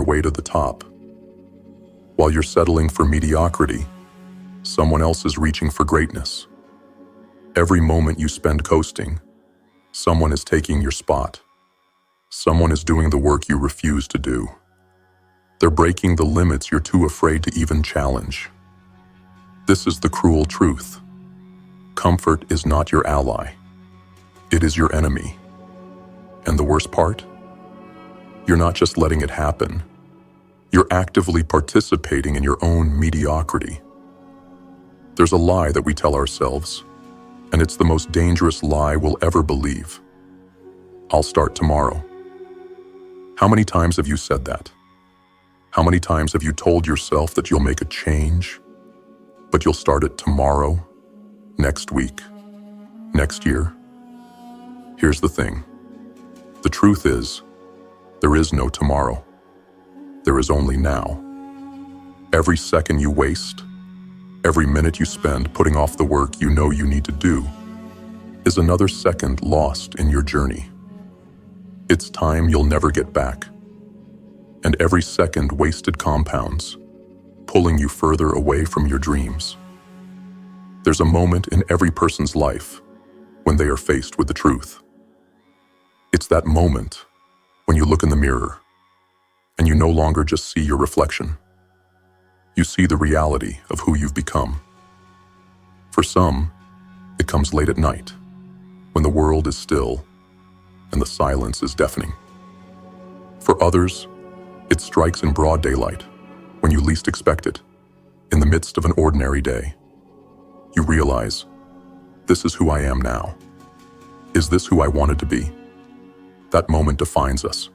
way to the top. While you're settling for mediocrity, someone else is reaching for greatness. Every moment you spend coasting, someone is taking your spot. Someone is doing the work you refuse to do. They're breaking the limits you're too afraid to even challenge. This is the cruel truth. Comfort is not your ally. It is your enemy. And the worst part? You're not just letting it happen. You're actively participating in your own mediocrity. There's a lie that we tell ourselves, and it's the most dangerous lie we'll ever believe. I'll start tomorrow. How many times have you said that? How many times have you told yourself that you'll make a change, but you'll start it tomorrow, next week, next year? Here's the thing. The truth is, there is no tomorrow. There is only now. Every second you waste, every minute you spend putting off the work you know you need to do, is another second lost in your journey. It's time you'll never get back. And every second wasted compounds, pulling you further away from your dreams. There's a moment in every person's life when they are faced with the truth. It's that moment when you look in the mirror and you no longer just see your reflection. You see the reality of who you've become. For some, it comes late at night, when the world is still and the silence is deafening. For others, it strikes in broad daylight, when you least expect it, in the midst of an ordinary day. You realize, this is who I am now. Is this who I wanted to be? That moment defines us.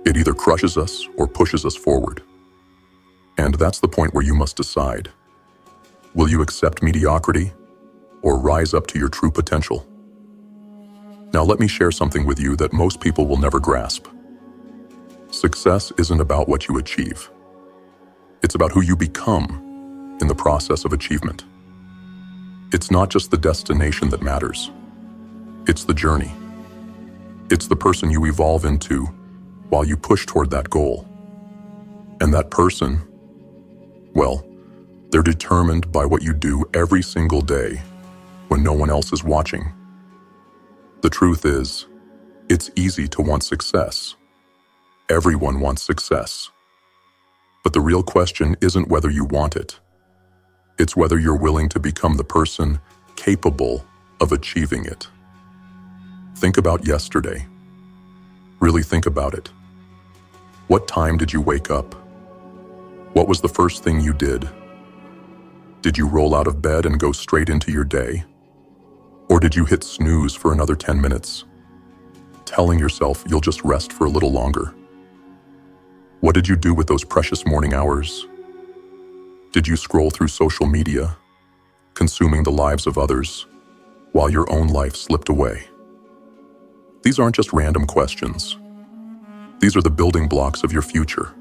It either crushes us or pushes us forward. And that's the point where you must decide. Will you accept mediocrity or rise up to your true potential? Now let me share something with you that most people will never grasp. Success isn't about what you achieve. It's about who you become in the process of achievement. It's not just the destination that matters. It's the journey. It's the person you evolve into while you push toward that goal. And that person, well, they're determined by what you do every single day when no one else is watching. The truth is, it's easy to want success. Everyone wants success. But the real question isn't whether you want it. It's whether you're willing to become the person capable of achieving it. Think about yesterday. Really think about it. What time did you wake up? What was the first thing you did? Did you roll out of bed and go straight into your day? Or did you hit snooze for another 10 minutes, telling yourself you'll just rest for a little longer? What did you do with those precious morning hours? Did you scroll through social media, consuming the lives of others, while your own life slipped away? These aren't just random questions. These are the building blocks of your future.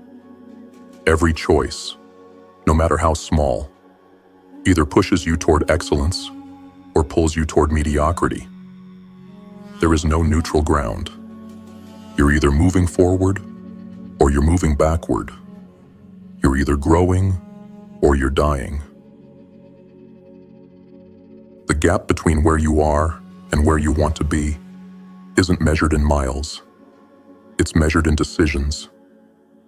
Every choice, no matter how small, either pushes you toward excellence or pulls you toward mediocrity. There is no neutral ground. You're either moving forward or you're moving backward. You're either growing or you're dying. The gap between where you are and where you want to be isn't measured in miles. It's measured in decisions,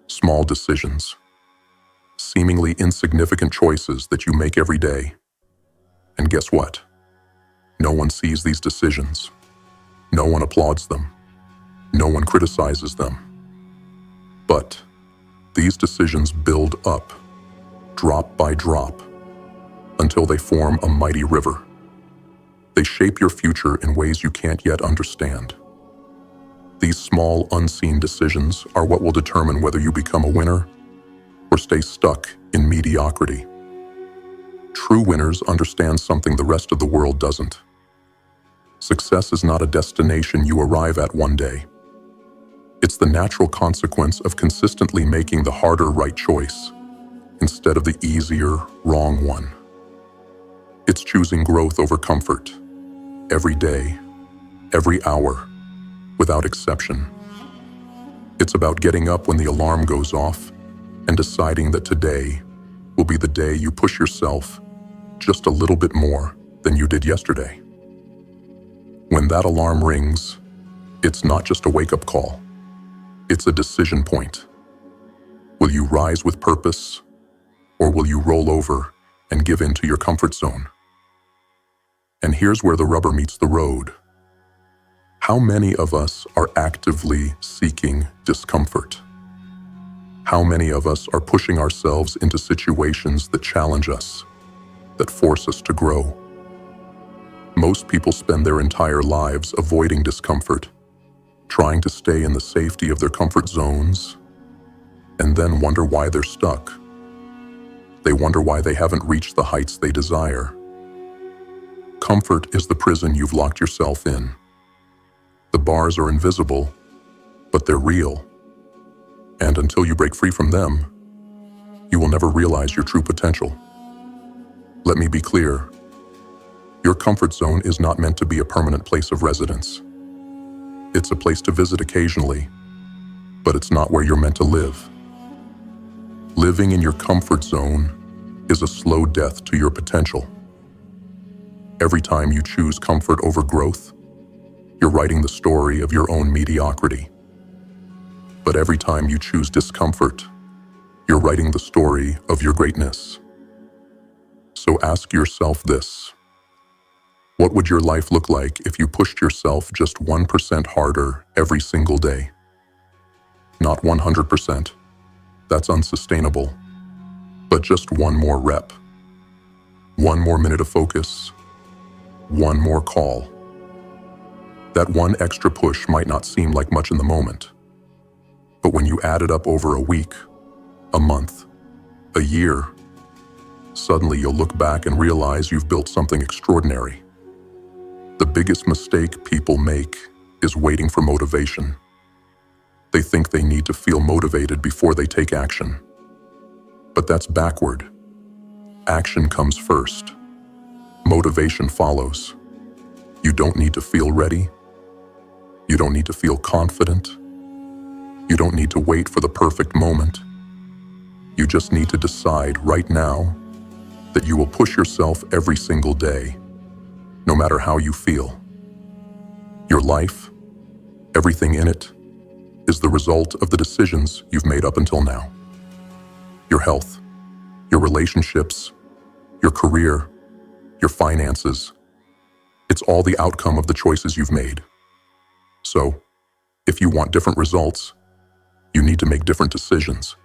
small decisions, seemingly insignificant choices that you make every day. And guess what? No one sees these decisions. No one applauds them. No one criticizes them. But these decisions build up, drop by drop, until they form a mighty river. They shape your future in ways you can't yet understand. These small, unseen decisions are what will determine whether you become a winner or stay stuck in mediocrity. True winners understand something the rest of the world doesn't. Success is not a destination you arrive at one day. It's the natural consequence of consistently making the harder right choice instead of the easier wrong one. It's choosing growth over comfort, every day, every hour, without exception. It's about getting up when the alarm goes off and deciding that today will be the day you push yourself just a little bit more than you did yesterday. When that alarm rings, it's not just a wake-up call. It's a decision point. Will you rise with purpose, or will you roll over and give in to your comfort zone? And here's where the rubber meets the road. How many of us are actively seeking discomfort? How many of us are pushing ourselves into situations that challenge us, that force us to grow? Most people spend their entire lives avoiding discomfort, trying to stay in the safety of their comfort zones, and then wonder why they're stuck. They wonder why they haven't reached the heights they desire. Comfort is the prison you've locked yourself in. The bars are invisible, but they're real. And until you break free from them, you will never realize your true potential. Let me be clear. Your comfort zone is not meant to be a permanent place of residence. It's a place to visit occasionally, but it's not where you're meant to live. Living in your comfort zone is a slow death to your potential. Every time you choose comfort over growth, you're writing the story of your own mediocrity. But every time you choose discomfort, you're writing the story of your greatness. So ask yourself this. What would your life look like if you pushed yourself just 1% harder every single day? Not 100%. That's unsustainable. But just one more rep. One more minute of focus. One more call. That one extra push might not seem like much in the moment. But when you add it up over a week, a month, a year, suddenly you'll look back and realize you've built something extraordinary. The biggest mistake people make is waiting for motivation. They think they need to feel motivated before they take action. But that's backward. Action comes first. Motivation follows. You don't need to feel ready. You don't need to feel confident. You don't need to wait for the perfect moment. You just need to decide right now that you will push yourself every single day, no matter how you feel. Your life, everything in it, is the result of the decisions you've made up until now. Your health, your relationships, your career, your finances. It's all the outcome of the choices you've made. So, if you want different results, you need to make different decisions.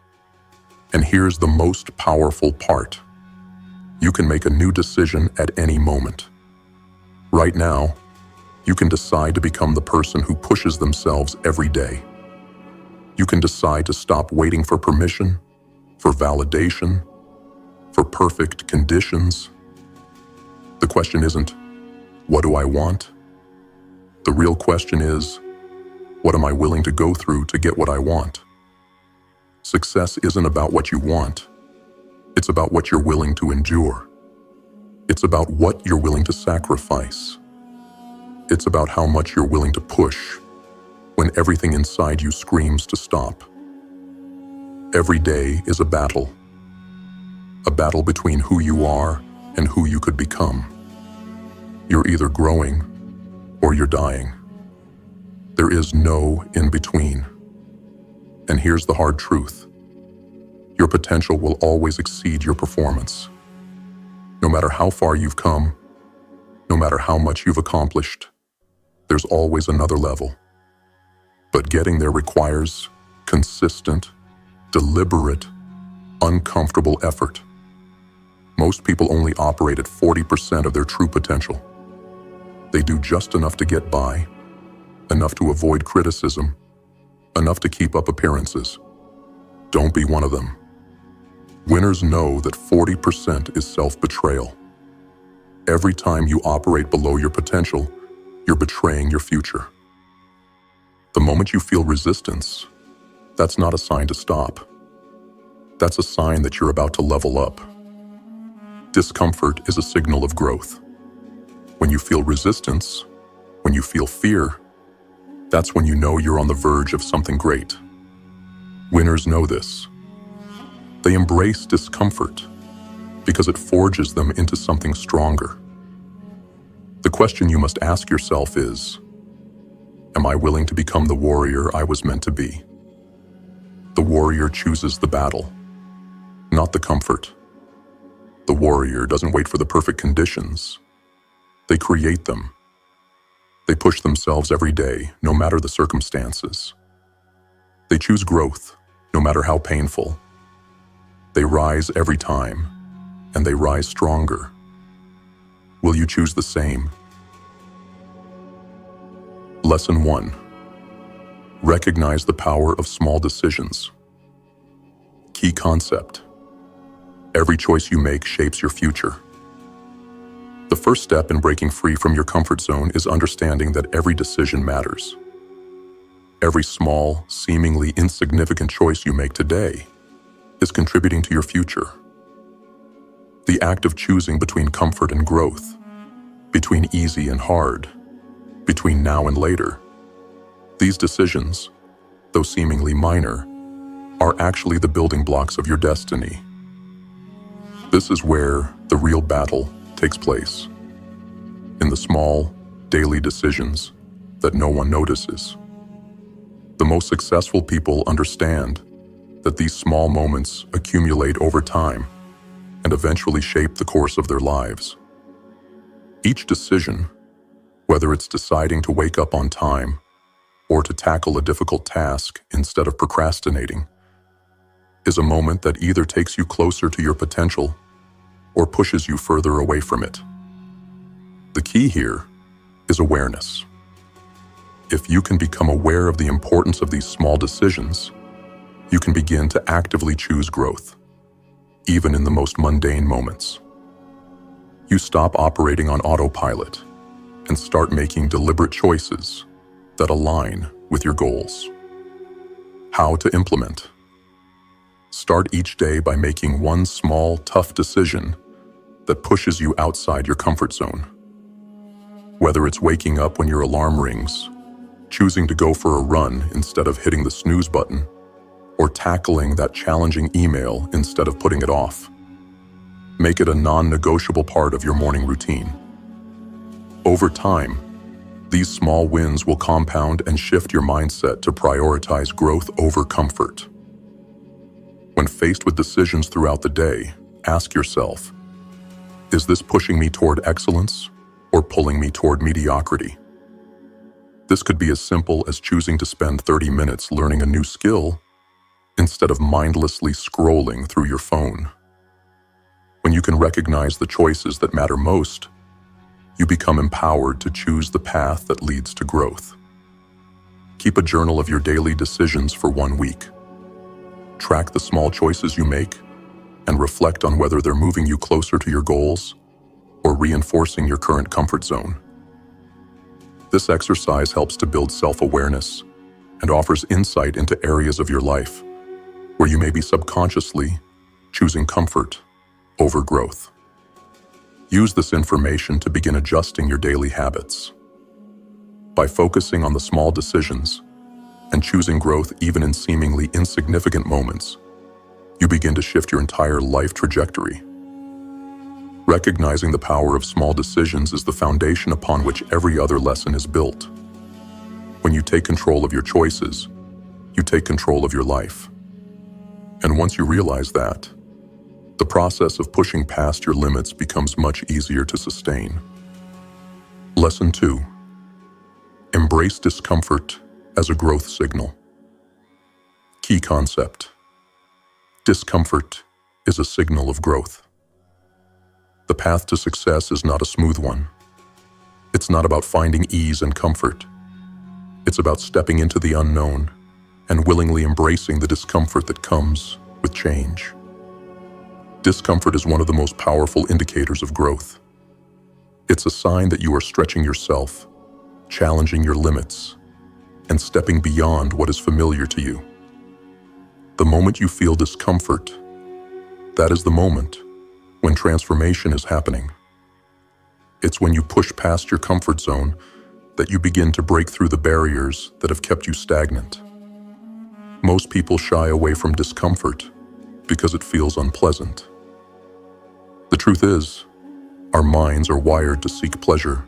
And here's the most powerful part. You can make a new decision at any moment. Right now, you can decide to become the person who pushes themselves every day. You can decide to stop waiting for permission, for validation, for perfect conditions. The question isn't, what do I want? The real question is, what am I willing to go through to get what I want? Success isn't about what you want. It's about what you're willing to endure. It's about what you're willing to sacrifice. It's about how much you're willing to push when everything inside you screams to stop. Every day is a battle between who you are and who you could become. You're either growing or you're dying. There is no in between. And here's the hard truth. Your potential will always exceed your performance. No matter how far you've come, no matter how much you've accomplished, there's always another level. But getting there requires consistent, deliberate, uncomfortable effort. Most people only operate at 40% of their true potential. They do just enough to get by, enough to avoid criticism, enough to keep up appearances. Don't be one of them. Winners know that 40% is self-betrayal. Every time you operate below your potential, you're betraying your future. The moment you feel resistance, that's not a sign to stop. That's a sign that you're about to level up. Discomfort is a signal of growth. When you feel resistance, when you feel fear, that's when you know you're on the verge of something great. Winners know this. They embrace discomfort because it forges them into something stronger. The question you must ask yourself is, am I willing to become the warrior I was meant to be? The warrior chooses the battle, not the comfort. The warrior doesn't wait for the perfect conditions. They create them. They push themselves every day, no matter the circumstances. They choose growth, no matter how painful. They rise every time, and they rise stronger. Will you choose the same? Lesson 1. Recognize the power of small decisions. Key concept. Every choice you make shapes your future. The first step in breaking free from your comfort zone is understanding that every decision matters. Every small, seemingly insignificant choice you make today is contributing to your future. The act of choosing between comfort and growth, between easy and hard, between now and later. These decisions, though seemingly minor, are actually the building blocks of your destiny. This is where the real battle takes place, in the small, daily decisions that no one notices. The most successful people understand that these small moments accumulate over time and eventually shape the course of their lives. Each decision, whether it's deciding to wake up on time or to tackle a difficult task instead of procrastinating, is a moment that either takes you closer to your potential or pushes you further away from it. The key here is awareness. If you can become aware of the importance of these small decisions, you can begin to actively choose growth, even in the most mundane moments. You stop operating on autopilot and start making deliberate choices that align with your goals. How to implement. Start each day by making one small, tough decision that pushes you outside your comfort zone. Whether it's waking up when your alarm rings, choosing to go for a run instead of hitting the snooze button, or tackling that challenging email instead of putting it off. Make it a non-negotiable part of your morning routine. Over time, these small wins will compound and shift your mindset to prioritize growth over comfort. When faced with decisions throughout the day, ask yourself, is this pushing me toward excellence or pulling me toward mediocrity? This could be as simple as choosing to spend 30 minutes learning a new skill instead of mindlessly scrolling through your phone. When you can recognize the choices that matter most, you become empowered to choose the path that leads to growth. Keep a journal of your daily decisions for 1 week. Track the small choices you make and reflect on whether they're moving you closer to your goals or reinforcing your current comfort zone. This exercise helps to build self-awareness and offers insight into areas of your life where you may be subconsciously choosing comfort over growth. Use this information to begin adjusting your daily habits. By focusing on the small decisions and choosing growth even in seemingly insignificant moments, you begin to shift your entire life trajectory. Recognizing the power of small decisions is the foundation upon which every other lesson is built. When you take control of your choices, you take control of your life. And once you realize that, the process of pushing past your limits becomes much easier to sustain. Lesson 2. Embrace discomfort as a growth signal. Key concept. Discomfort is a signal of growth. The path to success is not a smooth one. It's not about finding ease and comfort. It's about stepping into the unknown and willingly embracing the discomfort that comes with change. Discomfort is one of the most powerful indicators of growth. It's a sign that you are stretching yourself, challenging your limits, and stepping beyond what is familiar to you. The moment you feel discomfort, that is the moment when transformation is happening. It's when you push past your comfort zone that you begin to break through the barriers that have kept you stagnant. Most people shy away from discomfort because it feels unpleasant. The truth is, our minds are wired to seek pleasure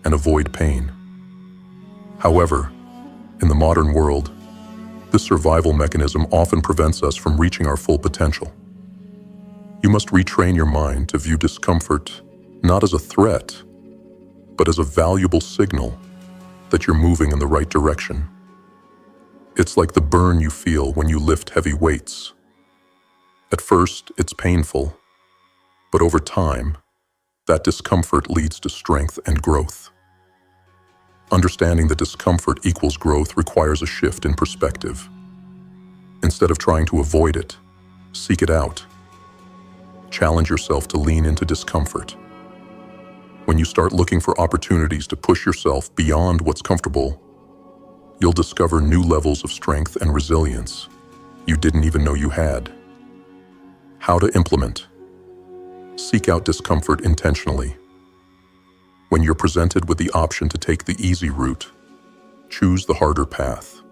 and avoid pain. However, in the modern world, this survival mechanism often prevents us from reaching our full potential. You must retrain your mind to view discomfort not as a threat, but as a valuable signal that you're moving in the right direction. It's like the burn you feel when you lift heavy weights. At first, it's painful, but over time, that discomfort leads to strength and growth. Understanding that discomfort equals growth requires a shift in perspective. Instead of trying to avoid it, seek it out. Challenge yourself to lean into discomfort. When you start looking for opportunities to push yourself beyond what's comfortable, you'll discover new levels of strength and resilience you didn't even know you had. How to implement. Seek out discomfort intentionally. When you're presented with the option to take the easy route, choose the harder path.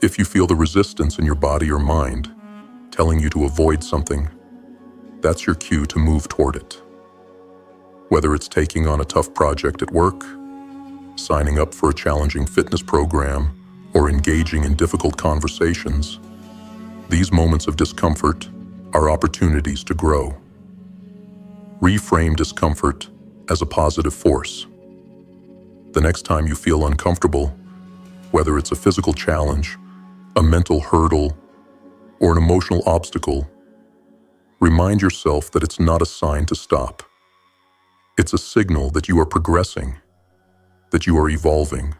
If you feel the resistance in your body or mind telling you to avoid something, that's your cue to move toward it. Whether it's taking on a tough project at work, signing up for a challenging fitness program, or engaging in difficult conversations, these moments of discomfort are opportunities to grow. Reframe discomfort as a positive force. The next time you feel uncomfortable, whether it's a physical challenge, a mental hurdle, or an emotional obstacle, remind yourself that it's not a sign to stop. It's a signal that you are progressing, that you are evolving.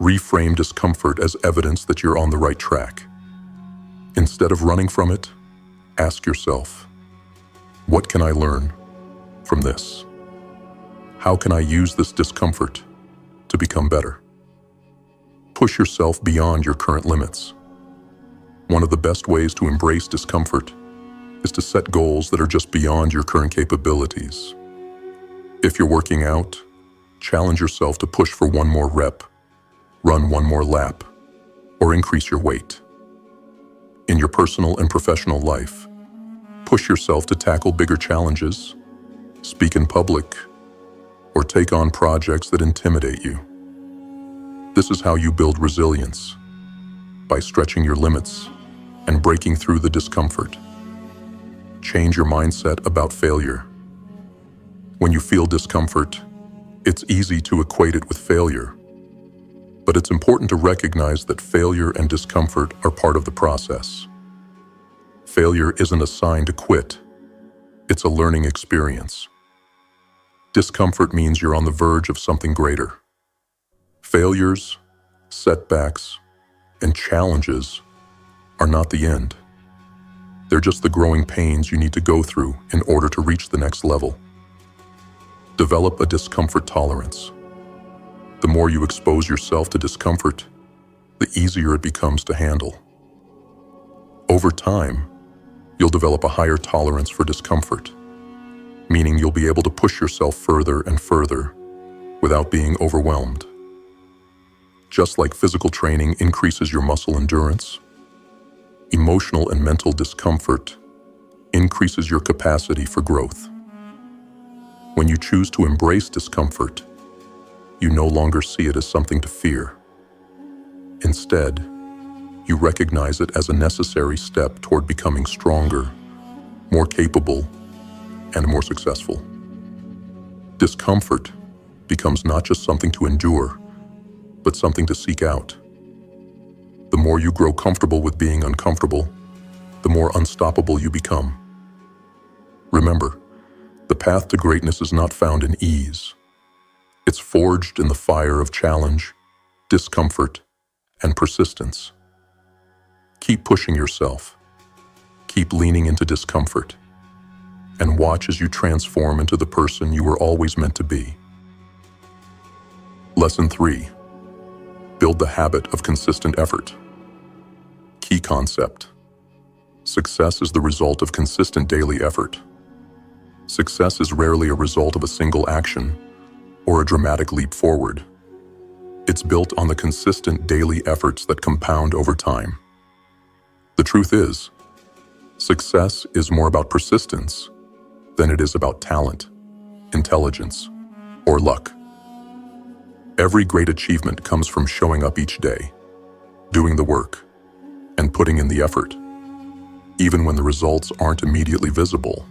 Reframe discomfort as evidence that you're on the right track. Instead of running from it, ask yourself, what can I learn from this? How can I use this discomfort to become better? Push yourself beyond your current limits. One of the best ways to embrace discomfort is to set goals that are just beyond your current capabilities. If you're working out, challenge yourself to push for one more rep, run one more lap, or increase your weight. In your personal and professional life, push yourself to tackle bigger challenges, speak in public, or take on projects that intimidate you. This is how you build resilience, by stretching your limits and breaking through the discomfort. Change your mindset about failure. When you feel discomfort, it's easy to equate it with failure. But it's important to recognize that failure and discomfort are part of the process. Failure isn't a sign to quit. It's a learning experience. Discomfort means you're on the verge of something greater. Failures, setbacks, and challenges are not the end. They're just the growing pains you need to go through in order to reach the next level. Develop a discomfort tolerance. The more you expose yourself to discomfort, the easier it becomes to handle. Over time, you'll develop a higher tolerance for discomfort, meaning you'll be able to push yourself further and further without being overwhelmed. Just like physical training increases your muscle endurance, emotional and mental discomfort increases your capacity for growth. When you choose to embrace discomfort, you no longer see it as something to fear. Instead, you recognize it as a necessary step toward becoming stronger, more capable, and more successful. Discomfort becomes not just something to endure, but something to seek out. The more you grow comfortable with being uncomfortable, the more unstoppable you become. Remember, the path to greatness is not found in ease. It's forged in the fire of challenge, discomfort, and persistence. Keep pushing yourself. Keep leaning into discomfort. And watch as you transform into the person you were always meant to be. Lesson 3. Build the habit of consistent effort. Key concept. Success is the result of consistent daily effort. Success is rarely a result of a single action or a dramatic leap forward. It's built on the consistent daily efforts that compound over time. The truth is, success is more about persistence than it is about talent, intelligence, or luck. Every great achievement comes from showing up each day, doing the work, and putting in the effort, even when the results aren't immediately visible.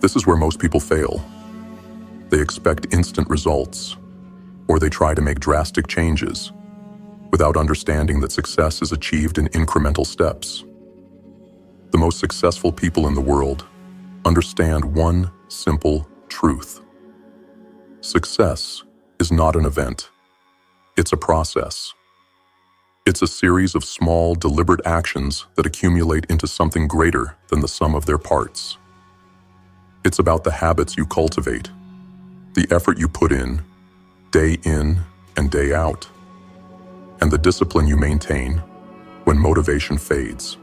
This is where most people fail. They expect instant results, or they try to make drastic changes without understanding that success is achieved in incremental steps. The most successful people in the world understand one simple truth. Success is not an event. It's a process. It's a series of small, deliberate actions that accumulate into something greater than the sum of their parts. It's about the habits you cultivate, the effort you put in and day out, and the discipline you maintain when motivation fades.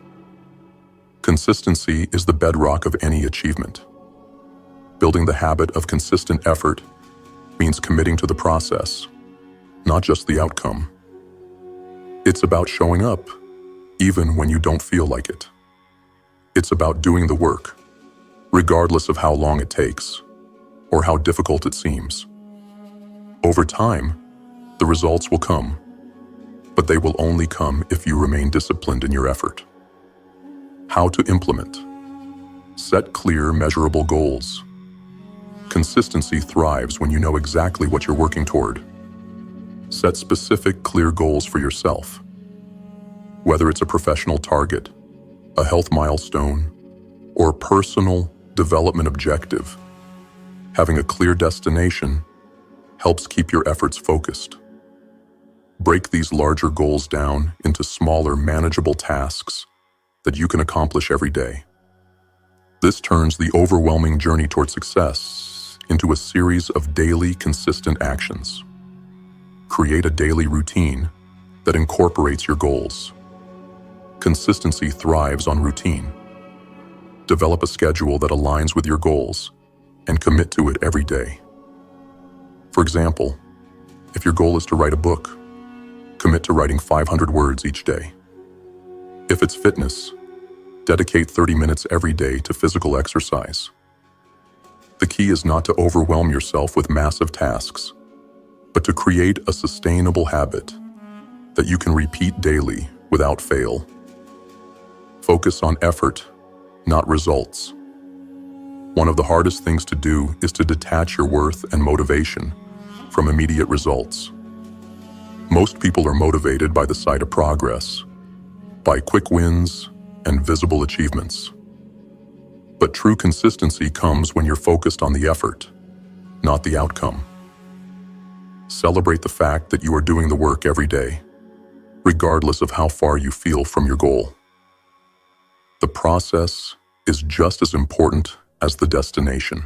Consistency is the bedrock of any achievement. Building the habit of consistent effort means committing to the process, not just the outcome. It's about showing up, even when you don't feel like it. It's about doing the work, regardless of how long it takes or how difficult it seems. Over time, the results will come, but they will only come if you remain disciplined in your effort. How to implement. Set clear, measurable goals. Consistency thrives when you know exactly what you're working toward. Set specific, clear goals for yourself. Whether it's a professional target, a health milestone, or a personal development objective, having a clear destination helps keep your efforts focused. Break these larger goals down into smaller, manageable tasks that you can accomplish every day. This turns the overwhelming journey toward success into a series of daily, consistent actions. Create a daily routine that incorporates your goals. Consistency thrives on routine. Develop a schedule that aligns with your goals and commit to it every day. For example, if your goal is to write a book, commit to writing 500 words each day. If it's fitness, dedicate 30 minutes every day to physical exercise. The key is not to overwhelm yourself with massive tasks, but to create a sustainable habit that you can repeat daily without fail. Focus on effort, not results. One of the hardest things to do is to detach your worth and motivation from immediate results. Most people are motivated by the sight of progress, by quick wins and visible achievements. But true consistency comes when you're focused on the effort, not the outcome. Celebrate the fact that you are doing the work every day, regardless of how far you feel from your goal. The process is just as important as the destination.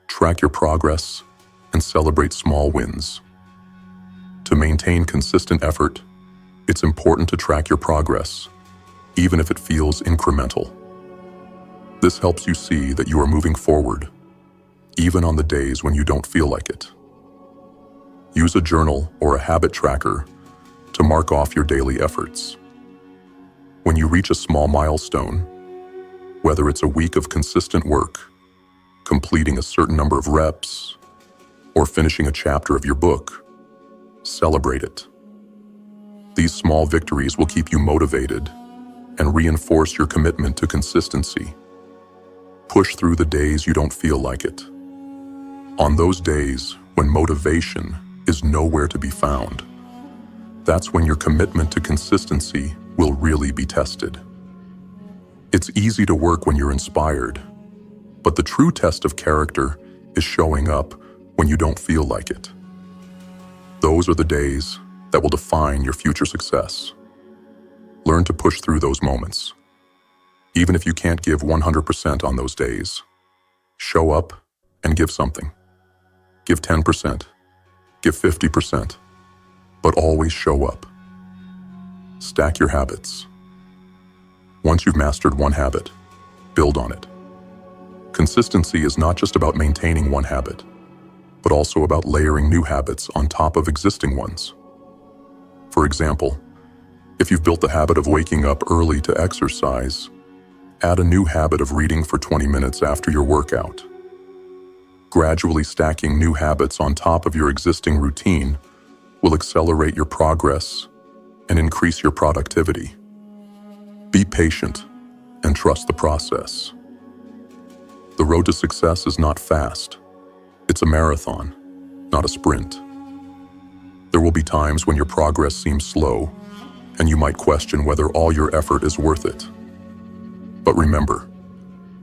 Track your progress and celebrate small wins. To maintain consistent effort, it's important to track your progress, even if it feels incremental. This helps you see that you are moving forward, even on the days when you don't feel like it. Use a journal or a habit tracker to mark off your daily efforts. When you reach a small milestone, whether it's a week of consistent work, completing a certain number of reps, or finishing a chapter of your book, celebrate it. These small victories will keep you motivated and reinforce your commitment to consistency. Push through the days you don't feel like it. On those days when motivation is nowhere to be found, that's when your commitment to consistency will really be tested. It's easy to work when you're inspired, but the true test of character is showing up when you don't feel like it. Those are the days that will define your future success. Learn to push through those moments. Even if you can't give 100% on those days, show up and give something. Give 10%, give 50%, but always show up. Stack your habits. Once you've mastered one habit, build on it. Consistency is not just about maintaining one habit, but also about layering new habits on top of existing ones. For example, if you've built the habit of waking up early to exercise, add a new habit of reading for 20 minutes after your workout. Gradually stacking new habits on top of your existing routine will accelerate your progress and increase your productivity. Be patient and trust the process. The road to success is not fast. It's a marathon, not a sprint. There will be times when your progress seems slow, and you might question whether all your effort is worth it. But remember,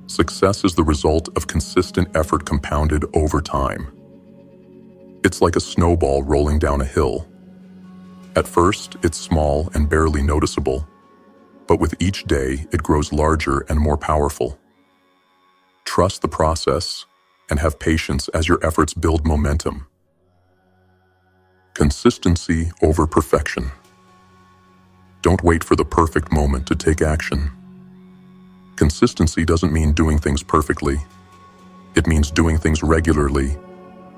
success is the result of consistent effort compounded over time. It's like a snowball rolling down a hill. At first, it's small and barely noticeable, but with each day, it grows larger and more powerful. Trust the process and have patience as your efforts build momentum. Consistency over perfection. Don't wait for the perfect moment to take action. Consistency doesn't mean doing things perfectly. It means doing things regularly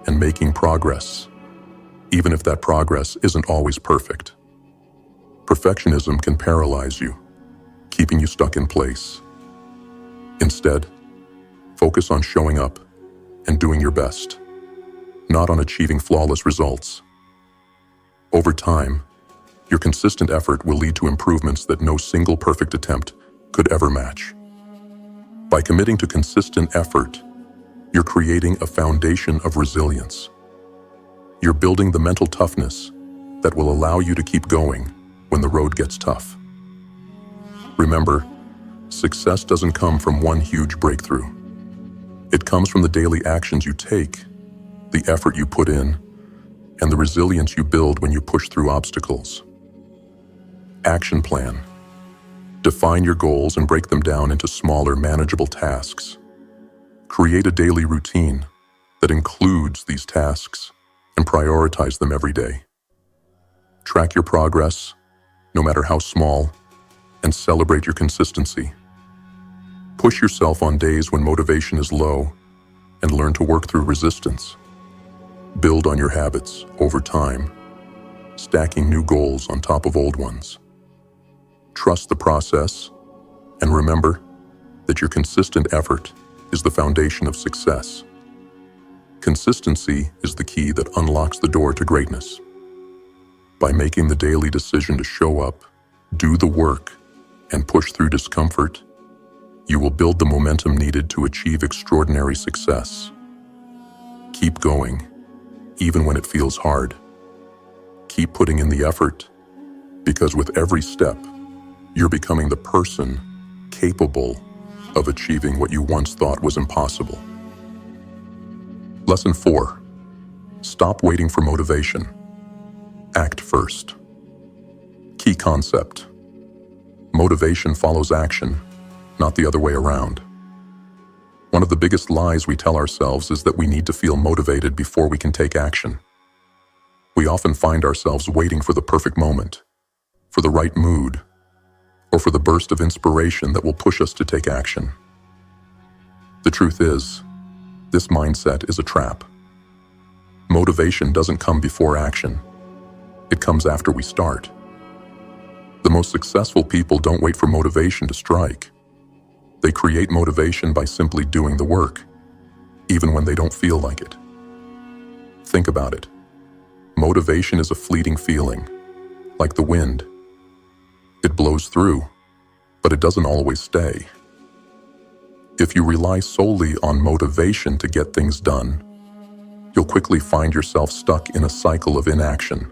and making progress, even if that progress isn't always perfect. Perfectionism can paralyze you, keeping you stuck in place. Instead, focus on showing up and doing your best, not on achieving flawless results. Over time, your consistent effort will lead to improvements that no single perfect attempt could ever match. By committing to consistent effort, you're creating a foundation of resilience. You're building the mental toughness that will allow you to keep going when the road gets tough. Remember, success doesn't come from one huge breakthrough. It comes from the daily actions you take, the effort you put in, and the resilience you build when you push through obstacles. Action plan. Define your goals and break them down into smaller, manageable tasks. Create a daily routine that includes these tasks and prioritize them every day. Track your progress, no matter how small, and celebrate your consistency. Push yourself on days when motivation is low and learn to work through resistance. Build on your habits over time, stacking new goals on top of old ones. Trust the process, and remember that your consistent effort is the foundation of success. Consistency is the key that unlocks the door to greatness. By making the daily decision to show up, do the work, and push through discomfort, you will build the momentum needed to achieve extraordinary success. Keep going, even when it feels hard. Keep putting in the effort, because with every step, you're becoming the person capable of achieving what you once thought was impossible. Lesson 4. Stop waiting for motivation. Act first. Key concept. Motivation follows action, not the other way around. One of the biggest lies we tell ourselves is that we need to feel motivated before we can take action. We often find ourselves waiting for the perfect moment, for the right mood, or for the burst of inspiration that will push us to take action. The truth is, this mindset is a trap. Motivation doesn't come before action. It comes after we start. The most successful people don't wait for motivation to strike. They create motivation by simply doing the work, even when they don't feel like it. Think about it. Motivation is a fleeting feeling, like the wind. It blows through, but it doesn't always stay. If you rely solely on motivation to get things done, you'll quickly find yourself stuck in a cycle of inaction,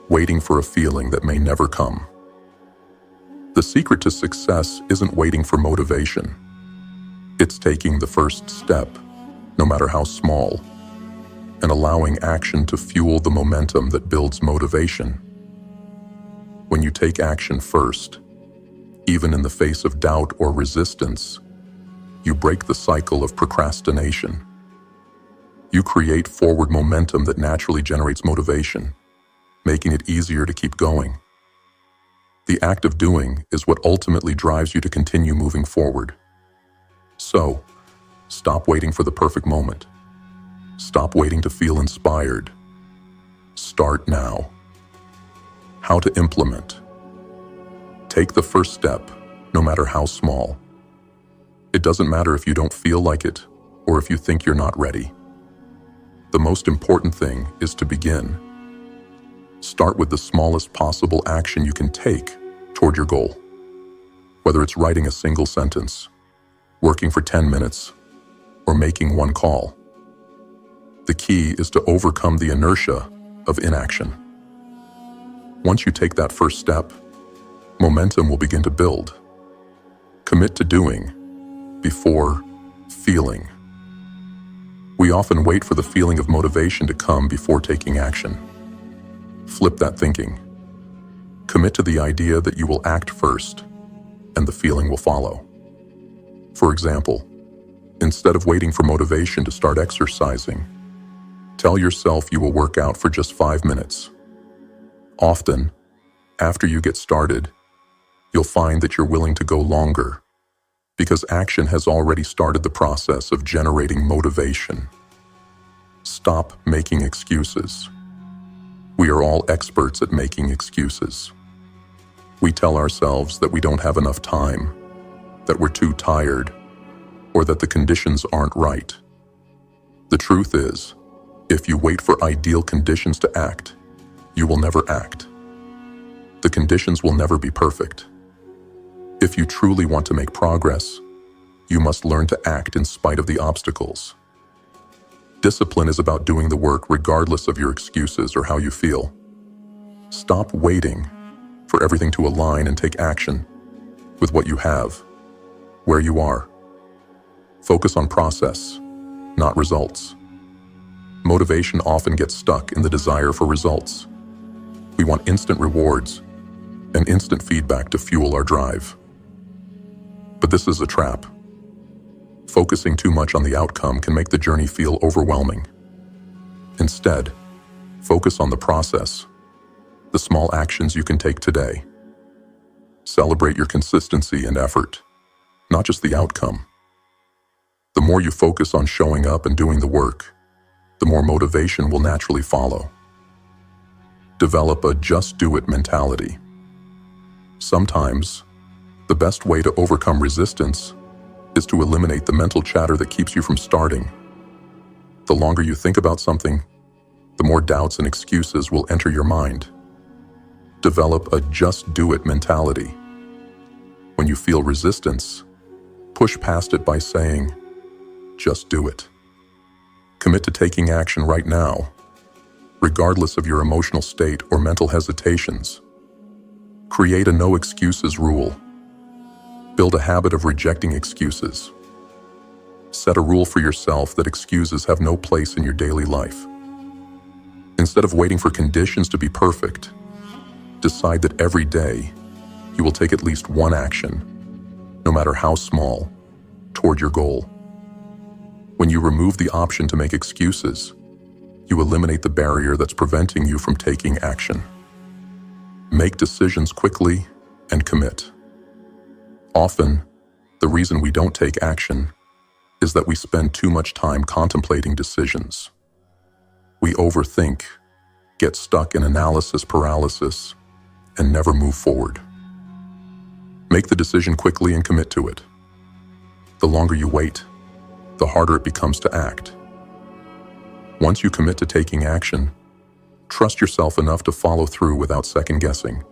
waiting for a feeling that may never come. The secret to success isn't waiting for motivation. It's taking the first step, no matter how small, and allowing action to fuel the momentum that builds motivation. When you take action first, even in the face of doubt or resistance, you break the cycle of procrastination. You create forward momentum that naturally generates motivation, making it easier to keep going. The act of doing is what ultimately drives you to continue moving forward. So, stop waiting for the perfect moment. Stop waiting to feel inspired. Start now. How to implement. Take the first step, no matter how small. It doesn't matter if you don't feel like it or if you think you're not ready. The most important thing is to begin. Start with the smallest possible action you can take toward your goal. Whether it's writing a single sentence, working for 10 minutes, or making one call. The key is to overcome the inertia of inaction. Once you take that first step, momentum will begin to build. Commit to doing before feeling. We often wait for the feeling of motivation to come before taking action. Flip that thinking. Commit to the idea that you will act first, and the feeling will follow. For example, instead of waiting for motivation to start exercising, tell yourself you will work out for just 5 minutes. Often, after you get started, you'll find that you're willing to go longer because action has already started the process of generating motivation. Stop making excuses. We are all experts at making excuses. We tell ourselves that we don't have enough time, that we're too tired, or that the conditions aren't right. The truth is, if you wait for ideal conditions to act, you will never act. The conditions will never be perfect. If you truly want to make progress, you must learn to act in spite of the obstacles. Discipline is about doing the work regardless of your excuses or how you feel. Stop waiting for everything to align and take action with what you have, where you are. Focus on process, not results. Motivation often gets stuck in the desire for results. We want instant rewards and instant feedback to fuel our drive. But this is a trap. Focusing too much on the outcome can make the journey feel overwhelming. Instead, focus on the process, the small actions you can take today. Celebrate your consistency and effort, not just the outcome. The more you focus on showing up and doing the work, the more motivation will naturally follow. Develop a just do it mentality. Sometimes, the best way to overcome resistance is to eliminate the mental chatter that keeps you from starting. The longer you think about something, the more doubts and excuses will enter your mind. Develop a just do it mentality. When you feel resistance, push past it by saying, just do it. Commit to taking action right now, regardless of your emotional state or mental hesitations. Create a no excuses rule. Build a habit of rejecting excuses. Set a rule for yourself that excuses have no place in your daily life. Instead of waiting for conditions to be perfect, decide that every day you will take at least one action, no matter how small, toward your goal. When you remove the option to make excuses, you eliminate the barrier that's preventing you from taking action. Make decisions quickly and commit. Often, the reason we don't take action is that we spend too much time contemplating decisions. We overthink, get stuck in analysis paralysis, and never move forward. Make the decision quickly and commit to it. The longer you wait, the harder it becomes to act. Once you commit to taking action, trust yourself enough to follow through without second-guessing.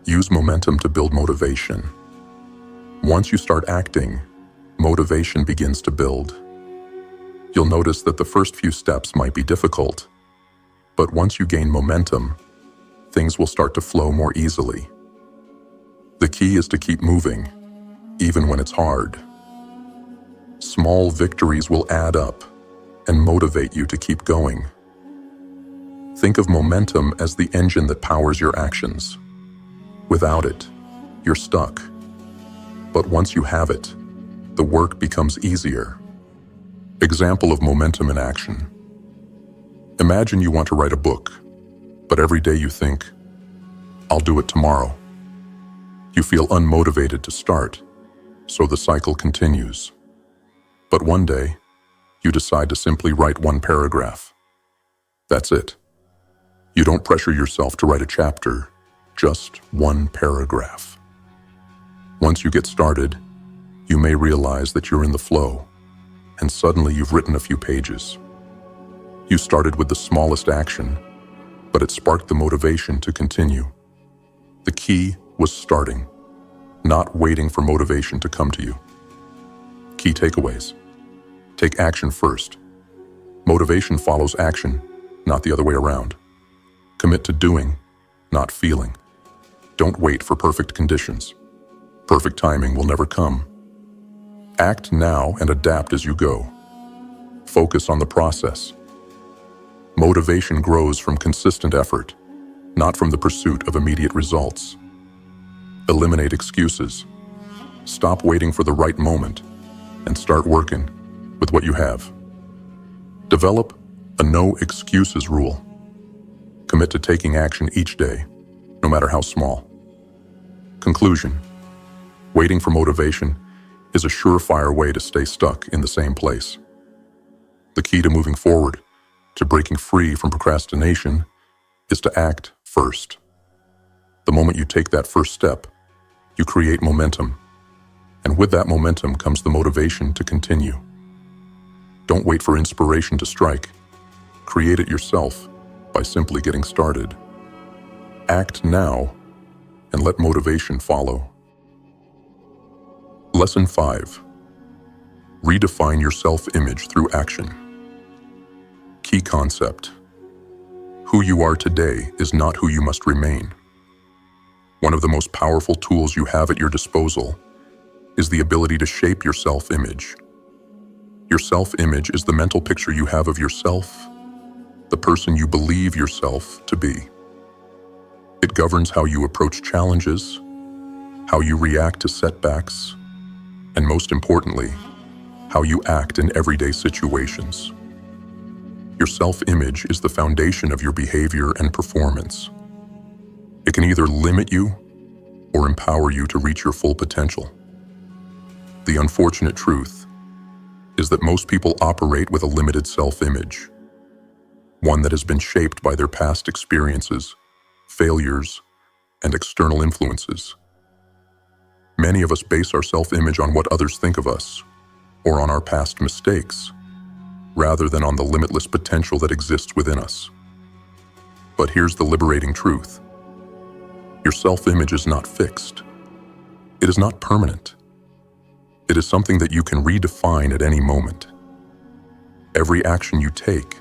Use momentum to build motivation. Once you start acting, motivation begins to build. You'll notice that the first few steps might be difficult, but once you gain momentum, things will start to flow more easily. The key is to keep moving, even when it's hard. Small victories will add up and motivate you to keep going. Think of momentum as the engine that powers your actions. Without it, you're stuck. But once you have it, the work becomes easier. Example of momentum in action. Imagine you want to write a book, but every day you think, I'll do it tomorrow. You feel unmotivated to start, so the cycle continues. But one day, You decide to simply write one paragraph. That's it. You don't pressure yourself to write a chapter, just one paragraph. Once you get started, you may realize that you're in the flow, and suddenly you've written a few pages. You started with the smallest action, but it sparked the motivation to continue. The key was starting, not waiting for motivation to come to you. Key takeaways. Take action first. Motivation follows action, not the other way around. Commit to doing, not feeling. Don't wait for perfect conditions. Perfect timing will never come. Act now and adapt as you go. Focus on the process. Motivation grows from consistent effort, not from the pursuit of immediate results. Eliminate excuses. Stop waiting for the right moment and start working with what you have. Develop a no excuses rule. Commit to taking action each day, no matter how small. Conclusion. Waiting for motivation is a surefire way to stay stuck in the same place. The key to moving forward, to breaking free from procrastination, is to act first. The moment you take that first step, you create momentum. And with that momentum comes the motivation to continue. Don't wait for inspiration to strike. Create it yourself by simply getting started. Act now and let motivation follow. Lesson 5. Redefine your self-image through action. Key concept. Who you are today is not who you must remain. One of the most powerful tools you have at your disposal is the ability to shape your self-image. Your self-image is the mental picture you have of yourself, the person you believe yourself to be. It governs how you approach challenges, how you react to setbacks, and most importantly, how you act in everyday situations. Your self-image is the foundation of your behavior and performance. It can either limit you or empower you to reach your full potential. The unfortunate truth is that most people operate with a limited self-image, one that has been shaped by their past experiences, failures, and external influences. Many of us base our self-image on what others think of us, or on our past mistakes, rather than on the limitless potential that exists within us. But here's the liberating truth. Your self-image is not fixed. It is not permanent. It is something that you can redefine at any moment. Every action you take,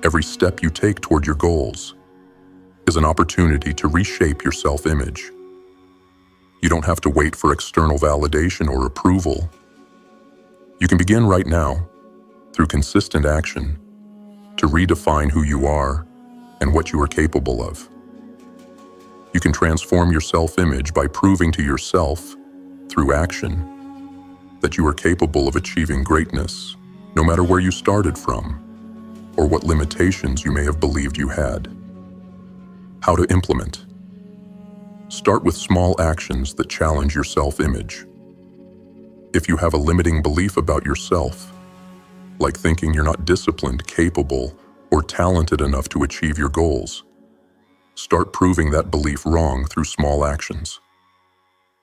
every step you take toward your goals, is an opportunity to reshape your self-image. You don't have to wait for external validation or approval. You can begin right now, through consistent action, to redefine who you are and what you are capable of. You can transform your self-image by proving to yourself, through action, that you are capable of achieving greatness, no matter where you started from, or what limitations you may have believed you had. How to implement. Start with small actions that challenge your self-image. If you have a limiting belief about yourself, like thinking you're not disciplined, capable, or talented enough to achieve your goals, start proving that belief wrong through small actions.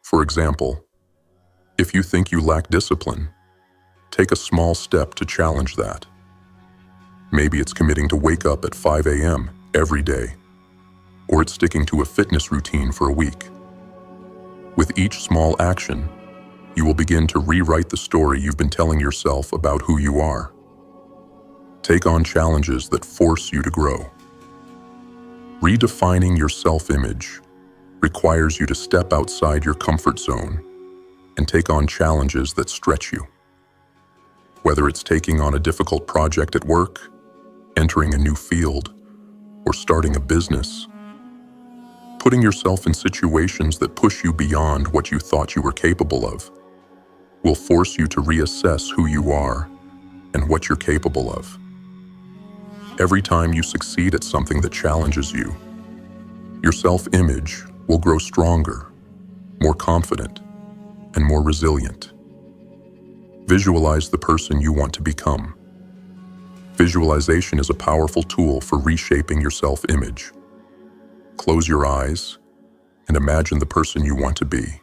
For example, if you think you lack discipline, take a small step to challenge that. Maybe it's committing to wake up at 5 a.m. every day, or it's sticking to a fitness routine for a week. With each small action, you will begin to rewrite the story you've been telling yourself about who you are. Take on challenges that force you to grow. Redefining your self-image requires you to step outside your comfort zone and take on challenges that stretch you. Whether it's taking on a difficult project at work, entering a new field, or starting a business, putting yourself in situations that push you beyond what you thought you were capable of will force you to reassess who you are and what you're capable of. Every time you succeed at something that challenges you, your self-image will grow stronger, more confident, and more resilient. Visualize the person you want to become. Visualization is a powerful tool for reshaping your self-image. Close your eyes and imagine the person you want to be.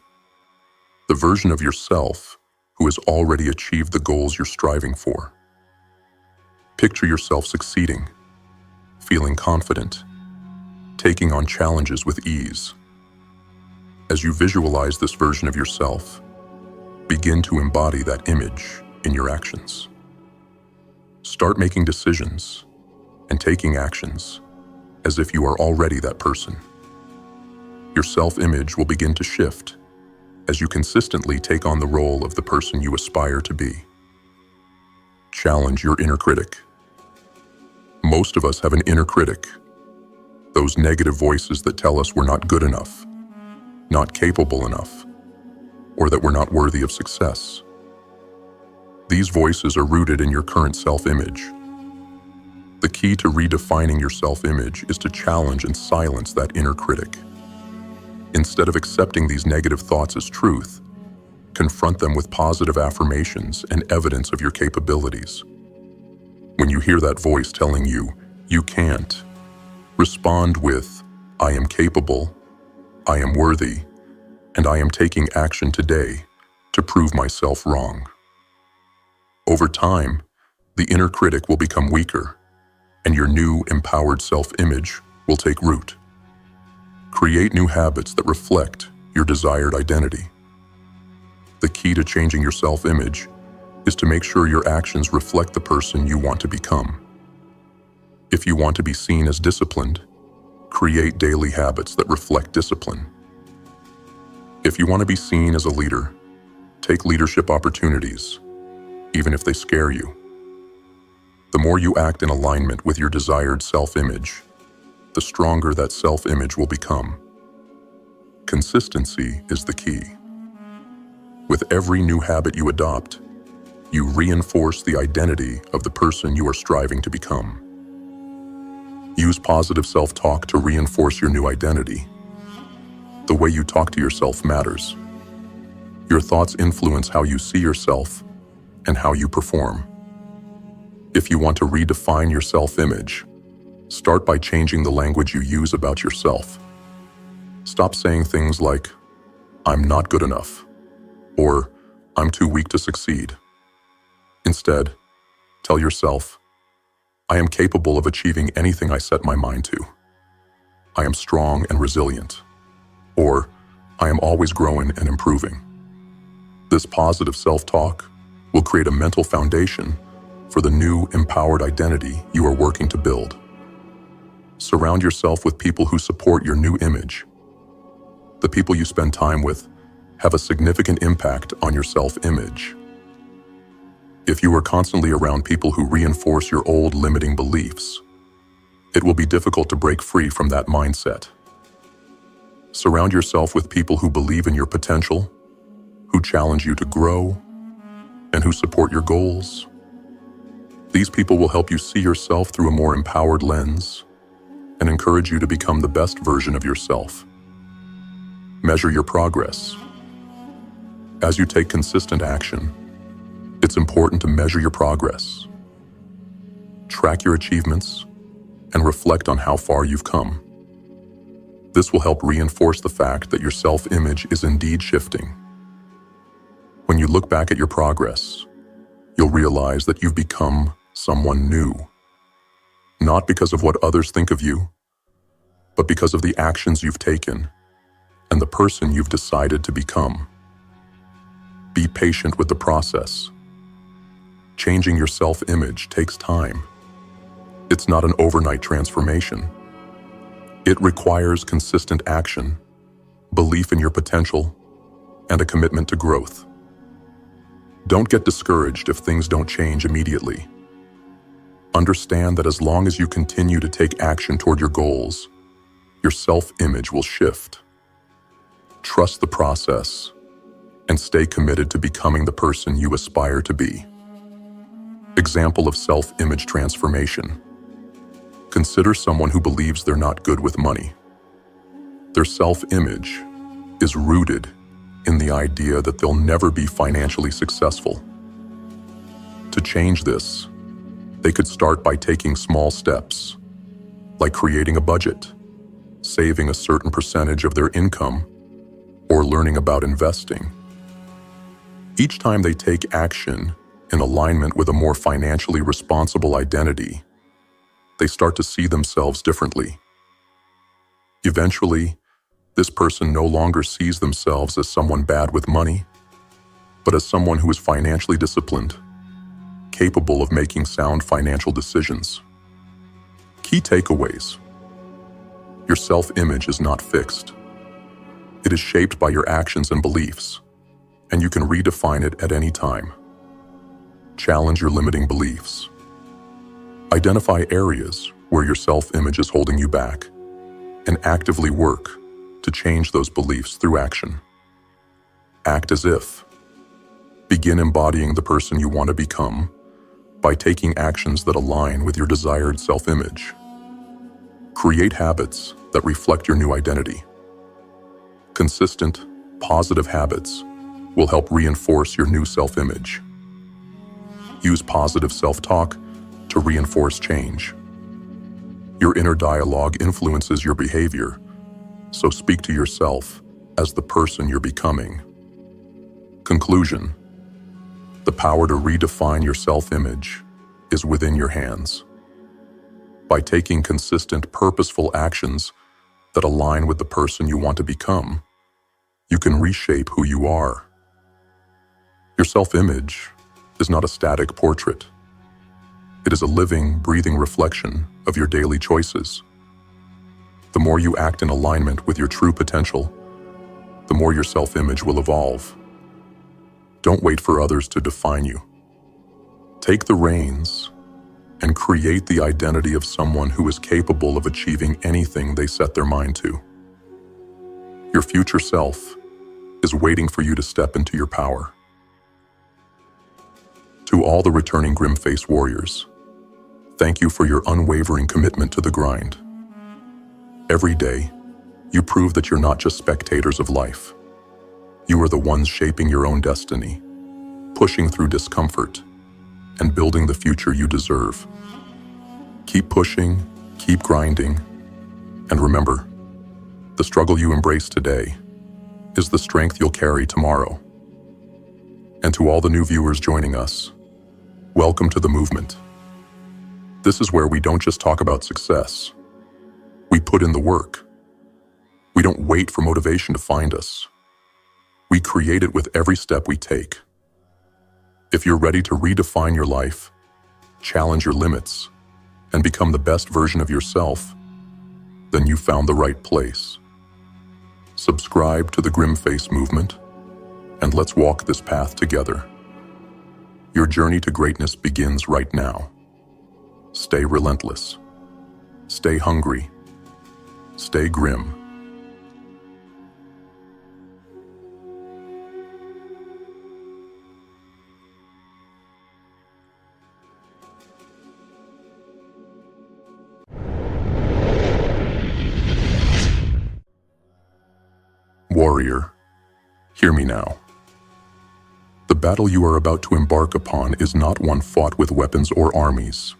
The version of yourself who has already achieved the goals you're striving for. Picture yourself succeeding, feeling confident, taking on challenges with ease. As you visualize this version of yourself, begin to embody that image in your actions. Start making decisions and taking actions as if you are already that person. Your self-image will begin to shift as you consistently take on the role of the person you aspire to be. Challenge your inner critic. Most of us have an inner critic, those negative voices that tell us we're not good enough, not capable enough, or that we're not worthy of success. These voices are rooted in your current self-image. The key to redefining your self-image is to challenge and silence that inner critic. Instead of accepting these negative thoughts as truth, confront them with positive affirmations and evidence of your capabilities. When you hear that voice telling you, "You can't," respond with, "I am capable, I am worthy, and I am taking action today to prove myself wrong." Over time, the inner critic will become weaker, and your new, empowered self-image will take root. Create new habits that reflect your desired identity. The key to changing your self-image is to make sure your actions reflect the person you want to become. If you want to be seen as disciplined, create daily habits that reflect discipline. If you want to be seen as a leader, take leadership opportunities, even if they scare you. The more you act in alignment with your desired self-image, the stronger that self-image will become. Consistency is the key. With every new habit you adopt, you reinforce the identity of the person you are striving to become. Use positive self-talk to reinforce your new identity. The way you talk to yourself matters. Your thoughts influence how you see yourself and how you perform. If you want to redefine your self-image, start by changing the language you use about yourself. Stop saying things like, "I'm not good enough," or "I'm too weak to succeed." Instead, tell yourself, "I am capable of achieving anything I set my mind to. I am strong and resilient," or "I am always growing and improving." This positive self-talk will create a mental foundation for the new, empowered identity you are working to build. Surround yourself with people who support your new image. The people you spend time with have a significant impact on your self-image. If you are constantly around people who reinforce your old limiting beliefs, it will be difficult to break free from that mindset. Surround yourself with people who believe in your potential, who challenge you to grow, and who support your goals. These people will help you see yourself through a more empowered lens and encourage you to become the best version of yourself. Measure your progress. As you take consistent action, it's important to measure your progress. Track your achievements and reflect on how far you've come. This will help reinforce the fact that your self-image is indeed shifting. When you look back at your progress, you'll realize that you've become someone new. Not because of what others think of you, but because of the actions you've taken and the person you've decided to become. Be patient with the process. Changing your self-image takes time. It's not an overnight transformation. It requires consistent action, belief in your potential, and a commitment to growth. Don't get discouraged if things don't change immediately. Understand that as long as you continue to take action toward your goals, your self-image will shift. Trust the process and stay committed to becoming the person you aspire to be. Example of self-image transformation. Consider someone who believes they're not good with money. Their self-image is rooted in the idea that they'll never be financially successful. To change this, They could start by taking small steps, like creating a budget, saving a certain percentage of their income, or learning about investing. Each time they take action in alignment with a more financially responsible identity, they start to see themselves differently. Eventually, this person no longer sees themselves as someone bad with money, but as someone who is financially disciplined, capable of making sound financial decisions. Key takeaways. Your self-image is not fixed. It is shaped by your actions and beliefs, and you can redefine it at any time. Challenge your limiting beliefs. Identify areas where your self-image is holding you back, and actively work to change those beliefs through action. Act as if. Begin embodying the person you want to become by taking actions that align with your desired self-image. Create habits that reflect your new identity. Consistent, positive habits will help reinforce your new self-image. Use positive self-talk to reinforce change. Your inner dialogue influences your behavior, so speak to yourself as the person you're becoming. Conclusion. The power to redefine your self-image is within your hands. By taking consistent, purposeful actions that align with the person you want to become, you can reshape who you are. Your self-image is not a static portrait. It is a living, breathing reflection of your daily choices. The more you act in alignment with your true potential, the more your self-image will evolve. Don't wait for others to define you. Take the reins and create the identity of someone who is capable of achieving anything they set their mind to. Your future self is waiting for you to step into your power. To all the returning GrimFace warriors, thank you for your unwavering commitment to the grind. Every day, you prove that you're not just spectators of life. You are the ones shaping your own destiny, pushing through discomfort, and building the future you deserve. Keep pushing, keep grinding, and remember, the struggle you embrace today is the strength you'll carry tomorrow. And to all the new viewers joining us, welcome to the movement. This is where we don't just talk about success. We put in the work. We don't wait for motivation to find us. We create it with every step we take. If you're ready to redefine your life, challenge your limits, and become the best version of yourself, then you found the right place. Subscribe to the GrimFace movement, and let's walk this path together. Your journey to greatness begins right now. Stay relentless. Stay hungry. Stay grim. Warrior, hear me now. The battle you are about to embark upon is not one fought with weapons or armies.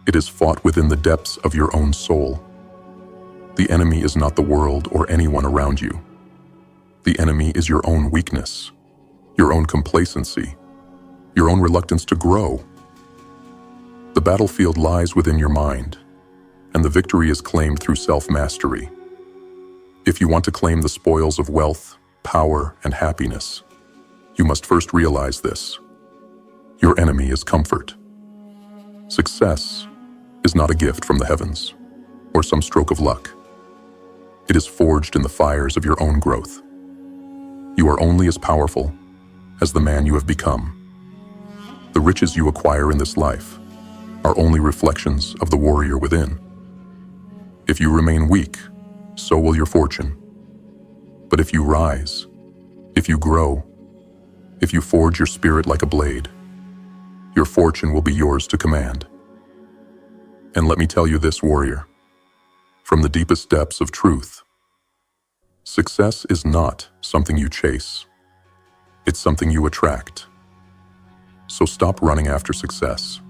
It is fought within the depths of your own soul. The enemy is not the world or anyone around you. The enemy is your own weakness, your own complacency, your own reluctance to grow. The battlefield lies within your mind, and the victory is claimed through self-mastery. If you want to claim the spoils of wealth, power, and happiness, you must first realize this. Your enemy is comfort. Success is not a gift from the heavens or some stroke of luck. It is forged in the fires of your own growth. You are only as powerful as the man you have become. The riches you acquire in this life are only reflections of the warrior within. If you remain weak, so will your fortune. But if you rise, if you grow, if you forge your spirit like a blade, your fortune will be yours to command. And let me tell you this, warrior, from the deepest depths of truth, success is not something you chase. It's something you attract. So stop running after success.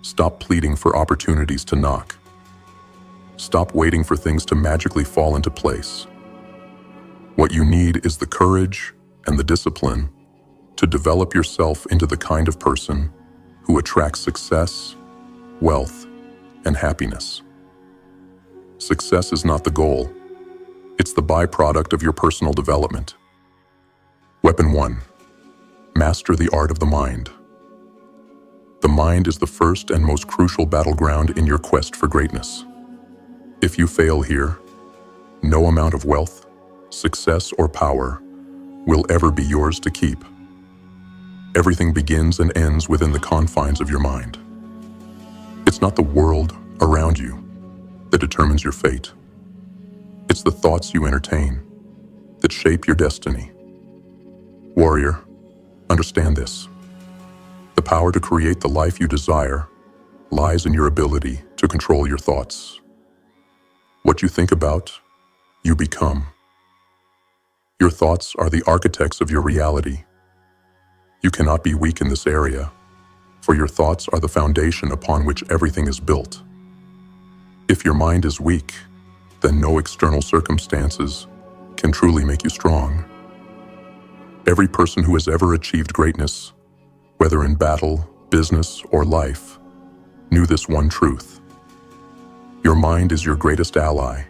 Stop pleading for opportunities to knock. Stop waiting for things to magically fall into place. What you need is the courage and the discipline to develop yourself into the kind of person who attracts success, wealth, and happiness. Success is not the goal. It's the byproduct of your personal development. Weapon 1. Master the art of the mind. The mind is the first and most crucial battleground in your quest for greatness. If you fail here, no amount of wealth, success, or power will ever be yours to keep. Everything begins and ends within the confines of your mind. It's not the world around you that determines your fate. It's the thoughts you entertain that shape your destiny. Warrior, understand this. The power to create the life you desire lies in your ability to control your thoughts. What you think about, you become. Your thoughts are the architects of your reality. You cannot be weak in this area, for your thoughts are the foundation upon which everything is built. If your mind is weak, then no external circumstances can truly make you strong. Every person who has ever achieved greatness, whether in battle, business, or life, knew this one truth. Your mind is your greatest ally,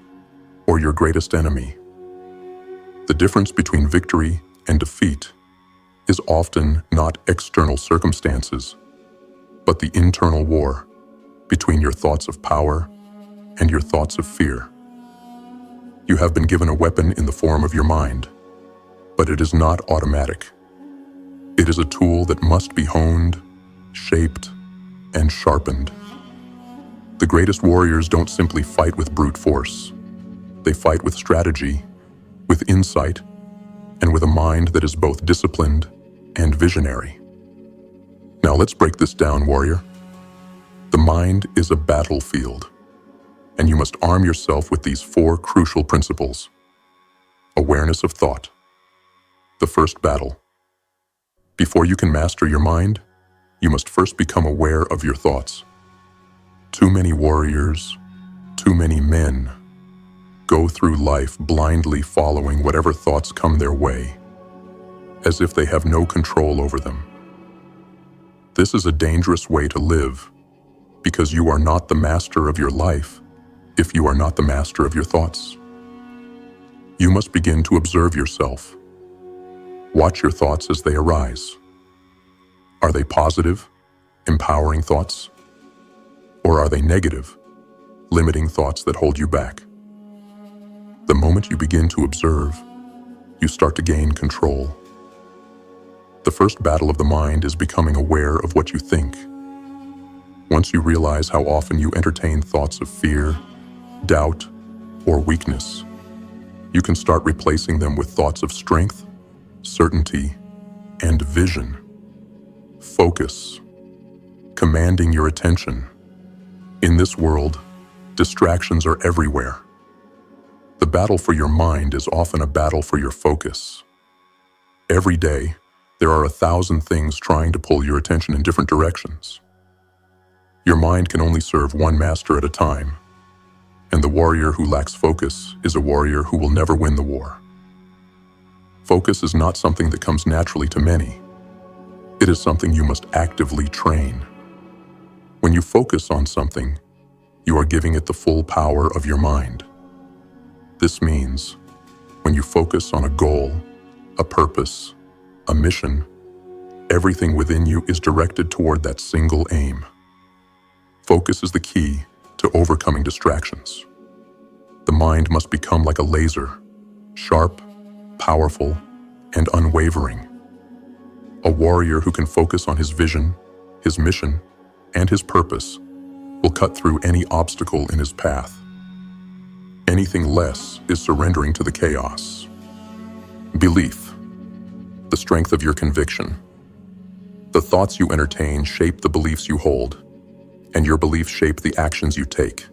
or your greatest enemy. The difference between victory and defeat is often not external circumstances, but the internal war between your thoughts of power and your thoughts of fear. You have been given a weapon in the form of your mind, but it is not automatic. It is a tool that must be honed, shaped, and sharpened. The greatest warriors don't simply fight with brute force. They fight with strategy, with insight, and with a mind that is both disciplined and visionary. Now let's break this down, warrior. The mind is a battlefield, and you must arm yourself with these 4 crucial principles. Awareness of thought. The first battle. Before you can master your mind, you must first become aware of your thoughts. Too many warriors, too many men, go through life blindly following whatever thoughts come their way, as if they have no control over them. This is a dangerous way to live, because you are not the master of your life if you are not the master of your thoughts. You must begin to observe yourself. Watch your thoughts as they arise. Are they positive, empowering thoughts? Or are they negative, limiting thoughts that hold you back? The moment you begin to observe, you start to gain control. The first battle of the mind is becoming aware of what you think. Once you realize how often you entertain thoughts of fear, doubt, or weakness, you can start replacing them with thoughts of strength, certainty, and vision. Focus, commanding your attention. In this world, distractions are everywhere. The battle for your mind is often a battle for your focus. Every day, there are 1,000 things trying to pull your attention in different directions. Your mind can only serve one master at a time, and the warrior who lacks focus is a warrior who will never win the war. Focus is not something that comes naturally to many. It is something you must actively train. When you focus on something, you are giving it the full power of your mind. This means, when you focus on a goal, a purpose, a mission, everything within you is directed toward that single aim. Focus is the key to overcoming distractions. The mind must become like a laser, sharp, powerful, and unwavering. A warrior who can focus on his vision, his mission, and his purpose will cut through any obstacle in his path. Anything less is surrendering to the chaos. Belief, the strength of your conviction. The thoughts you entertain shape the beliefs you hold, and your beliefs shape the actions you take.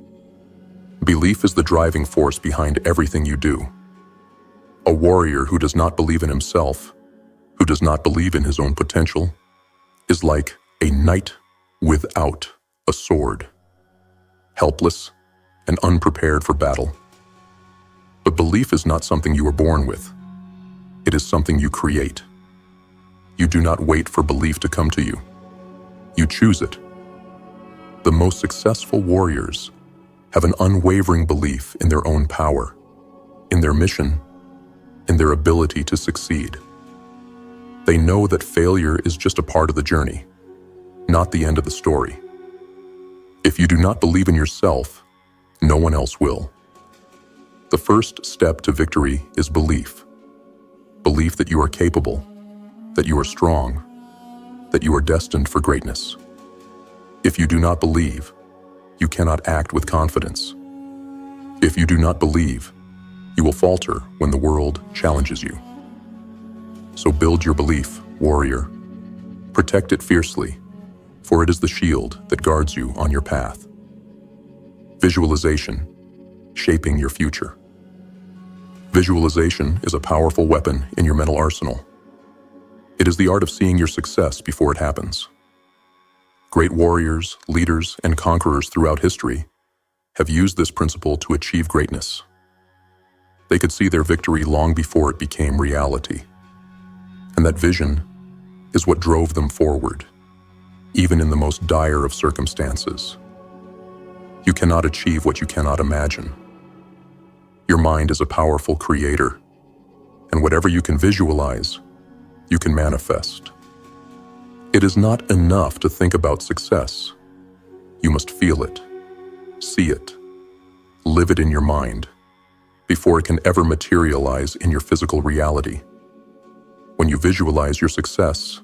Belief is the driving force behind everything you do. A warrior who does not believe in himself, who does not believe in his own potential, is like a knight without a sword, helpless and unprepared for battle. But belief is not something you are born with. It is something you create. You do not wait for belief to come to you. You choose it. The most successful warriors have an unwavering belief in their own power, in their mission, in their ability to succeed. They know that failure is just a part of the journey, not the end of the story. If you do not believe in yourself, no one else will. The first step to victory is belief. Belief that you are capable, that you are strong, that you are destined for greatness. If you do not believe, you cannot act with confidence. If you do not believe, you will falter when the world challenges you. So build your belief, warrior. Protect it fiercely, for it is the shield that guards you on your path. Visualization, shaping your future. Visualization is a powerful weapon in your mental arsenal. It is the art of seeing your success before it happens. Great warriors, leaders, and conquerors throughout history have used this principle to achieve greatness. They could see their victory long before it became reality. And that vision is what drove them forward, even in the most dire of circumstances. You cannot achieve what you cannot imagine. Your mind is a powerful creator, and whatever you can visualize, you can manifest. It is not enough to think about success. You must feel it, see it, live it in your mind, before it can ever materialize in your physical reality. When you visualize your success,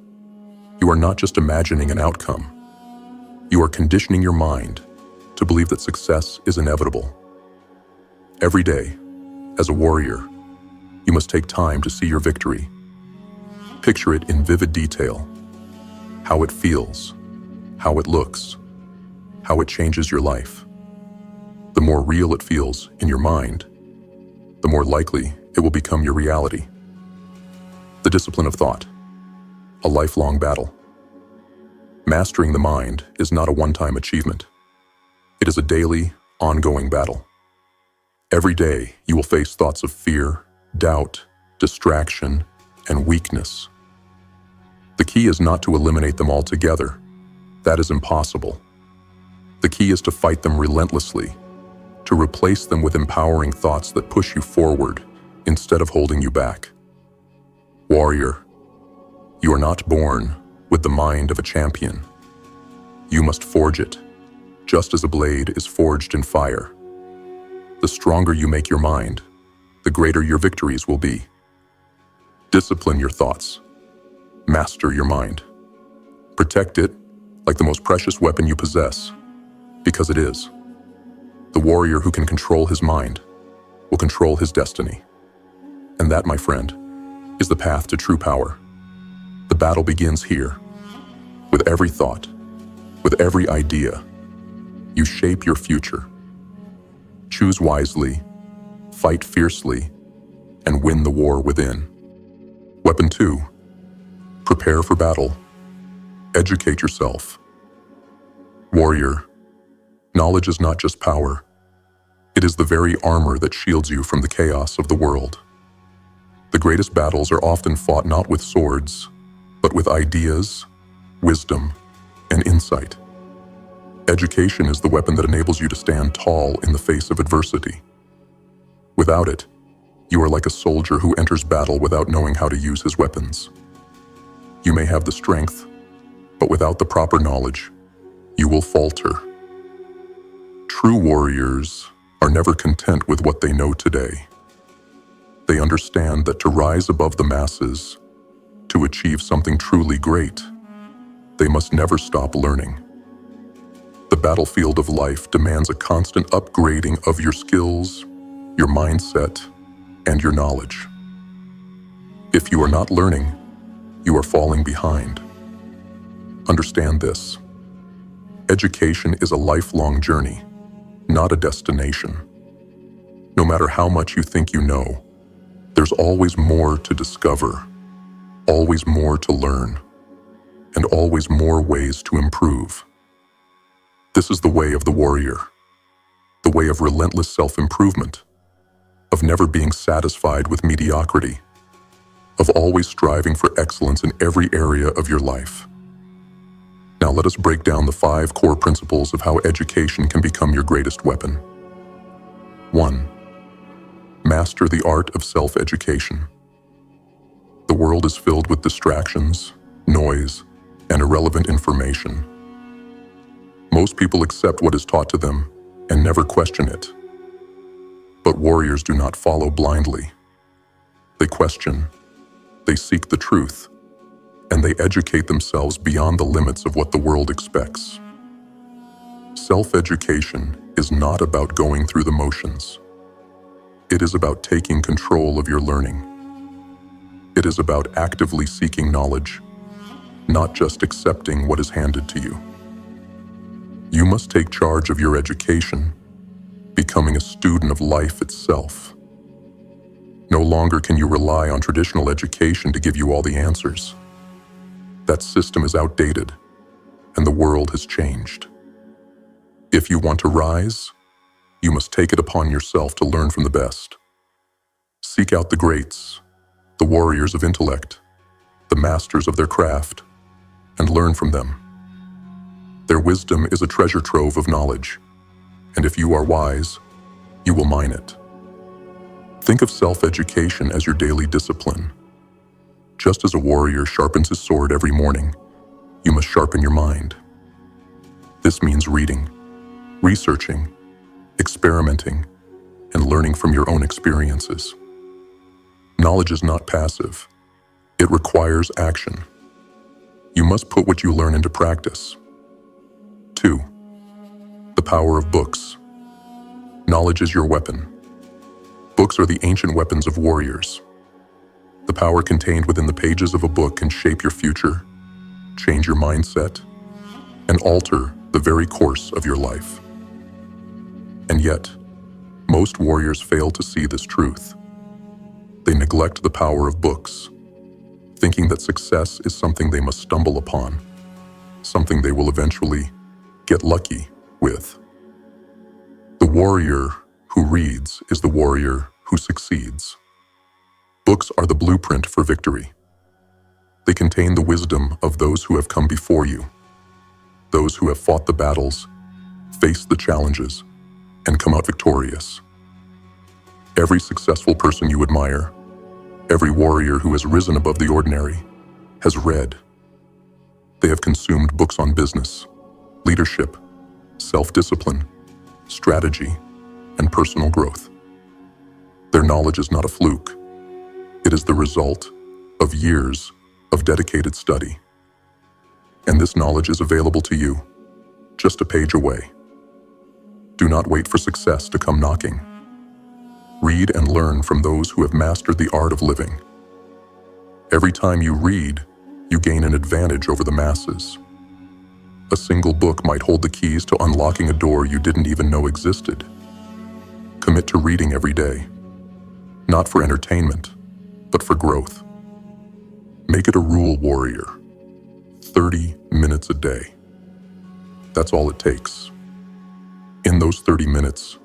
you are not just imagining an outcome. You are conditioning your mind to believe that success is inevitable. Every day, as a warrior, you must take time to see your victory. Picture it in vivid detail, how it feels, how it looks, how it changes your life. The more real it feels in your mind, the more likely it will become your reality. The discipline of thought, a lifelong battle. Mastering the mind is not a one-time achievement. It is a daily, ongoing battle. Every day, you will face thoughts of fear, doubt, distraction, and weakness. The key is not to eliminate them altogether. That is impossible. The key is to fight them relentlessly, to replace them with empowering thoughts that push you forward instead of holding you back. Warrior, you are not born with the mind of a champion. You must forge it, just as a blade is forged in fire. The stronger you make your mind, the greater your victories will be. Discipline your thoughts. Master your mind. Protect it like the most precious weapon you possess, because it is. The warrior who can control his mind will control his destiny. And that, my friend, is the path to true power. The battle begins here. With every thought, with every idea, you shape your future. Choose wisely, fight fiercely, and win the war within. Weapon 2. Prepare for battle. Educate yourself. Warrior, knowledge is not just power. It is the very armor that shields you from the chaos of the world. The greatest battles are often fought not with swords, but with ideas, wisdom, and insight. Education is the weapon that enables you to stand tall in the face of adversity. Without it, you are like a soldier who enters battle without knowing how to use his weapons. You may have the strength, but without the proper knowledge, you will falter. True warriors are never content with what they know today. They understand that to rise above the masses, to achieve something truly great, they must never stop learning. The battlefield of life demands a constant upgrading of your skills, your mindset, and your knowledge. If you are not learning, you are falling behind. Understand this. Education is a lifelong journey, not a destination. No matter how much you think you know, there's always more to discover, always more to learn, and always more ways to improve. This is the way of the warrior, the way of relentless self-improvement, of never being satisfied with mediocrity, of always striving for excellence in every area of your life. Now let us break down the 5 core principles of how education can become your greatest weapon. 1. Master the art of self-education. The world is filled with distractions, noise, and irrelevant information. Most people accept what is taught to them and never question it. But warriors do not follow blindly. They question, they seek the truth, and they educate themselves beyond the limits of what the world expects. Self-education is not about going through the motions. It is about taking control of your learning. It is about actively seeking knowledge, not just accepting what is handed to you. You must take charge of your education, becoming a student of life itself. No longer can you rely on traditional education to give you all the answers. That system is outdated, and the world has changed. If you want to rise, you must take it upon yourself to learn from the best. Seek out the greats, the warriors of intellect, the masters of their craft, and learn from them. Their wisdom is a treasure trove of knowledge, and if you are wise, you will mine it. Think of self-education as your daily discipline. Just as a warrior sharpens his sword every morning, you must sharpen your mind. This means reading, researching, experimenting, and learning from your own experiences. Knowledge is not passive. It requires action. You must put what you learn into practice. 2. The power of books. Knowledge is your weapon. Books are the ancient weapons of warriors. The power contained within the pages of a book can shape your future, change your mindset, and alter the very course of your life. And yet, most warriors fail to see this truth. They neglect the power of books, thinking that success is something they must stumble upon, something they will eventually get lucky with. The warrior who reads is the warrior who succeeds. Books are the blueprint for victory. They contain the wisdom of those who have come before you, those who have fought the battles, faced the challenges, and come out victorious. Every successful person you admire, every warrior who has risen above the ordinary, has read. They have consumed books on business, leadership, self-discipline, strategy, and personal growth. Their knowledge is not a fluke. It is the result of years of dedicated study. And this knowledge is available to you, just a page away. Do not wait for success to come knocking. Read and learn from those who have mastered the art of living. Every time you read, you gain an advantage over the masses. A single book might hold the keys to unlocking a door you didn't even know existed. Commit to reading every day, not for entertainment, but for growth. Make it a rule, warrior. 30 minutes a day. That's all it takes. In those 30 minutes,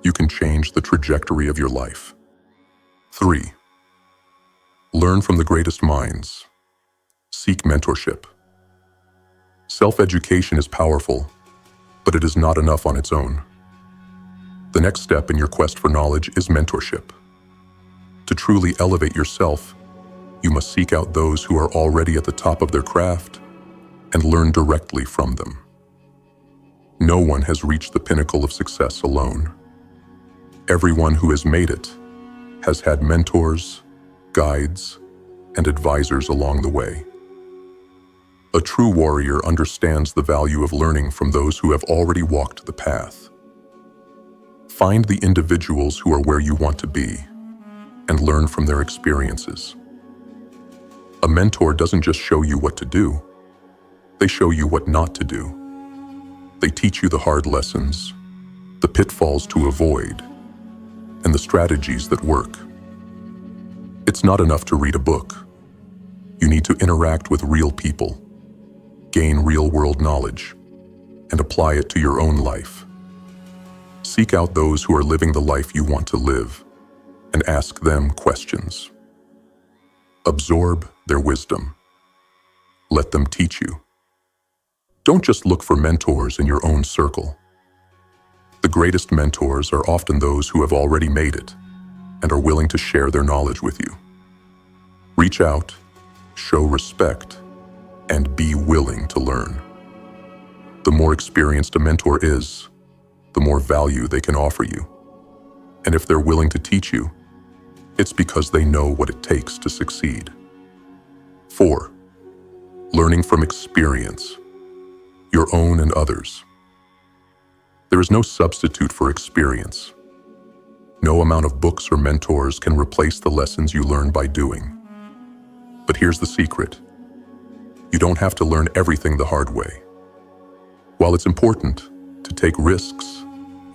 you can change the trajectory of your life. 3. Learn from the greatest minds. Seek mentorship. Self-education is powerful, but it is not enough on its own. The next step in your quest for knowledge is mentorship. To truly elevate yourself, you must seek out those who are already at the top of their craft and learn directly from them. No one has reached the pinnacle of success alone. Everyone who has made it has had mentors, guides, and advisors along the way. A true warrior understands the value of learning from those who have already walked the path. Find the individuals who are where you want to be and learn from their experiences. A mentor doesn't just show you what to do, they show you what not to do. They teach you the hard lessons, the pitfalls to avoid, and the strategies that work. It's not enough to read a book. You need to interact with real people, gain real-world knowledge, and apply it to your own life. Seek out those who are living the life you want to live and ask them questions. Absorb their wisdom. Let them teach you. Don't just look for mentors in your own circle. The greatest mentors are often those who have already made it and are willing to share their knowledge with you. Reach out, show respect, and be willing to learn. The more experienced a mentor is, the more value they can offer you. And if they're willing to teach you, it's because they know what it takes to succeed. 4. Learning from experience, your own and others. There is no substitute for experience. No amount of books or mentors can replace the lessons you learn by doing. But here's the secret. You don't have to learn everything the hard way. While it's important to take risks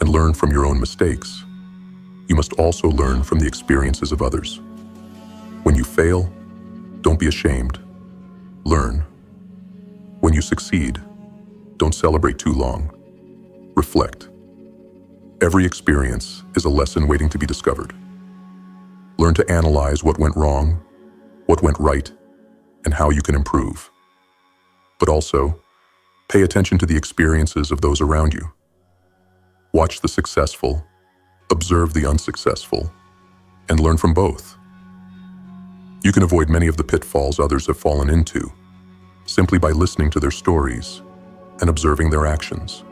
and learn from your own mistakes, you must also learn from the experiences of others. When you fail, don't be ashamed. Learn. When you succeed, don't celebrate too long. Reflect. Every experience is a lesson waiting to be discovered. Learn to analyze what went wrong, what went right, and how you can improve. But also, pay attention to the experiences of those around you. Watch the successful, observe the unsuccessful, and learn from both. You can avoid many of the pitfalls others have fallen into simply by listening to their stories and observing their actions.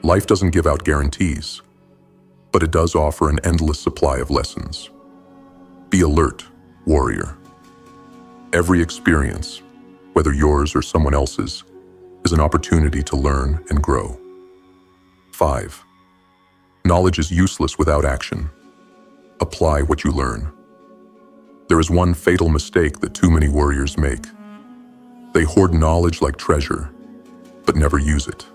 Life doesn't give out guarantees, but it does offer an endless supply of lessons. Be alert, warrior. Every experience, whether yours or someone else's, is an opportunity to learn and grow. 5. Knowledge is useless without action. Apply what you learn. There is one fatal mistake that too many warriors make. They hoard knowledge like treasure, but never use it.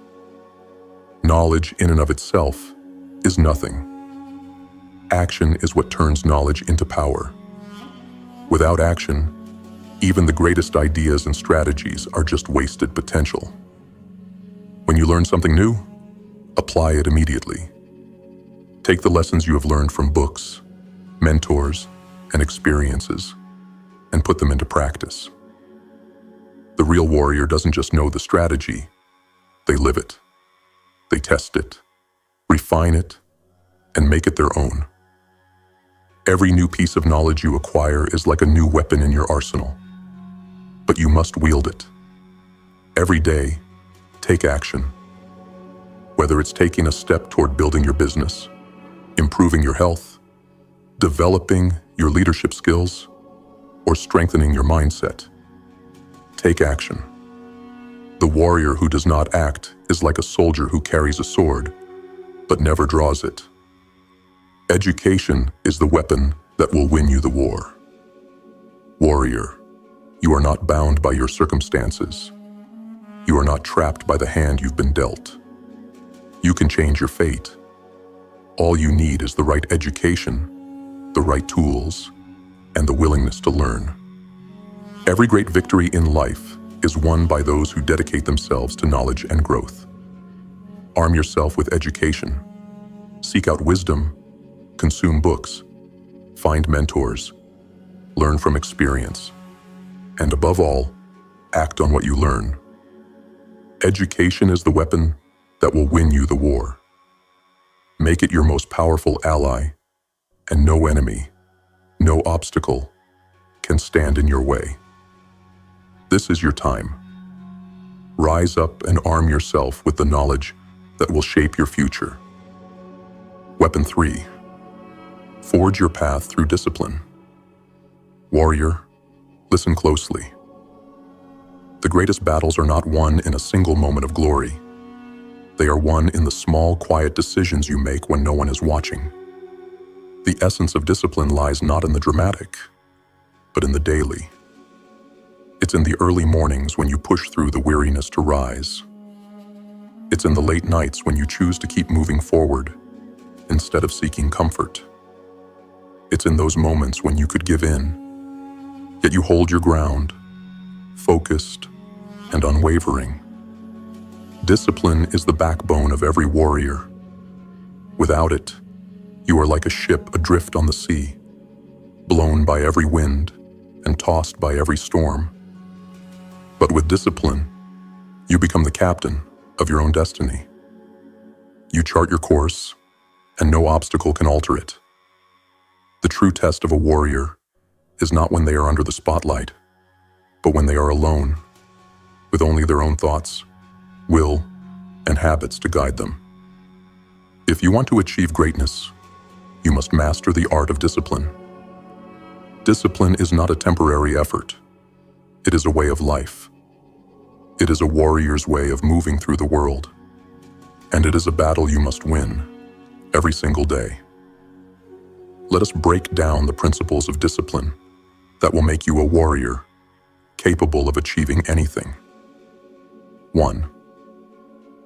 Knowledge in and of itself is nothing. Action is what turns knowledge into power. Without action, even the greatest ideas and strategies are just wasted potential. When you learn something new, apply it immediately. Take the lessons you have learned from books, mentors, and experiences, and put them into practice. The real warrior doesn't just know the strategy, they live it. They test it, refine it, and make it their own. Every new piece of knowledge you acquire is like a new weapon in your arsenal, but you must wield it. Every day, take action. Whether it's taking a step toward building your business, improving your health, developing your leadership skills, or strengthening your mindset, take action. The warrior who does not act is like a soldier who carries a sword, but never draws it. Education is the weapon that will win you the war. Warrior, you are not bound by your circumstances. You are not trapped by the hand you've been dealt. You can change your fate. All you need is the right education, the right tools, and the willingness to learn. Every great victory in life is won by those who dedicate themselves to knowledge and growth. Arm yourself with education. Seek out wisdom, consume books, find mentors, learn from experience, and above all, act on what you learn. Education is the weapon that will win you the war. Make it your most powerful ally, and no enemy, no obstacle can stand in your way. This is your time. Rise up and arm yourself with the knowledge that will shape your future. Weapon 3. Forge your path through discipline. Warrior, listen closely. The greatest battles are not won in a single moment of glory. They are won in the small, quiet decisions you make when no one is watching. The essence of discipline lies not in the dramatic, but in the daily. It's in the early mornings when you push through the weariness to rise. It's in the late nights when you choose to keep moving forward instead of seeking comfort. It's in those moments when you could give in, yet you hold your ground, focused and unwavering. Discipline is the backbone of every warrior. Without it, you are like a ship adrift on the sea, blown by every wind and tossed by every storm. But with discipline, you become the captain of your own destiny. You chart your course, and no obstacle can alter it. The true test of a warrior is not when they are under the spotlight, but when they are alone, with only their own thoughts, will, and habits to guide them. If you want to achieve greatness, you must master the art of discipline. Discipline is not a temporary effort. It is a way of life. It is a warrior's way of moving through the world. And it is a battle you must win every single day. Let us break down the principles of discipline that will make you a warrior capable of achieving anything. 1.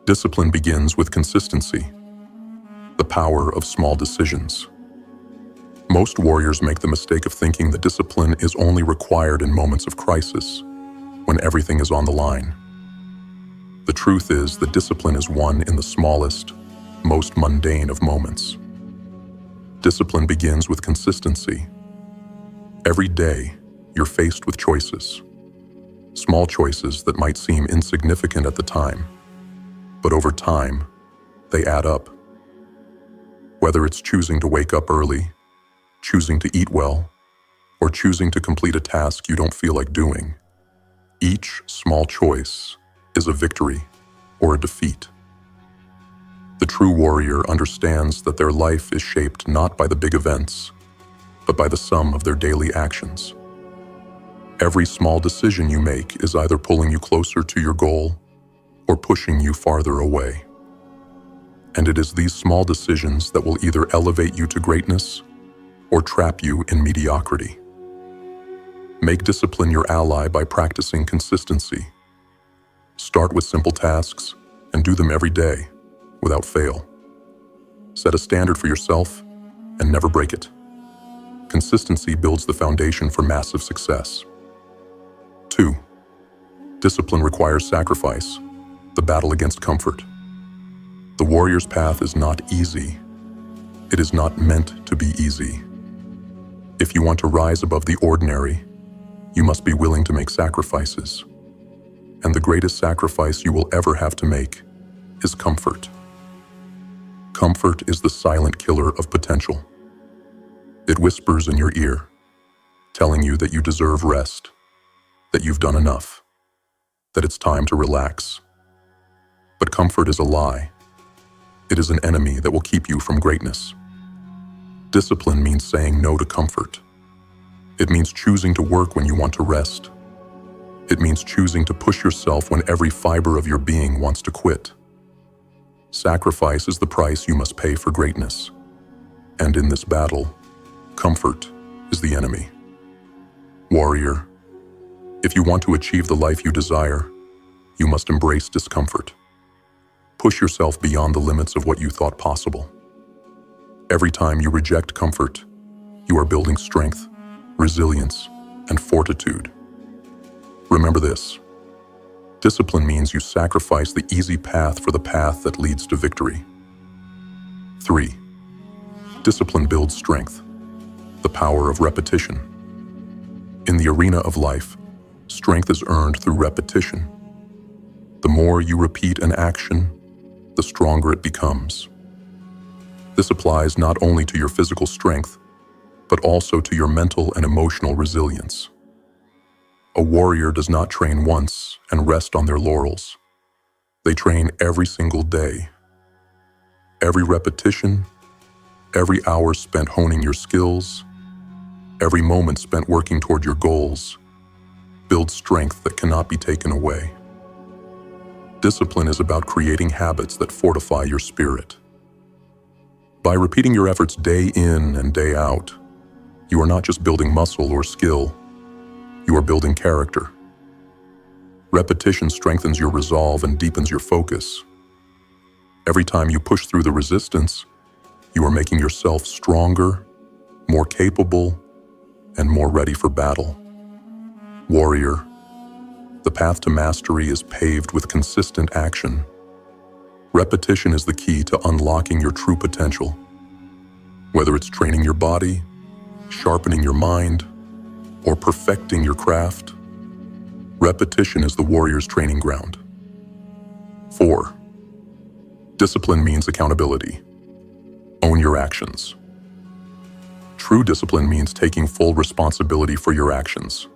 Discipline begins with consistency, the power of small decisions. Most warriors make the mistake of thinking that discipline is only required in moments of crisis, when everything is on the line. The truth is that discipline is won in the smallest, most mundane of moments. Discipline begins with consistency. Every day, you're faced with choices. Small choices that might seem insignificant at the time, but over time, they add up. Whether it's choosing to wake up early, choosing to eat well, or choosing to complete a task you don't feel like doing, each small choice is a victory or a defeat. The true warrior understands that their life is shaped not by the big events, but by the sum of their daily actions. Every small decision you make is either pulling you closer to your goal or pushing you farther away. And it is these small decisions that will either elevate you to greatness or trap you in mediocrity. Make discipline your ally by practicing consistency. Start with simple tasks and do them every day, without fail. Set a standard for yourself and never break it. Consistency builds the foundation for massive success. 2. Discipline requires sacrifice, the battle against comfort. The warrior's path is not easy. It is not meant to be easy. If you want to rise above the ordinary, you must be willing to make sacrifices. And the greatest sacrifice you will ever have to make is comfort. Comfort is the silent killer of potential. It whispers in your ear, telling you that you deserve rest, that you've done enough, that it's time to relax. But comfort is a lie. It is an enemy that will keep you from greatness. Discipline means saying no to comfort. It means choosing to work when you want to rest. It means choosing to push yourself when every fiber of your being wants to quit. Sacrifice is the price you must pay for greatness. And in this battle, comfort is the enemy. Warrior, if you want to achieve the life you desire, you must embrace discomfort. Push yourself beyond the limits of what you thought possible. Every time you reject comfort, you are building strength, resilience, and fortitude. Remember this: discipline means you sacrifice the easy path for the path that leads to victory. 3. Discipline builds strength, the power of repetition. In the arena of life, strength is earned through repetition. The more you repeat an action, the stronger it becomes. This applies not only to your physical strength, but also to your mental and emotional resilience. A warrior does not train once and rest on their laurels. They train every single day. Every repetition, every hour spent honing your skills, every moment spent working toward your goals, builds strength that cannot be taken away. Discipline is about creating habits that fortify your spirit. By repeating your efforts day in and day out, you are not just building muscle or skill, you are building character. Repetition strengthens your resolve and deepens your focus. Every time you push through the resistance, you are making yourself stronger, more capable, and more ready for battle. Warrior, the path to mastery is paved with consistent action Repetition is the key to unlocking your true potential. Whether it's training your body, sharpening your mind, or perfecting your craft, repetition is the warrior's training ground. 4. Discipline means accountability. Own your actions. True discipline means taking full responsibility for your actions.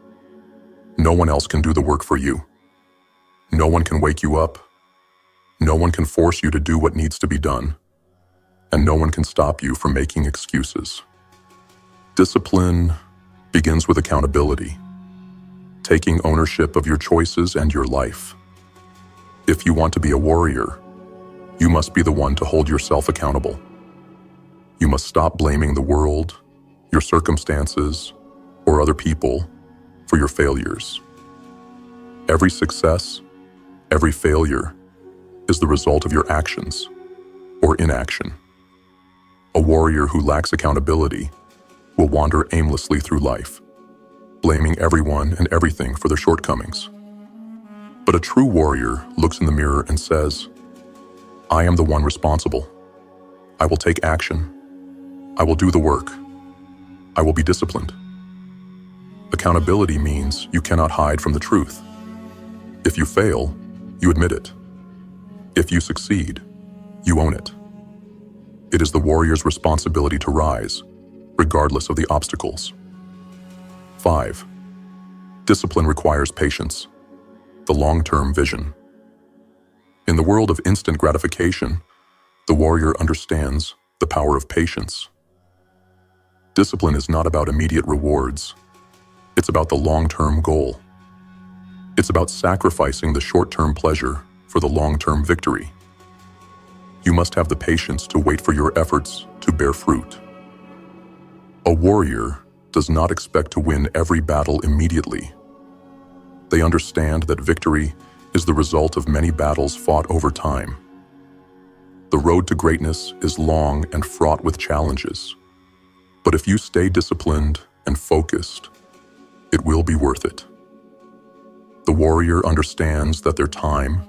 No one else can do the work for you. No one can wake you up. No one can force you to do what needs to be done. And no one can stop you from making excuses. Discipline begins with accountability, taking ownership of your choices and your life. If you want to be a warrior, you must be the one to hold yourself accountable. You must stop blaming the world, your circumstances, or other people for your failures. Every success, every failure is the result of your actions or inaction. A warrior who lacks accountability will wander aimlessly through life, blaming everyone and everything for their shortcomings. But a true warrior looks in the mirror and says, I am the one responsible. I will take action. I will do the work. I will be disciplined. Accountability means you cannot hide from the truth. If you fail, you admit it. If you succeed, you own it. It is the warrior's responsibility to rise, regardless of the obstacles. 5. Discipline requires patience, the long-term vision. In the world of instant gratification, the warrior understands the power of patience. Discipline is not about immediate rewards. It's about the long-term goal. It's about sacrificing the short-term pleasure for the long-term victory. You must have the patience to wait for your efforts to bear fruit. A warrior does not expect to win every battle immediately. They understand that victory is the result of many battles fought over time. The road to greatness is long and fraught with challenges. But if you stay disciplined and focused, it will be worth it. The warrior understands that their time,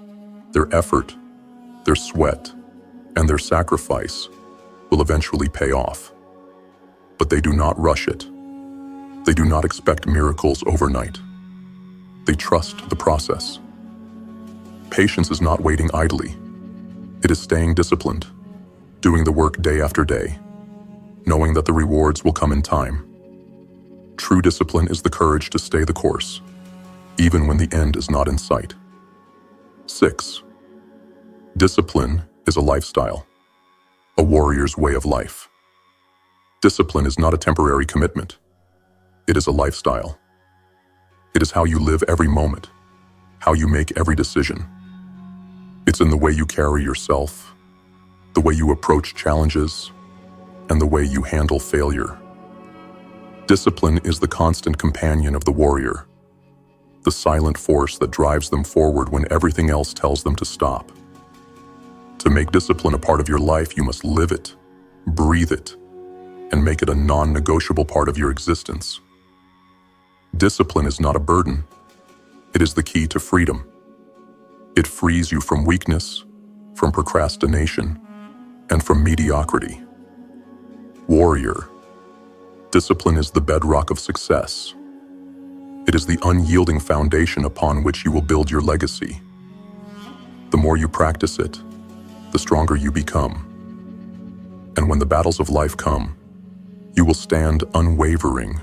their effort, their sweat, and their sacrifice will eventually pay off. But they do not rush it. They do not expect miracles overnight. They trust the process. Patience is not waiting idly. It is staying disciplined, doing the work day after day, knowing that the rewards will come in time. True discipline is the courage to stay the course, even when the end is not in sight. 6. Discipline is a lifestyle, a warrior's way of life. Discipline is not a temporary commitment. It is a lifestyle. It is how you live every moment, how you make every decision. It's in the way you carry yourself, the way you approach challenges, and the way you handle failure. Discipline is the constant companion of the warrior, the silent force that drives them forward when everything else tells them to stop. To make discipline a part of your life, you must live it, breathe it, and make it a non-negotiable part of your existence. Discipline is not a burden. It is the key to freedom. It frees you from weakness, from procrastination, and from mediocrity. Warrior, discipline is the bedrock of success. It is the unyielding foundation upon which you will build your legacy. The more you practice it, the stronger you become. And when the battles of life come, you will stand unwavering,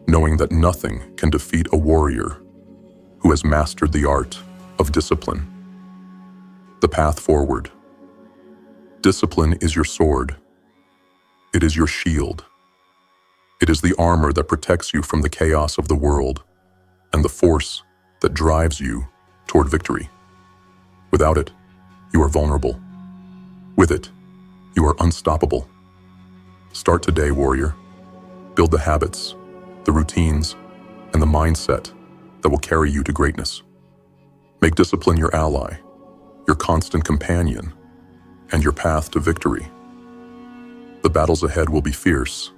knowing that nothing can defeat a warrior who has mastered the art of discipline. The path forward. Discipline is your sword. It is your shield. It is the armor that protects you from the chaos of the world and the force that drives you toward victory. Without it, you are vulnerable. With it, you are unstoppable. Start today, warrior. Build the habits, the routines, and the mindset that will carry you to greatness. Make discipline your ally, your constant companion, and your path to victory. The battles ahead will be fierce,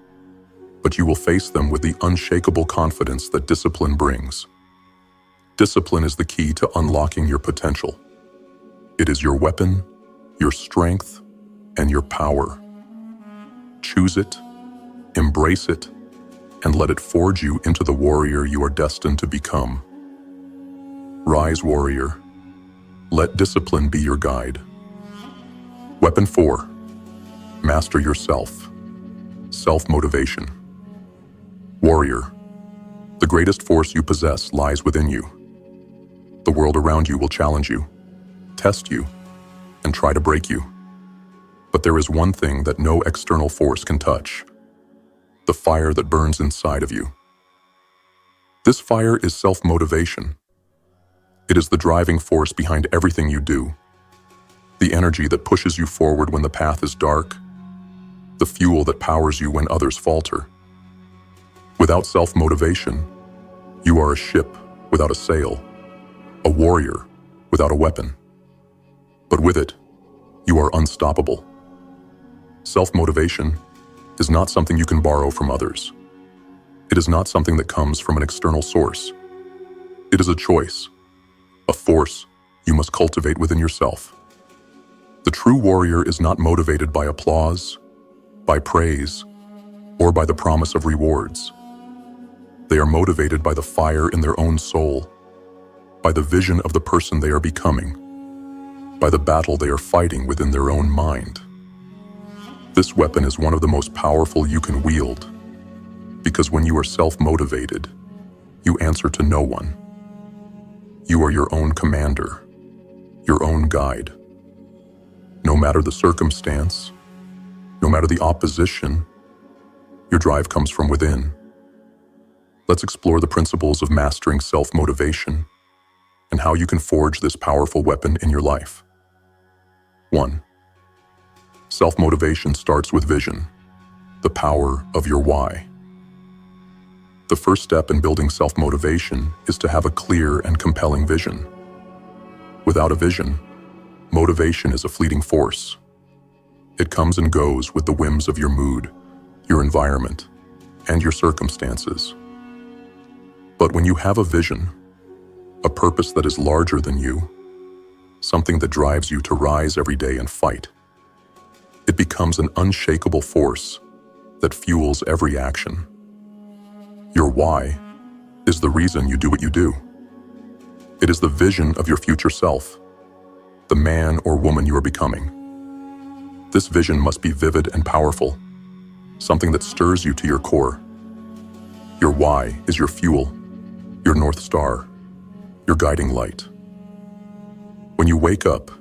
but you will face them with the unshakable confidence that discipline brings. Discipline is the key to unlocking your potential. It is your weapon, your strength, and your power. Choose it, embrace it, and let it forge you into the warrior you are destined to become. Rise, warrior. Let discipline be your guide. Weapon 4. Master yourself. Self-motivation. Warrior. The greatest force you possess lies within you. The world around you will challenge you, test you, and try to break you. But there is one thing that no external force can touch: the fire that burns inside of you. This fire is self-motivation. It is the driving force behind everything you do, the energy that pushes you forward when the path is dark, the fuel that powers you when others falter. Without self-motivation, you are a ship without a sail, a warrior without a weapon. But with it, you are unstoppable. Self-motivation is not something you can borrow from others. It is not something that comes from an external source. It is a choice, a force you must cultivate within yourself. The true warrior is not motivated by applause, by praise, or by the promise of rewards. They are motivated by the fire in their own soul, by the vision of the person they are becoming, by the battle they are fighting within their own mind. This weapon is one of the most powerful you can wield, because when you are self-motivated, you answer to no one. You are your own commander, your own guide. No matter the circumstance, no matter the opposition, your drive comes from within. Let's explore the principles of mastering self-motivation and how you can forge this powerful weapon in your life. 1. Self-motivation starts with vision, the power of your why. The first step in building self-motivation is to have a clear and compelling vision. Without a vision, motivation is a fleeting force. It comes and goes with the whims of your mood, your environment, and your circumstances. But when you have a vision, a purpose that is larger than you, something that drives you to rise every day and fight, it becomes an unshakable force that fuels every action. Your why is the reason you do what you do. It is the vision of your future self, the man or woman you are becoming. This vision must be vivid and powerful, something that stirs you to your core. Your why is your fuel, your North Star, your guiding light. When you wake up,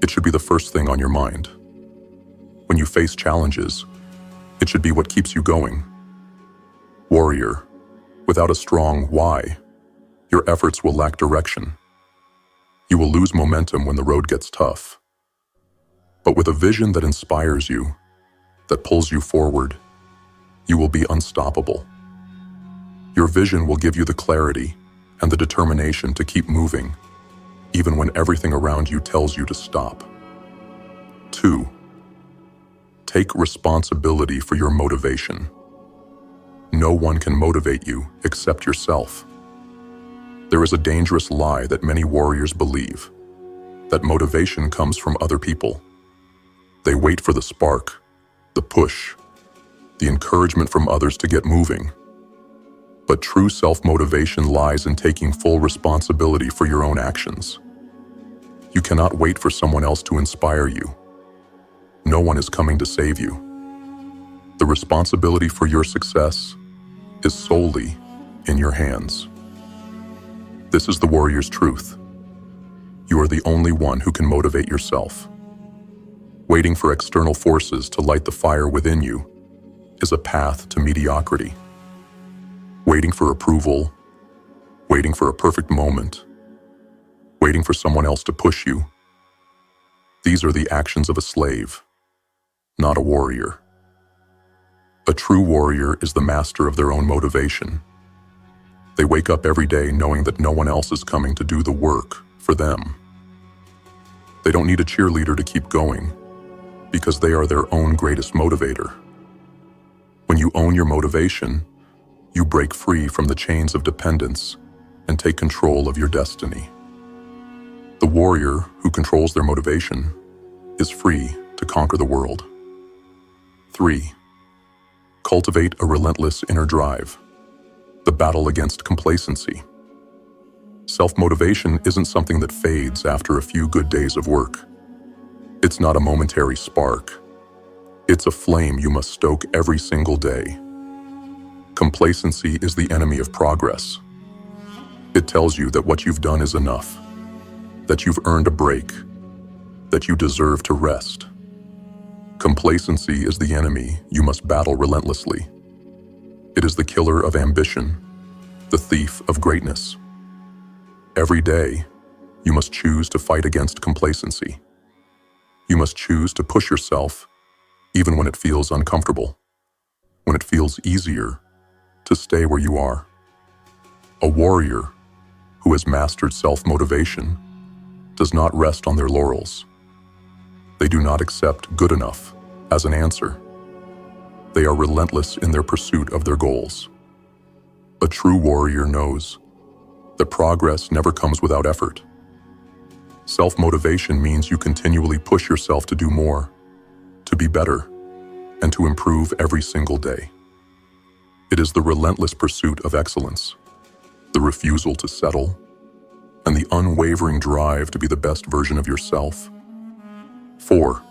it should be the first thing on your mind. When you face challenges, it should be what keeps you going. Warrior, without a strong why, your efforts will lack direction. You will lose momentum when the road gets tough. But with a vision that inspires you, that pulls you forward, you will be unstoppable. Your vision will give you the clarity and the determination to keep moving, even when everything around you tells you to stop. 2. Take responsibility for your motivation. No one can motivate you except yourself. There is a dangerous lie that many warriors believe, that motivation comes from other people. They wait for the spark, the push, the encouragement from others to get moving. But true self-motivation lies in taking full responsibility for your own actions. You cannot wait for someone else to inspire you. No one is coming to save you. The responsibility for your success is solely in your hands. This is the warrior's truth. You are the only one who can motivate yourself. Waiting for external forces to light the fire within you is a path to mediocrity. Waiting for approval, waiting for a perfect moment, waiting for someone else to push you. These are the actions of a slave, not a warrior. A true warrior is the master of their own motivation. They wake up every day knowing that no one else is coming to do the work for them. They don't need a cheerleader to keep going, because they are their own greatest motivator. When you own your motivation, you break free from the chains of dependence and take control of your destiny. The warrior who controls their motivation is free to conquer the world. 3. Cultivate a relentless inner drive. The battle against complacency. Self-motivation isn't something that fades after a few good days of work. It's not a momentary spark. It's a flame you must stoke every single day. Complacency is the enemy of progress. It tells you that what you've done is enough, that you've earned a break, that you deserve to rest. Complacency is the enemy you must battle relentlessly. It is the killer of ambition, the thief of greatness. Every day, you must choose to fight against complacency. You must choose to push yourself even when it feels uncomfortable, when it feels easier to stay where you are. A warrior who has mastered self-motivation does not rest on their laurels. They do not accept good enough as an answer. They are relentless in their pursuit of their goals. A true warrior knows that progress never comes without effort. Self-motivation means you continually push yourself to do more, to be better, and to improve every single day. It is the relentless pursuit of excellence, the refusal to settle, and the unwavering drive to be the best version of yourself. 4.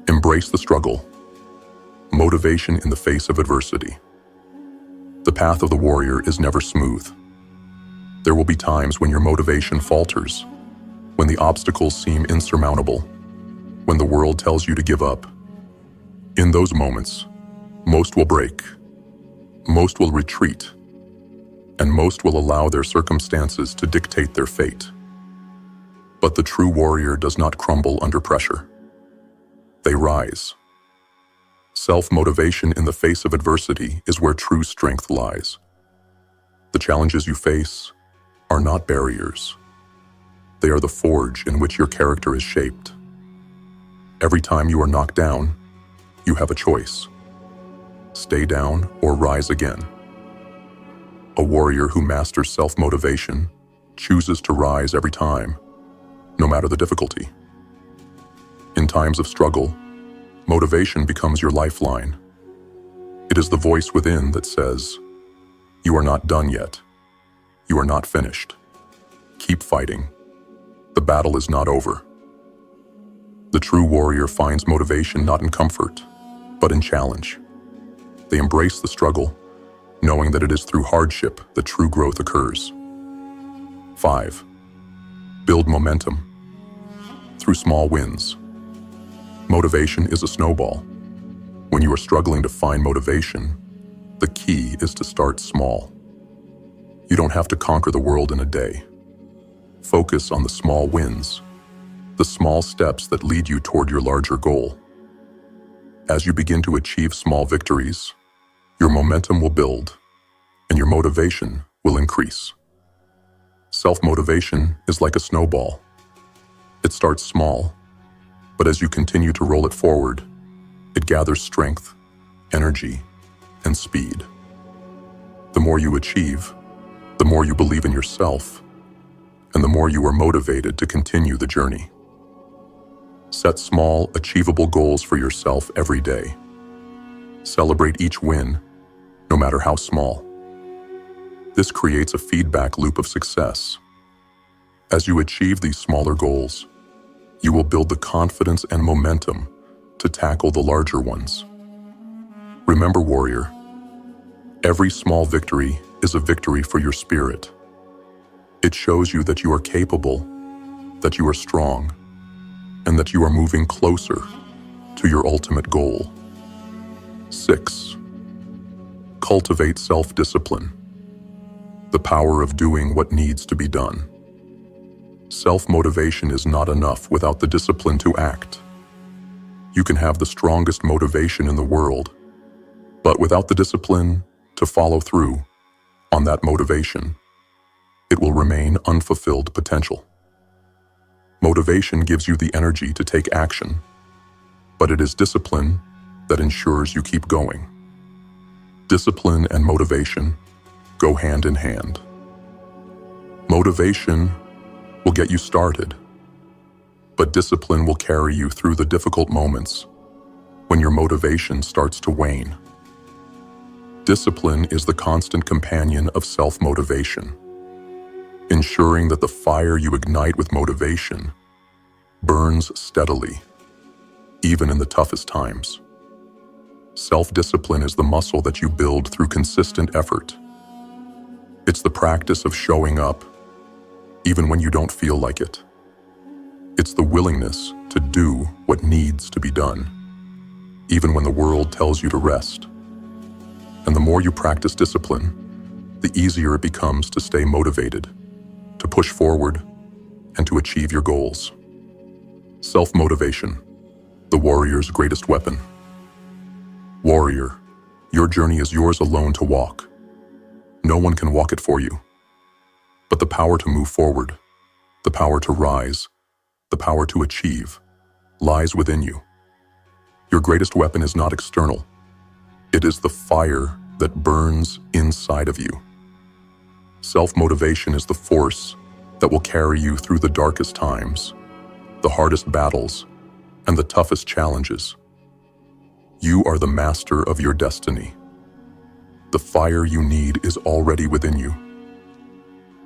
Embrace the struggle. Motivation in the face of adversity. The path of the warrior is never smooth. There will be times when your motivation falters, when the obstacles seem insurmountable, when the world tells you to give up. In those moments, most will break, most will retreat, and most will allow their circumstances to dictate their fate. But the true warrior does not crumble under pressure. They rise. Self-motivation in the face of adversity is where true strength lies. The challenges you face are not barriers. They are the forge in which your character is shaped. Every time you are knocked down, you have a choice. Stay down or rise again. A warrior who masters self-motivation chooses to rise every time, no matter the difficulty. In times of struggle, motivation becomes your lifeline. It is the voice within that says, "You are not done yet. You are not finished. Keep fighting. The battle is not over." The true warrior finds motivation not in comfort, but in challenge. They embrace the struggle, knowing that it is through hardship that true growth occurs. 5. Build momentum. Through small wins. Motivation is a snowball. When you are struggling to find motivation, the key is to start small. You don't have to conquer the world in a day. Focus on the small wins, the small steps that lead you toward your larger goal. As you begin to achieve small victories, your momentum will build, and your motivation will increase. Self-motivation is like a snowball. It starts small, but as you continue to roll it forward, it gathers strength, energy, and speed. The more you achieve, the more you believe in yourself, and the more you are motivated to continue the journey. Set small, achievable goals for yourself every day. Celebrate each win, no matter how small. This creates a feedback loop of success. As you achieve these smaller goals, you will build the confidence and momentum to tackle the larger ones. Remember, warrior, every small victory is a victory for your spirit. It shows you that you are capable, that you are strong, and that you are moving closer to your ultimate goal. 6. Cultivate self-discipline. The power of doing what needs to be done. Self-motivation is not enough without the discipline to act. You can have the strongest motivation in the world, but without the discipline to follow through on that motivation, it will remain unfulfilled potential. Motivation gives you the energy to take action, but it is discipline that ensures you keep going. Discipline and motivation go hand in hand. Motivation will get you started, But discipline will carry you through the difficult moments when your motivation starts to wane. Discipline is the constant companion of self-motivation, ensuring that the fire you ignite with motivation burns steadily, even in the toughest times. Self-discipline is the muscle that you build through consistent effort. It's the practice of showing up, even when you don't feel like it. It's the willingness to do what needs to be done, even when the world tells you to rest. And the more you practice discipline, the easier it becomes to stay motivated, to push forward, and to achieve your goals. Self-motivation, the warrior's greatest weapon. Warrior, your journey is yours alone to walk. No one can walk it for you. But the power to move forward, the power to rise, the power to achieve, lies within you. Your greatest weapon is not external. It is the fire that burns inside of you. Self-motivation is the force that will carry you through the darkest times, the hardest battles, and the toughest challenges. You are the master of your destiny. The fire you need is already within you.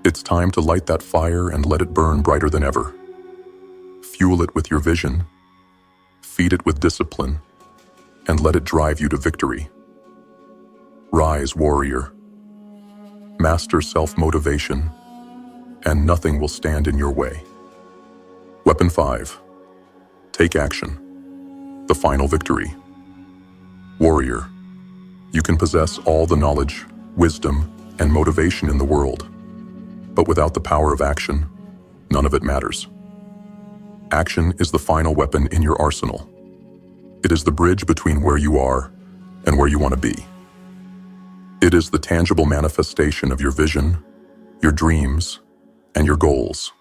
It's time to light that fire and let it burn brighter than ever. Fuel it with your vision, feed it with discipline, and let it drive you to victory. Rise, warrior. Master self-motivation, and nothing will stand in your way. Weapon 5. Take action. The final victory. Warrior, you can possess all the knowledge, wisdom, and motivation in the world, but without the power of action, none of it matters. Action is the final weapon in your arsenal. It is the bridge between where you are and where you want to be. It is the tangible manifestation of your vision, your dreams, and your goals.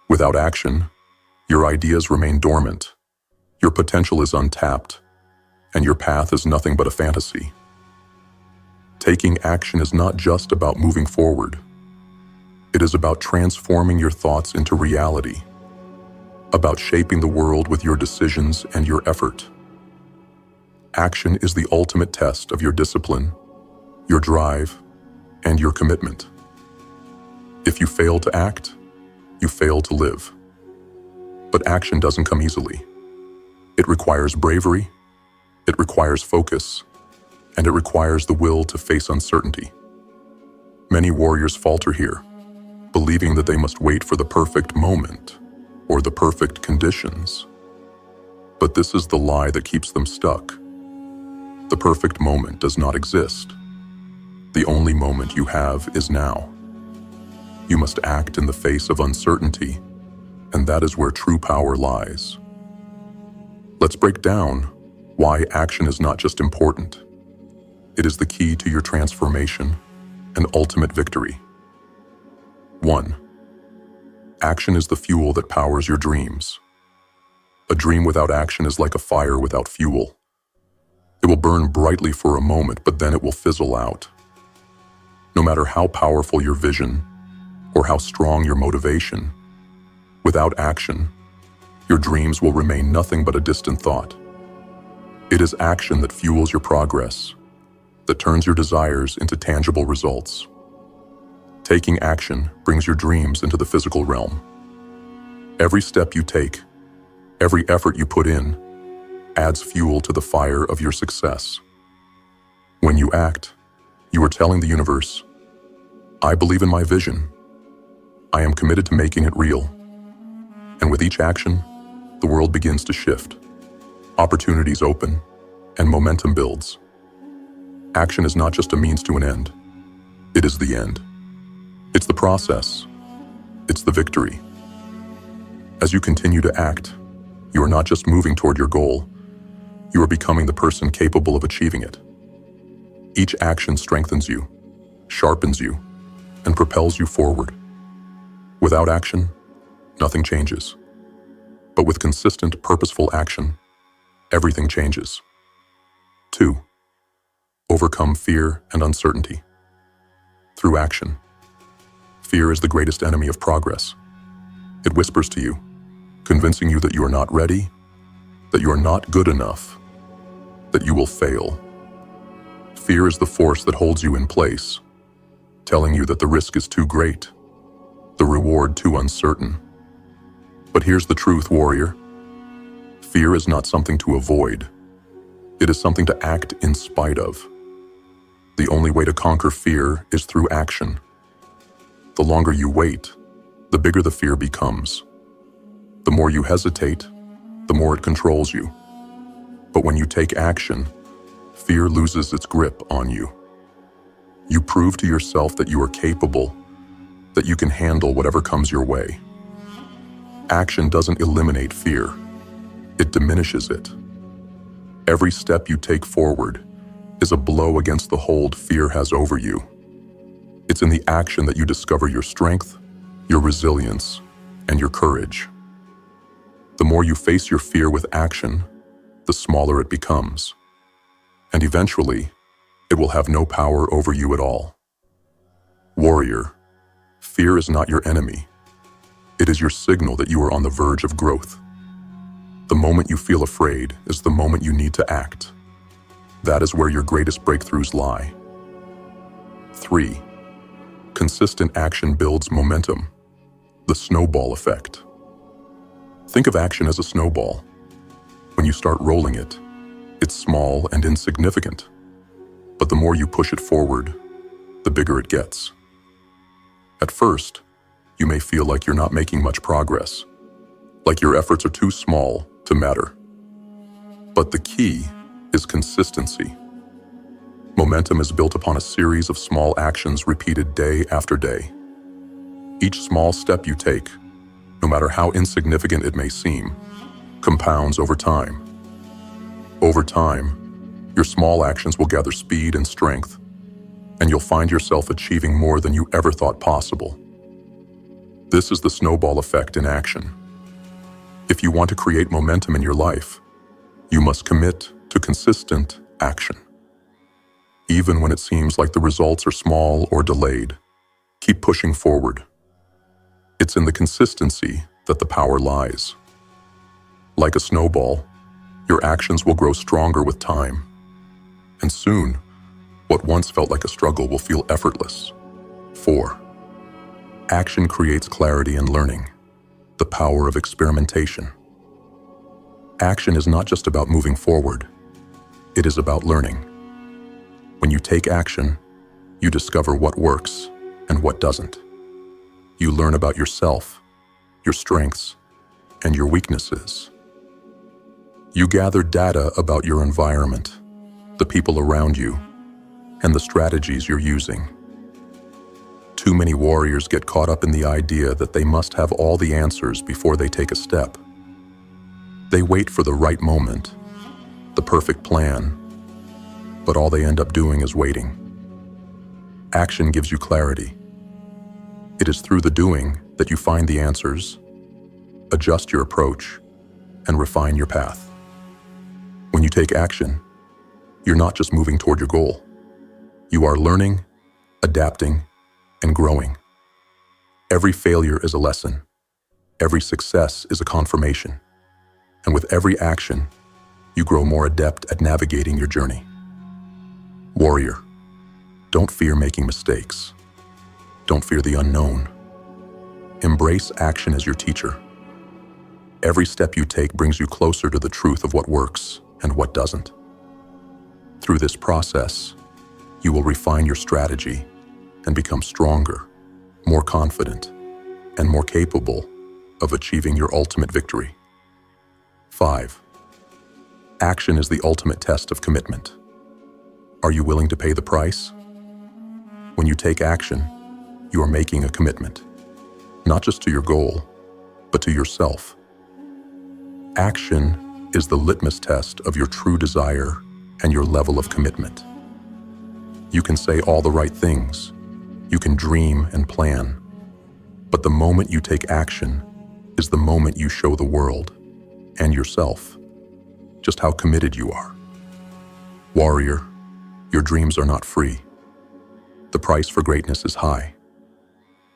Without action, your ideas remain dormant, your potential is untapped, and your path is nothing but a fantasy. Taking action is not just about moving forward. It is about transforming your thoughts into reality, about shaping the world with your decisions and your effort. Action is the ultimate test of your discipline, your drive, and your commitment. If you fail to act, you fail to live. But action doesn't come easily. It requires bravery, it requires focus, and it requires the will to face uncertainty. Many warriors falter here, believing that they must wait for the perfect moment or the perfect conditions. But this is the lie that keeps them stuck. The perfect moment does not exist. The only moment you have is now. You must act in the face of uncertainty, and that is where true power lies. Let's break down why action is not just important. It is the key to your transformation and ultimate victory. 1. Action is the fuel that powers your dreams. A dream without action is like a fire without fuel. It will burn brightly for a moment, but then it will fizzle out. No matter how powerful your vision or how strong your motivation, without action, your dreams will remain nothing but a distant thought. It is action that fuels your progress, that turns your desires into tangible results. Taking action brings your dreams into the physical realm. Every step you take, every effort you put in, adds fuel to the fire of your success. When you act, you are telling the universe, I believe in my vision. I am committed to making it real. And with each action, the world begins to shift. Opportunities open, and momentum builds. Action is not just a means to an end. It is the end. It's the process. It's the victory. As you continue to act, you are not just moving toward your goal, you are becoming the person capable of achieving it. Each action strengthens you, sharpens you, and propels you forward. Without action, nothing changes. But with consistent, purposeful action, everything changes. 2. Overcome fear and uncertainty. Through action. Fear is the greatest enemy of progress. It whispers to you, convincing you that you are not ready, that you are not good enough, that you will fail. Fear is the force that holds you in place, telling you that the risk is too great, the reward too uncertain. But here's the truth, warrior. Fear is not something to avoid. It is something to act in spite of. The only way to conquer fear is through action. The longer you wait, the bigger the fear becomes. The more you hesitate, the more it controls you. But when you take action, fear loses its grip on you. You prove to yourself that you are capable, that you can handle whatever comes your way. Action doesn't eliminate fear. It diminishes it. Every step you take forward is a blow against the hold fear has over you. It's in the action that you discover your strength, your resilience, and your courage. The more you face your fear with action, the smaller it becomes. And eventually, it will have no power over you at all. Warrior, fear is not your enemy. It is your signal that you are on the verge of growth. The moment you feel afraid is the moment you need to act. That is where your greatest breakthroughs lie. 3. Consistent action builds momentum. The snowball effect. Think of action as a snowball. When you start rolling it, it's small and insignificant. But the more you push it forward, the bigger it gets. At first, you may feel like you're not making much progress, like your efforts are too small to matter. But the key is consistency. Momentum is built upon a series of small actions repeated day after day. Each small step you take, no matter how insignificant it may seem, compounds over time. Over time, your small actions will gather speed and strength, and you'll find yourself achieving more than you ever thought possible. This is the snowball effect in action. If you want to create momentum in your life, you must commit to consistent action. Even when it seems like the results are small or delayed, keep pushing forward. It's in the consistency that the power lies. Like a snowball, your actions will grow stronger with time. And soon, what once felt like a struggle will feel effortless. 4. Action creates clarity and learning. The power of experimentation. Action is not just about moving forward. It is about learning. When you take action, you discover what works and what doesn't. You learn about yourself, your strengths, and your weaknesses. You gather data about your environment, the people around you, and the strategies you're using. Too many warriors get caught up in the idea that they must have all the answers before they take a step. They wait for the right moment, the perfect plan, but all they end up doing is waiting. Action gives you clarity. It is through the doing that you find the answers, adjust your approach, and refine your path. When you take action, you're not just moving toward your goal. You are learning, adapting, and growing. Every failure is a lesson. Every success is a confirmation. And with every action, you grow more adept at navigating your journey. Warrior, don't fear making mistakes. Don't fear the unknown. Embrace action as your teacher. Every step you take brings you closer to the truth of what works and what doesn't. Through this process, you will refine your strategy and become stronger, more confident, and more capable of achieving your ultimate victory. 5. Action is the ultimate test of commitment. Are you willing to pay the price? When you take action, you are making a commitment, not just to your goal, but to yourself. Action is the litmus test of your true desire and your level of commitment. You can say all the right things, you can dream and plan, but the moment you take action is the moment you show the world and yourself just how committed you are. Warrior, your dreams are not free. The price for greatness is high,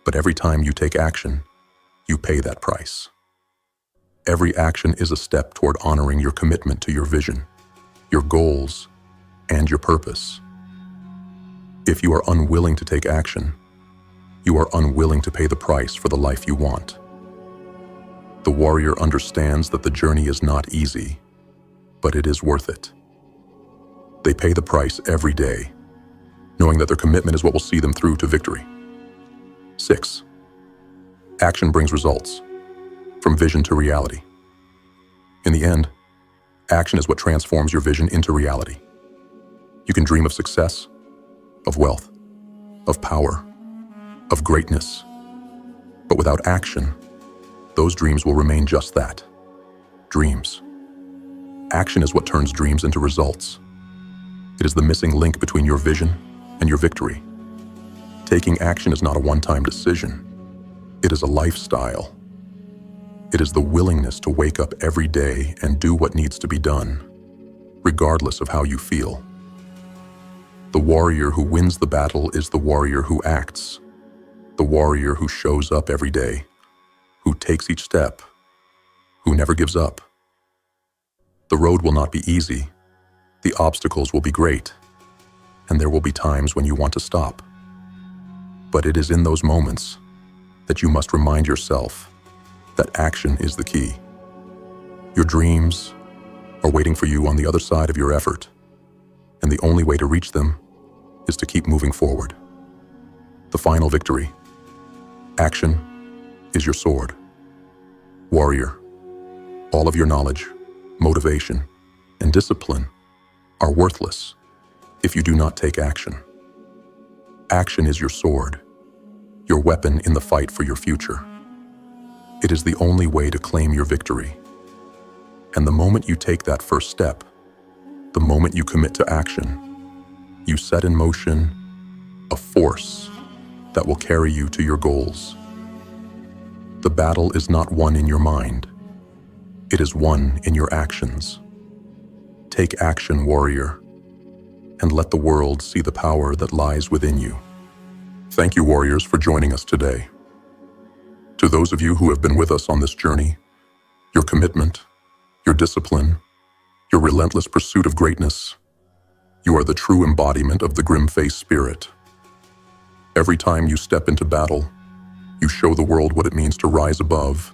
but every time you take action, you pay that price. Every action is a step toward honoring your commitment to your vision, your goals, and your purpose. If you are unwilling to take action, you are unwilling to pay the price for the life you want. The warrior understands that the journey is not easy, but it is worth it. They pay the price every day, knowing that their commitment is what will see them through to victory. 6. Action brings results, from vision to reality. In the end, action is what transforms your vision into reality. You can dream of success, of wealth, of power, of greatness, but without action, those dreams will remain just that, dreams. Action is what turns dreams into results. It is the missing link between your vision and your victory. Taking action is not a one-time decision. It is a lifestyle. It is the willingness to wake up every day and do what needs to be done, regardless of how you feel. The warrior who wins the battle is the warrior who acts, the warrior who shows up every day, who takes each step, who never gives up. The road will not be easy, the obstacles will be great, and there will be times when you want to stop. But it is in those moments that you must remind yourself that action is the key. Your dreams are waiting for you on the other side of your effort, and the only way to reach them is to keep moving forward. The final victory. Action is your sword. Warrior, all of your knowledge, motivation, and discipline are worthless if you do not take action. Action is your sword, your weapon in the fight for your future. It is the only way to claim your victory. And the moment you take that first step, the moment you commit to action, you set in motion a force that will carry you to your goals. The battle is not won in your mind. It is won in your actions. Take action, warrior, and let the world see the power that lies within you. Thank you, warriors, for joining us today. To those of you who have been with us on this journey, your commitment, your discipline, your relentless pursuit of greatness, you are the true embodiment of the GrimFace spirit. Every time you step into battle, you show the world what it means to rise above,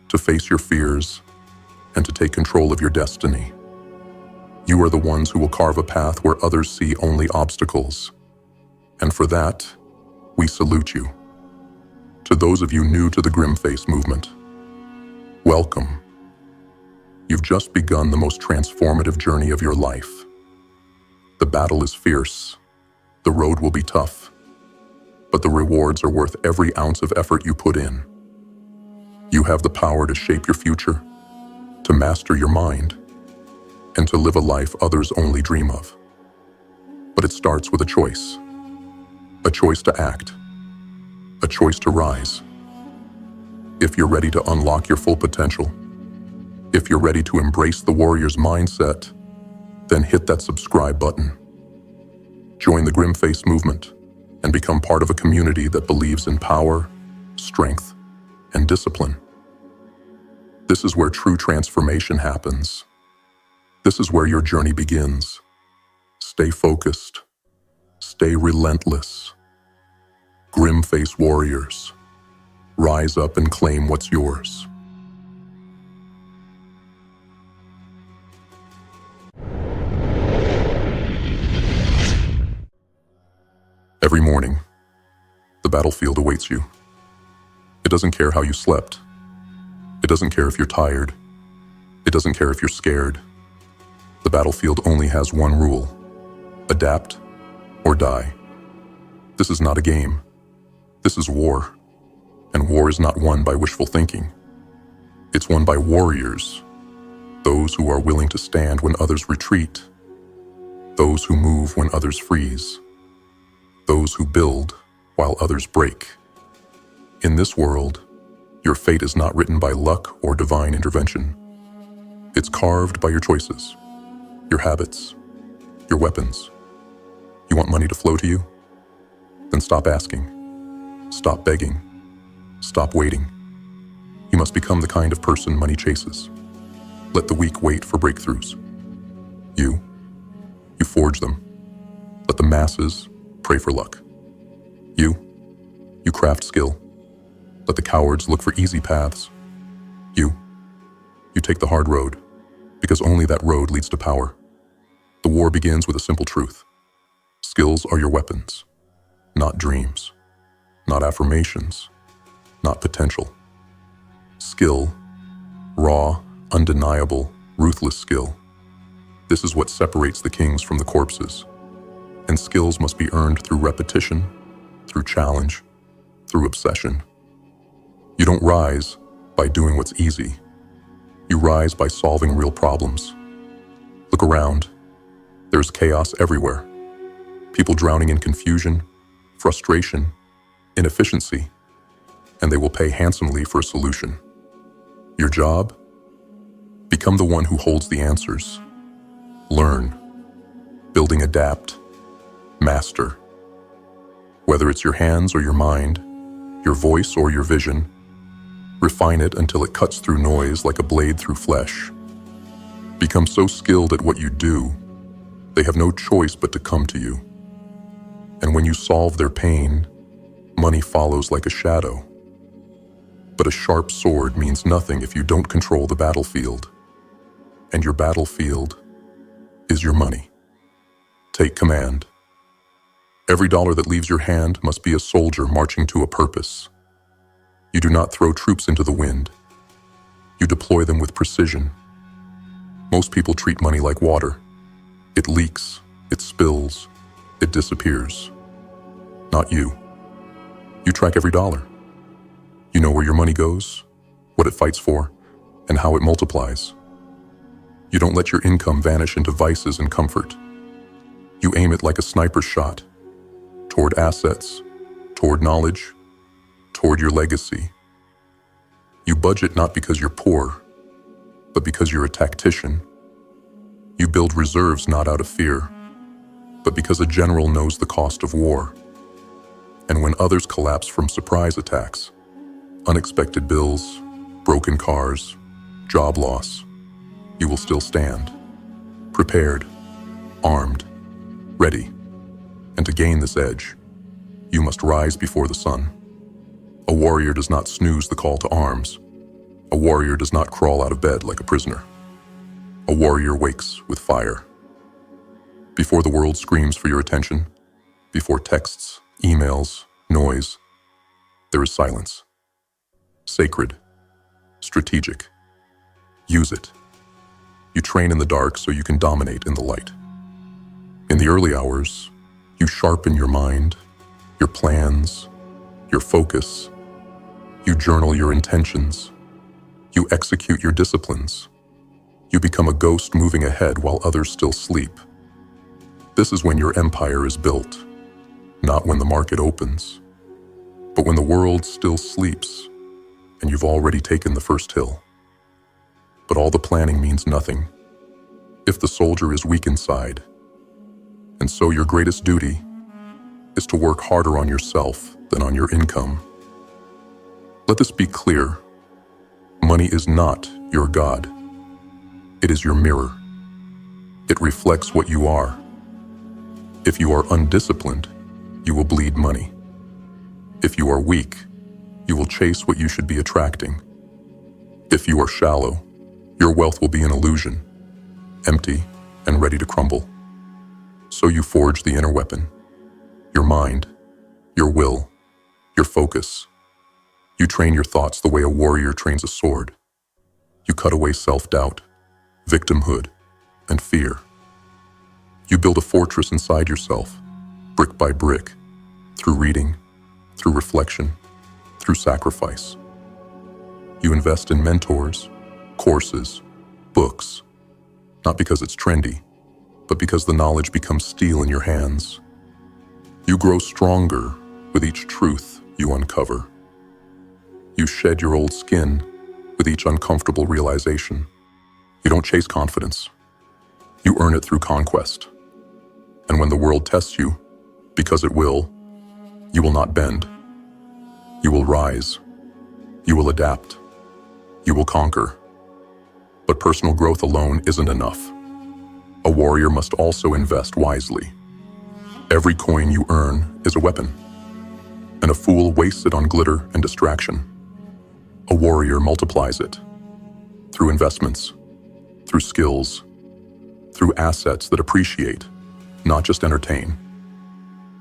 to face your fears, and to take control of your destiny. You are the ones who will carve a path where others see only obstacles. And for that, we salute you. To those of you new to the GrimFace movement, welcome. You've just begun the most transformative journey of your life. The battle is fierce. The road will be tough. But the rewards are worth every ounce of effort you put in. You have the power to shape your future, to master your mind, and to live a life others only dream of. But it starts with a choice to act, a choice to rise. If you're ready to unlock your full potential, if you're ready to embrace the warrior's mindset, then hit that subscribe button. Join the GrimFace movement and become part of a community that believes in power, strength, and discipline. This is where true transformation happens. This is where your journey begins. Stay focused. Stay relentless. GrimFace warriors, rise up and claim what's yours. Every morning, the battlefield awaits you. It doesn't care how you slept. It doesn't care if you're tired. It doesn't care if you're scared. The battlefield only has one rule: adapt or die. This is not a game. This is war. And war is not won by wishful thinking. It's won by warriors, those who are willing to stand when others retreat, those who move when others freeze, those who build while others break. In this world, your fate is not written by luck or divine intervention. It's carved by your choices, your habits, your weapons. You want money to flow to you? Then stop asking. Stop begging. Stop waiting. You must become the kind of person money chases. Let the weak wait for breakthroughs. You forge them. Let the masses pray for luck. You craft skill. Let the cowards look for easy paths. You take the hard road, because only that road leads to power. The war begins with a simple truth. Skills are your weapons, not dreams, not affirmations, not potential. Skill, raw, undeniable, ruthless skill. This is what separates the kings from the corpses. And skills must be earned through repetition, through challenge, through obsession. You don't rise by doing what's easy. You rise by solving real problems. Look around. There's chaos everywhere. People drowning in confusion, frustration, inefficiency, and they will pay handsomely for a solution. Your job? Become the one who holds the answers. Learn. Building adapt. Master. Whether it's your hands or your mind, your voice or your vision, refine it until it cuts through noise like a blade through flesh. Become so skilled at what you do, they have no choice but to come to you. And when you solve their pain, money follows like a shadow. But a sharp sword means nothing if you don't control the battlefield. And your battlefield is your money. Take command. Every dollar that leaves your hand must be a soldier marching to a purpose. You do not throw troops into the wind. You deploy them with precision. Most people treat money like water. It leaks, it spills, it disappears. Not you. You track every dollar. You know where your money goes, what it fights for, and how it multiplies. You don't let your income vanish into vices and comfort. You aim it like a sniper shot, toward assets, toward knowledge, toward your legacy. You budget not because you're poor, but because you're a tactician. You build reserves not out of fear, but because a general knows the cost of war. And when others collapse from surprise attacks, unexpected bills, broken cars, job loss, you will still stand, prepared, armed, ready. And to gain this edge, you must rise before the sun. A warrior does not snooze the call to arms. A warrior does not crawl out of bed like a prisoner. A warrior wakes with fire. Before the world screams for your attention, before texts, emails, noise, there is silence. Sacred, strategic. Use it. You train in the dark so you can dominate in the light. In the early hours, you sharpen your mind, your plans, your focus. You journal your intentions. You execute your disciplines. You become a ghost moving ahead while others still sleep. This is when your empire is built, not when the market opens, but when the world still sleeps and you've already taken the first hill. But all the planning means nothing if the soldier is weak inside. And so your greatest duty is to work harder on yourself than on your income. Let this be clear. Money is not your God. It is your mirror. It reflects what you are. If you are undisciplined, you will bleed money. If you are weak, you will chase what you should be attracting. If you are shallow, your wealth will be an illusion, empty and ready to crumble. So you forge the inner weapon, your mind, your will, your focus. You train your thoughts the way a warrior trains a sword. You cut away self-doubt, victimhood, and fear. You build a fortress inside yourself, brick by brick, through reading, through reflection, through sacrifice. You invest in mentors, courses, books, not because it's trendy, but because the knowledge becomes steel in your hands. You grow stronger with each truth you uncover. You shed your old skin with each uncomfortable realization. You don't chase confidence. You earn it through conquest. And when the world tests you, because it will, you will not bend. You will rise. You will adapt. You will conquer. But personal growth alone isn't enough. A warrior must also invest wisely. Every coin you earn is a weapon, and a fool wastes it on glitter and distraction. A warrior multiplies it through investments, through skills, through assets that appreciate, not just entertain.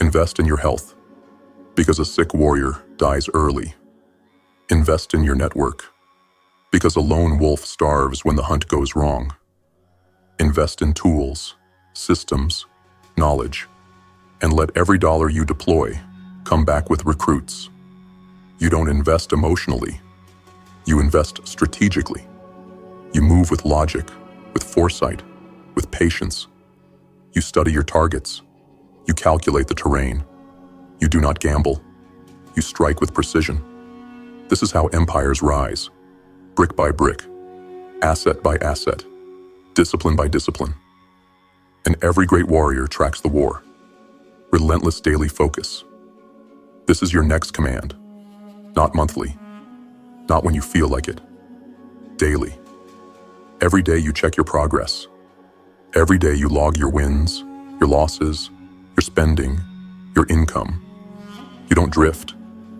Invest in your health, because a sick warrior dies early. Invest in your network, because a lone wolf starves when the hunt goes wrong. Invest in tools, systems, knowledge, and let every dollar you deploy come back with recruits. You don't invest emotionally. You invest strategically. You move with logic, with foresight, with patience. You study your targets. You calculate the terrain. You do not gamble. You strike with precision. This is how empires rise, brick by brick, asset by asset, discipline by discipline. And every great warrior tracks the war. Relentless daily focus. This is your next command. Not monthly. Not when you feel like it. Daily. Every day you check your progress. Every day you log your wins, your losses, your spending, your income. You don't drift.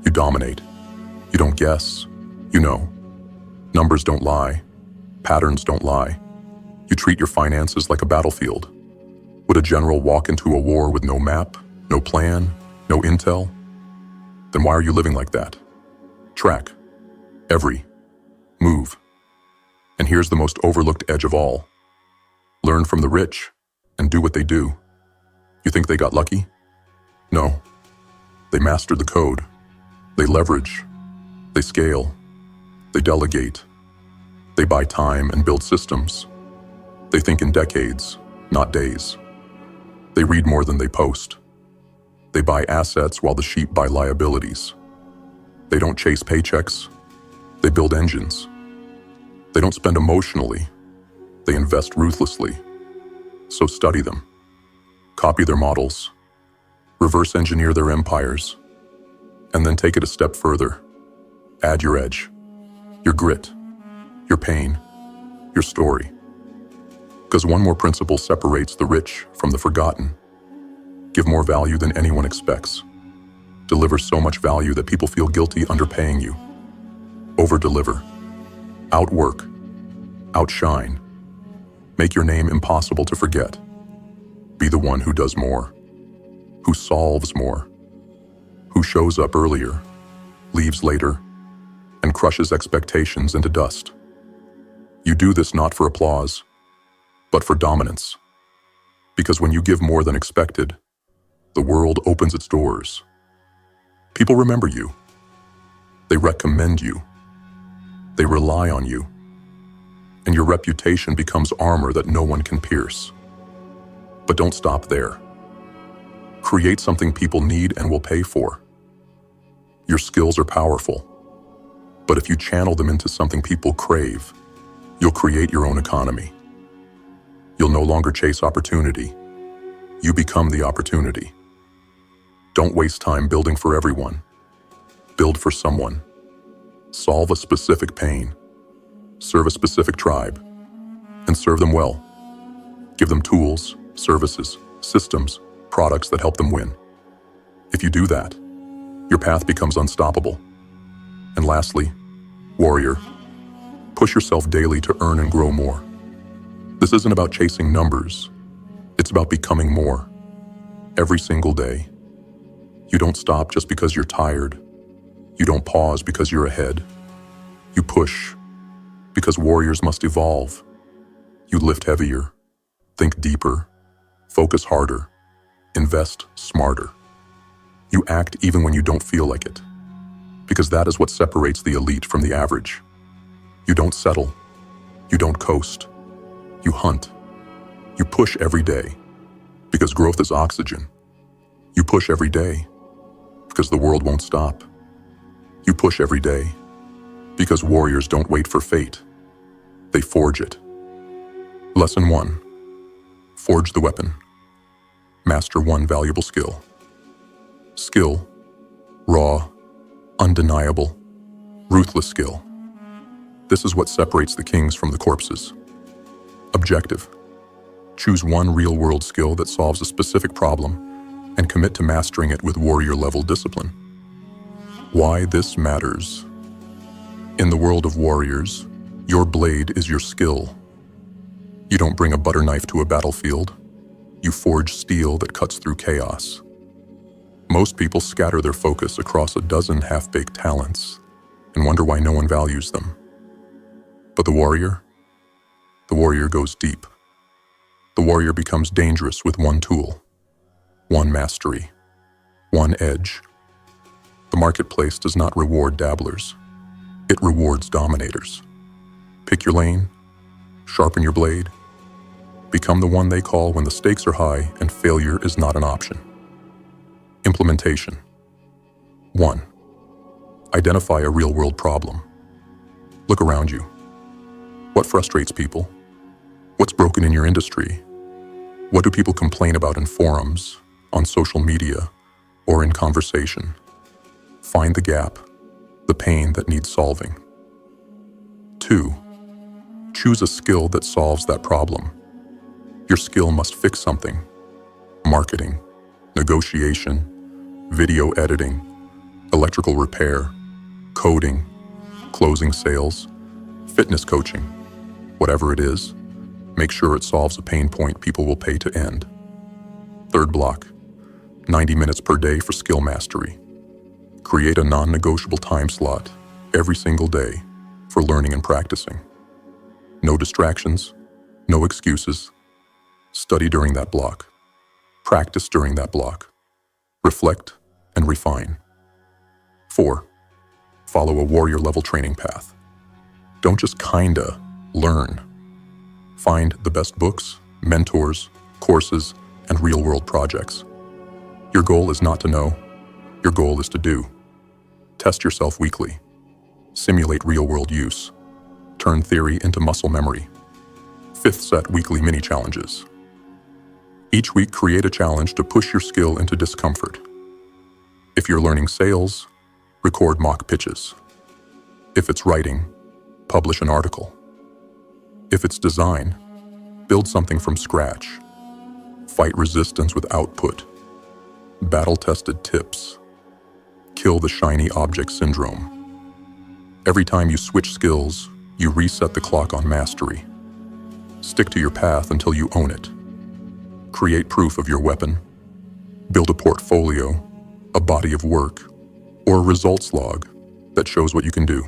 You dominate. You don't guess. You know. Numbers don't lie. Patterns don't lie. You treat your finances like a battlefield. Would a general walk into a war with no map, no plan, no intel? Then why are you living like that? Track. Every move. And here's the most overlooked edge of all. Learn from the rich and do what they do. You think they got lucky? No. They mastered the code. They leverage. They scale. They delegate. They buy time and build systems. They think in decades, not days. They read more than they post. They buy assets while the sheep buy liabilities. They don't chase paychecks. They build engines. They don't spend emotionally. They invest ruthlessly. So study them. Copy their models. Reverse engineer their empires. And then take it a step further. Add your edge, your grit, your pain, your story. Because one more principle separates the rich from the forgotten. Give more value than anyone expects. Deliver so much value that people feel guilty underpaying you. Over-deliver. Outwork. Outshine. Make your name impossible to forget. Be the one who does more, who solves more, who shows up earlier, leaves later, and crushes expectations into dust. You do this not for applause, but for dominance. Because when you give more than expected, the world opens its doors. People remember you. They recommend you. They rely on you. And your reputation becomes armor that no one can pierce. But don't stop there. Create something people need and will pay for. Your skills are powerful. But if you channel them into something people crave, you'll create your own economy. You'll no longer chase opportunity. You become the opportunity. Don't waste time building for everyone. Build for someone. Solve a specific pain. Serve a specific tribe. And serve them well. Give them tools, services, systems, products that help them win. If you do that, your path becomes unstoppable. And lastly, warrior, push yourself daily to earn and grow more. This isn't about chasing numbers. It's about becoming more. Every single day. You don't stop just because you're tired. You don't pause because you're ahead. You push because warriors must evolve. You lift heavier, think deeper, focus harder, invest smarter. You act even when you don't feel like it, because that is what separates the elite from the average. You don't settle. You don't coast. You hunt. You push every day, because growth is oxygen. You push every day, because the world won't stop. You push every day, because warriors don't wait for fate. They forge it. Lesson 1. Forge the weapon. Master one valuable skill. Skill. Raw, undeniable, ruthless skill. This is what separates the kings from the corpses. Objective. Choose one real-world skill that solves a specific problem and commit to mastering it with warrior-level discipline. Why this matters. In the world of warriors, your blade is your skill. You don't bring a butter knife to a battlefield. You forge steel that cuts through chaos. Most people scatter their focus across a dozen half-baked talents and wonder why no one values them. But the warrior goes deep. The warrior becomes dangerous with one tool, one mastery, one edge. The marketplace does not reward dabblers. It rewards dominators. Pick your lane, sharpen your blade, become the one they call when the stakes are high and failure is not an option. Implementation. 1. Identify a real-world problem. Look around you. What frustrates people? What's broken in your industry? What do people complain about in forums, on social media, or in conversation? Find the gap, the pain that needs solving. 2. Choose a skill that solves that problem. Your skill must fix something. Marketing, negotiation, video editing, electrical repair, coding, closing sales, fitness coaching. Whatever it is, make sure it solves a pain point people will pay to end. 3rd block, 90 minutes per day for skill mastery. Create a non-negotiable time slot every single day for learning and practicing. No distractions, no excuses. Study during that block. Practice during that block. Reflect and refine. 4. Follow a warrior-level training path. Don't just kinda learn. Find the best books, mentors, courses, and real-world projects. Your goal is not to know. Your goal is to do. Test yourself weekly. Simulate real-world use. Turn theory into muscle memory. 5th set weekly mini-challenges. Each week, create a challenge to push your skill into discomfort. If you're learning sales, record mock pitches. If it's writing, publish an article. If it's design, build something from scratch. Fight resistance with output. Battle-tested tips. Kill the shiny object syndrome. Every time you switch skills, you reset the clock on mastery. Stick to your path until you own it. Create proof of your weapon. Build a portfolio, a body of work, or a results log that shows what you can do.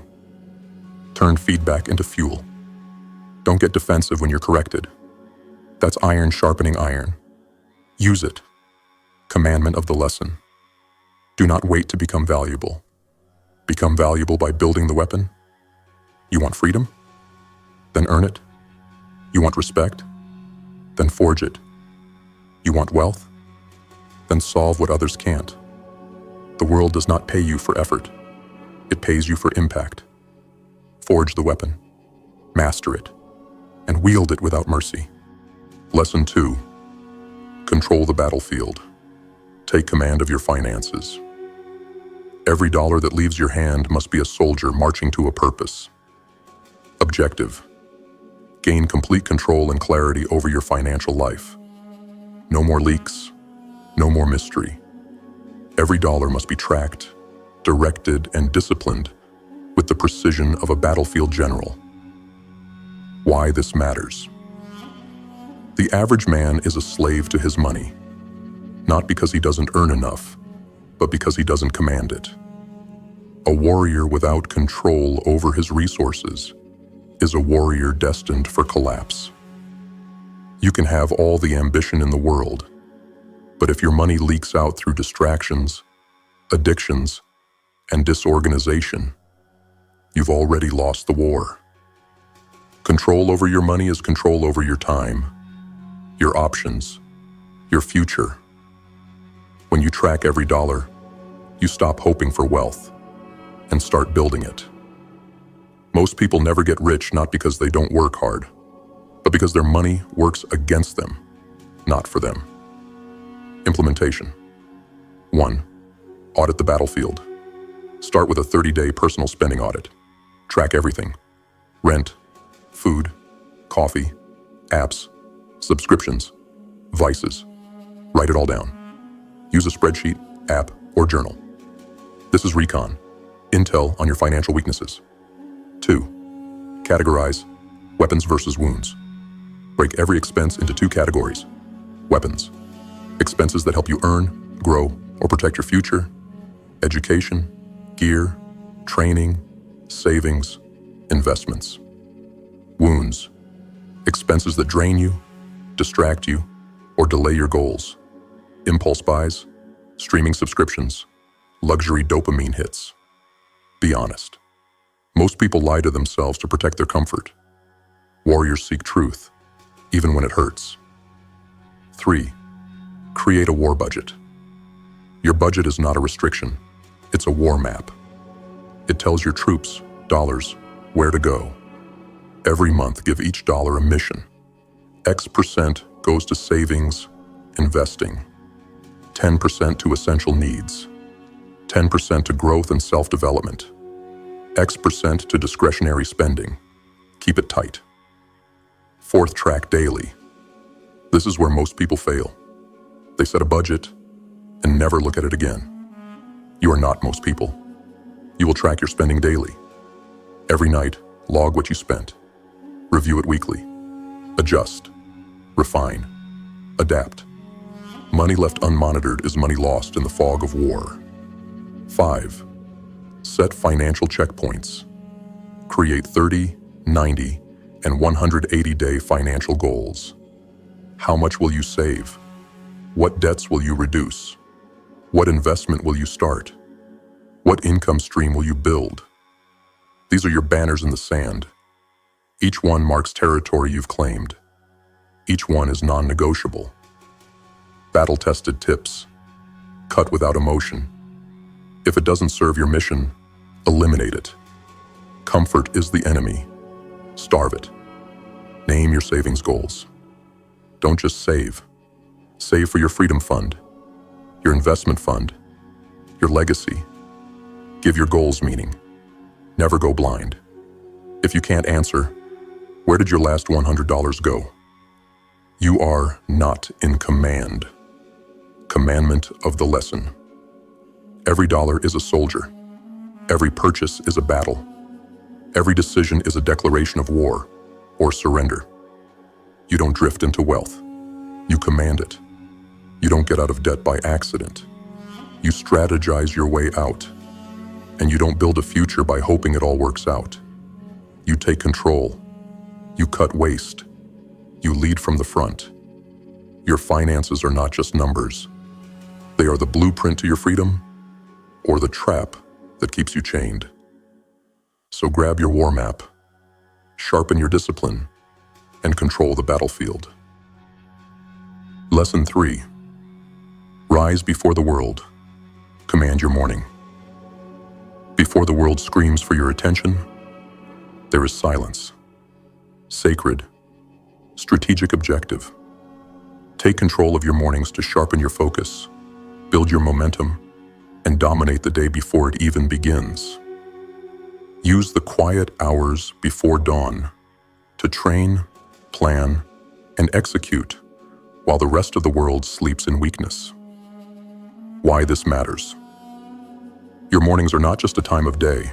Turn feedback into fuel. Don't get defensive when you're corrected. That's iron sharpening iron. Use it. Commandment of the lesson. Do not wait to become valuable. Become valuable by building the weapon. You want freedom? Then earn it. You want respect? Then forge it. You want wealth? Then solve what others can't. The world does not pay you for effort. It pays you for impact. Forge the weapon. Master it. And wield it without mercy. Lesson 2. Control the battlefield. Take command of your finances. Every dollar that leaves your hand must be a soldier marching to a purpose. Objective. Gain complete control and clarity over your financial life. No more leaks. No more mystery. Every dollar must be tracked, directed, and disciplined with the precision of a battlefield general. Why this matters. The average man is a slave to his money, not because he doesn't earn enough, but because he doesn't command it. A warrior without control over his resources is a warrior destined for collapse. You can have all the ambition in the world, but if your money leaks out through distractions, addictions, and disorganization, you've already lost the war. Control over your money is control over your time, your options, your future. When you track every dollar, you stop hoping for wealth and start building it. Most people never get rich not because they don't work hard, but because their money works against them, not for them. Implementation. 1. Audit the battlefield. Start with a 30-day personal spending audit. Track everything. Rent, food, coffee, apps, subscriptions, vices. Write it all down. Use a spreadsheet, app, or journal. This is Recon, intel on your financial weaknesses. 2. Categorize weapons versus wounds. Break every expense into 2 categories. Weapons. Expenses that help you earn, grow, or protect your future. Education, gear, training, savings, investments. Wounds. Expenses that drain you, distract you, or delay your goals. Impulse buys, streaming subscriptions, luxury dopamine hits. Be honest. Most people lie to themselves to protect their comfort. Warriors seek truth, even when it hurts. 3. Create a war budget. Your budget is not a restriction. It's a war map. It tells your troops, dollars, where to go. Every month, give each dollar a mission. X% goes to savings, investing. 10% to essential needs. 10% to growth and self-development. X% to discretionary spending. Keep it tight. 4th, track daily. This is where most people fail. They set a budget and never look at it again. You are not most people. You will track your spending daily. Every night, log what you spent. Review it weekly. Adjust. Refine. Adapt. Money left unmonitored is money lost in the fog of war. 5. Set financial checkpoints. Create 30, 90, and 180-day financial goals. How much will you save? What debts will you reduce? What investment will you start? What income stream will you build? These are your banners in the sand. Each one marks territory you've claimed. Each one is non-negotiable. Battle-tested tips. Cut without emotion. If it doesn't serve your mission, eliminate it. Comfort is the enemy. Starve it. Name your savings goals. Don't just save. Save for your freedom fund, your investment fund, your legacy. Give your goals meaning. Never go blind. If you can't answer, where did your last $100 go? You are not in command. Commandment of the lesson. Every dollar is a soldier. Every purchase is a battle. Every decision is a declaration of war or surrender. You don't drift into wealth. You command it. You don't get out of debt by accident. You strategize your way out. And you don't build a future by hoping it all works out. You take control. You cut waste. You lead from the front. Your finances are not just numbers. They are the blueprint to your freedom or the trap that keeps you chained. So grab your war map, sharpen your discipline, and control the battlefield. Lesson 3. Rise before the world. Command your morning. Before the world screams for your attention, there is silence. Sacred, strategic objective. Take control of your mornings to sharpen your focus, build your momentum, and dominate the day before it even begins. Use the quiet hours before dawn to train, plan, and execute while the rest of the world sleeps in weakness. Why this matters. Your mornings are not just a time of day.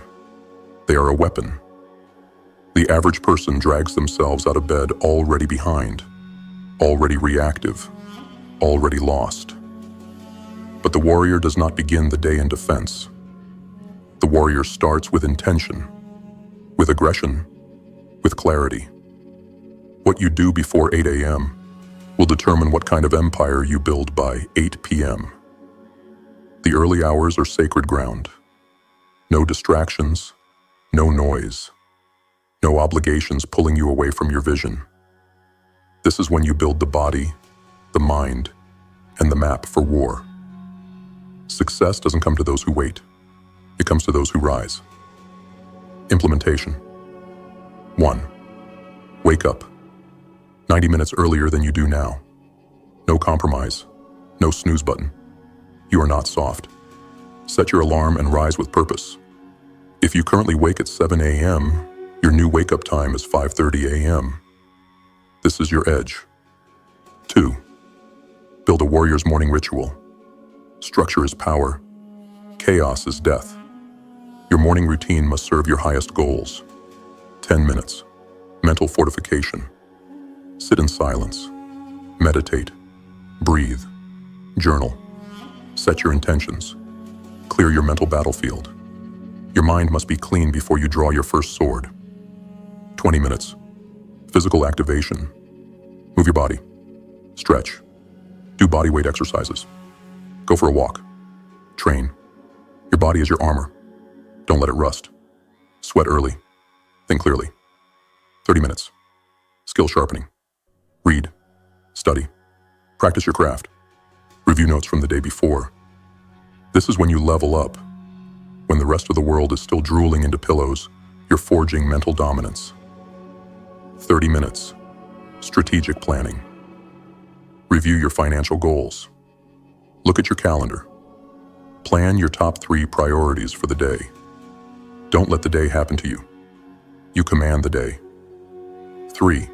They are a weapon. The average person drags themselves out of bed already behind, already reactive, already lost. But the warrior does not begin the day in defense. The warrior starts with intention, with aggression, with clarity. What you do before 8 a.m. will determine what kind of empire you build by 8 p.m. The early hours are sacred ground. No distractions, no noise, no obligations pulling you away from your vision. This is when you build the body, the mind, and the map for war. Success doesn't come to those who wait. It comes to those who rise. Implementation. 1. Wake up. 90 minutes earlier than you do now. No compromise. No snooze button. You are not soft. Set your alarm and rise with purpose. If you currently wake at 7 a.m., Your new wake-up time is 5:30 a.m. This is your edge. 2. Build a warrior's morning ritual. Structure is power. Chaos is death. Your morning routine must serve your highest goals. 10 minutes. Mental fortification. Sit in silence. Meditate. Breathe. Journal. Set your intentions. Clear your mental battlefield. Your mind must be clean before you draw your first sword. 20 minutes. Physical activation. Move your body. Stretch. Do bodyweight exercises. Go for a walk. Train. Your body is your armor. Don't let it rust. Sweat early. Think clearly. 30 minutes. Skill sharpening. Read. Study. Practice your craft. Review notes from the day before. This is when you level up. When the rest of the world is still drooling into pillows, you're forging mental dominance. 30 minutes. Strategic planning. Review your financial goals. Look at your calendar. Plan your top 3 priorities for the day. Don't let the day happen to you. You command the day. 3.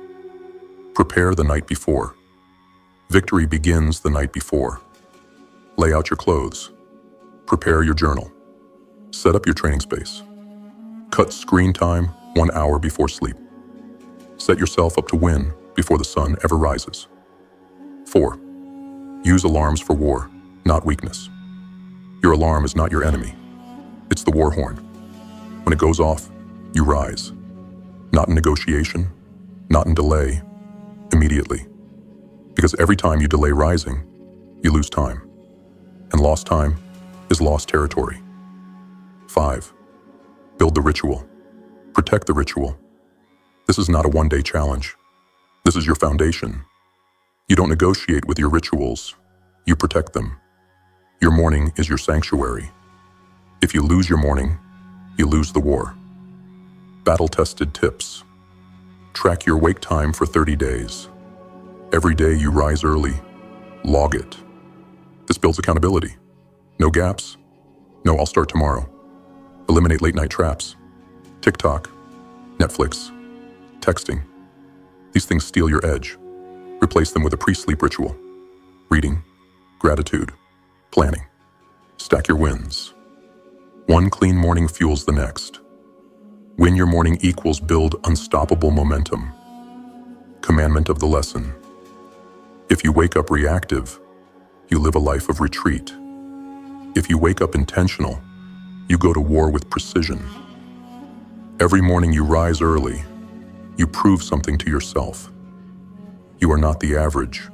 Prepare the night before. Victory begins the night before. Lay out your clothes. Prepare your journal. Set up your training space. Cut screen time 1 hour before sleep. Set yourself up to win before the sun ever rises. 4. Use alarms for war, not weakness. Your alarm is not your enemy. It's the war horn. When it goes off, you rise. Not in negotiation, not in delay, immediately. Because every time you delay rising, you lose time. And lost time is lost territory. 5. Build the ritual. Protect the ritual. This is not a one-day challenge. This is your foundation. You don't negotiate with your rituals. You protect them. Your morning is your sanctuary. If you lose your morning, you lose the war. Battle-tested tips. Track your wake time for 30 days. Every day you rise early. Log it. This builds accountability. No gaps. No, I'll start tomorrow. Eliminate late-night traps. TikTok, Netflix, texting. These things steal your edge. Replace them with a pre-sleep ritual. Reading, gratitude, planning. Stack your wins. One clean morning fuels the next. Win your morning equals build unstoppable momentum. Commandment of the lesson. If you wake up reactive, you live a life of retreat. If you wake up intentional, you go to war with precision. Every morning you rise early, you prove something to yourself. You are not the average.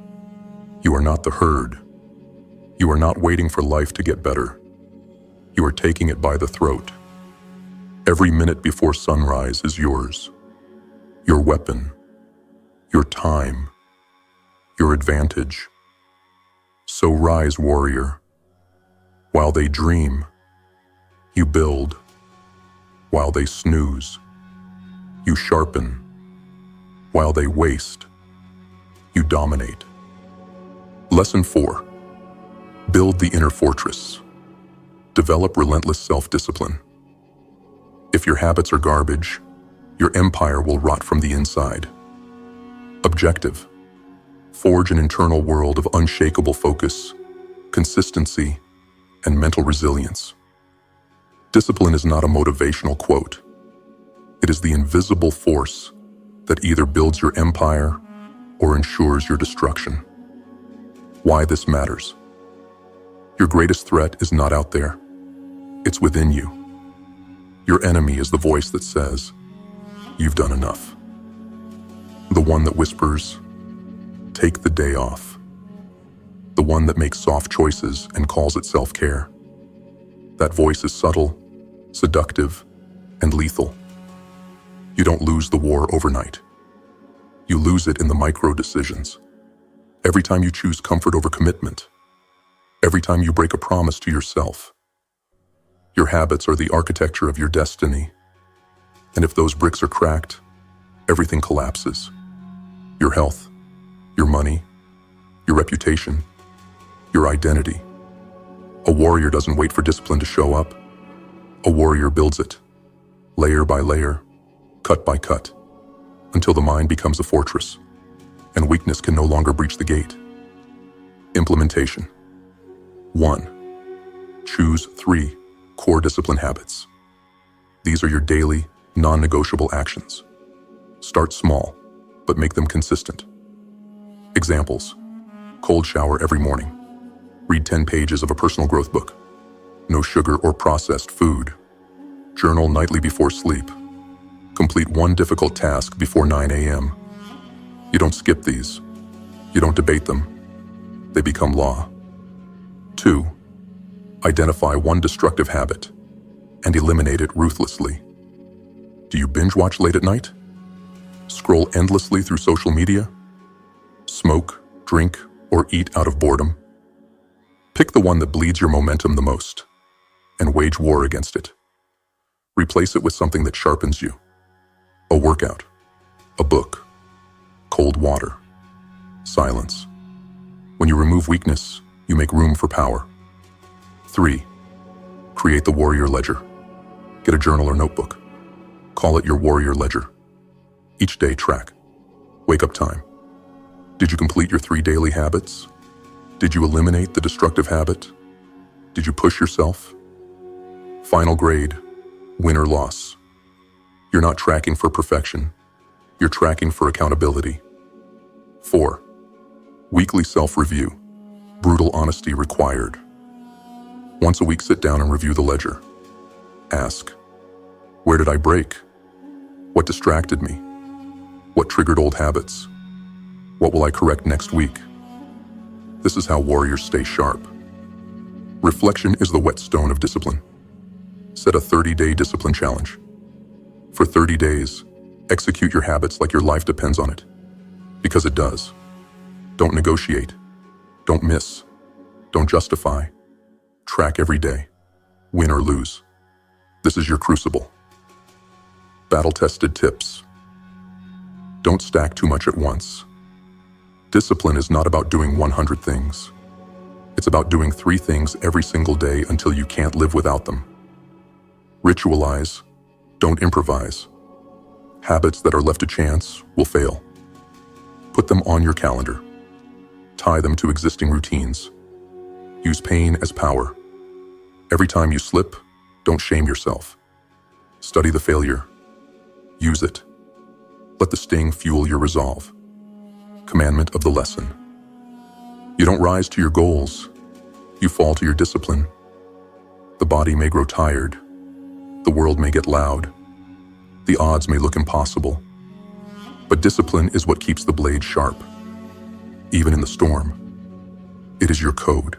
You are not the herd. You are not waiting for life to get better. You are taking it by the throat. Every minute before sunrise is yours. Your weapon. Your time. Your advantage. So rise, warrior. While they dream, you build. While they snooze, you sharpen. While they waste, you dominate. Lesson 4. Build the inner fortress. Develop relentless self-discipline. If your habits are garbage, your empire will rot from the inside. Objective. Forge an internal world of unshakable focus, consistency, and mental resilience. Discipline is not a motivational quote. It is the invisible force that either builds your empire or ensures your destruction. Why this matters. Your greatest threat is not out there. It's within you. Your enemy is the voice that says, "You've done enough." The one that whispers, "Take the day off." The one that makes soft choices and calls it self-care. That voice is subtle, seductive, and lethal. You don't lose the war overnight. You lose it in the micro decisions. Every time you choose comfort over commitment. Every time you break a promise to yourself. Your habits are the architecture of your destiny. And if those bricks are cracked, everything collapses. Your health, your money, your reputation, your identity. A warrior doesn't wait for discipline to show up. A warrior builds it, layer by layer, cut by cut, until the mind becomes a fortress, and weakness can no longer breach the gate. Implementation. 1. Choose 3 core discipline habits. These are your daily, non-negotiable actions. Start small, but make them consistent. Examples: cold shower every morning. Read 10 pages of a personal growth book. No sugar or processed food. Journal nightly before sleep. Complete one difficult task before 9 a.m. You don't skip these. You don't debate them. They become law. 2. Identify one destructive habit and eliminate it ruthlessly. Do you binge watch late at night? Scroll endlessly through social media? Smoke, drink, or eat out of boredom? Pick the one that bleeds your momentum the most and wage war against it. Replace it with something that sharpens you. A workout, a book, cold water, silence. When you remove weakness, you make room for power. 3. Create the warrior ledger. Get a journal or notebook. Call it your warrior ledger. Each day track. Wake up time. Did you complete your 3 daily habits? Did you eliminate the destructive habit? Did you push yourself? Final grade, win or loss. You're not tracking for perfection. You're tracking for accountability. 4. Weekly self-review. Brutal honesty required. Once a week, sit down and review the ledger. Ask, where did I break? What distracted me? What triggered old habits? What will I correct next week? This is how warriors stay sharp. Reflection is the whetstone of discipline. Set a 30-day discipline challenge. For 30 days, execute your habits like your life depends on it. Because it does. Don't negotiate. Don't miss. Don't justify. Track every day. Win or lose. This is your crucible. Battle-tested tips. Don't stack too much at once. Discipline is not about doing 100 things. It's about doing 3 things every single day until you can't live without them. Ritualize. Don't improvise. Habits that are left to chance will fail. Put them on your calendar. Tie them to existing routines. Use pain as power. Every time you slip, don't shame yourself. Study the failure. Use it. Let the sting fuel your resolve. Commandment of the lesson. You don't rise to your goals. You fall to your discipline. The body may grow tired. The world may get loud. The odds may look impossible. But discipline is what keeps the blade sharp. Even in the storm. It is your code.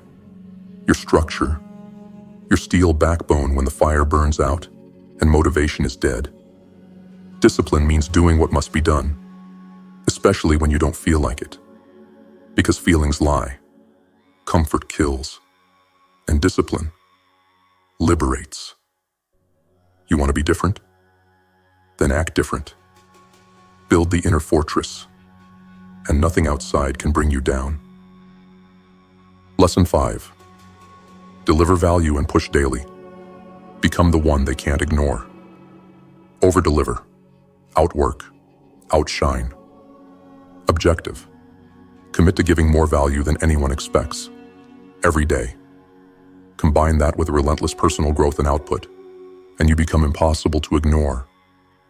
Your structure. Your steel backbone when the fire burns out and motivation is dead. Discipline means doing what must be done, especially when you don't feel like it. Because feelings lie, comfort kills, and discipline liberates. You want to be different? Then act different. Build the inner fortress, and nothing outside can bring you down. Lesson 5. Deliver value and push daily. Become the one they can't ignore. Over-deliver. Outwork. Outshine. Objective. Commit to giving more value than anyone expects. Every day. Combine that with relentless personal growth and output, and you become impossible to ignore,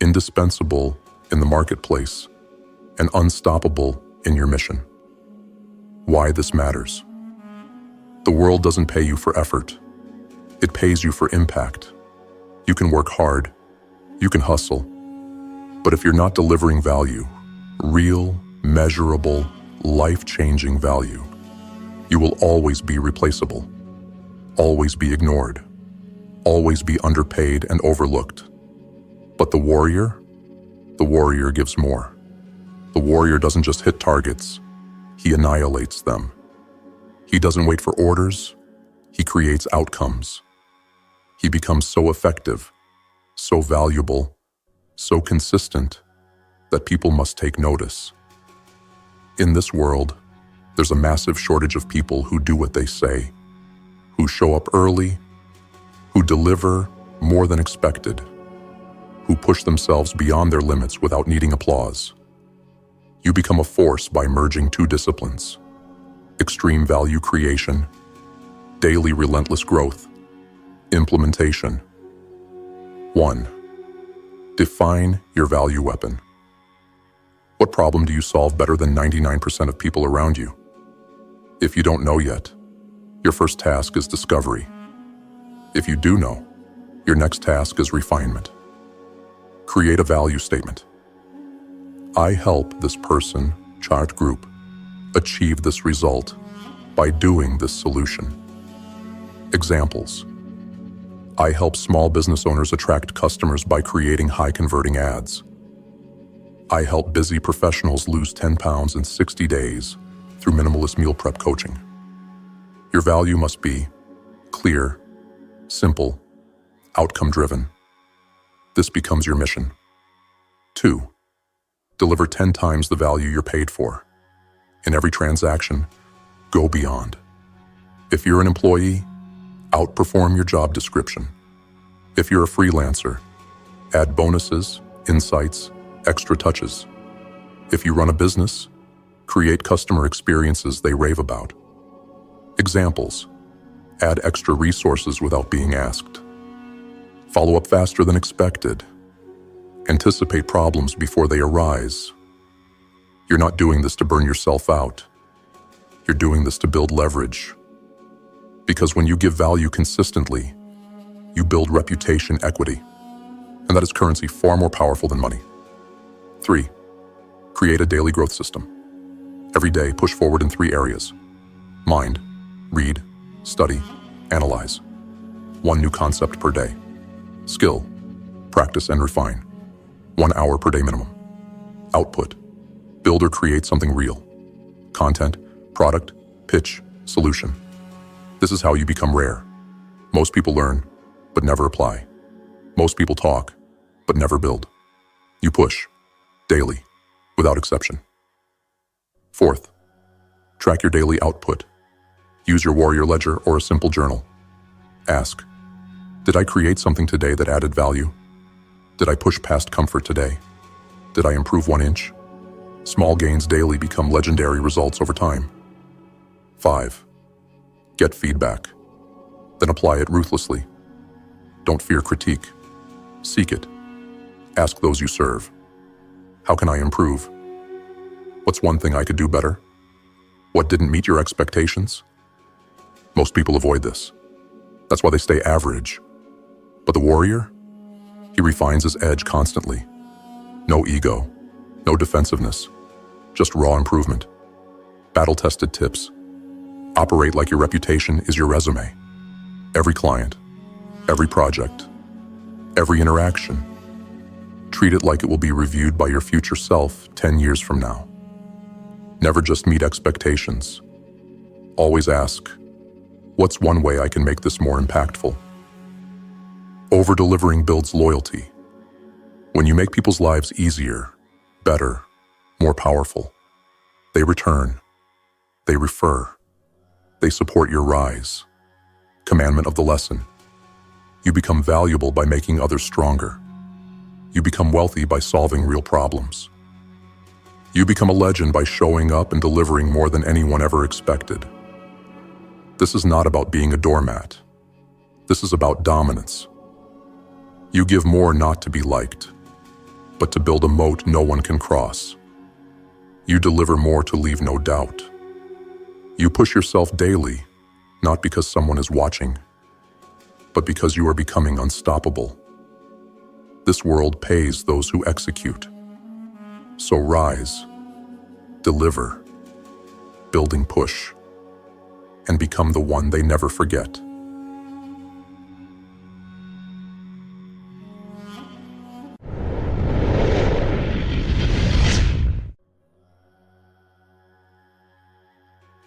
indispensable in the marketplace, and unstoppable in your mission. Why this matters. The world doesn't pay you for effort. It pays you for impact. You can work hard. You can hustle. But if you're not delivering value, real, measurable, life-changing value, you will always be replaceable, always be ignored, always be underpaid and overlooked. But the warrior gives more. The warrior doesn't just hit targets, he annihilates them. He doesn't wait for orders, he creates outcomes. He becomes so effective, so valuable, so consistent, that people must take notice. In this world, there's a massive shortage of people who do what they say, who show up early, who deliver more than expected, who push themselves beyond their limits without needing applause. You become a force by merging two disciplines: extreme value creation, daily relentless growth, implementation. 1. Define your value weapon. What problem do you solve better than 99% of people around you? If you don't know yet, your first task is discovery. If you do know, your next task is refinement. Create a value statement. I help this person, chart group, achieve this result by doing this solution. Examples. I help small business owners attract customers by creating high-converting ads. I help busy professionals lose 10 pounds in 60 days through minimalist meal prep coaching. Your value must be clear, simple, outcome-driven. This becomes your mission. 2. Deliver 10 times the value you're paid for. In every transaction, go beyond. If you're an employee, outperform your job description. If you're a freelancer, add bonuses, insights, extra touches. If you run a business, create customer experiences they rave about. Examples. Add extra resources without being asked. Follow up faster than expected. Anticipate problems before they arise. You're not doing this to burn yourself out. You're doing this to build leverage. Because when you give value consistently, you build reputation equity. And that is currency far more powerful than money. 3. Create a daily growth system. Every day, push forward in 3 areas: mind, read, study, analyze. 1 new concept per day. Skill, practice and refine. 1 hour per day minimum. Output, build or create something real. Content, product, pitch, solution. This is how you become rare. Most people learn, but never apply. Most people talk, but never build. You push, daily, without exception. 4th, track your daily output. Use your warrior ledger or a simple journal. Ask, did I create something today that added value? Did I push past comfort today? Did I improve 1 inch? Small gains daily become legendary results over time. 5. Get feedback. Then apply it ruthlessly. Don't fear critique. Seek it. Ask those you serve. How can I improve? What's one thing I could do better? What didn't meet your expectations? Most people avoid this. That's why they stay average. But the warrior? He refines his edge constantly. No ego, no defensiveness, just raw improvement. Battle-tested tips. Operate like your reputation is your resume. Every client, every project, every interaction. Treat it like it will be reviewed by your future self 10 years from now. Never just meet expectations. Always ask, what's one way I can make this more impactful? Over-delivering builds loyalty. When you make people's lives easier, better, more powerful, they return, they refer, they support your rise. Commandment of the lesson. You become valuable by making others stronger. You become wealthy by solving real problems. You become a legend by showing up and delivering more than anyone ever expected. This is not about being a doormat. This is about dominance. You give more not to be liked, but to build a moat no one can cross. You deliver more to leave no doubt. You push yourself daily, not because someone is watching, but because you are becoming unstoppable. This world pays those who execute. So rise, deliver, building push, and become the one they never forget.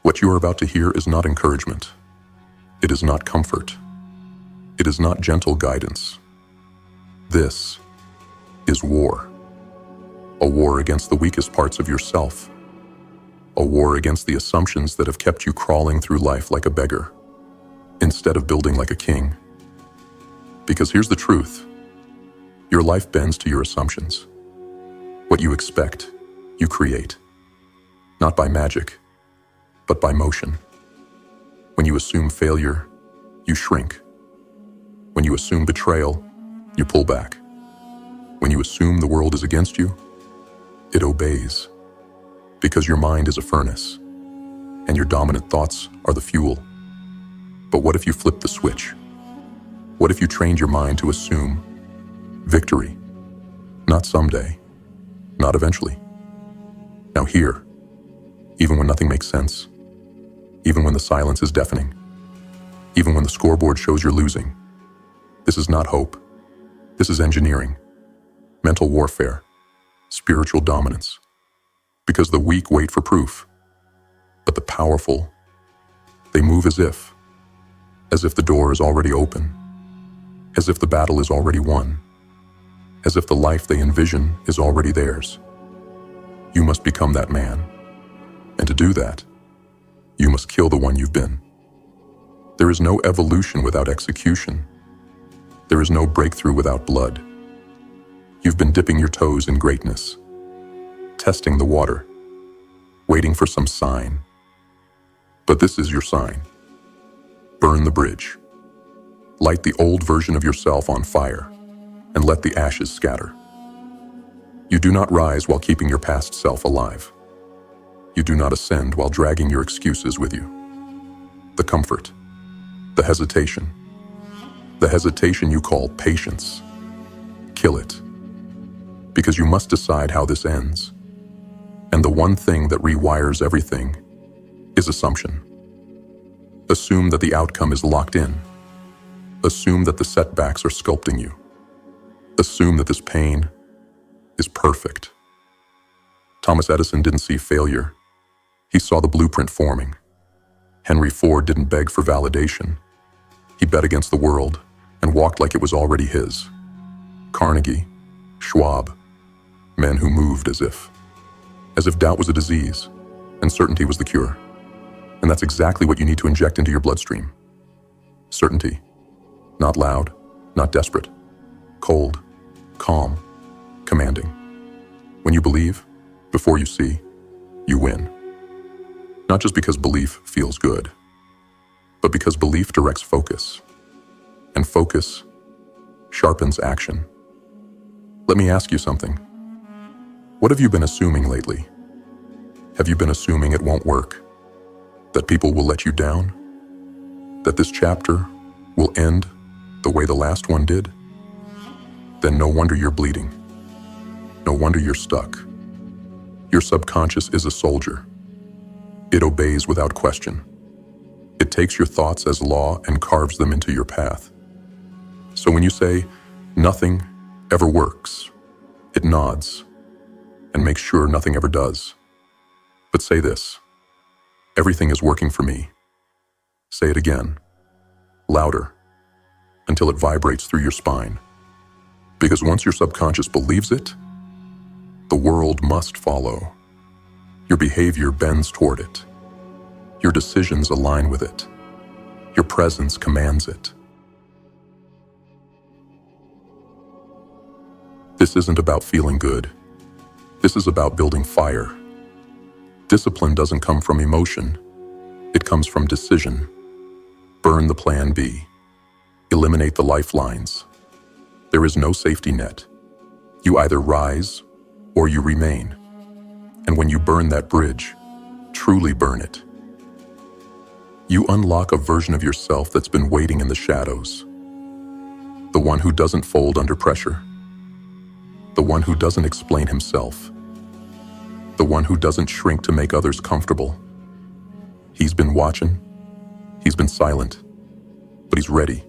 What you are about to hear is not encouragement. It is not comfort. It is not gentle guidance. This is war. A war against the weakest parts of yourself. A war against the assumptions that have kept you crawling through life like a beggar, instead of building like a king. Because here's the truth. Your life bends to your assumptions. What you expect, you create. Not by magic, but by motion. When you assume failure, you shrink. When you assume betrayal, you pull back. When you assume the world is against you, it obeys. Because your mind is a furnace, and your dominant thoughts are the fuel. But what if you flip the switch? What if you trained your mind to assume victory? Not someday, not eventually. Now here, even when nothing makes sense, even when the silence is deafening, even when the scoreboard shows you're losing, this is not hope. This is engineering, mental warfare, spiritual dominance. Because the weak wait for proof, but the powerful, they move as if the door is already open, as if the battle is already won, as if the life they envision is already theirs. You must become that man, and to do that, you must kill the one you've been. There is no evolution without execution. There is no breakthrough without blood. You've been dipping your toes in greatness, testing the water, waiting for some sign. But this is your sign. Burn the bridge. Light the old version of yourself on fire, and let the ashes scatter. You do not rise while keeping your past self alive. You do not ascend while dragging your excuses with you. The comfort, the hesitation you call patience, kill it. Because you must decide how this ends. And the one thing that rewires everything is assumption. Assume that the outcome is locked in. Assume that the setbacks are sculpting you. Assume that this pain is perfect. Thomas Edison didn't see failure. He saw the blueprint forming. Henry Ford didn't beg for validation. He bet against the world and walked like it was already his. Carnegie, Schwab, men who moved as if doubt was a disease and certainty was the cure. And that's exactly what you need to inject into your bloodstream. Certainty. Not loud, not desperate. Cold, calm, commanding. When you believe, before you see, you win. Not just because belief feels good, but because belief directs focus. And focus sharpens action. Let me ask you something. What have you been assuming lately? Have you been assuming it won't work? That people will let you down? That this chapter will end the way the last one did? Then no wonder you're bleeding. No wonder you're stuck. Your subconscious is a soldier. It obeys without question. It takes your thoughts as law and carves them into your path. So when you say, nothing ever works, it nods and makes sure nothing ever does. But say this, everything is working for me. Say it again, louder, until it vibrates through your spine. Because once your subconscious believes it, the world must follow. Your behavior bends toward it. Your decisions align with it. Your presence commands it. This isn't about feeling good. This is about building fire. Discipline doesn't come from emotion. It comes from decision. Burn the plan B. Eliminate the lifelines. There is no safety net. You either rise or you remain. And when you burn that bridge, truly burn it, you unlock a version of yourself that's been waiting in the shadows. The one who doesn't fold under pressure. The one who doesn't explain himself. The one who doesn't shrink to make others comfortable. He's been watching. He's been silent. But he's ready.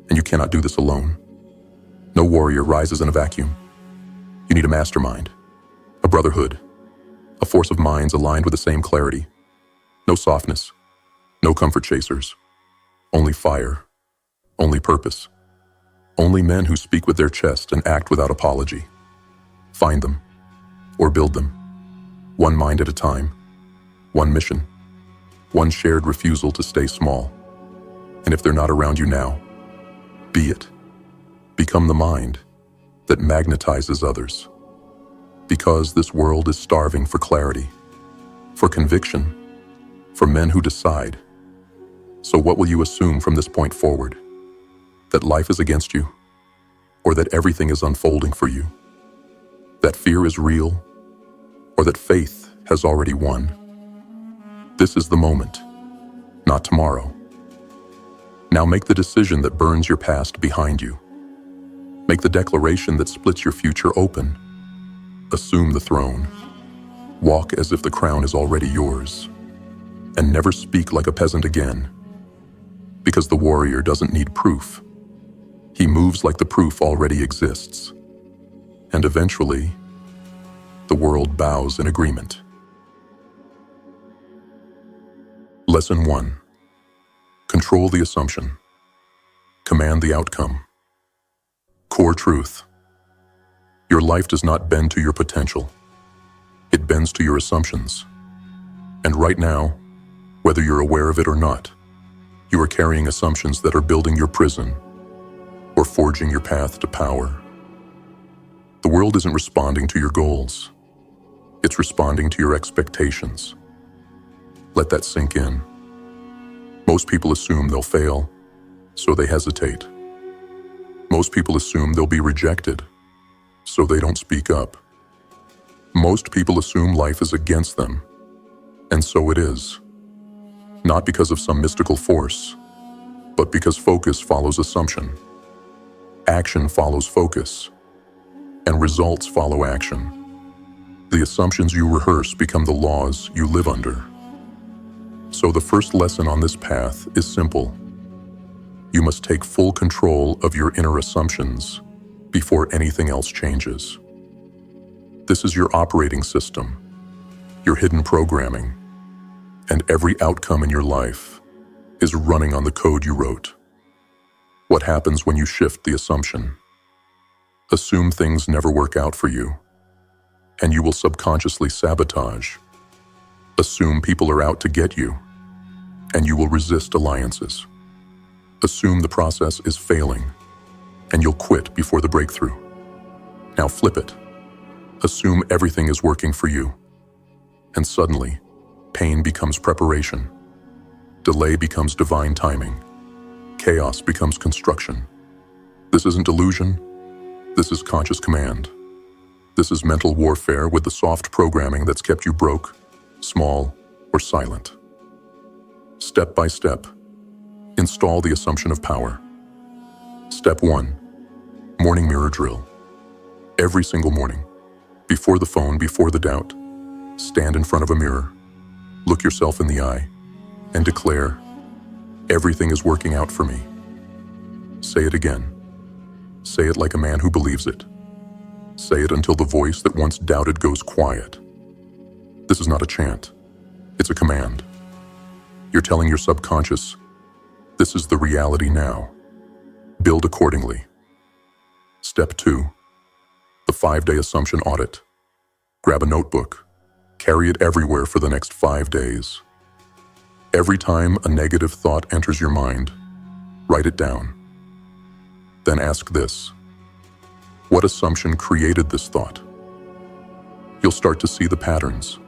And you cannot do this alone. No warrior rises in a vacuum. You need a mastermind, a brotherhood, a force of minds aligned with the same clarity. No softness, no comfort chasers, only fire, only purpose, only men who speak with their chest and act without apology. Find them, or build them, one mind at a time, one mission, one shared refusal to stay small. And if they're not around you now, be it. Become the mind, that magnetizes others. Because this world is starving for clarity, for conviction, for men who decide. So what will you assume from this point forward? That life is against you? Or that everything is unfolding for you? That fear is real? Or that faith has already won? This is the moment, not tomorrow. Now make the decision that burns your past behind you. Make the declaration that splits your future open. Assume the throne. Walk as if the crown is already yours. And never speak like a peasant again. Because the warrior doesn't need proof. He moves like the proof already exists. And eventually, the world bows in agreement. Lesson 1. Control the assumption. Command the outcome. Core truth. Your life does not bend to your potential. It bends to your assumptions. And right now, whether you're aware of it or not, you are carrying assumptions that are building your prison or forging your path to power. The world isn't responding to your goals. It's responding to your expectations. Let that sink in. Most people assume they'll fail, so they hesitate. Most people assume they'll be rejected, so they don't speak up. Most people assume life is against them, and so it is. Not because of some mystical force, but because focus follows assumption. Action follows focus, and results follow action. The assumptions you rehearse become the laws you live under. So the first lesson on this path is simple. You must take full control of your inner assumptions before anything else changes. This is your operating system, your hidden programming, and every outcome in your life is running on the code you wrote. What happens when you shift the assumption? Assume things never work out for you, and you will subconsciously sabotage. Assume people are out to get you, and you will resist alliances. Assume the process is failing, and you'll quit before the breakthrough. Now flip it. Assume everything is working for you, and suddenly, pain becomes preparation. Delay becomes divine timing. Chaos becomes construction. This isn't delusion. This is conscious command. This is mental warfare with the soft programming that's kept you broke, small, or silent. Step by step, install the assumption of power. Step 1. Morning mirror drill. Every single morning, before the phone, before the doubt, stand in front of a mirror, look yourself in the eye, and declare, everything is working out for me. Say it again. Say it like a man who believes it. Say it until the voice that once doubted goes quiet. This is not a chant. It's a command. You're telling your subconscious, this is the reality now. Build accordingly. Step 2. The 5-day assumption audit. Grab a notebook. Carry it everywhere for the next 5 days. Every time a negative thought enters your mind, write it down. Then ask this: what assumption created this thought? You'll start to see the patterns,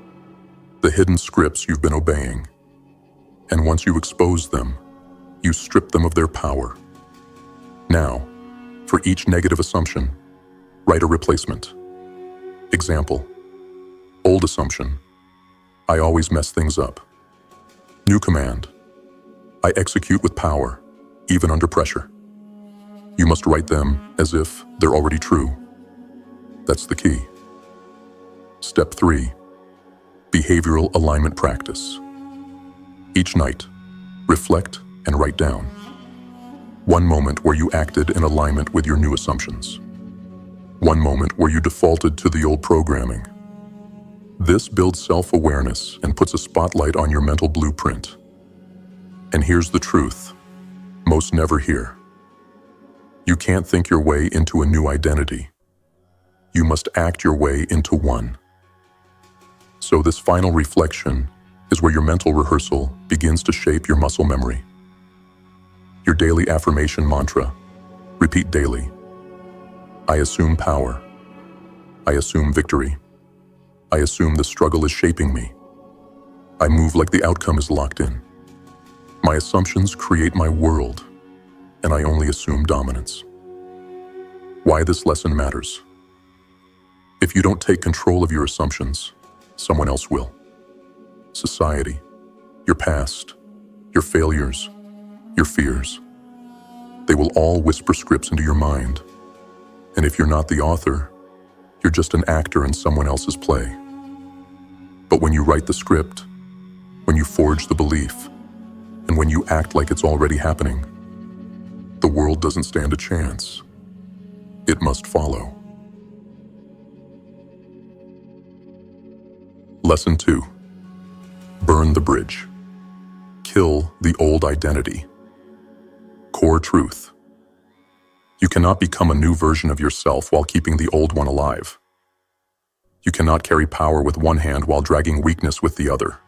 the hidden scripts you've been obeying. And once you expose them, you strip them of their power. Now, for each negative assumption, write a replacement. Example: old assumption, I always mess things up. New command, I execute with power, even under pressure. You must write them as if they're already true. That's the key. Step 3. Behavioral alignment practice. Each night, reflect and write down one moment where you acted in alignment with your new assumptions. One moment where you defaulted to the old programming. This builds self-awareness and puts a spotlight on your mental blueprint. And here's the truth most never hear. You can't think your way into a new identity. You must act your way into one. So this final reflection is where your mental rehearsal begins to shape your muscle memory. Your daily affirmation mantra. Repeat daily. I assume power. I assume victory. I assume the struggle is shaping me. I move like the outcome is locked in. My assumptions create my world, and I only assume dominance. Why this lesson matters. If you don't take control of your assumptions, someone else will. Society, your past, your failures, your fears. They will all whisper scripts into your mind. And if you're not the author, you're just an actor in someone else's play. But when you write the script, when you forge the belief, and when you act like it's already happening, the world doesn't stand a chance. It must follow. Lesson 2. Burn the bridge. Kill the old identity. Core truth. You cannot become a new version of yourself while keeping the old one alive. You cannot carry power with one hand while dragging weakness with the other.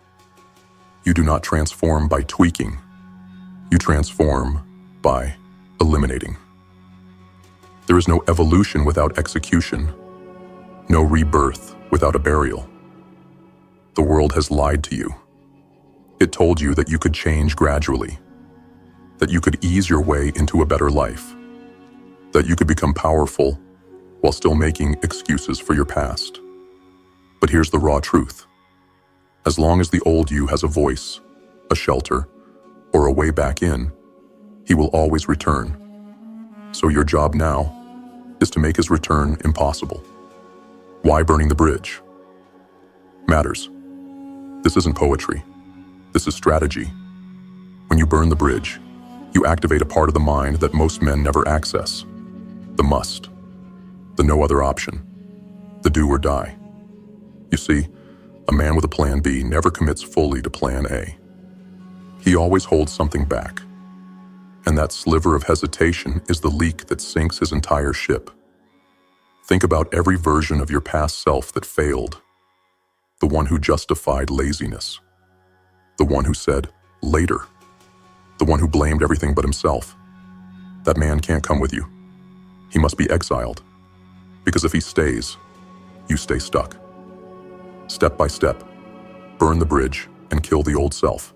You do not transform by tweaking. You transform by eliminating. There is no evolution without execution, no rebirth without a burial. The world has lied to you. It told you that you could change gradually, that you could ease your way into a better life, that you could become powerful while still making excuses for your past. But here's the raw truth. As long as the old you has a voice, a shelter, or a way back in, he will always return. So your job now is to make his return impossible. Why burning the bridge? Matters. This isn't poetry. This is strategy. When you burn the bridge, you activate a part of the mind that most men never access. The must. The no other option. The do or die. You see, a man with a plan B never commits fully to plan A. He always holds something back. And that sliver of hesitation is the leak that sinks his entire ship. Think about every version of your past self that failed. The one who justified laziness. The one who said, later. The one who blamed everything but himself. That man can't come with you. He must be exiled. Because if he stays, you stay stuck. Step by step, burn the bridge and kill the old self.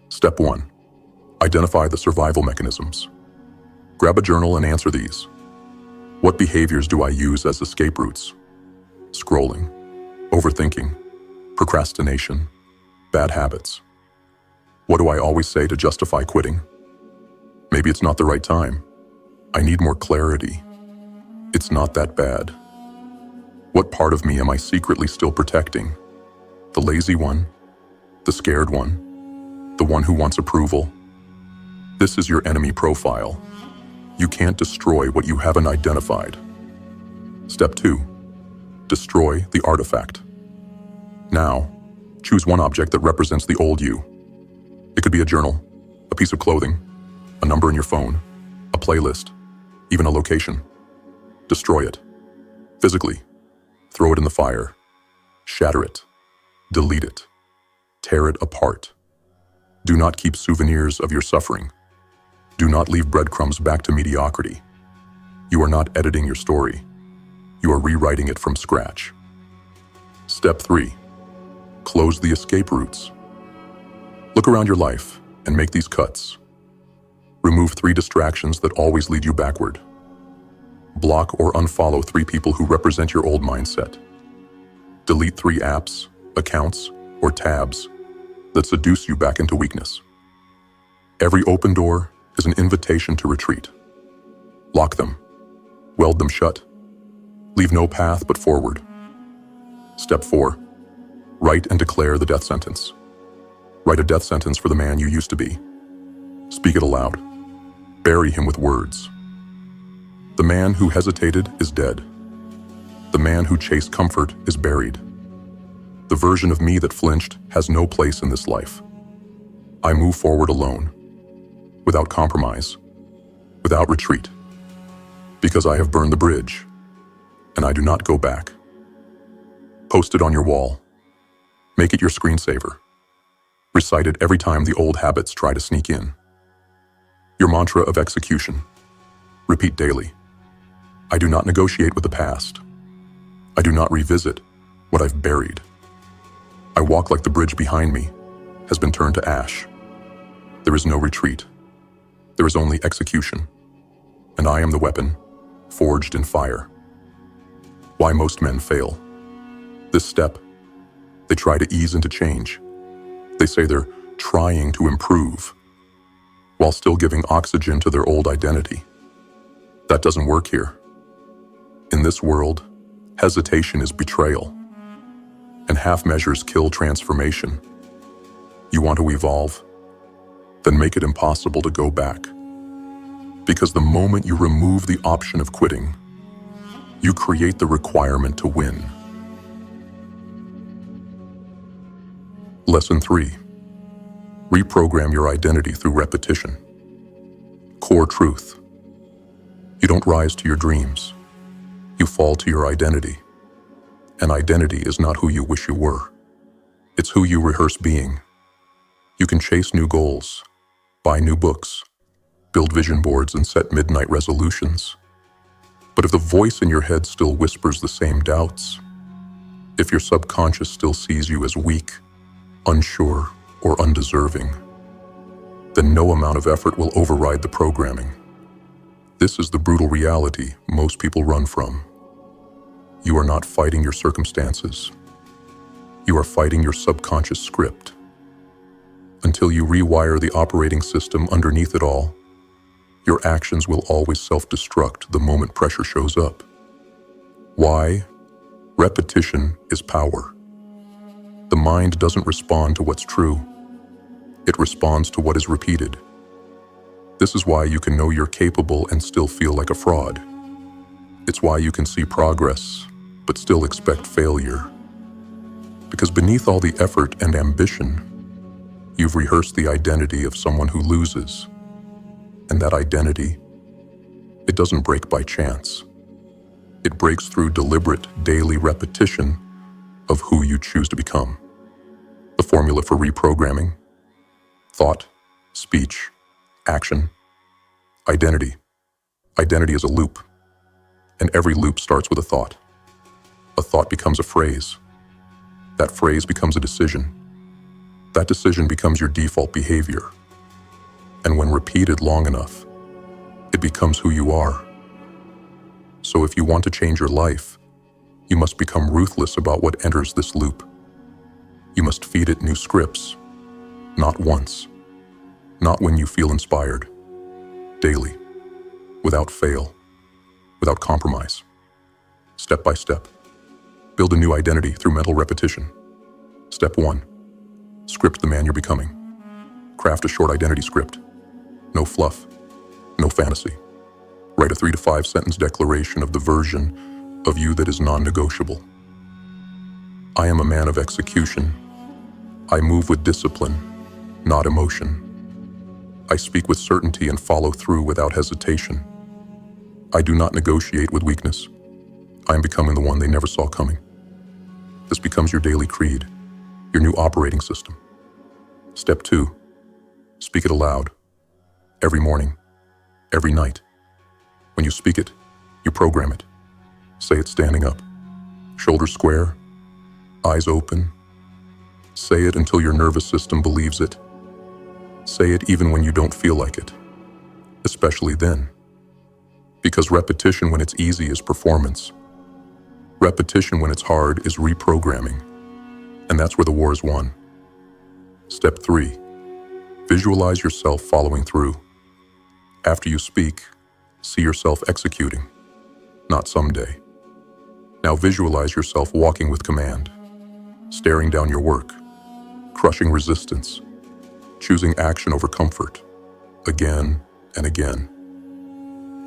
Step 1. Identify the survival mechanisms. Grab a journal and answer these. What behaviors do I use as escape routes? Scrolling, overthinking, procrastination, bad habits. What do I always say to justify quitting? Maybe it's not the right time. I need more clarity. It's not that bad. What part of me am I secretly still protecting? The lazy one? The scared one? The one who wants approval? This is your enemy profile. You can't destroy what you haven't identified. Step 2. Destroy the artifact. Now, choose one object that represents the old you. It could be a journal, a piece of clothing, a number in your phone, a playlist, even a location. Destroy it. Physically. Throw it in the fire. Shatter it. Delete it. Tear it apart. Do not keep souvenirs of your suffering. Do not leave breadcrumbs back to mediocrity. You are not editing your story. You are rewriting it from scratch. Step 3. Close the escape routes. Look around your life and make these cuts. Remove 3 distractions that always lead you backward. Block or unfollow 3 people who represent your old mindset. Delete 3 apps, accounts, or tabs that seduce you back into weakness. Every open door is an invitation to retreat. Lock them. Weld them shut. Leave no path but forward. Step 4. Write and declare the death sentence. Write a death sentence for the man you used to be. Speak it aloud. Bury him with words. The man who hesitated is dead. The man who chased comfort is buried. The version of me that flinched has no place in this life. I move forward alone, without compromise, without retreat, because I have burned the bridge, and I do not go back. Post it on your wall. Make it your screensaver. Recite it every time the old habits try to sneak in. Your mantra of execution. Repeat daily. I do not negotiate with the past. I do not revisit what I've buried. I walk like the bridge behind me has been turned to ash. There is no retreat. There is only execution. And I am the weapon, forged in fire. Why most men fail. This step, they try to ease into change. They say they're trying to improve, while still giving oxygen to their old identity. That doesn't work here. In this world, hesitation is betrayal, and half measures kill transformation. You want to evolve? Then make it impossible to go back. Because the moment you remove the option of quitting, you create the requirement to win. Lesson 3. Reprogram your identity through repetition. Core truth. You don't rise to your dreams. You fall to your identity. And identity is not who you wish you were. It's who you rehearse being. You can chase new goals, buy new books, build vision boards, and set midnight resolutions. But if the voice in your head still whispers the same doubts, if your subconscious still sees you as weak, unsure, or undeserving, then no amount of effort will override the programming. This is the brutal reality most people run from. You are not fighting your circumstances. You are fighting your subconscious script. Until you rewire the operating system underneath it all, your actions will always self-destruct the moment pressure shows up. Why? Repetition is power. The mind doesn't respond to what's true. It responds to what is repeated. This is why you can know you're capable and still feel like a fraud. It's why you can see progress, but still expect failure. Because beneath all the effort and ambition, you've rehearsed the identity of someone who loses. And that identity, it doesn't break by chance. It breaks through deliberate daily repetition of who you choose to become. The formula for reprogramming: thought, speech, action, identity. Identity is a loop, and every loop starts with a thought. A thought becomes a phrase. That phrase becomes a decision. That decision becomes your default behavior. And when repeated long enough, it becomes who you are. So if you want to change your life, you must become ruthless about what enters this loop. You must feed it new scripts, not once, not when you feel inspired, daily, without fail, without compromise. Step by step, build a new identity through mental repetition. Step 1, script the man you're becoming. Craft a short identity script. No fluff, no fantasy. Write a 3 to 5 sentence declaration of the version of you that is non-negotiable. I am a man of execution. I move with discipline, not emotion. I speak with certainty and follow through without hesitation. I do not negotiate with weakness. I am becoming the one they never saw coming. This becomes your daily creed, your new operating system. Step 2, speak it aloud. Every morning, every night. When you speak it, you program it. Say it standing up, shoulders square, eyes open. Say it until your nervous system believes it. Say it even when you don't feel like it, especially then. Because repetition when it's easy is performance. Repetition when it's hard is reprogramming. And that's where the war is won. Step 3, visualize yourself following through. After you speak, see yourself executing, not someday. Now visualize yourself walking with command, staring down your work, crushing resistance, choosing action over comfort, again and again.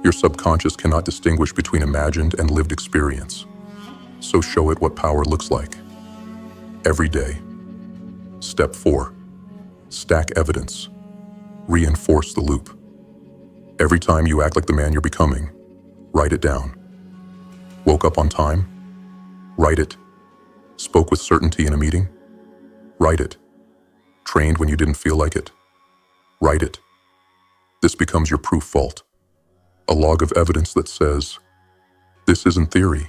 Your subconscious cannot distinguish between imagined and lived experience, so show it what power looks like. Every day. Step 4, stack evidence, reinforce the loop. Every time you act like the man you're becoming, write it down. Woke up on time? Write it. Spoke with certainty in a meeting? Write it. Trained when you didn't feel like it? Write it. This becomes your proof vault, a log of evidence that says, This isn't theory.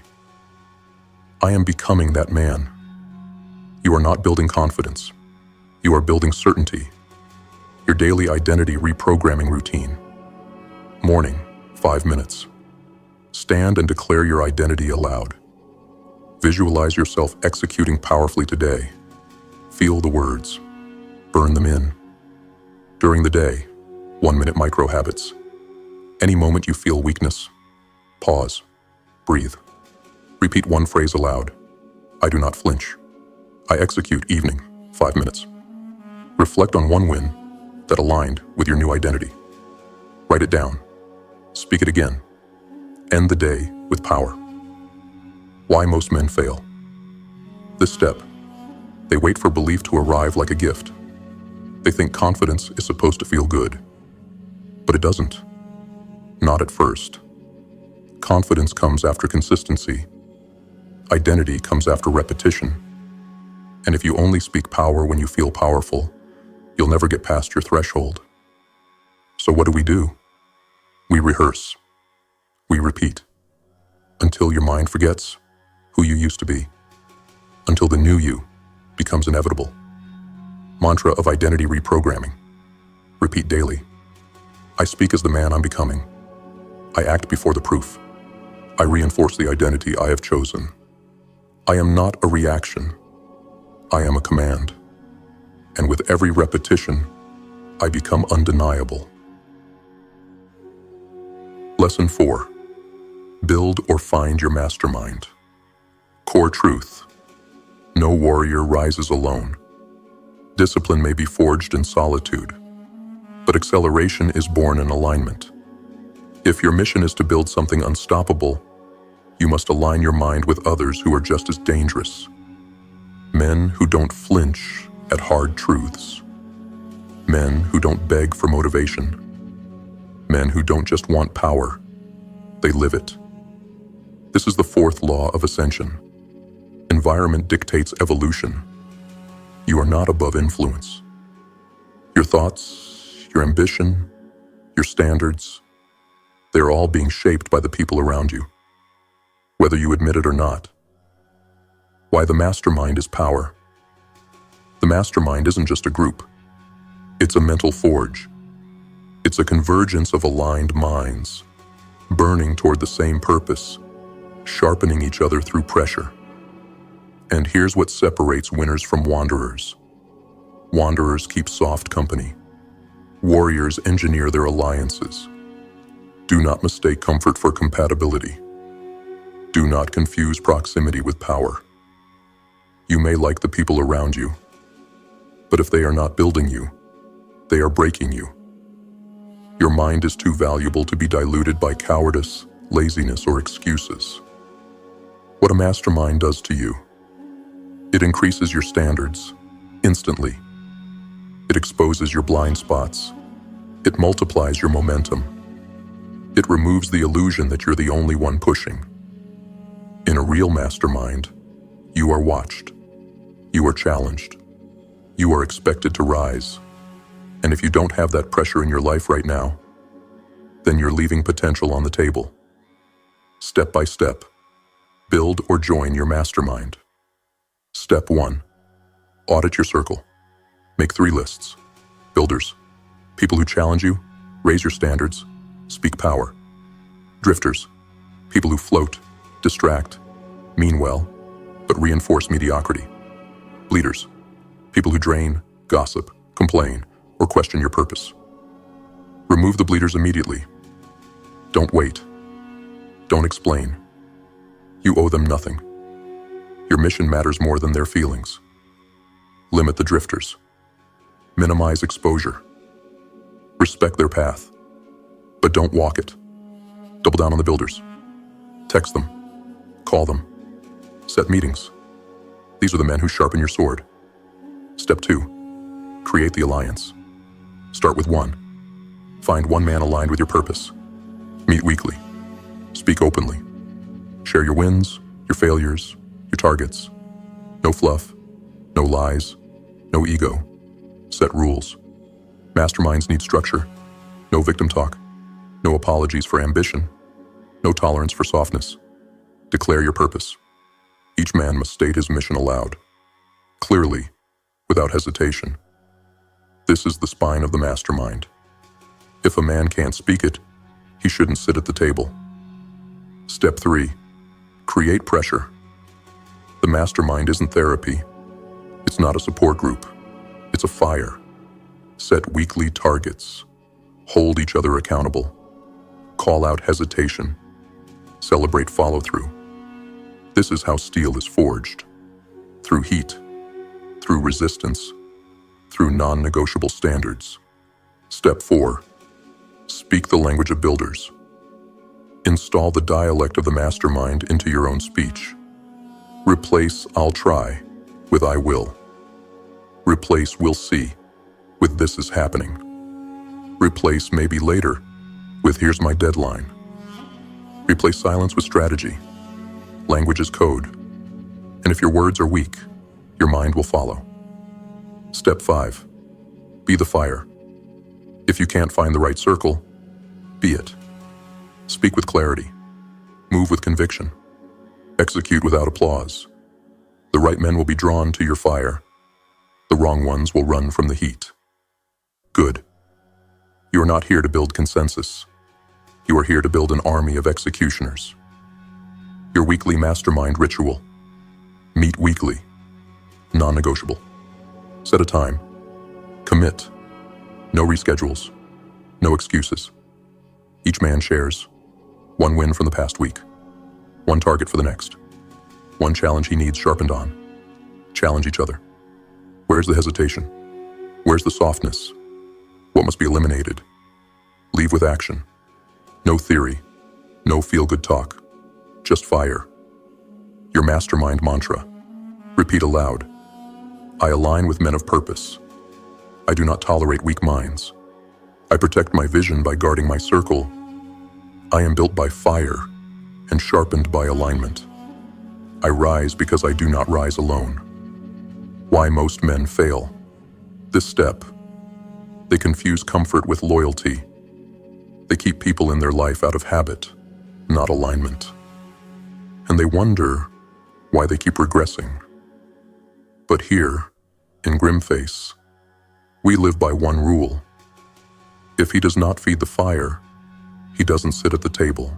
I am becoming that man. You are not building confidence. You are building certainty. Your daily identity reprogramming routine. Morning, 5 minutes. Stand and declare your identity aloud. Visualize yourself executing powerfully today. Feel the words. Burn them in. During the day, 1-minute micro habits. Any moment you feel weakness, pause, breathe. Repeat one phrase aloud. I do not flinch. I execute evening, 5 minutes. Reflect on one win that aligned with your new identity. Write it down. Speak it again. End the day with power. Why most men fail. This step, they wait for belief to arrive like a gift. They think confidence is supposed to feel good, but it doesn't. Not at first. Confidence comes after consistency. Identity comes after repetition. And if you only speak power when you feel powerful, you'll never get past your threshold. So what do? We rehearse. We repeat. Until your mind forgets who you used to be. Until the new you becomes inevitable. Mantra of identity reprogramming. Repeat daily. I speak as the man I'm becoming. I act before the proof. I reinforce the identity I have chosen. I am not a reaction. I am a command. And with every repetition, I become undeniable. Lesson 4. Build or find your mastermind. Core truth. No warrior rises alone. Discipline may be forged in solitude, but acceleration is born in alignment. If your mission is to build something unstoppable, you must align your mind with others who are just as dangerous. Men who don't flinch at hard truths. Men who don't beg for motivation. Men who don't just want power, they live it. This is the 4th law of ascension. Environment dictates evolution. You are not above influence. Your thoughts, your ambition, your standards, they're all being shaped by the people around you, whether you admit it or not. Why the mastermind is power. The mastermind isn't just a group. It's a mental forge. It's a convergence of aligned minds, burning toward the same purpose, sharpening each other through pressure. And here's what separates winners from wanderers. Wanderers keep soft company. Warriors engineer their alliances. Do not mistake comfort for compatibility. Do not confuse proximity with power. You may like the people around you, but if they are not building you, they are breaking you. Your mind is too valuable to be diluted by cowardice, laziness, or excuses. What a mastermind does to you. It increases your standards, instantly. It exposes your blind spots. It multiplies your momentum. It removes the illusion that you're the only one pushing. In a real mastermind, you are watched. You are challenged. You are expected to rise. And if you don't have that pressure in your life right now, then you're leaving potential on the table. Step by step, build or join your mastermind. Step 1. Audit your circle. Make 3 lists. Builders. People who challenge you, raise your standards, speak power. Drifters. People who float, distract, mean well, but reinforce mediocrity. Bleeders. People who drain, gossip, complain, or question your purpose. Remove the bleeders immediately. Don't wait. Don't explain. You owe them nothing. Your mission matters more than their feelings. Limit the drifters. Minimize exposure. Respect their path, but don't walk it. Double down on the builders. Text them. Call them. Set meetings. These are the men who sharpen your sword. Step 2. Create the alliance. Start with 1. Find one man aligned with your purpose. Meet weekly. Speak openly. Share your wins, your failures, your targets. No fluff, no lies, no ego. Set rules. Masterminds need structure. No victim talk. No apologies for ambition. No tolerance for softness. Declare your purpose. Each man must state his mission aloud, clearly, without hesitation. This is the spine of the mastermind. If a man can't speak it, he shouldn't sit at the table. Step 3. Create pressure. The mastermind isn't therapy. It's not a support group. It's a fire. Set weekly targets. Hold each other accountable. Call out hesitation. Celebrate follow-through. This is how steel is forged. Through heat, through resistance, through non-negotiable standards. Step 4. Speak the language of builders. Install the dialect of the mastermind into your own speech. Replace "I'll try" with "I will." Replace "we'll see" with "this is happening." Replace "maybe later" with "here's my deadline." Replace silence with strategy. Language is code. And if your words are weak, your mind will follow. Step 5. Be the fire. If you can't find the right circle, be it. Speak with clarity. Move with conviction. Execute without applause. The right men will be drawn to your fire. The wrong ones will run from the heat. Good. You are not here to build consensus. You are here to build an army of executioners. Your weekly mastermind ritual. Meet weekly. Non-negotiable. Set a time. Commit. No reschedules. No excuses. Each man shares one win from the past week, one target for the next, one challenge he needs sharpened on. Challenge each other. Where's the hesitation? Where's the softness? What must be eliminated? Leave with action. No theory. No feel-good talk. Just fire. Your mastermind mantra. Repeat aloud. I align with men of purpose. I do not tolerate weak minds. I protect my vision by guarding my circle. I am built by fire and sharpened by alignment. I rise because I do not rise alone. Why most men fail. This step. They confuse comfort with loyalty. They keep people in their life out of habit, not alignment. And they wonder why they keep regressing. But here, in GrimFace, we live by one rule. If he does not feed the fire, he doesn't sit at the table.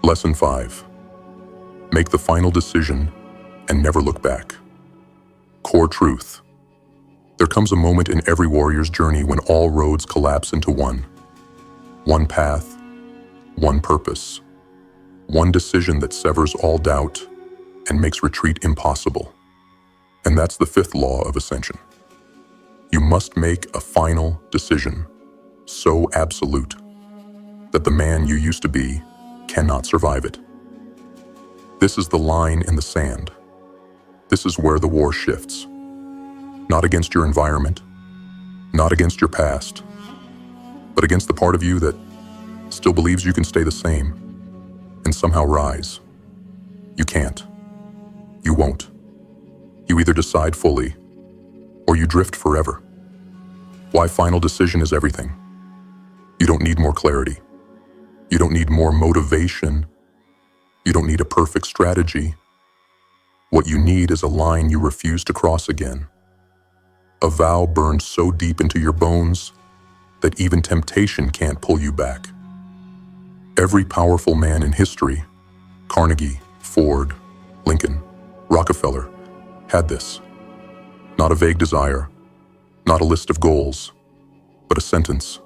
Lesson 5. Make the final decision and never look back. Core truth. There comes a moment in every warrior's journey when all roads collapse into one. One path, one purpose, one decision that severs all doubt and makes retreat impossible. And that's the 5th law of ascension. You must make a final decision, so absolute that the man you used to be cannot survive it. This is the line in the sand. This is where the war shifts. Not against your environment, not against your past, but against the part of you that still believes you can stay the same and somehow rise. You can't. You won't. You either decide fully or you drift forever. Why final decision is everything. You don't need more clarity. You don't need more motivation. You don't need a perfect strategy. What you need is a line you refuse to cross again. A vow burned so deep into your bones that even temptation can't pull you back. Every powerful man in history, Carnegie, Ford, Lincoln, Rockefeller, had this. Not a vague desire, not a list of goals, but a sentence,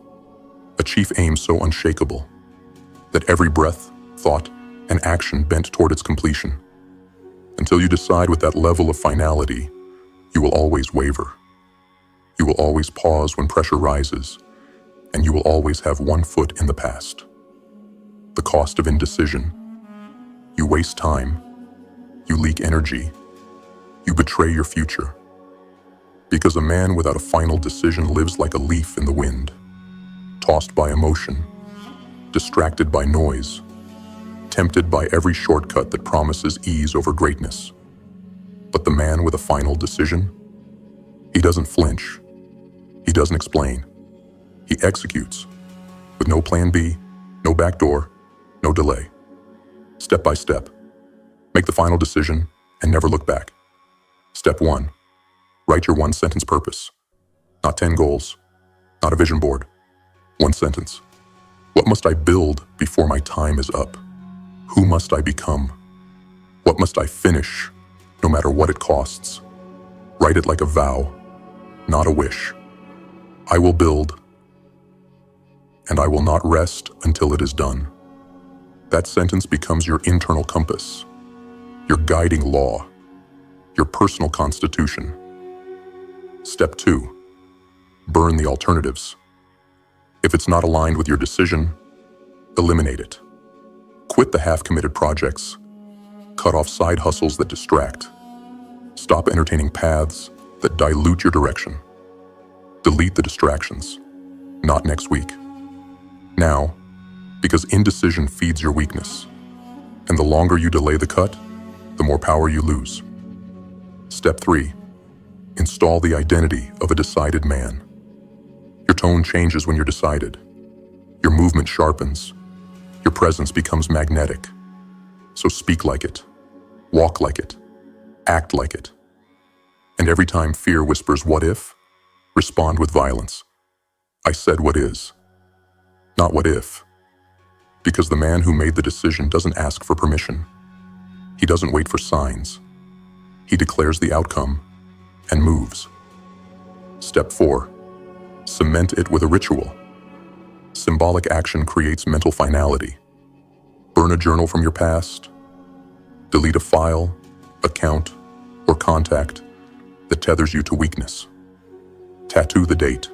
a chief aim so unshakable that every breath, thought, and action bent toward its completion. Until you decide with that level of finality, you will always waver. You will always pause when pressure rises, and you will always have one foot in the past. The cost of indecision. You waste time. You leak energy. You betray your future. Because a man without a final decision lives like a leaf in the wind, tossed by emotion, distracted by noise, tempted by every shortcut that promises ease over greatness. But the man with a final decision, he doesn't flinch. He doesn't explain. He executes, with no plan B, No backdoor, no delay. Step by step. Make the final decision and never look back. Step 1. Write your one-sentence purpose. Not 10 goals, not a vision board. One sentence. What must I build before my time is up? Who must I become? What must I finish, no matter what it costs? Write it like a vow, not a wish. I will build, and I will not rest until it is done. That sentence becomes your internal compass, your guiding law, your personal constitution. Step 2. Burn the alternatives. If it's not aligned with your decision, eliminate it. Quit the half-committed projects. Cut off side hustles that distract. Stop entertaining paths that dilute your direction. Delete the distractions. Not next week. Now, because indecision feeds your weakness. And the longer you delay the cut, the more power you lose. Step 3. Install the identity of a decided man. Your tone changes when you're decided. Your movement sharpens. Your presence becomes magnetic. So speak like it. Walk like it. Act like it. And every time fear whispers, "What if?" respond with violence. I said what is, not what if. Because the man who made the decision doesn't ask for permission. He doesn't wait for signs. He declares the outcome and moves. Step 4. Cement it with a ritual. Symbolic action creates mental finality. Burn a journal from your past. Delete a file, account, or contact that tethers you to weakness. Tattoo the date.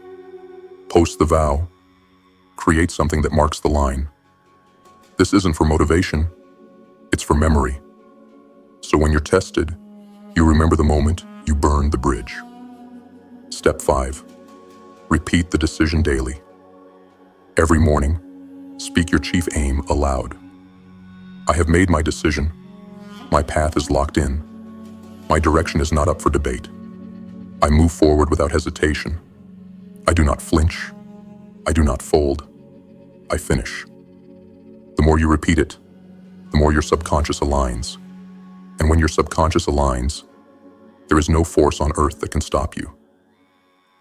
Post the vow. Create something that marks the line. This isn't for motivation, it's for memory. So when you're tested, you remember the moment you burned the bridge. Step 5. Repeat the decision daily. Every morning, speak your chief aim aloud. I have made my decision. My path is locked in. My direction is not up for debate. I move forward without hesitation. I do not flinch. I do not fold. I finish. The more you repeat it, the more your subconscious aligns. And when your subconscious aligns, there is no force on earth that can stop you.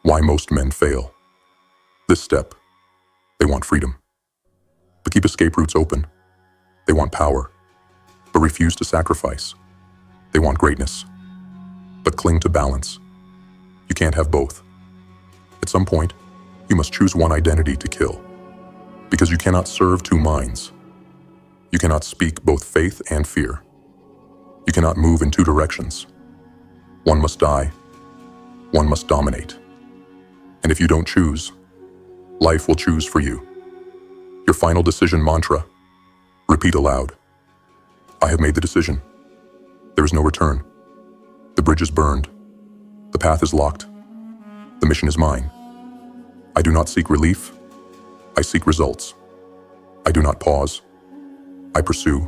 Why most men fail. This step, they want freedom. But keep escape routes open. They want power, but refuse to sacrifice. They want greatness, but cling to balance. You can't have both. At some point, you must choose one identity to kill, because you cannot serve two minds. You cannot speak both faith and fear. You cannot move in two directions. One must die. One must dominate. And if you don't choose, life will choose for you. Your final decision mantra. Repeat aloud. I have made the decision. There is no return. The bridge is burned. The path is locked. The mission is mine. I do not seek relief. I seek results. I do not pause. I pursue.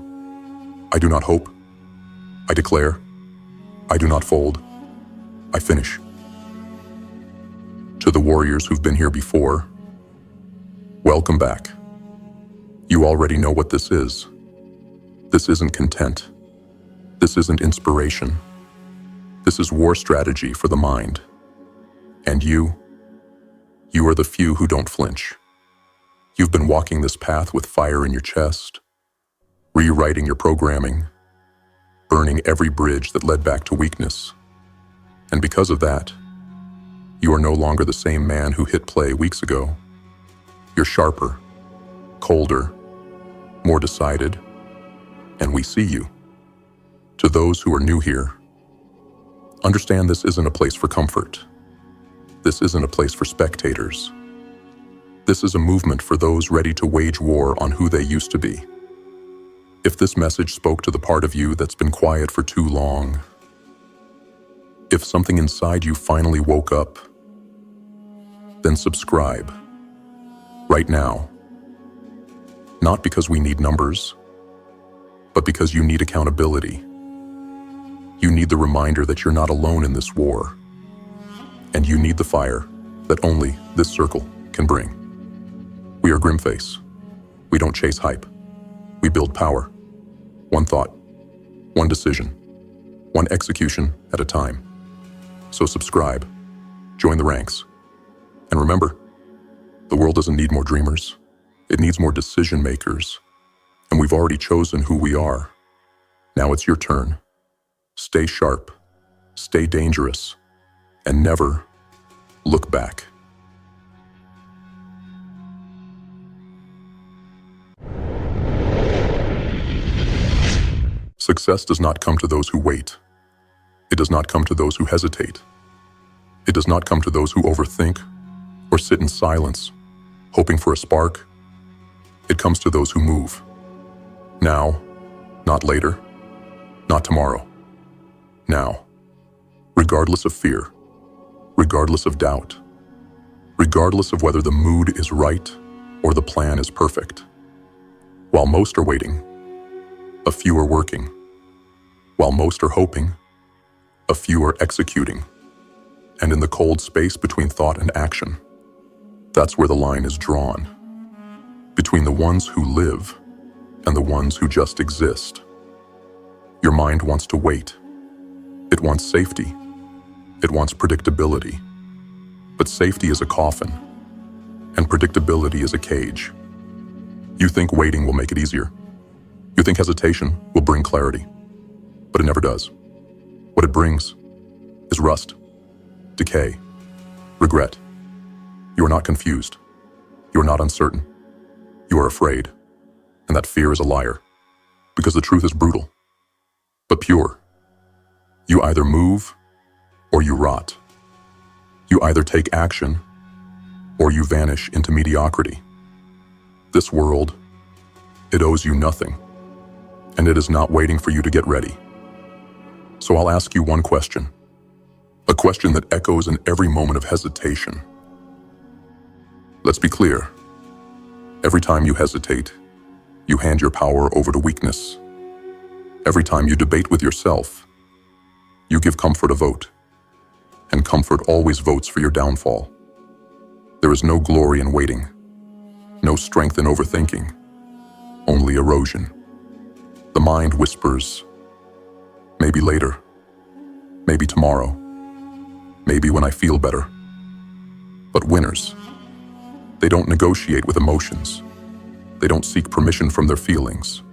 I do not hope. I declare. I do not fold. I finish. To the warriors who've been here before, welcome back. You already know what this is. This isn't content. This isn't inspiration. This is war strategy for the mind. And you are the few who don't flinch. You've been walking this path with fire in your chest, rewriting your programming, burning every bridge that led back to weakness. And because of that, you are no longer the same man who hit play weeks ago. You're sharper, colder, more decided, and we see you. To those who are new here, understand this isn't a place for comfort. This isn't a place for spectators. This is a movement for those ready to wage war on who they used to be. If this message spoke to the part of you that's been quiet for too long, if something inside you finally woke up, then subscribe right now. Not because we need numbers, but because you need accountability. You need the reminder that you're not alone in this war, and you need the fire that only this circle can bring. We are GrimFace. We don't chase hype. We build power. One thought, one decision, one execution at a time. So subscribe, join the ranks. And remember, the world doesn't need more dreamers. It needs more decision makers. And we've already chosen who we are. Now it's your turn. Stay sharp, stay dangerous, and never look back. Success does not come to those who wait. It does not come to those who hesitate. It does not come to those who overthink or sit in silence, hoping for a spark. It comes to those who move. Now, not later, not tomorrow. Now, regardless of fear, regardless of doubt, regardless of whether the mood is right or the plan is perfect. While most are waiting, a few are working. While most are hoping, a few are executing. And in the cold space between thought and action, that's where the line is drawn. Between the ones who live and the ones who just exist. Your mind wants to wait. It wants safety. It wants predictability. But safety is a coffin, and predictability is a cage. You think waiting will make it easier. You think hesitation will bring clarity, but it never does. What it brings is rust, decay, regret. You are not confused. You are not uncertain. You are afraid, and that fear is a liar, because the truth is brutal, but pure. You either move or you rot. You either take action or you vanish into mediocrity. This world, it owes you nothing, and it is not waiting for you to get ready. So I'll ask you one question, a question that echoes in every moment of hesitation. Let's be clear. Every time you hesitate, you hand your power over to weakness. Every time you debate with yourself, you give comfort a vote, and comfort always votes for your downfall. There is no glory in waiting, no strength in overthinking, only erosion. The mind whispers, maybe later, maybe tomorrow, maybe when I feel better. But winners, they don't negotiate with emotions. They don't seek permission from their feelings.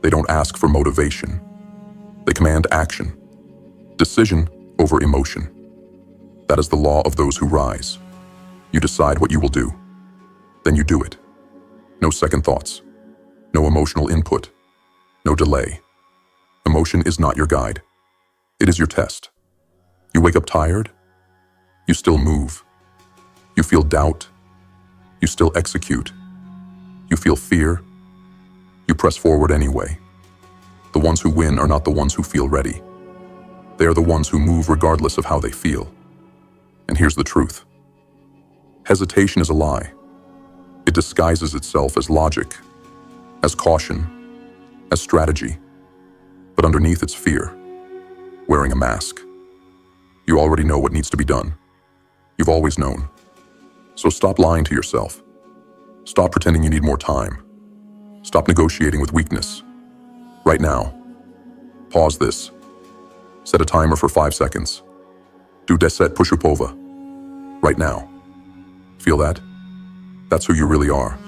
They don't ask for motivation. They command action, decision over emotion. That is the law of those who rise. You decide what you will do, then you do it. No second thoughts, no emotional input, no delay. Emotion is not your guide. It is your test. You wake up tired, you still move. You feel doubt, you still execute. You feel fear, you press forward anyway. The ones who win are not the ones who feel ready. They are the ones who move regardless of how they feel. And here's the truth. Hesitation is a lie. It disguises itself as logic, as caution, as strategy. But underneath it's fear, wearing a mask. You already know what needs to be done. You've always known. So stop lying to yourself. Stop pretending you need more time. Stop negotiating with weakness. Right now, pause this. Set a timer for 5 seconds. Do 10 push-up over. Right now. Feel that? That's who you really are.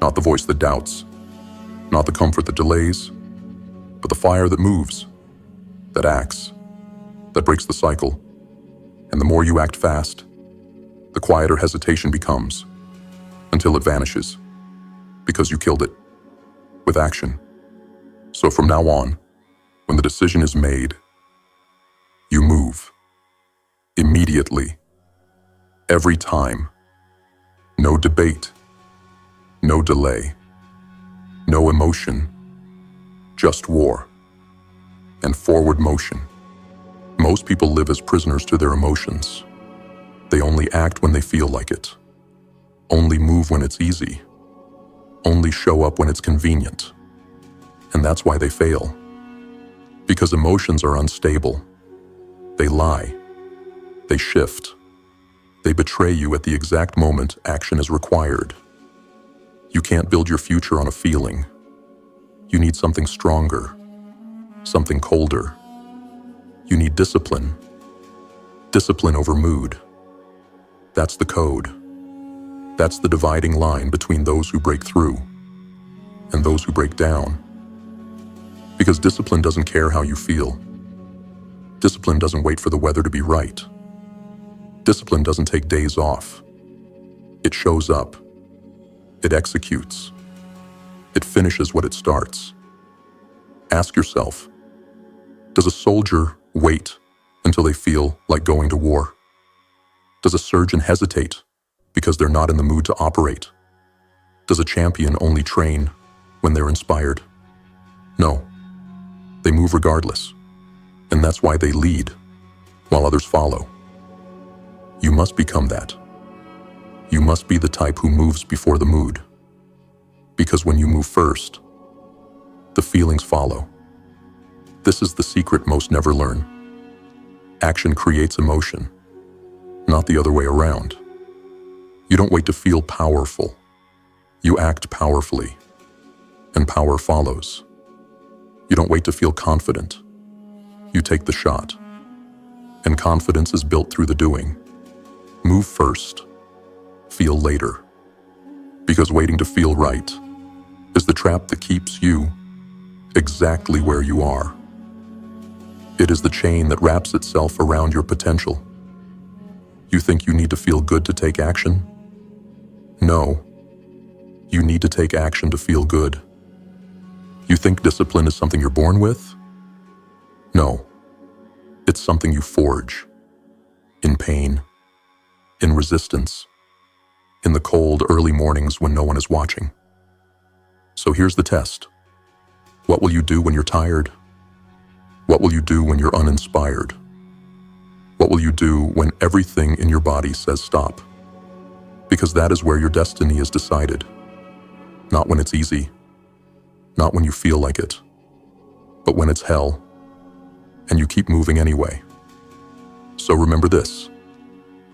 Not the voice that doubts. Not the comfort that delays. But the fire that moves. That acts. That breaks the cycle. And the more you act fast, the quieter hesitation becomes. Until it vanishes. Because you killed it. With action. So from now on, when the decision is made, you move. Immediately. Every time. No debate. No delay. No emotion. Just war. And forward motion. Most people live as prisoners to their emotions. They only act when they feel like it. Only move when it's easy. Only show up when it's convenient. And that's why they fail. Because emotions are unstable. They lie. They shift. They betray you at the exact moment action is required. You can't build your future on a feeling. You need something stronger, something colder. You need discipline. Discipline over mood. That's the code. That's the dividing line between those who break through and those who break down. Because discipline doesn't care how you feel. Discipline doesn't wait for the weather to be right. Discipline doesn't take days off. It shows up. It executes. It finishes what it starts. Ask yourself, does a soldier wait until they feel like going to war? Does a surgeon hesitate because they're not in the mood to operate? Does a champion only train when they're inspired? No. They move regardless. And that's why they lead, while others follow. You must become that. You must be the type who moves before the mood. Because when you move first, the feelings follow. This is the secret most never learn. Action creates emotion, not the other way around. You don't wait to feel powerful. You act powerfully, and power follows. You don't wait to feel confident. You take the shot. And confidence is built through the doing. Move first. Feel later. Because waiting to feel right is the trap that keeps you exactly where you are. It is the chain that wraps itself around your potential. You think you need to feel good to take action? No. You need to take action to feel good. You think discipline is something you're born with? No. It's something you forge. In pain. In resistance. In the cold, early mornings when no one is watching. So here's the test. What will you do when you're tired? What will you do when you're uninspired? What will you do when everything in your body says stop? Because that is where your destiny is decided. Not when it's easy. Not when you feel like it. But when it's hell. And you keep moving anyway. So remember this.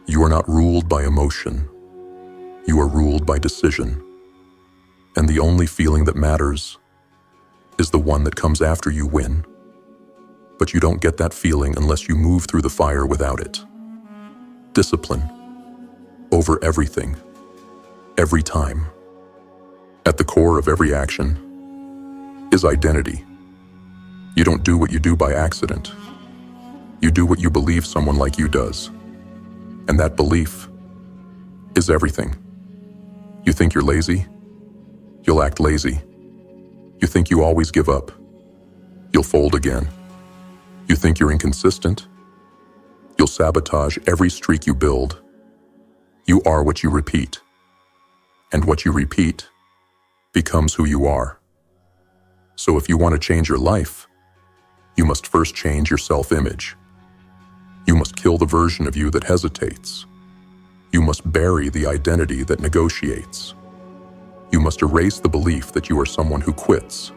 You are not ruled by emotion. You are ruled by decision. And the only feeling that matters is the one that comes after you win. But you don't get that feeling unless you move through the fire without it. Discipline. Over everything. Every time. At the core of every action is identity. You don't do what you do by accident. You do what you believe someone like you does. And that belief is everything. You think you're lazy? You'll act lazy. You think you always give up? You'll fold again. You think you're inconsistent? You'll sabotage every streak you build. You are what you repeat. And what you repeat becomes who you are. So if you want to change your life, you must first change your self-image. You must kill the version of you that hesitates. You must bury the identity that negotiates. You must erase the belief that you are someone who quits.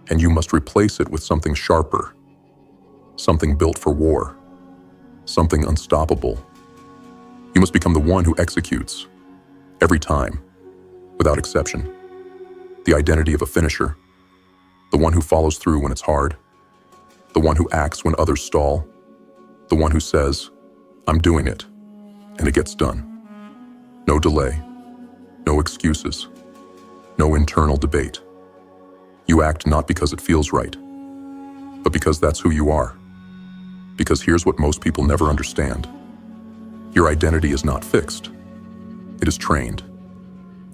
And you must replace it with something sharper, something built for war, something unstoppable. You must become the one who executes, every time, without exception. The identity of a finisher, the one who follows through when it's hard, the one who acts when others stall, the one who says, I'm doing it, and it gets done. No delay, no excuses, no internal debate. You act not because it feels right, but because that's who you are. Because here's what most people never understand. Your identity is not fixed. It is trained.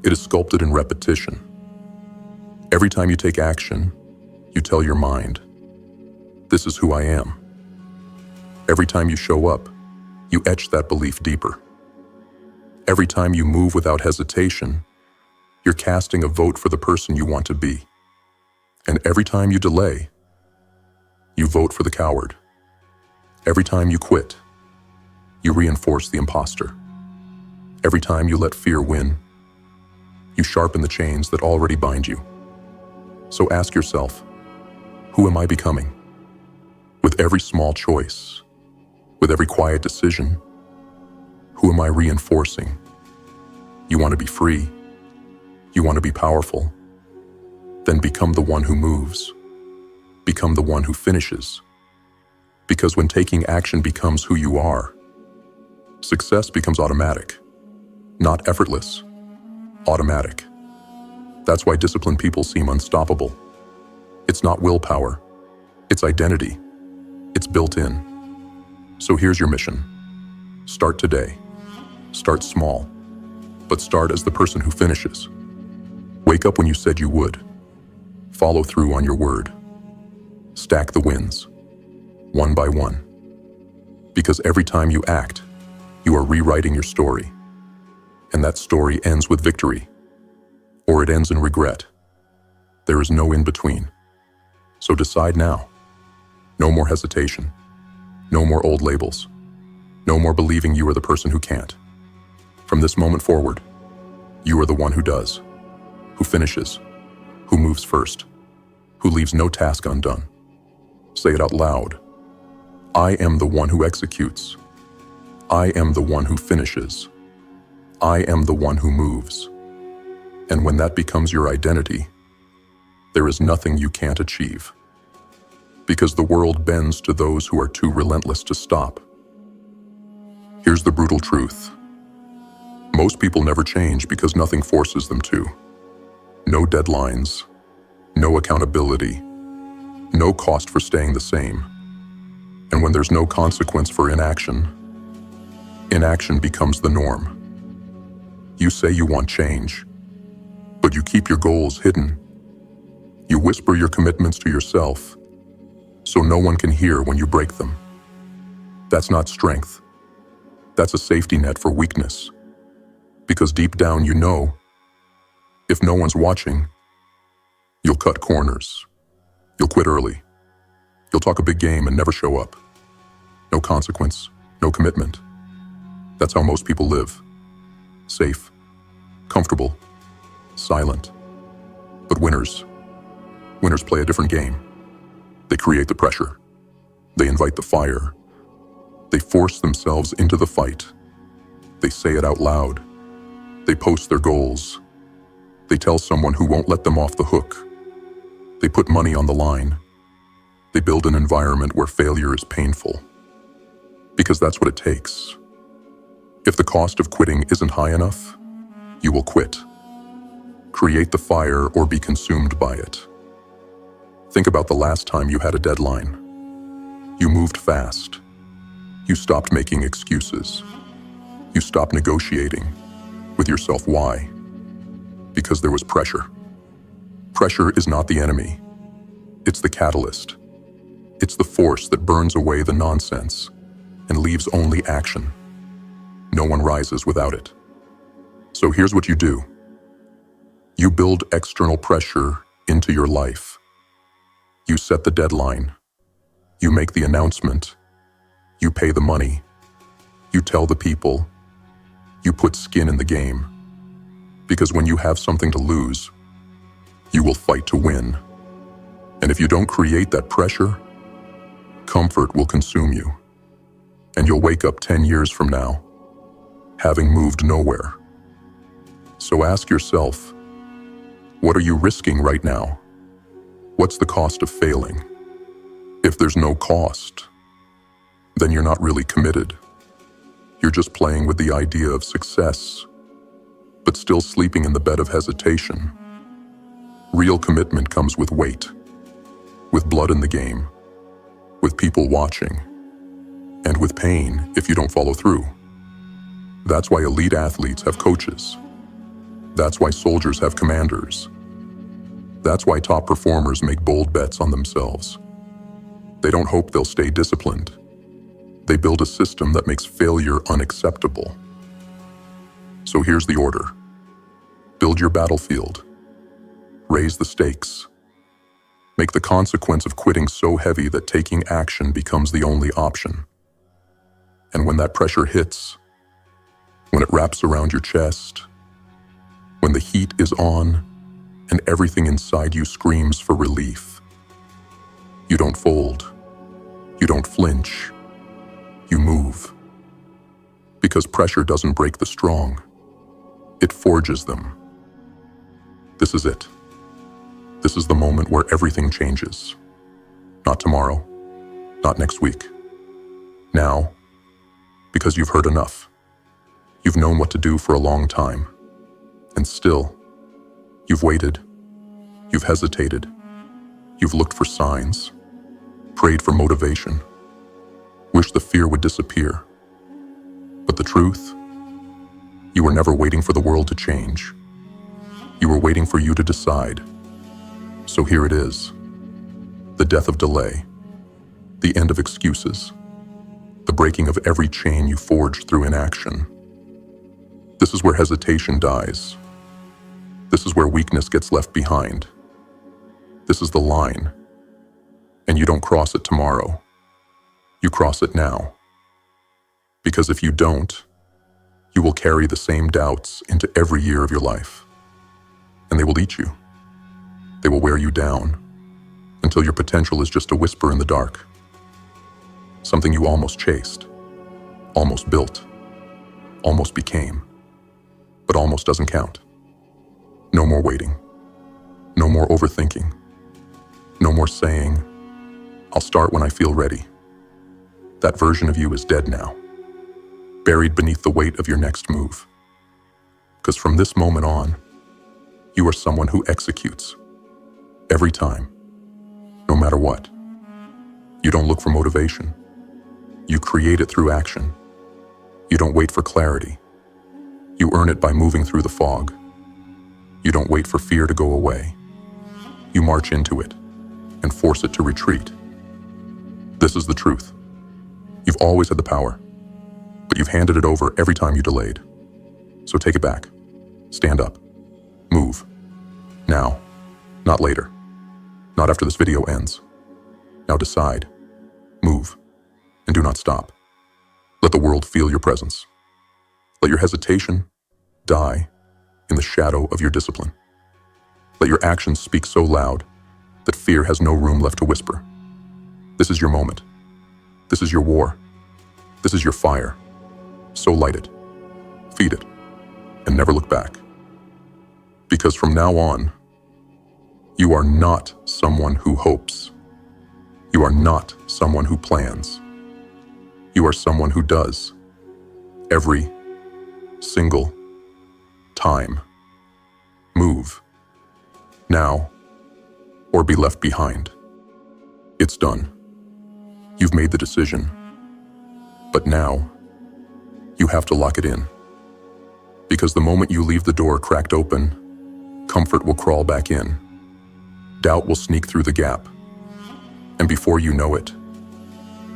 It is sculpted in repetition. Every time you take action, you tell your mind, this is who I am. Every time you show up, you etch that belief deeper. Every time you move without hesitation, you're casting a vote for the person you want to be. And every time you delay, you vote for the coward. Every time you quit, you reinforce the imposter. Every time you let fear win, you sharpen the chains that already bind you. So ask yourself, who am I becoming? With every small choice, with every quiet decision, who am I reinforcing? You want to be free. You want to be powerful? Then become the one who moves. Become the one who finishes. Because when taking action becomes who you are, success becomes automatic. Not effortless. Automatic. That's why disciplined people seem unstoppable. It's not willpower. It's identity. It's built in. So here's your mission. Start today. Start small. But start as the person who finishes. Wake up when you said you would. Follow through on your word. Stack the wins, one by one. Because every time you act, you are rewriting your story. And that story ends with victory. Or it ends in regret. There is no in between. So decide now. No more hesitation. No more old labels. No more believing you are the person who can't. From this moment forward, you are the one who does, who finishes, who moves first, who leaves no task undone. Say it out loud. I am the one who executes. I am the one who finishes. I am the one who moves. And when that becomes your identity, there is nothing you can't achieve. Because the world bends to those who are too relentless to stop. Here's the brutal truth. Most people never change because nothing forces them to. No deadlines, no accountability, no cost for staying the same. And when there's no consequence for inaction, inaction becomes the norm. You say you want change, but you keep your goals hidden. You whisper your commitments to yourself, so no one can hear when you break them. That's not strength. That's a safety net for weakness. Because deep down you know, if no one's watching, you'll cut corners. You'll quit early. You'll talk a big game and never show up. No consequence, no commitment. That's how most people live. Safe, comfortable, silent. But winners play a different game. They create the pressure. They invite the fire. They force themselves into the fight. They say it out loud. They post their goals. They tell someone who won't let them off the hook. They put money on the line. They build an environment where failure is painful. Because that's what it takes. If the cost of quitting isn't high enough, you will quit. Create the fire or be consumed by it. Think about the last time you had a deadline. You moved fast. You stopped making excuses. You stopped negotiating with yourself. Why? Because there was pressure. Pressure is not the enemy. It's the catalyst. It's the force that burns away the nonsense and leaves only action. No one rises without it. So here's what you do. You build external pressure into your life. You set the deadline. You make the announcement. You pay the money. You tell the people. You put skin in the game. Because when you have something to lose, you will fight to win. And if you don't create that pressure, comfort will consume you. And you'll wake up 10 years from now, having moved nowhere. So ask yourself, what are you risking right now? What's the cost of failing? If there's no cost, then you're not really committed. You're just playing with the idea of success, but still sleeping in the bed of hesitation. Real commitment comes with weight, with blood in the game, with people watching, and with pain if you don't follow through. That's why elite athletes have coaches. That's why soldiers have commanders. That's why top performers make bold bets on themselves. They don't hope they'll stay disciplined. They build a system that makes failure unacceptable. So here's the order. Build your battlefield. Raise the stakes. Make the consequence of quitting so heavy that taking action becomes the only option. And when that pressure hits, when it wraps around your chest, when the heat is on and everything inside you screams for relief, you don't fold, you don't flinch, you move. Because pressure doesn't break the strong, it forges them. This is it. This is the moment where everything changes. Not tomorrow, not next week. Now, because you've heard enough. You've known what to do for a long time. And still, you've waited. You've hesitated. You've looked for signs. Prayed for motivation. Wished the fear would disappear. But the truth? You were never waiting for the world to change. You were waiting for you to decide. So here it is. The death of delay. The end of excuses. The breaking of every chain you forged through inaction. This is where hesitation dies. This is where weakness gets left behind. This is the line. And you don't cross it tomorrow. You cross it now. Because if you don't, you will carry the same doubts into every year of your life. And they will eat you. They will wear you down until your potential is just a whisper in the dark. Something you almost chased, almost built, almost became, but almost doesn't count. No more waiting. No more overthinking. No more saying, I'll start when I feel ready. That version of you is dead now, buried beneath the weight of your next move. Because from this moment on, you are someone who executes. Every time, no matter what. You don't look for motivation. You create it through action. You don't wait for clarity. You earn it by moving through the fog. You don't wait for fear to go away. You march into it and force it to retreat. This is the truth. You've always had the power, but you've handed it over every time you delayed. So take it back. Stand up. Move. Now. Not later. Not after this video ends. Now decide. Move. And do not stop. Let the world feel your presence. Let your hesitation die in the shadow of your discipline. Let your actions speak so loud that fear has no room left to whisper. This is your moment. This is your war. This is your fire. So light it. Feed it. And never look back. Because from now on, you are not someone who hopes. You are not someone who plans. You are someone who does. Every single time. Move. Now, or be left behind. It's done. You've made the decision. But now, you have to lock it in. Because the moment you leave the door cracked open, comfort will crawl back in. Doubt will sneak through the gap. And before you know it,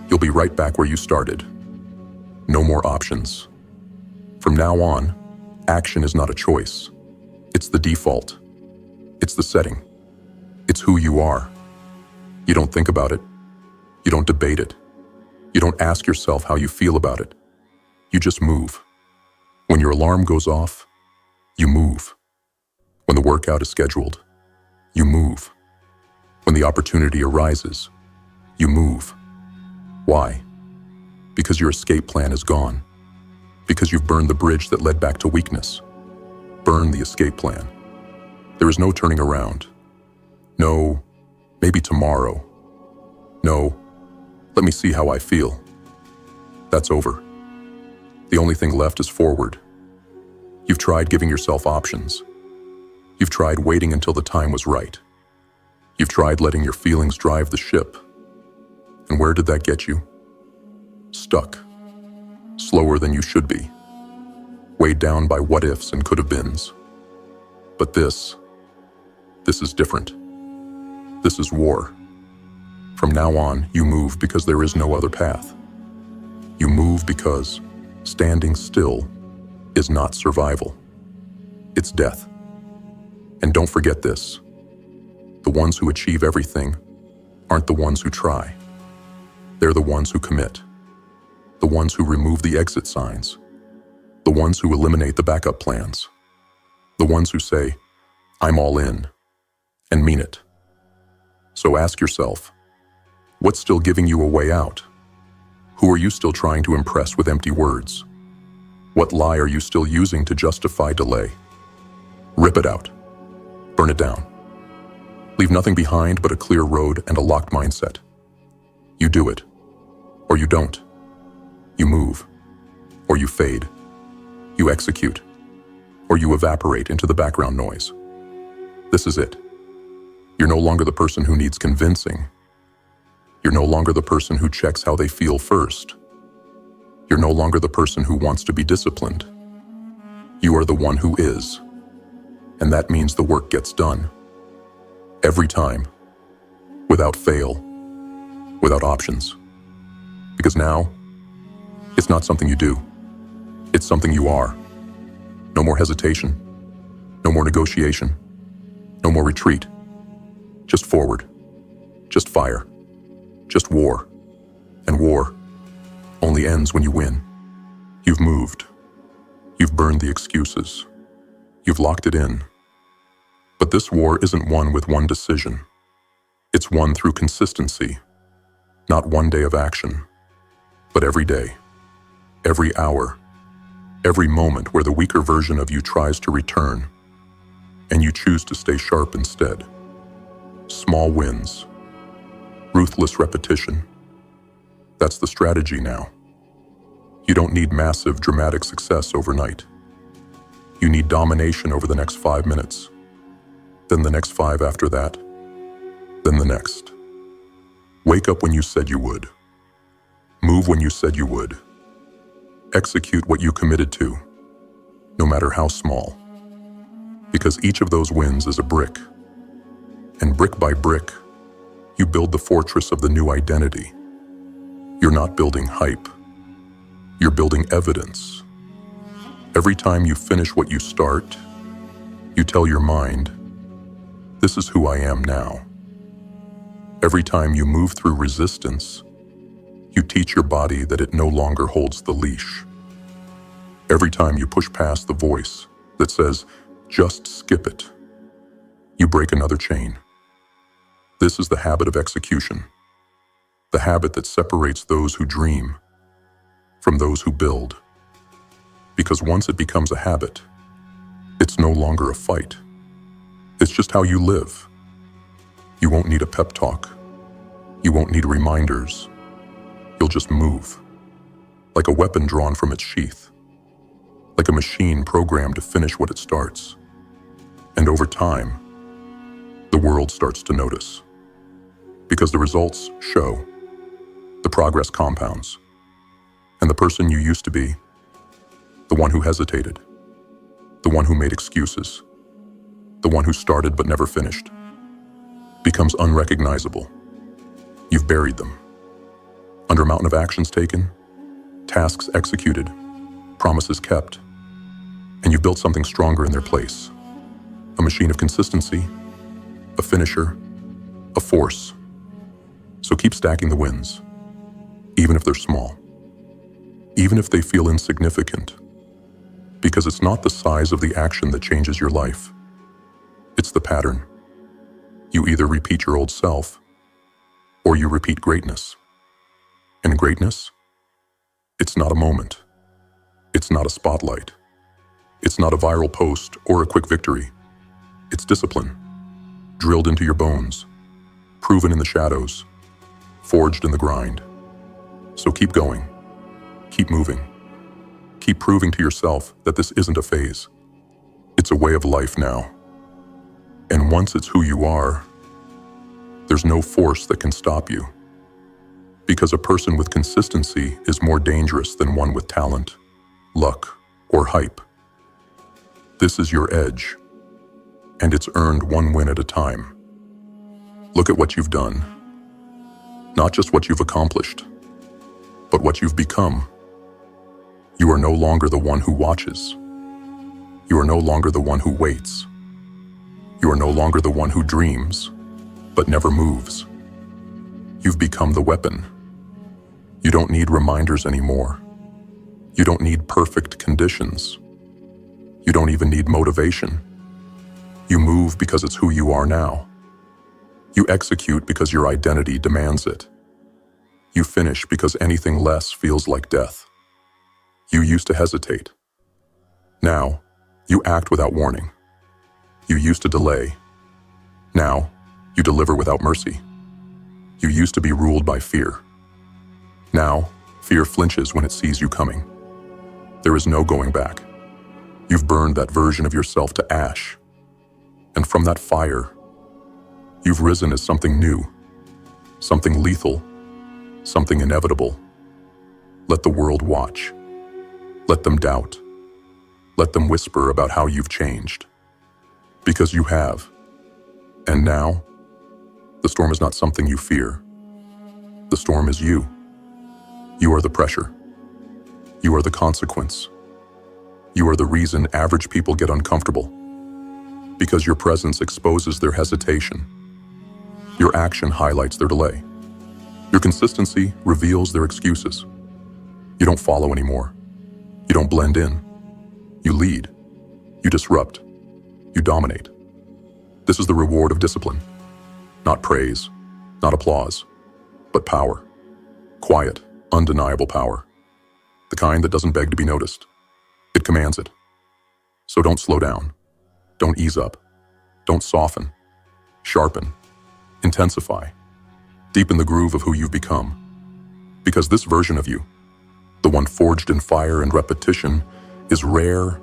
you'll be right back where you started. No more options. From now on, action is not a choice. It's the default. It's the setting. It's who you are. You don't think about it. You don't debate it. You don't ask yourself how you feel about it. You just move. When your alarm goes off, you move. When the workout is scheduled, you move. When the opportunity arises, you move. Why? Because your escape plan is gone. Because you've burned the bridge that led back to weakness. Burn the escape plan. There is no turning around. No, maybe tomorrow. No, let me see how I feel. That's over. The only thing left is forward. You've tried giving yourself options. You've tried waiting until the time was right. You've tried letting your feelings drive the ship. And where did that get you? Stuck. Slower than you should be. Weighed down by what-ifs and could-have-beens. But this is different. This is war. From now on, you move because there is no other path. You move because standing still is not survival. It's death. And don't forget this. The ones who achieve everything aren't the ones who try. They're the ones who commit. The ones who remove the exit signs. The ones who eliminate the backup plans. The ones who say, I'm all in, and mean it. So ask yourself, what's still giving you a way out? Who are you still trying to impress with empty words? What lie are you still using to justify delay? Rip it out. Burn it down. Leave nothing behind but a clear road and a locked mindset. You do it, or you don't. You move, or you fade. You execute, or you evaporate into the background noise. This is it. You're no longer the person who needs convincing. You're no longer the person who checks how they feel first. You're no longer the person who wants to be disciplined. You are the one who is. And that means the work gets done. Every time. Without fail. Without options. Because now, it's not something you do. It's something you are. No more hesitation. No more negotiation. No more retreat. Just forward. Just fire. Just war. And war only ends when you win. You've moved. You've burned the excuses. You've locked it in. But this war isn't won with one decision. It's won through consistency. Not one day of action, but every day, every hour, every moment where the weaker version of you tries to return, and you choose to stay sharp instead. Small wins. Ruthless repetition. That's the strategy now. You don't need massive, dramatic success overnight. You need domination over the next 5 minutes. Then the next 5 after that. Then the next. Wake up when you said you would. Move when you said you would. Execute what you committed to, no matter how small. Because each of those wins is a brick. And brick by brick, you build the fortress of the new identity. You're not building hype. You're building evidence. Every time you finish what you start, you tell your mind, this is who I am now. Every time you move through resistance, you teach your body that it no longer holds the leash. Every time you push past the voice that says, just skip it, you break another chain. This is the habit of execution, the habit that separates those who dream from those who build. Because once it becomes a habit, it's no longer a fight. It's just how you live. You won't need a pep talk. You won't need reminders. You'll just move. Like a weapon drawn from its sheath. Like a machine programmed to finish what it starts. And over time, the world starts to notice. Because the results show. The progress compounds. And the person you used to be, the one who hesitated, the one who made excuses, the one who started but never finished, becomes unrecognizable. You've buried them. Under a mountain of actions taken, tasks executed, promises kept, and you've built something stronger in their place. A machine of consistency, a finisher, a force. So keep stacking the wins, even if they're small, even if they feel insignificant, because it's not the size of the action that changes your life. It's the pattern. You either repeat your old self, or you repeat greatness. And greatness? It's not a moment. It's not a spotlight. It's not a viral post or a quick victory. It's discipline, drilled into your bones, proven in the shadows, forged in the grind. So keep going, keep moving, keep proving to yourself that this isn't a phase. It's a way of life now. And once it's who you are, there's no force that can stop you. Because a person with consistency is more dangerous than one with talent, luck, or hype. This is your edge, and it's earned one win at a time. Look at what you've done. Not just what you've accomplished, but what you've become. You are no longer the one who watches. You are no longer the one who waits. You are no longer the one who dreams, but never moves. You've become the weapon. You don't need reminders anymore. You don't need perfect conditions. You don't even need motivation. You move because it's who you are now. You execute because your identity demands it. You finish because anything less feels like death. You used to hesitate. Now, you act without warning. You used to delay. Now, you deliver without mercy. You used to be ruled by fear. Now, fear flinches when it sees you coming. There is no going back. You've burned that version of yourself to ash. And from that fire, you've risen as something new, something lethal, something inevitable. Let the world watch. Let them doubt. Let them whisper about how you've changed. Because you have. And now, the storm is not something you fear. The storm is you. You are the pressure. You are the consequence. You are the reason average people get uncomfortable. Because your presence exposes their hesitation. Your action highlights their delay. Your consistency reveals their excuses. You don't follow anymore. You don't blend in. You lead. You disrupt. You dominate. This is the reward of discipline. Not praise, not applause, but power. Quiet, undeniable power. The kind that doesn't beg to be noticed. It commands it. So don't slow down. Don't ease up. Don't soften. Sharpen. Intensify. Deepen the groove of who you've become. Because this version of you, the one forged in fire and repetition, is rare,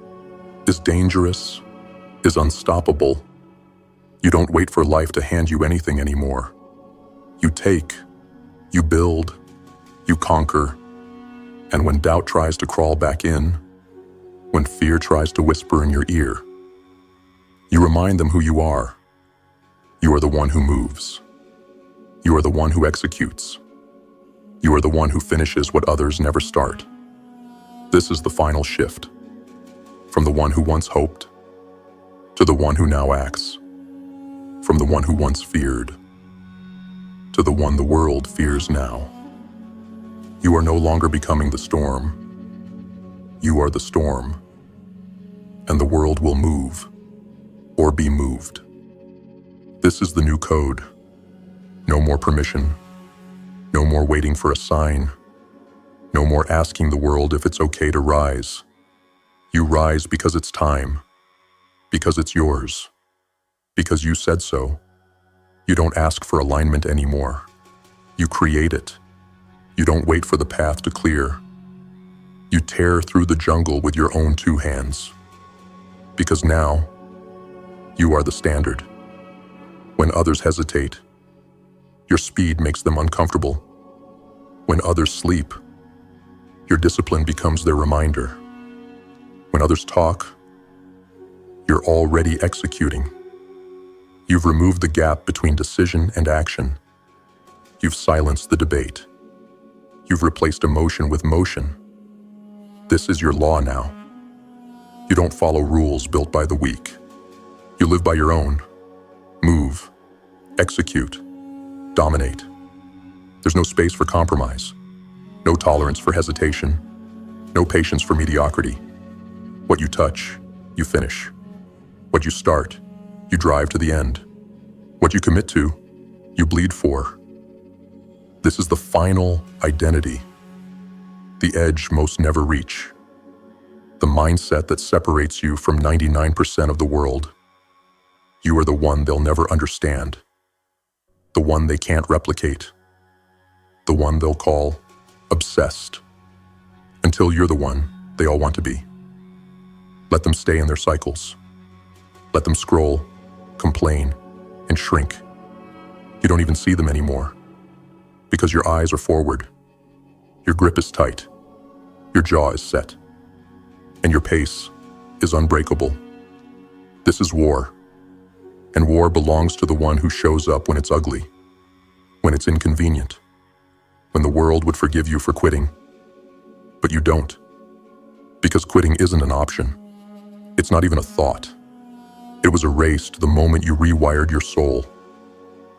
is dangerous, is unstoppable. You don't wait for life to hand you anything anymore. You take, you build, you conquer, and when doubt tries to crawl back in, when fear tries to whisper in your ear, you remind them who you are. You are the one who moves. You are the one who executes. You are the one who finishes what others never start. This is the final shift. From the one who once hoped, to the one who now acts. From the one who once feared, to the one the world fears now. You are no longer becoming the storm. You are the storm. And the world will move, or be moved. This is the new code. No more permission. No more waiting for a sign. No more asking the world if it's okay to rise. You rise because it's time. Because it's yours. Because you said so. You don't ask for alignment anymore. You create it. You don't wait for the path to clear. You tear through the jungle with your own two hands. Because now, you are the standard. When others hesitate, your speed makes them uncomfortable. When others sleep, your discipline becomes their reminder. When others talk, you're already executing. You've removed the gap between decision and action. You've silenced the debate. You've replaced emotion with motion. This is your law now. You don't follow rules built by the weak. You live by your own. Move, execute, dominate. There's no space for compromise, no tolerance for hesitation, no patience for mediocrity. What you touch, you finish. What you start, you drive to the end. What you commit to, you bleed for. This is the final identity, the edge most never reach, the mindset that separates you from 99% of the world. You are the one they'll never understand, the one they can't replicate, the one they'll call obsessed, until you're the one they all want to be. Let them stay in their cycles. Let them scroll, complain, and shrink. You don't even see them anymore, because your eyes are forward, your grip is tight, your jaw is set, and your pace is unbreakable. This is war, and war belongs to the one who shows up when it's ugly, when it's inconvenient, when the world would forgive you for quitting. But you don't, because quitting isn't an option. It's not even a thought. It was erased the moment you rewired your soul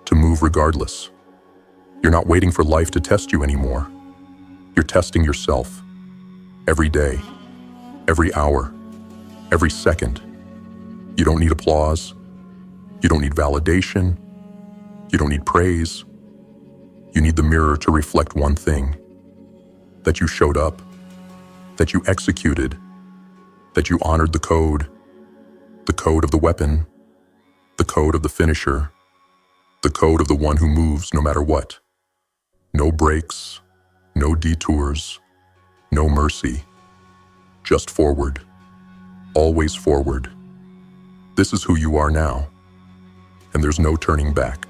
to move regardless. You're not waiting for life to test you anymore. You're testing yourself every day, every hour, every second. You don't need applause. You don't need validation. You don't need praise. You need the mirror to reflect one thing: that you showed up, that you executed, that you honored the code of the weapon, the code of the finisher, The code of the one who moves no matter what. No breaks, no detours, no mercy. Just forward. Always forward. This is who you are now, and there's no turning back.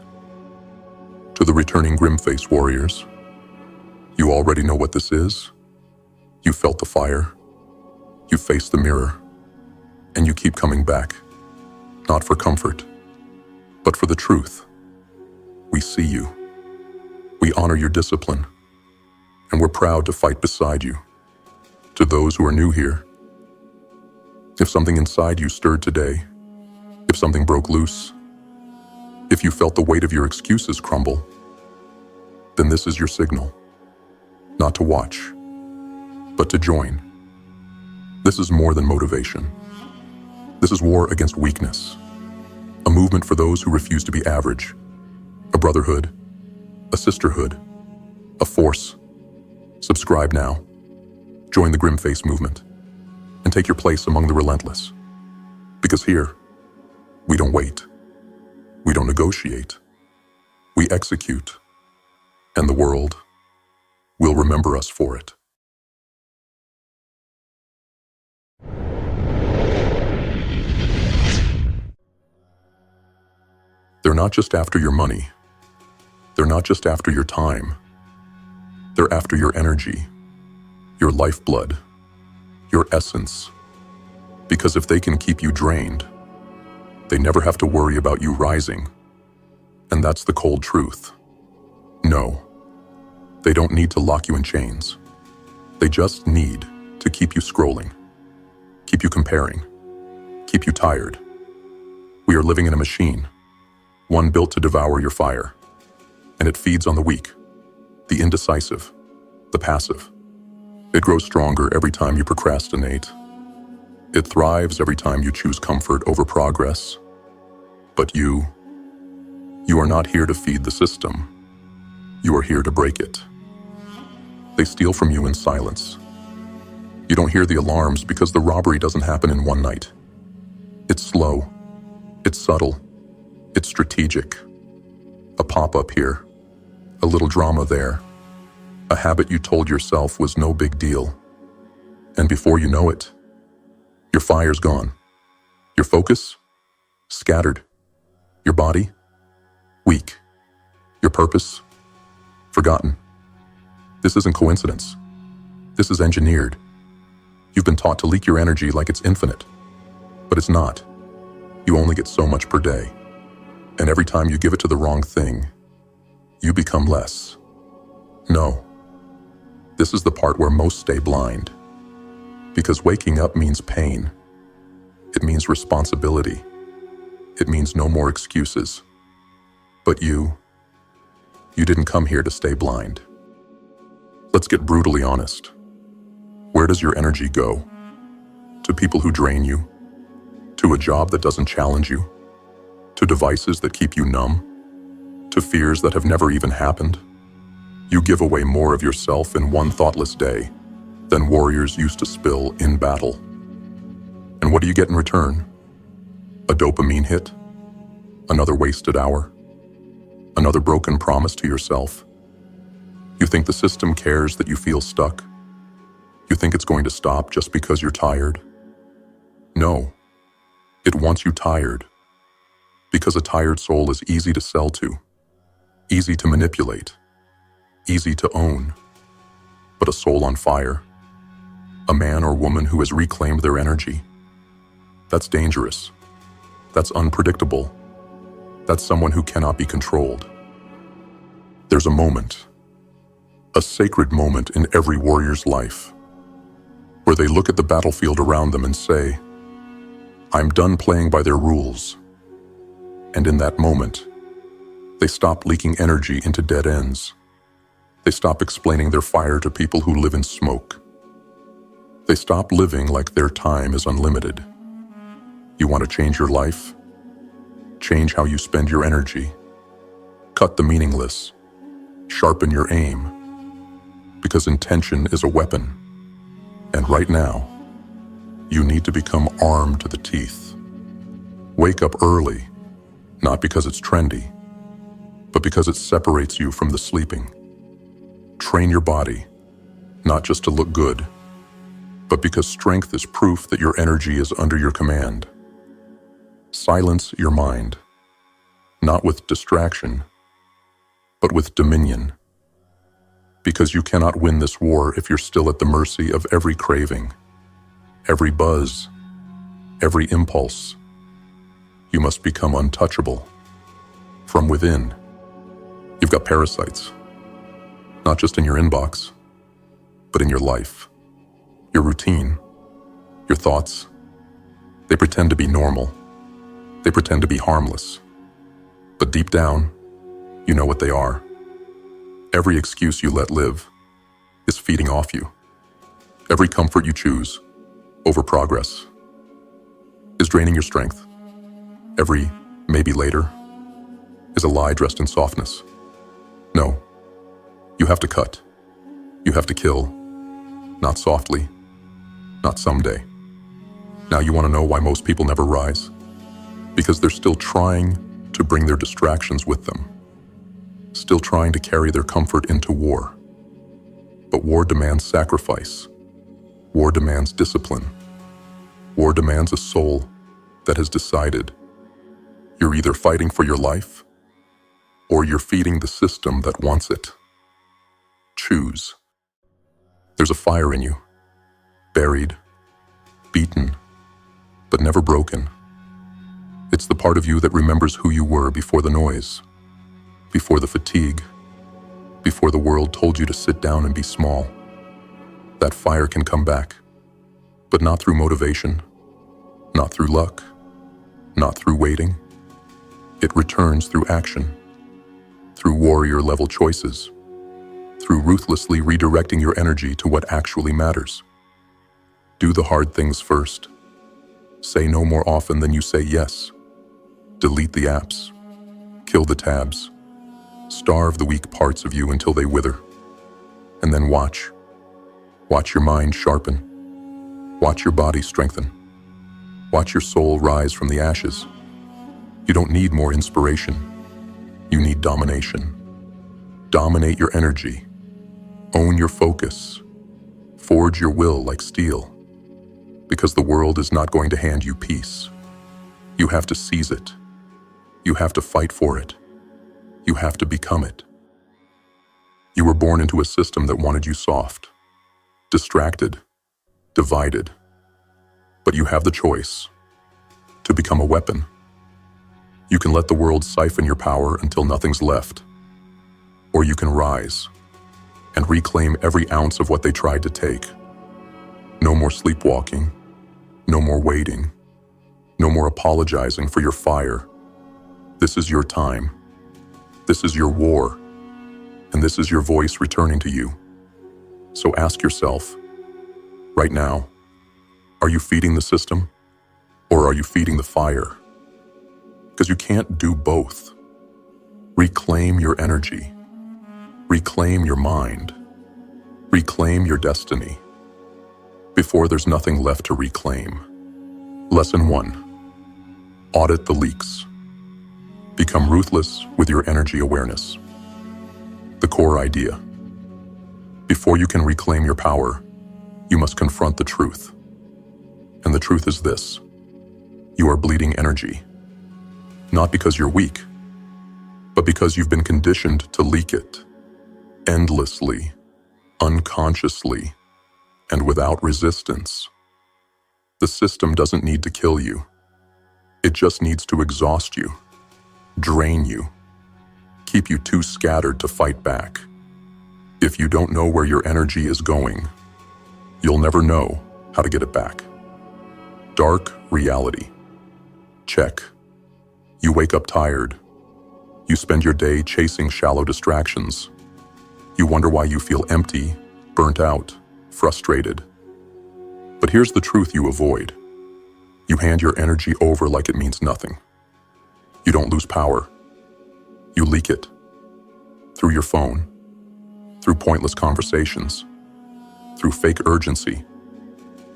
To the returning GrimFace warriors, you already know what this is. You felt the fire. You faced the mirror. And you keep coming back. Not for comfort, but for the truth. We see you. We honor your discipline. And we're proud to fight beside you. To those who are new here, if something inside you stirred today, if something broke loose, if you felt the weight of your excuses crumble, then this is your signal. Not to watch, but to join. This is more than motivation. This is war against weakness. A movement for those who refuse to be average. A brotherhood. A sisterhood. A force. Subscribe now. Join the GrimFace movement. And take your place among the relentless. Because here, we don't wait. We don't negotiate. We execute. And the world will remember us for it. They're not just after your money. They're not just after your time. They're after your energy, your lifeblood, your essence. Because if they can keep you drained, they never have to worry about you rising. And that's the cold truth. No, they don't need to lock you in chains. They just need to keep you scrolling, keep you comparing, keep you tired. We are living in a machine, one built to devour your fire. And it feeds on the weak, the indecisive, the passive. It grows stronger every time you procrastinate. It thrives every time you choose comfort over progress. But you are not here to feed the system. You are here to break it. They steal from you in silence. You don't hear the alarms because the robbery doesn't happen in one night. It's slow. It's subtle. It's strategic. A pop-up here. A little drama there. A habit you told yourself was no big deal. And before you know it, your fire's gone. Your focus? Scattered. Your body? Weak. Your purpose? Forgotten. This isn't coincidence. This is engineered. You've been taught to leak your energy like it's infinite. But it's not. You only get so much per day. And every time you give it to the wrong thing, you become less. No. This is the part where most stay blind. Because waking up means pain. It means responsibility. It means no more excuses. But you didn't come here to stay blind. Let's get brutally honest. Where does your energy go? To people who drain you? To a job that doesn't challenge you? To devices that keep you numb? To fears that have never even happened? You give away more of yourself in one thoughtless day than warriors used to spill in battle. And what do you get in return? A dopamine hit? Another wasted hour? Another broken promise to yourself? You think the system cares that you feel stuck? You think it's going to stop just because you're tired? No. It wants you tired. Because a tired soul is easy to sell to, easy to manipulate, easy to own. But a soul on fire, a man or woman who has reclaimed their energy, that's dangerous. That's unpredictable. That's someone who cannot be controlled. There's a moment, a sacred moment in every warrior's life, where they look at the battlefield around them and say, I'm done playing by their rules. And in that moment, they stop leaking energy into dead ends. They stop explaining their fire to people who live in smoke. They stop living like their time is unlimited. You want to change your life? Change how you spend your energy. Cut the meaningless. Sharpen your aim. Because intention is a weapon. And right now, you need to become armed to the teeth. Wake up early, not because it's trendy, but because it separates you from the sleeping. Train your body, not just to look good, but because strength is proof that your energy is under your command. Silence your mind, not with distraction, but with dominion. Because you cannot win this war if you're still at the mercy of every craving, every buzz, every impulse. You must become untouchable. From within, you've got parasites, not just in your inbox, but in your life, your routine, your thoughts. They pretend to be normal. They pretend to be harmless. But deep down, you know what they are. Every excuse you let live is feeding off you. Every comfort you choose over progress is draining your strength. Every maybe later is a lie dressed in softness. No, you have to cut. You have to kill. Not softly, not someday. Now you want to know why most people never rise? Because they're still trying to bring their distractions with them. Still trying to carry their comfort into war. But war demands sacrifice. War demands discipline. War demands a soul that has decided you're either fighting for your life or you're feeding the system that wants it. Choose. There's a fire in you, buried, beaten, but never broken. It's the part of you that remembers who you were before the noise, before the fatigue, before the world told you to sit down and be small. That fire can come back, but not through motivation, not through luck, not through waiting. It returns through action, through warrior-level choices, through ruthlessly redirecting your energy to what actually matters. Do the hard things first. Say no more often than you say yes. Delete the apps. Kill the tabs. Starve the weak parts of you until they wither. And then watch. Watch your mind sharpen. Watch your body strengthen. Watch your soul rise from the ashes. You don't need more inspiration. You need domination. Dominate your energy. Own your focus. Forge your will like steel. Because the world is not going to hand you peace. You have to seize it. You have to fight for it. You have to become it. You were born into a system that wanted you soft, distracted, divided. But you have the choice to become a weapon. You can let the world siphon your power until nothing's left. Or you can rise and reclaim every ounce of what they tried to take. No more sleepwalking. No more waiting. No more apologizing for your fire. This is your time. This is your war. And this is your voice returning to you. So ask yourself, right now, are you feeding the system? Or are you feeding the fire? Because you can't do both. Reclaim your energy. Reclaim your mind. Reclaim your destiny. Before there's nothing left to reclaim. Lesson 1. Audit the leaks. Become ruthless with your energy awareness. The core idea. Before you can reclaim your power, you must confront the truth. And the truth is this: you are bleeding energy. Not because you're weak, but because you've been conditioned to leak it. Endlessly, unconsciously, and without resistance. The system doesn't need to kill you. It just needs to exhaust you, drain you, keep you too scattered to fight back. If you don't know where your energy is going, you'll never know how to get it back. Dark reality. Check. You wake up tired. You spend your day chasing shallow distractions. You wonder why you feel empty, burnt out, frustrated. But here's the truth you avoid. You hand your energy over like it means nothing. You don't lose power. You leak it. Through your phone. Through pointless conversations. Through fake urgency.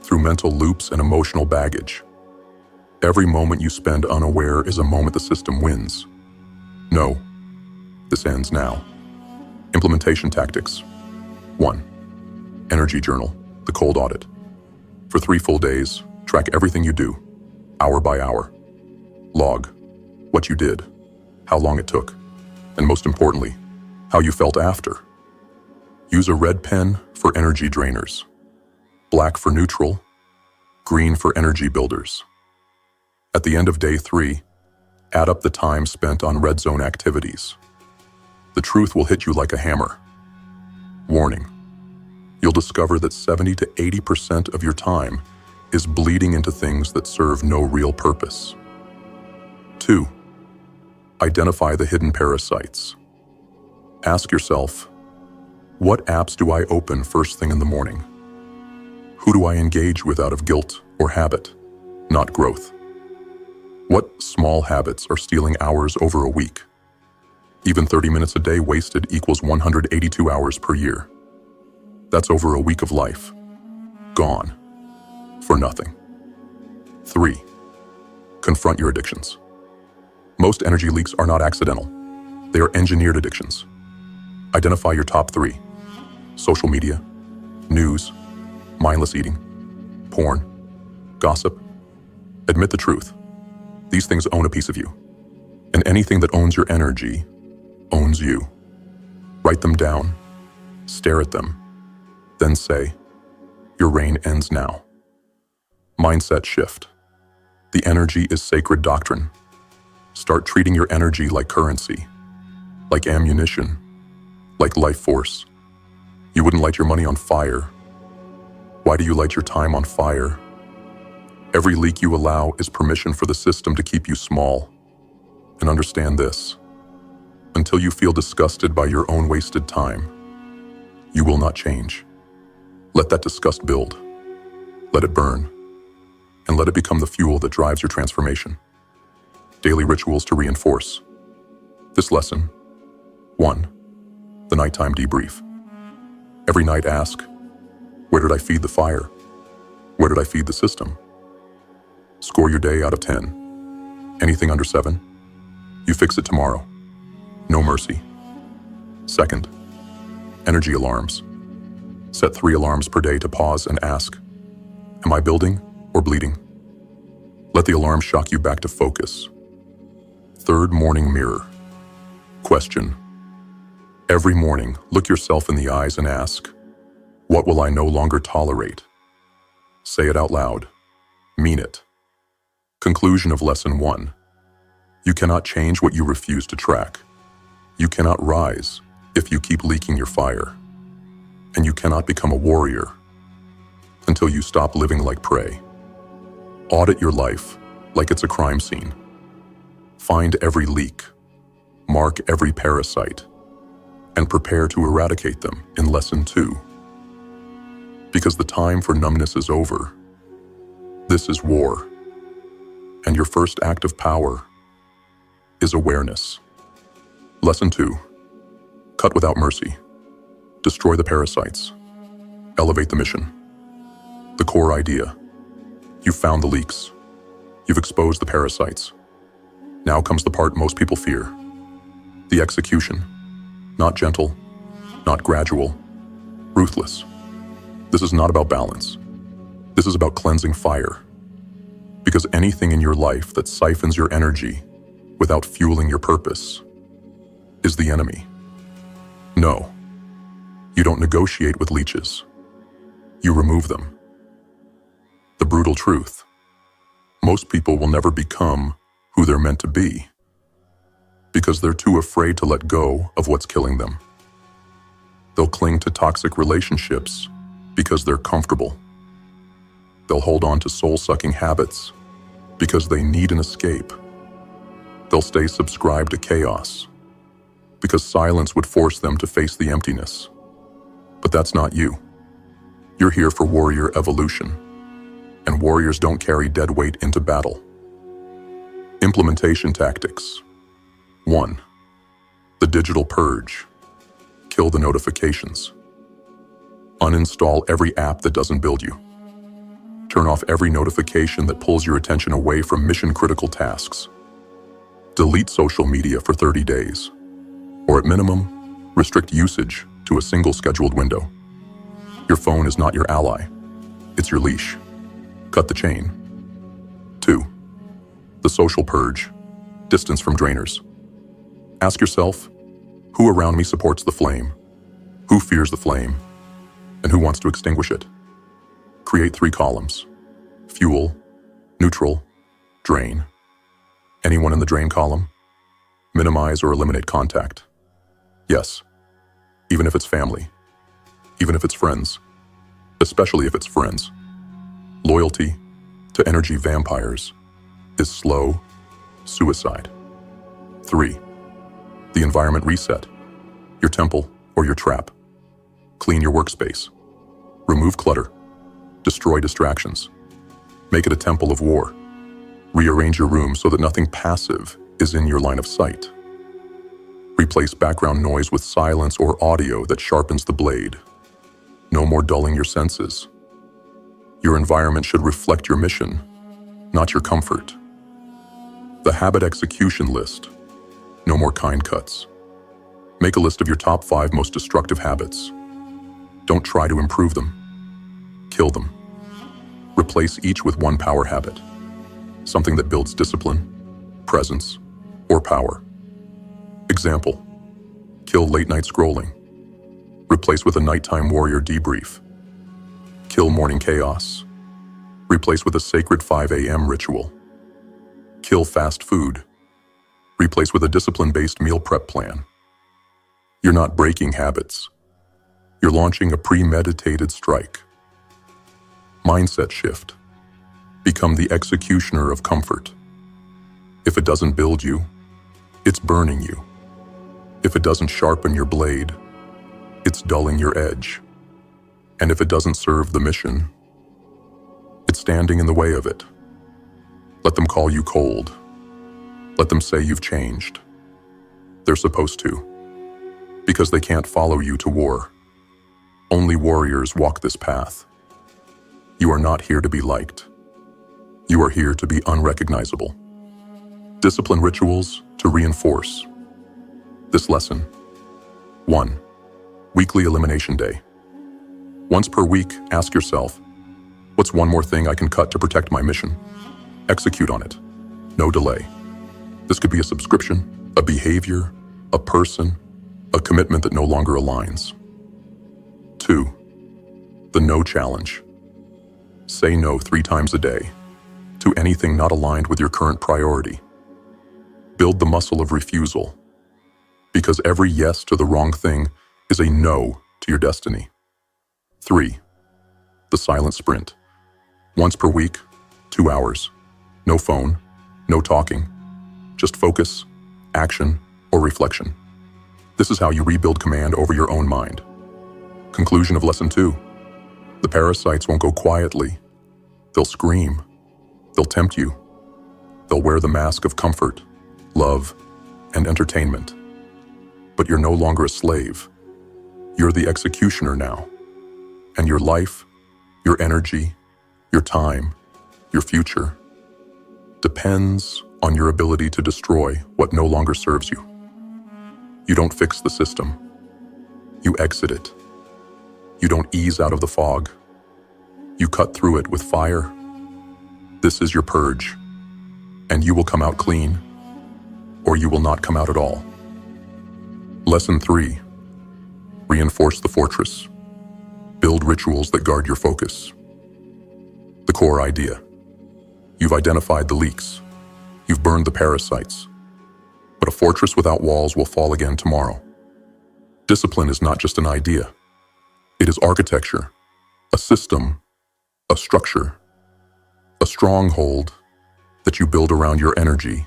Through mental loops and emotional baggage. Every moment you spend unaware is a moment the system wins. No, This ends now. Implementation tactics. 1. Energy journal, the cold audit. For 3 full days, track everything you do, hour by hour. Log what you did, how long it took, and most importantly, how you felt after. Use a red pen for energy drainers, black for neutral, green for energy builders. At the end of day 3, add up the time spent on red zone activities. The truth will hit you like a hammer. Warning: you'll discover that 70 to 80% of your time is bleeding into things that serve no real purpose. 2. Identify the hidden parasites. Ask yourself, what apps do I open first thing in the morning? Who do I engage with out of guilt or habit, not growth? What small habits are stealing hours over a week? Even 30 minutes a day wasted equals 182 hours per year. That's over a week of life. Gone. For nothing. 3. Confront your addictions. Most energy leaks are not accidental. They are engineered addictions. Identify your top 3. Social media, news, mindless eating, porn, gossip. Admit the truth. These things own a piece of you. And anything that owns your energy owns you. Write them down, stare at them, then say, your reign ends now. Mindset shift. The energy is sacred doctrine. Start treating your energy like currency, like ammunition, like life force. You wouldn't light your money on fire. Why do you light your time on fire? Every leak you allow is permission for the system to keep you small. And understand this: until you feel disgusted by your own wasted time, you will not change. Let that disgust build. Let it burn. And let it become the fuel that drives your transformation. Daily rituals to reinforce this lesson. 1. The nighttime debrief. Every night ask, where did I feed the fire? Where did I feed the system? Score your day out of 10. Anything under 7, you fix it tomorrow. No mercy. 2. Energy alarms. Set 3 alarms per day to pause and ask, am I building or bleeding? Let the alarm shock you back to focus. 3. Morning mirror. Question. Every morning, look yourself in the eyes and ask, what will I no longer tolerate? Say it out loud. Mean it. Conclusion of Lesson 1. You cannot change what you refuse to track. You cannot rise if you keep leaking your fire. And you cannot become a warrior until you stop living like prey. Audit your life like it's a crime scene. Find every leak, mark every parasite, and prepare to eradicate them in Lesson 2. Because the time for numbness is over. This is war. And your first act of power is awareness. Lesson 2. Cut without mercy. Destroy the parasites. Elevate the mission. The core idea. You've found the leaks. You've exposed the parasites. Now comes the part most people fear. The execution. Not gentle, not gradual, ruthless. This is not about balance. This is about cleansing fire. Because anything in your life that siphons your energy without fueling your purpose is the enemy. No, you don't negotiate with leeches. You remove them. The brutal truth: most people will never become who they're meant to be because they're too afraid to let go of what's killing them. They'll cling to toxic relationships because they're comfortable. They'll hold on to soul-sucking habits because they need an escape. They'll stay subscribed to chaos because silence would force them to face the emptiness. But that's not you. You're here for warrior evolution, and warriors don't carry dead weight into battle. Implementation tactics. 1. The digital purge. Kill the notifications. Uninstall every app that doesn't build you. Turn off every notification that pulls your attention away from mission-critical tasks. Delete social media for 30 days. Or at minimum, restrict usage to a single scheduled window. Your phone is not your ally. It's your leash. Cut the chain. 2. The social purge. Distance from drainers. Ask yourself, who around me supports the flame? Who fears the flame? And who wants to extinguish it? Create 3 columns. Fuel, neutral, drain. Anyone in the drain column? Minimize or eliminate contact. Yes, even if it's family, even if it's friends, especially if it's friends. Loyalty to energy vampires is slow suicide. 3. The environment reset. Your temple or your trap. Clean your workspace. Remove clutter. Destroy distractions. Make it a temple of war. Rearrange your room so that nothing passive is in your line of sight. Replace background noise with silence or audio that sharpens the blade. No more dulling your senses. Your environment should reflect your mission, not your comfort. The habit execution list. No more kind cuts. Make a list of your top 5 most destructive habits. Don't try to improve them. Kill them. Replace each with one power habit. Something that builds discipline, presence, or power. Example, kill late night scrolling. Replace with a nighttime warrior debrief. Kill morning chaos. Replace with a sacred 5 a.m. ritual. Kill fast food. Replace with a discipline-based meal prep plan. You're not breaking habits. You're launching a premeditated strike. Mindset shift. Become the executioner of comfort. If it doesn't build you, it's burning you. If it doesn't sharpen your blade, it's dulling your edge. And if it doesn't serve the mission, it's standing in the way of it. Let them call you cold. Let them say you've changed. They're supposed to, because they can't follow you to war. Only warriors walk this path. You are not here to be liked. You are here to be unrecognizable. Discipline rituals to reinforce this lesson. 1. Weekly elimination day. Once per week, ask yourself, what's one more thing I can cut to protect my mission? Execute on it. No delay. This could be a subscription, a behavior, a person, a commitment that no longer aligns. 2. The no challenge. Say no 3 times a day to anything not aligned with your current priority. Build the muscle of refusal, because every yes to the wrong thing is a no to your destiny. 3. The silent sprint. Once per week, 2 hours. No phone, no talking. Just focus, action, or reflection. This is how you rebuild command over your own mind. Conclusion of lesson 2. The parasites won't go quietly. They'll scream. They'll tempt you. They'll wear the mask of comfort, love, and entertainment. But you're no longer a slave. You're the executioner now. And your life, your energy, your time, your future depends on your ability to destroy what no longer serves you. You don't fix the system. You exit it. You don't ease out of the fog. You cut through it with fire. This is your purge, and you will come out clean, or you will not come out at all. Lesson 3. Reinforce the fortress. Build rituals that guard your focus. The core idea. You've identified the leaks. You've burned the parasites. But a fortress without walls will fall again tomorrow. Discipline is not just an idea. It is architecture, a system, a structure, a stronghold that you build around your energy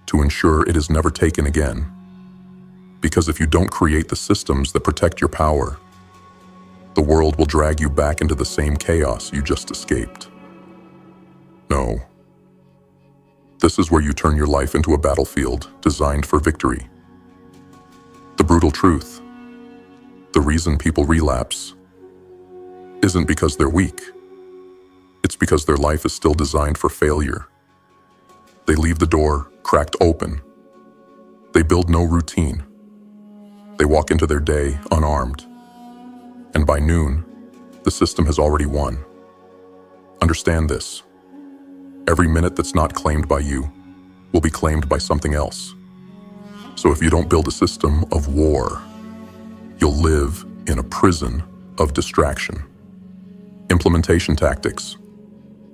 to ensure it is never taken again. Because if you don't create the systems that protect your power, the world will drag you back into the same chaos you just escaped. No. This is where you turn your life into a battlefield designed for victory. The brutal truth. The reason people relapse isn't because they're weak. It's because their life is still designed for failure. They leave the door cracked open. They build no routine, They walk into their day unarmed. And by noon, the system has already won. Understand this. Every minute that's not claimed by you will be claimed by something else. So if you don't build a system of war, you'll live in a prison of distraction. Implementation tactics.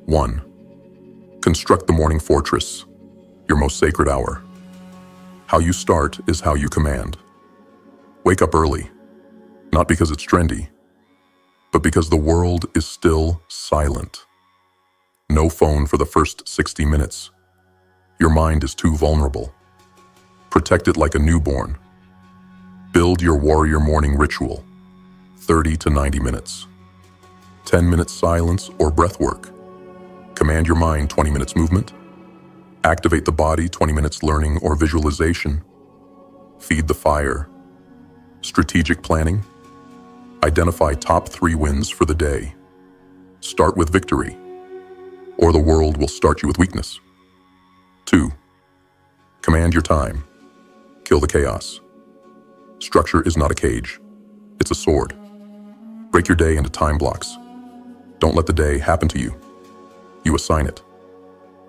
1. Construct the morning fortress, your most sacred hour. How you start is how you command. Wake up early, not because it's trendy, but because the world is still silent. No phone for the first 60 minutes. Your mind is too vulnerable. Protect it like a newborn. Build your warrior morning ritual, 30 to 90 minutes. 10 minutes silence or breath work. Command your mind, 20 minutes movement. Activate the body, 20 minutes learning or visualization. Feed the fire. Strategic planning. Identify top 3 wins for the day. Start with victory, or the world will start you with weakness. 2. Command your time. Kill the chaos. Structure is not a cage. It's a sword. Break your day into time blocks. Don't let the day happen to you. You assign it.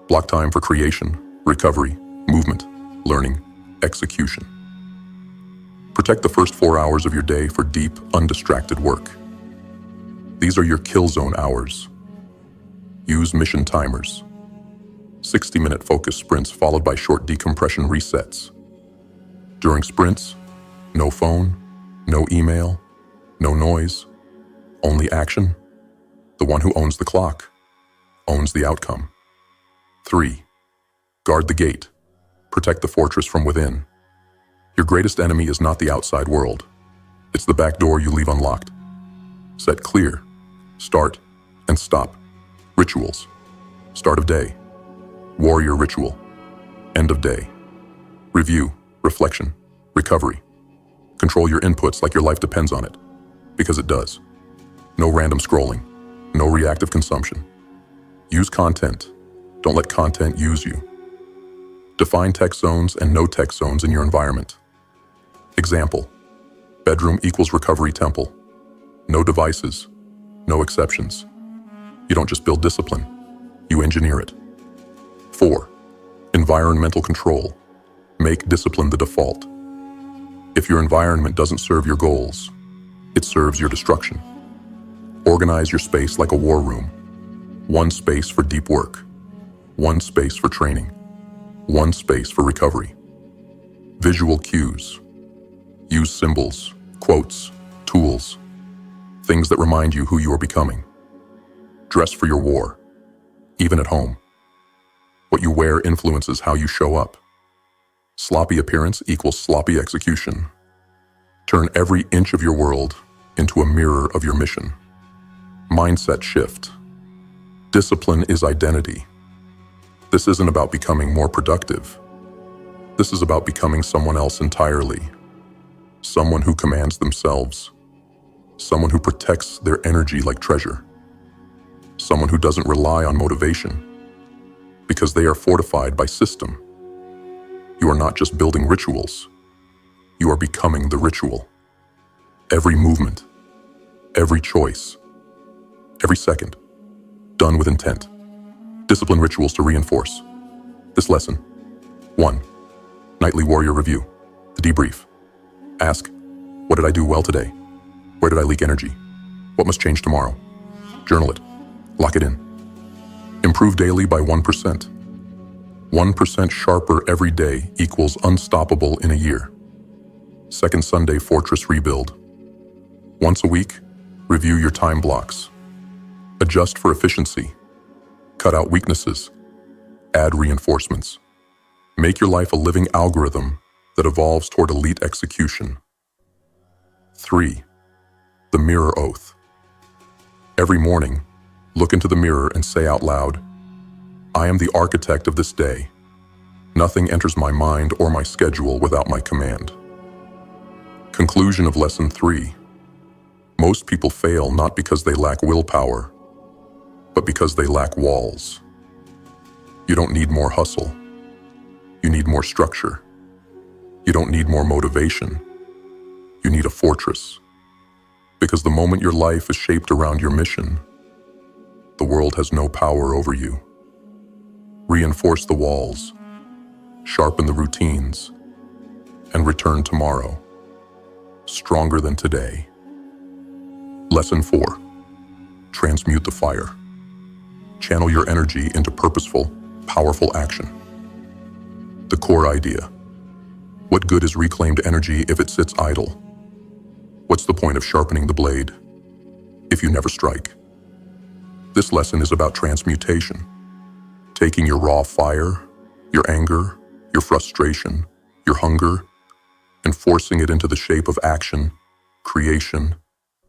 Block time for creation, recovery, movement, learning, execution. Protect the first 4 hours of your day for deep, undistracted work. These are your kill zone hours. Use mission timers. 60-minute focus sprints followed by short decompression resets. During sprints, no phone, no email, no noise, only action. The one who owns the clock owns the outcome. 3. Guard the gate. Protect the fortress from within. Your greatest enemy is not the outside world. It's the back door you leave unlocked. Set clear, start, and stop. Rituals. Start of day. Warrior ritual. End of day. Review, reflection, recovery. Control your inputs like your life depends on it, because it does. No random scrolling. No reactive consumption. Use content. Don't let content use you. Define tech zones and no tech zones in your environment. Example: bedroom equals recovery temple. No devices, no exceptions. You don't just build discipline, you engineer it. 4. Environmental control. Make discipline the default. If your environment doesn't serve your goals, it serves your destruction. Organize your space like a war room. 1 space for deep work. 1 space for training. 1 space for recovery. Visual cues. Use symbols, quotes, tools, things that remind you who you are becoming. Dress for your war, even at home. What you wear influences how you show up. Sloppy appearance equals sloppy execution. Turn every inch of your world into a mirror of your mission. Mindset shift. Discipline is identity. This isn't about becoming more productive. This is about becoming someone else entirely. Someone who commands themselves. Someone who protects their energy like treasure. Someone who doesn't rely on motivation, because they are fortified by system. You are not just building rituals. You are becoming the ritual. Every movement, every choice, every second, done with intent. Discipline rituals to reinforce this lesson. 1. Nightly warrior review, the debrief. Ask, what did I do well today? Where did I leak energy? What must change tomorrow? Journal it. Lock it in. Improve daily by 1%. 1% sharper every day equals unstoppable in a year. Second Sunday fortress rebuild. Once a week, review your time blocks. Adjust for efficiency. Cut out weaknesses. Add reinforcements. Make your life a living algorithm that evolves toward elite execution. 3. The mirror oath. Every morning, look into the mirror and say out loud, I am the architect of this day. Nothing enters my mind or my schedule without my command. Conclusion of Lesson 3. Most people fail not because they lack willpower, but because they lack walls. You don't need more hustle. You need more structure. You don't need more motivation. You need a fortress. Because the moment your life is shaped around your mission, the world has no power over you. Reinforce the walls, sharpen the routines, and return tomorrow, stronger than today. Lesson 4. Transmute the fire. Channel your energy into purposeful, powerful action. The core idea. What good is reclaimed energy if it sits idle? What's the point of sharpening the blade if you never strike? This lesson is about transmutation. Taking your raw fire, your anger, your frustration, your hunger, and forcing it into the shape of action, creation,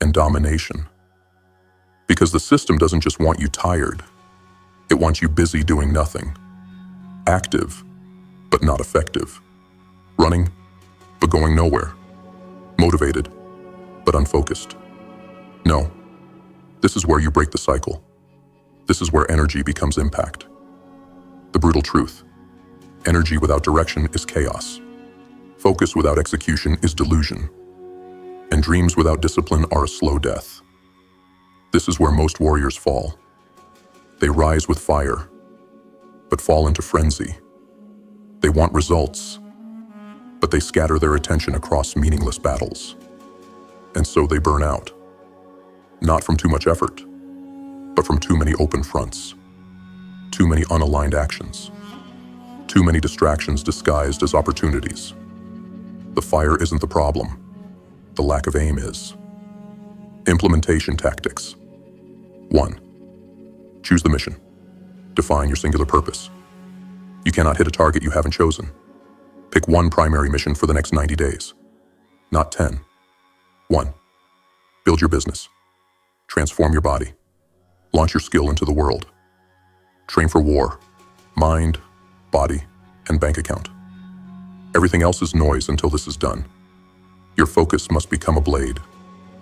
and domination. Because the system doesn't just want you tired. It wants you busy doing nothing. Active, but not effective. Running, but going nowhere. Motivated, but unfocused. No, this is where you break the cycle. This is where energy becomes impact. The brutal truth. Energy without direction is chaos. Focus without execution is delusion. And dreams without discipline are a slow death. This is where most warriors fall. They rise with fire, but fall into frenzy. They want results, but they scatter their attention across meaningless battles. And so they burn out. Not from too much effort, but from too many open fronts. Too many unaligned actions. Too many distractions disguised as opportunities. The fire isn't the problem. The lack of aim is. Implementation tactics. 1. Choose the mission. Define your singular purpose. You cannot hit a target you haven't chosen. Pick one primary mission for the next 90 days, not 10. 1. Build your business. Transform your body. Launch your skill into the world. Train for war, mind, body, and bank account. Everything else is noise until this is done. Your focus must become a blade,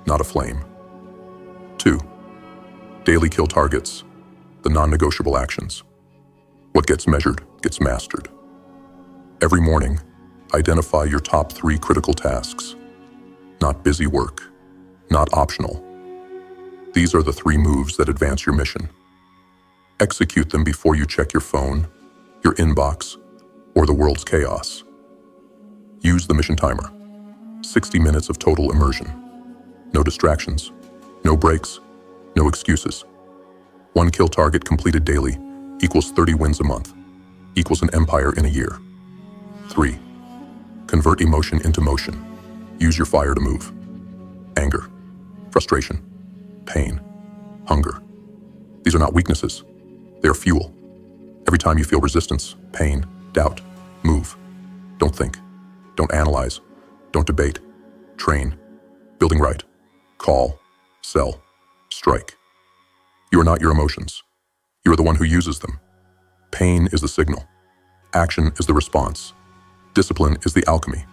not a flame. 2. Daily kill targets, the non-negotiable actions. What gets measured gets mastered. Every morning, identify your top 3 critical tasks. Not busy work, not optional. These are the 3 moves that advance your mission. Execute them before you check your phone, your inbox, or the world's chaos. Use the mission timer. 60 minutes of total immersion. No distractions, no breaks, no excuses. 1 kill target completed daily equals 30 wins a month, equals an empire in a year. 3. Convert emotion into motion. Use your fire to move. Anger, frustration, pain, hunger. These are not weaknesses. They are fuel. Every time you feel resistance, pain, doubt, move. Don't think. Don't analyze. Don't debate. Train. Building right. Call. Sell. Strike. You are not your emotions. You are the one who uses them. Pain is the signal. Action is the response. Discipline is the alchemy.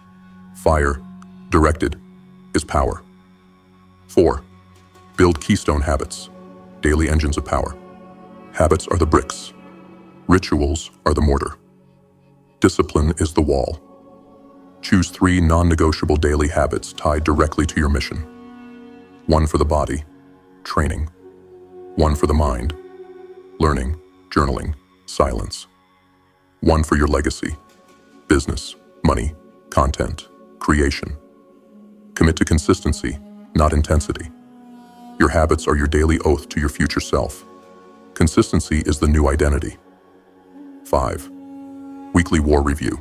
Fire, directed, is power. 4. Build keystone habits, daily engines of power. Habits are the bricks. Rituals are the mortar. Discipline is the wall. Choose 3 non-negotiable daily habits tied directly to your mission. 1 for the body, training. 1 for the mind, learning, journaling, silence. 1 for your legacy, business, money, content, creation. Commit to consistency, not intensity. Your habits are your daily oath to your future self. Consistency is the new identity. 5. Weekly war review.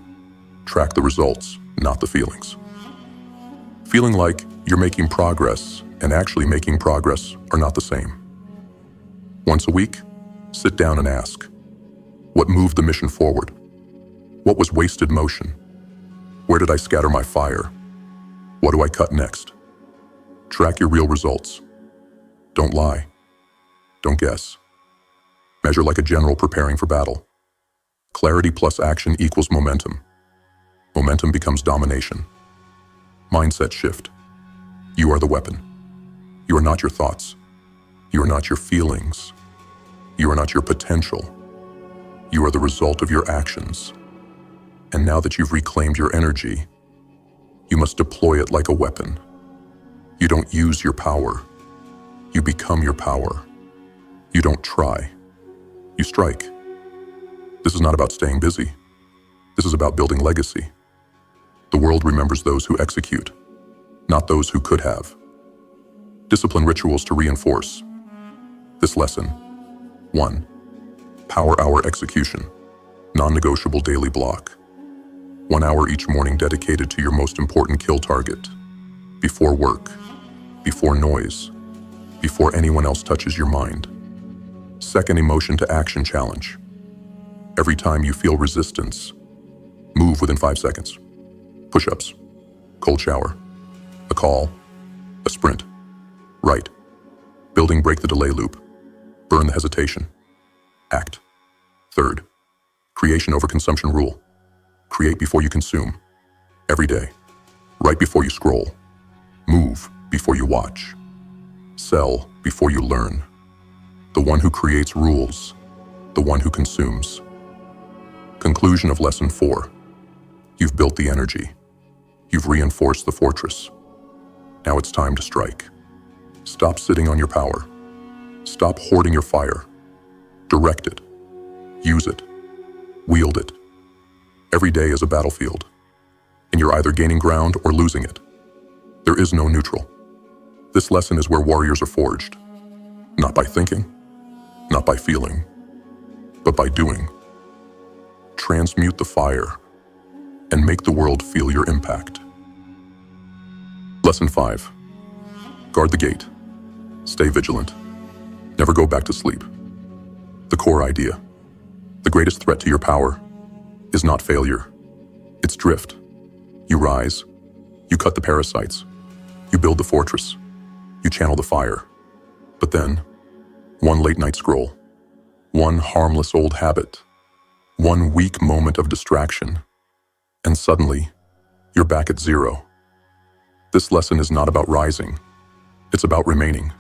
Track the results, not the feelings. Feeling like you're making progress and actually making progress are not the same. Once a week, sit down and ask, what moved the mission forward? What was wasted motion? Where did I scatter my fire? What do I cut next? Track your real results. Don't lie. Don't guess. Measure like a general preparing for battle. Clarity plus action equals momentum. Momentum becomes domination. Mindset shift. You are the weapon. You are not your thoughts. You are not your feelings. You are not your potential. You are the result of your actions. And now that you've reclaimed your energy, you must deploy it like a weapon. You don't use your power. You become your power. You don't try. You strike. This is not about staying busy. This is about building legacy. The world remembers those who execute, not those who could have. Discipline rituals to reinforce this lesson. 1. Power hour execution. Non-negotiable daily block. 1 hour each morning dedicated to your most important kill target. Before work, before noise, before anyone else touches your mind. 2nd, emotion to action challenge. Every time you feel resistance, move within 5 seconds. Push-ups, cold shower, a call, a sprint. Right. Building break the delay loop. Burn the hesitation. Act. 3rd, creation over consumption rule. Create before you consume. Every day. Right before you scroll. Move before you watch. Sell before you learn. The one who creates rules. The one who consumes. Conclusion of lesson 4. You've built the energy. You've reinforced the fortress. Now it's time to strike. Stop sitting on your power. Stop hoarding your fire. Direct it. Use it. Wield it. Every day is a battlefield, and you're either gaining ground or losing it. There is no neutral. This lesson is where warriors are forged. Not by thinking, not by feeling, but by doing. Transmute the fire and make the world feel your impact. Lesson 5. Guard the gate. Stay vigilant. Never go back to sleep. The core idea. The greatest threat to your power is not failure. It's drift. You rise. You cut the parasites. You build the fortress. You channel the fire. But then, one late night scroll, one harmless old habit, one weak moment of distraction, and suddenly, you're back at zero. This lesson is not about rising. It's about remaining.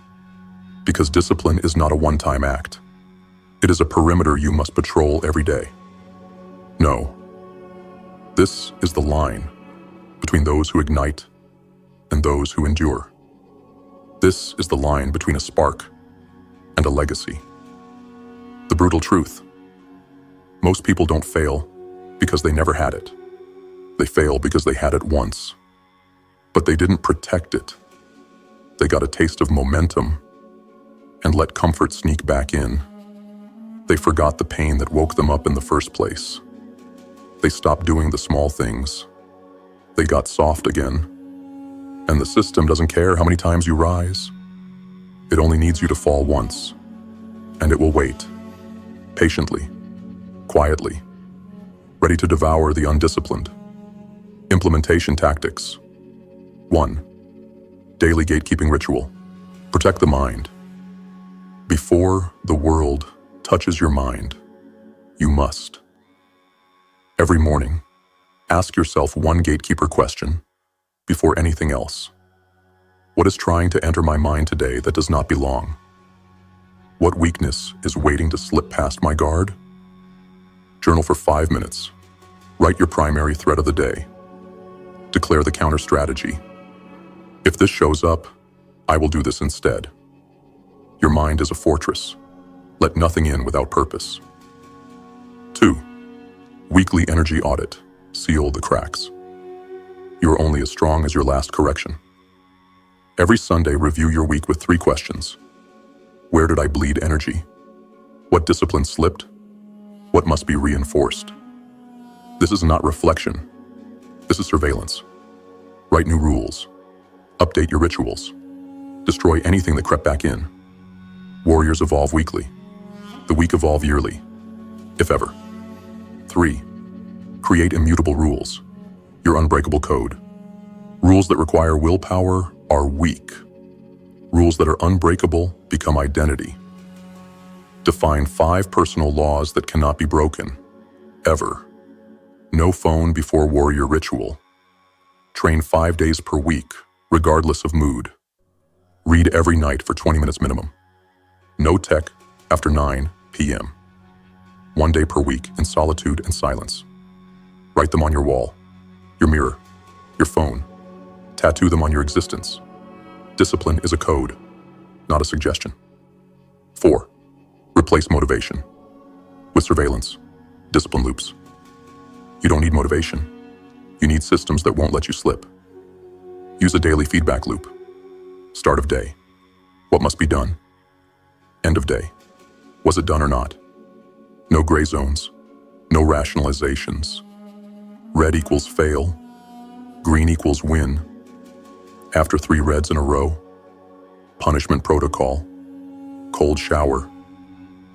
Because discipline is not a one-time act. It is a perimeter you must patrol every day. No. This is the line between those who ignite and those who endure. This is the line between a spark and a legacy. The brutal truth. Most people don't fail because they never had it. They fail because they had it once. But they didn't protect it. They got a taste of momentum and let comfort sneak back in. They forgot the pain that woke them up in the first place. They stopped doing the small things. They got soft again. And the system doesn't care how many times you rise. It only needs you to fall once. And it will wait, patiently, quietly, ready to devour the undisciplined. Implementation tactics. 1. Daily gatekeeping ritual. Protect the mind. Before the world touches your mind, you must. Every morning, ask yourself one gatekeeper question before anything else. What is trying to enter my mind today that does not belong? What weakness is waiting to slip past my guard? Journal for 5 minutes. Write your primary threat of the day. Declare the counter strategy. If this shows up, I will do this instead. Your mind is a fortress. Let nothing in without purpose. 2. Weekly energy audit. Seal the cracks. You are only as strong as your last correction. Every Sunday, review your week with 3 questions. Where did I bleed energy? What discipline slipped? What must be reinforced? This is not reflection. This is surveillance. Write new rules. Update your rituals. Destroy anything that crept back in. Warriors evolve weekly. The weak evolve yearly, if ever. 3. Create immutable rules. Your unbreakable code. Rules that require willpower are weak. Rules that are unbreakable become identity. Define 5 personal laws that cannot be broken, ever. No phone before warrior ritual. Train 5 days per week, regardless of mood. Read every night for 20 minutes minimum. No tech after 9 p.m. 1 day per week in solitude and silence. Write them on your wall, your mirror, your phone. Tattoo them on your existence. Discipline is a code, not a suggestion. 4. Replace motivation with surveillance, discipline loops. You don't need motivation. You need systems that won't let you slip. Use a daily feedback loop. Start of day. What must be done? End of day. Was it done or not? No gray zones. No rationalizations. Red equals fail. Green equals win. After 3 reds in a row. Punishment protocol. Cold shower.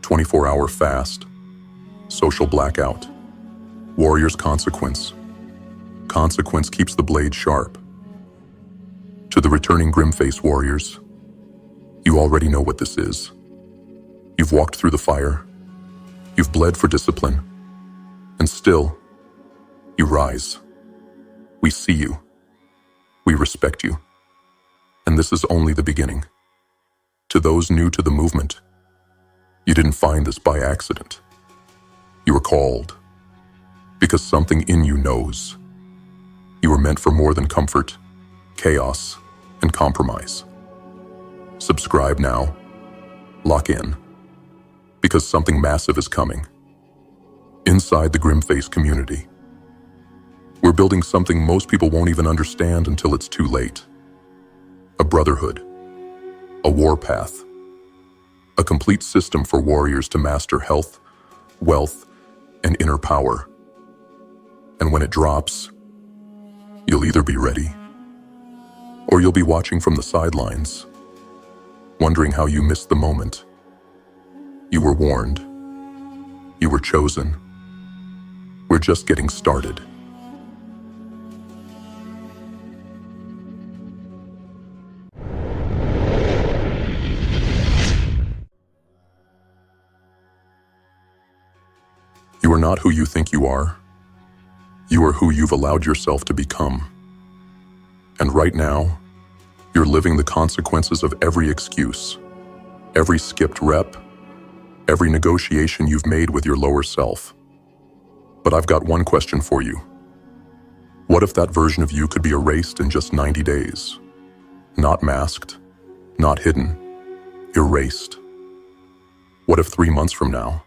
24-hour fast. Social blackout. Warrior's consequence. Consequence keeps the blade sharp. To the returning GrimFace warriors, you already know what this is. You've walked through the fire. You've bled for discipline. And still, you rise. We see you. We respect you. And this is only the beginning. To those new to the movement, you didn't find this by accident. You were called because something in you knows. You were meant for more than comfort, chaos, and compromise. Subscribe now. Lock in. Because something massive is coming. Inside the GrimFace community. We're building something most people won't even understand until it's too late. A brotherhood. A warpath. A complete system for warriors to master health, wealth, and inner power. And when it drops, you'll either be ready, or you'll be watching from the sidelines, wondering how you missed the moment. You were warned. You were chosen. We're just getting started. You are not who you think you are. You are who you've allowed yourself to become. And right now, you're living the consequences of every excuse, every skipped rep, every negotiation you've made with your lower self. But I've got one question for you. What if that version of you could be erased in just 90 days? Not masked, not hidden, erased. What if 3 months from now,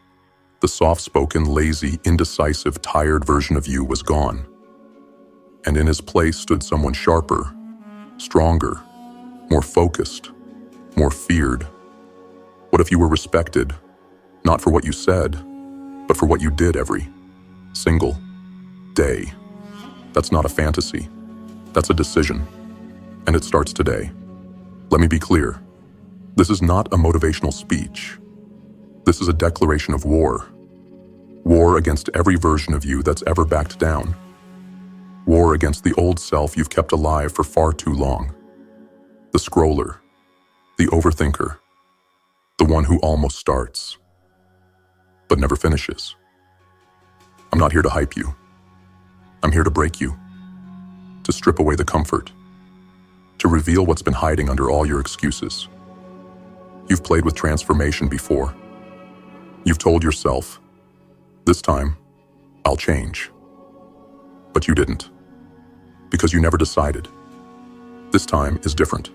the soft-spoken, lazy, indecisive, tired version of you was gone, and in his place stood someone sharper, stronger, more focused, more feared? What if you were respected, not for what you said, but for what you did every single day? That's not a fantasy. That's a decision. And it starts today. Let me be clear. This is not a motivational speech. This is a declaration of war. War against every version of you that's ever backed down. War against the old self you've kept alive for far too long. The scroller, the overthinker, the one who almost starts, but never finishes. I'm not here to hype you. I'm here to break you, to strip away the comfort, to reveal what's been hiding under all your excuses. You've played with transformation before. You've told yourself, this time, I'll change. But you didn't, because you never decided. This time is different,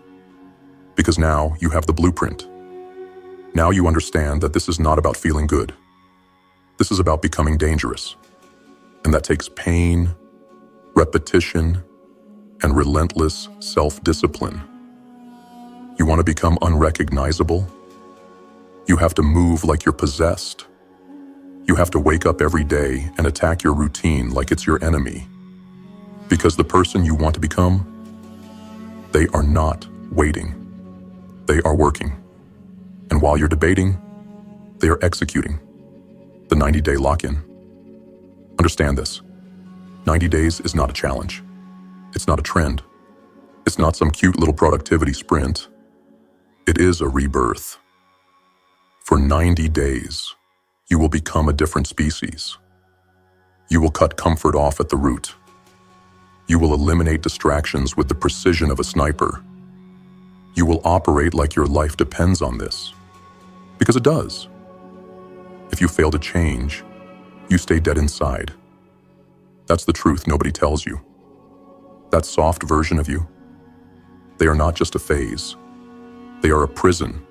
because now you have the blueprint. Now you understand that this is not about feeling good. This is about becoming dangerous. And that takes pain, repetition, and relentless self-discipline. You want to become unrecognizable? You have to move like you're possessed. You have to wake up every day and attack your routine like it's your enemy. Because the person you want to become, they are not waiting. They are working. And while you're debating, they are executing. The 90-day lock-in. Understand this. 90 days is not a challenge. It's not a trend. It's not some cute little productivity sprint. It is a rebirth. For 90 days, you will become a different species. You will cut comfort off at the root. You will eliminate distractions with the precision of a sniper. You will operate like your life depends on this. Because it does. If you fail to change, you stay dead inside. That's the truth nobody tells you. That soft version of you, They are not just a phase. They are a prison.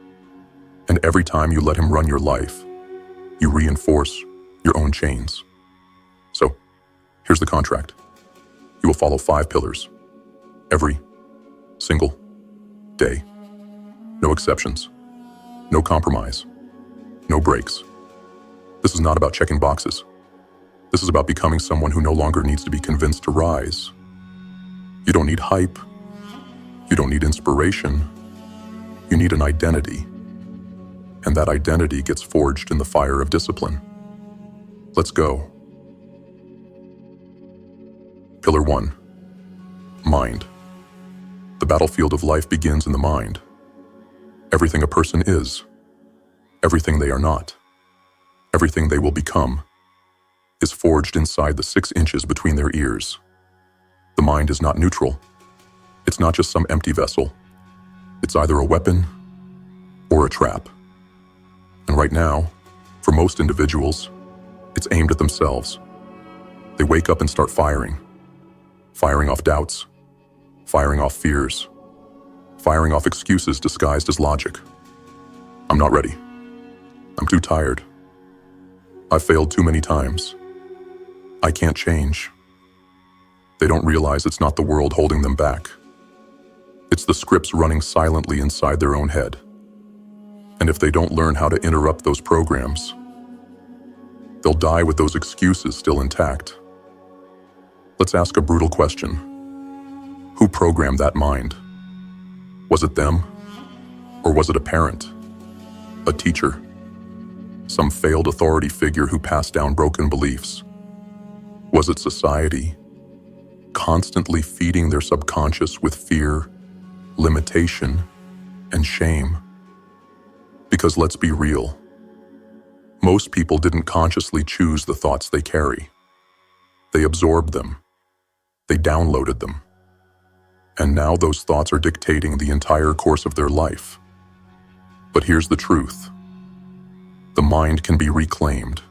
And every time you let him run your life, you reinforce your own chains. So, here's the contract. You will follow 5 pillars every single day. No exceptions. No compromise. No breaks. This is not about checking boxes. This is about becoming someone who no longer needs to be convinced to rise. You don't need hype. You don't need inspiration. You need an identity. And that identity gets forged in the fire of discipline. Let's go. Pillar 1. Mind. The battlefield of life begins in the mind. Everything a person is, everything they are not, everything they will become, is forged inside the 6 inches between their ears. The mind is not neutral. It's not just some empty vessel. It's either a weapon or a trap. And right now, for most individuals, it's aimed at themselves. They wake up and start firing off doubts, firing off fears, firing off excuses disguised as logic. I'm not ready. I'm too tired. I've failed too many times. I can't change. They don't realize it's not the world holding them back. It's the scripts running silently inside their own head. And if they don't learn how to interrupt those programs, they'll die with those excuses still intact. Let's ask a brutal question. Who programmed that mind? Was it them? Or was it a parent? A teacher? Some failed authority figure who passed down broken beliefs? Was it society, constantly feeding their subconscious with fear, limitation, and shame? Because let's be real, most people didn't consciously choose the thoughts they carry. They absorbed them. They downloaded them. And now those thoughts are dictating the entire course of their life. But here's the truth. The mind can be reclaimed.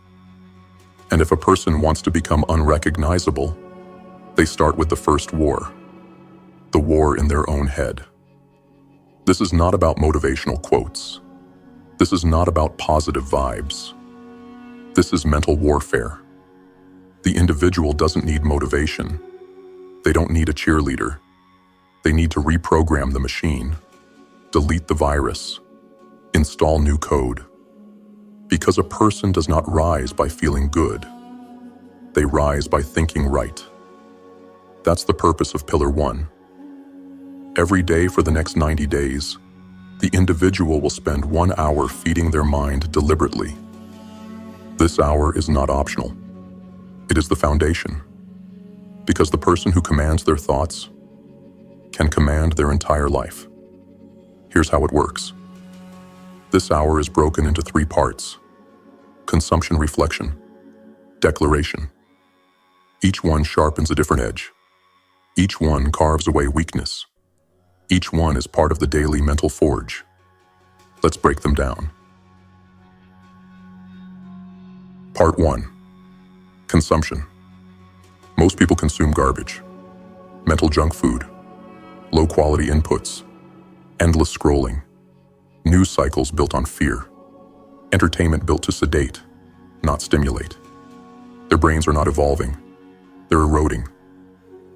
And if a person wants to become unrecognizable, they start with the first war, the war in their own head. This is not about motivational quotes. This is not about positive vibes. This is mental warfare. The individual doesn't need motivation. They don't need a cheerleader. They need to reprogram the machine, delete the virus, install new code. Because a person does not rise by feeling good. They rise by thinking right. That's the purpose of Pillar 1. Every day for the next 90 days, the individual will spend 1 hour feeding their mind deliberately. This hour is not optional. It is the foundation. Because the person who commands their thoughts can command their entire life. Here's how it works. This hour is broken into 3 parts: consumption reflection, declaration. Each one sharpens a different edge. Each one carves away weakness. Each one is part of the daily mental forge. Let's break them down. Part 1. Consumption. Most people consume garbage, mental junk food, low-quality inputs, endless scrolling, news cycles built on fear, entertainment built to sedate, not stimulate. Their brains are not evolving. They're eroding.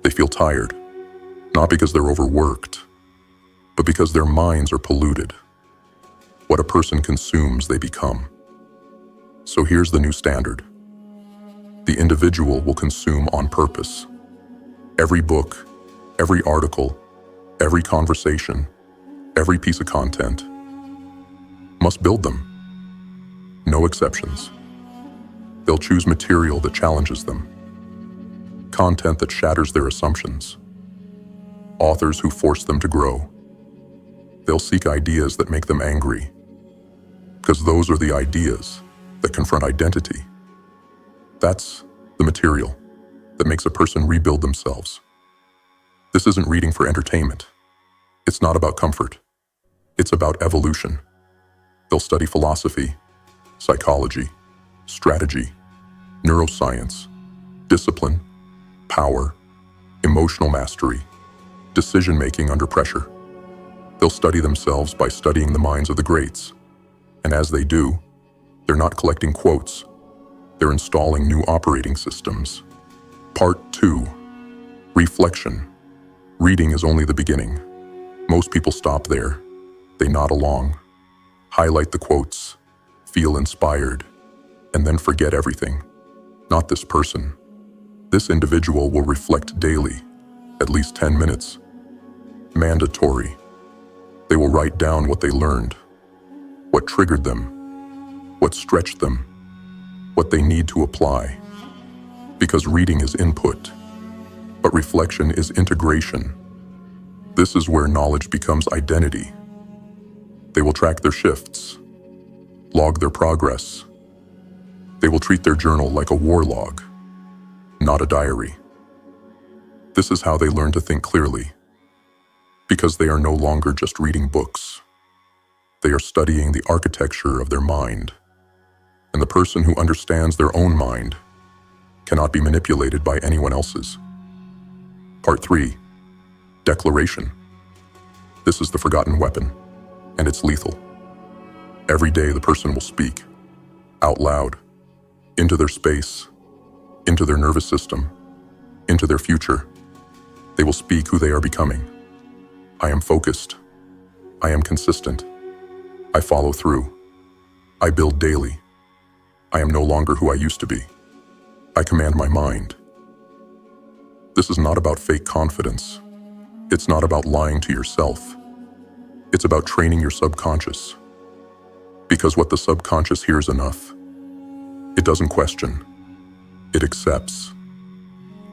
They feel tired, not because they're overworked, but because their minds are polluted. What a person consumes, they become. So here's the new standard. The individual will consume on purpose. Every book, every article, every conversation, every piece of content must build them. No exceptions. They'll choose material that challenges them, content that shatters their assumptions, authors who force them to grow. They'll seek ideas that make them angry, because those are the ideas that confront identity. That's the material that makes a person rebuild themselves. This isn't reading for entertainment. It's not about comfort. It's about evolution. They'll study philosophy, psychology, strategy, neuroscience, discipline, power, emotional mastery, decision-making under pressure. They'll study themselves by studying the minds of the greats. And as they do, they're not collecting quotes. They're installing new operating systems. Part 2. Reflection. Reading is only the beginning. Most people stop there. They nod along, highlight the quotes, feel inspired, and then forget everything. Not this person. This individual will reflect daily, at least 10 minutes. Mandatory. They will write down what they learned, what triggered them, what stretched them, what they need to apply. Because reading is input, but reflection is integration. This is where knowledge becomes identity. They will track their shifts, log their progress. They will treat their journal like a war log, not a diary. This is how they learn to think clearly, because they are no longer just reading books. They are studying the architecture of their mind, and the person who understands their own mind cannot be manipulated by anyone else's. Part 3. Declaration. This is the forgotten weapon, and it's lethal. Every day the person will speak, out loud, into their space, into their nervous system, into their future. They will speak who they are becoming. I am focused. I am consistent. I follow through. I build daily. I am no longer who I used to be. I command my mind. This is not about fake confidence. It's not about lying to yourself. It's about training your subconscious. Because what the subconscious hears enough, it doesn't question. It accepts.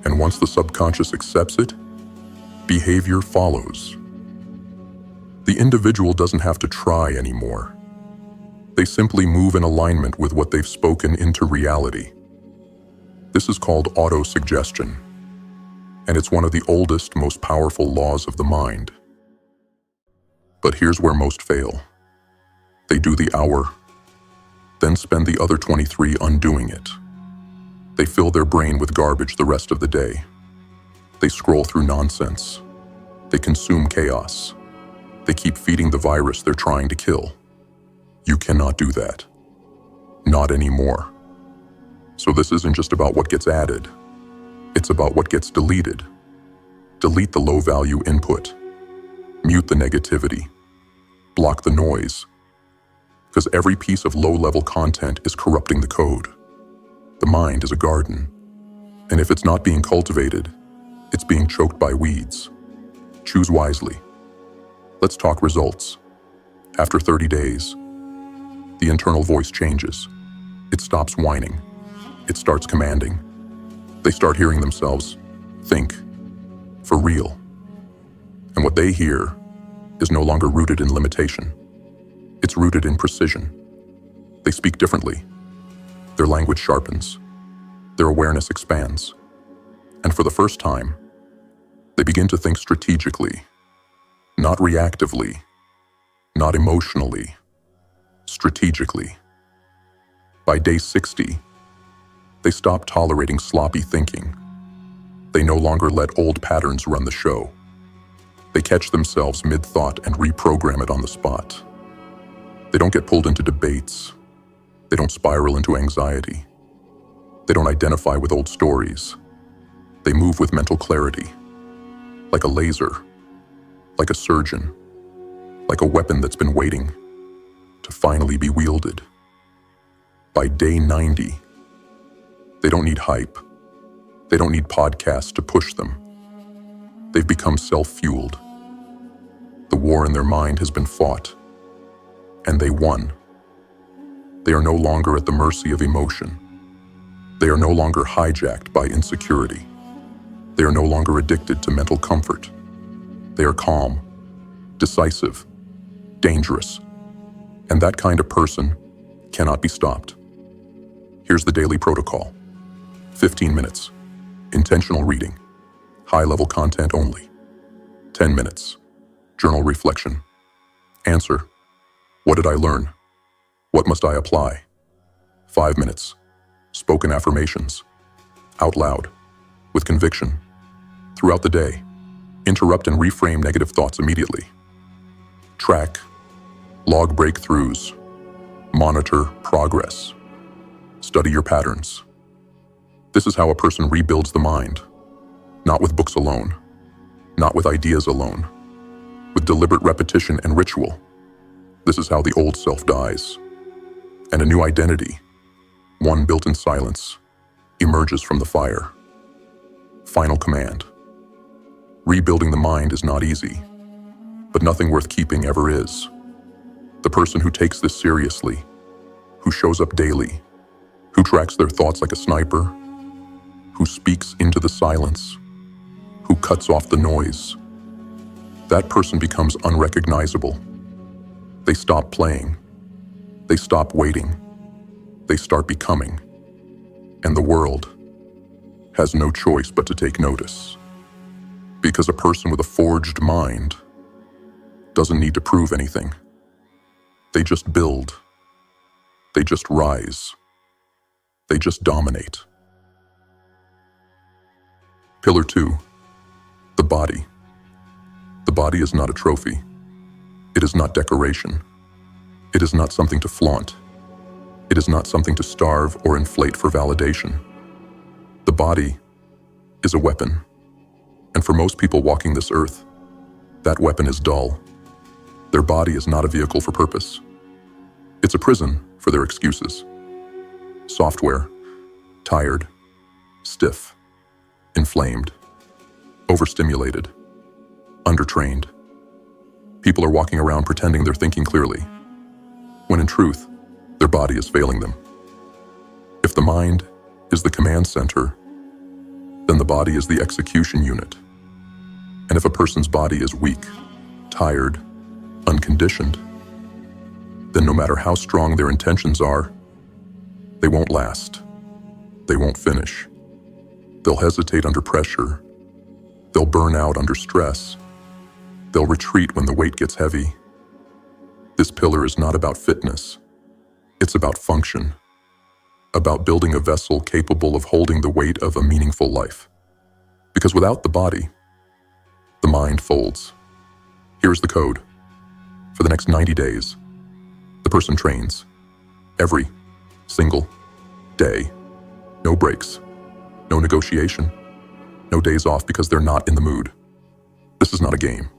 And once the subconscious accepts it, behavior follows. The individual doesn't have to try anymore. They simply move in alignment with what they've spoken into reality. This is called auto-suggestion, and it's one of the oldest, most powerful laws of the mind. But here's where most fail. They do the hour, then spend the other 23 undoing it. They fill their brain with garbage the rest of the day. They scroll through nonsense. They consume chaos. They keep feeding the virus they're trying to kill. You cannot do that. Not anymore. So this isn't just about what gets added. It's about what gets deleted. Delete the low-value input. Mute the negativity. Block the noise. Because every piece of low-level content is corrupting the code. The mind is a garden. And if it's not being cultivated, it's being choked by weeds. Choose wisely. Let's talk results. After 30 days, the internal voice changes. It stops whining. It starts commanding. They start hearing themselves think for real. And what they hear is no longer rooted in limitation. It's rooted in precision. They speak differently. Their language sharpens. Their awareness expands. And for the first time, they begin to think strategically, not reactively, not emotionally, strategically. By day 60, they stop tolerating sloppy thinking. They no longer let old patterns run the show. They catch themselves mid-thought and reprogram it on the spot. They don't get pulled into debates. They don't spiral into anxiety. They don't identify with old stories. They move with mental clarity, like a laser, like a surgeon, like a weapon that's been waiting to finally be wielded. By day 90, they don't need hype. They don't need podcasts to push them. They've become self-fueled. The war in their mind has been fought, and they won. They are no longer at the mercy of emotion. They are no longer hijacked by insecurity. They are no longer addicted to mental comfort. They are calm, decisive, dangerous, and that kind of person cannot be stopped. Here's the daily protocol. 15 minutes, intentional reading, high-level content only. 10 minutes, journal reflection. Answer, what did I learn? What must I apply? 5 minutes, spoken affirmations, out loud, with conviction. Throughout the day, interrupt and reframe negative thoughts immediately. Track, log breakthroughs, monitor progress, study your patterns. This is how a person rebuilds the mind, not with books alone, not with ideas alone, with deliberate repetition and ritual. This is how the old self dies, and a new identity, one built in silence, emerges from the fire. Final command. Rebuilding the mind is not easy, but nothing worth keeping ever is. The person who takes this seriously, who shows up daily, who tracks their thoughts like a sniper, who speaks into the silence, who cuts off the noise, that person becomes unrecognizable. They stop playing. They stop waiting. They start becoming. And the world has no choice but to take notice. Because a person with a forged mind doesn't need to prove anything. They just build. They just rise. They just dominate. Pillar 2, the body. The body is not a trophy. It is not decoration. It is not something to flaunt. It is not something to starve or inflate for validation. The body is a weapon. And for most people walking this earth, that weapon is dull. Their body is not a vehicle for purpose. It's a prison for their excuses. Software, tired, stiff, inflamed, overstimulated, undertrained. People are walking around pretending they're thinking clearly, when in truth, their body is failing them. If the mind is the command center, then the body is the execution unit. And if a person's body is weak, tired, unconditioned, then no matter how strong their intentions are, they won't last. They won't finish. They'll hesitate under pressure. They'll burn out under stress. They'll retreat when the weight gets heavy. This pillar is not about fitness. It's about function, about building a vessel capable of holding the weight of a meaningful life. Because without the body, the mind folds. Here's the code. For the next 90 days, the person trains every single day. No breaks, no negotiation, no days off because they're not in the mood. This is not a game.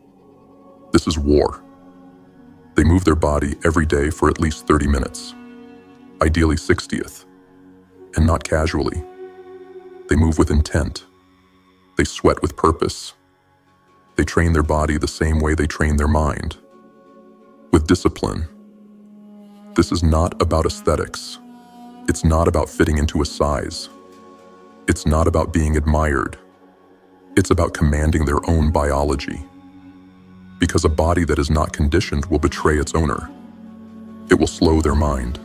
This is war. They move their body every day for at least 30 minutes, ideally 60th, and not casually. They move with intent. They sweat with purpose. They train their body the same way they train their mind, with discipline. This is not about aesthetics. It's not about fitting into a size. It's not about being admired. It's about commanding their own biology. Because a body that is not conditioned will betray its owner. It will slow their mind,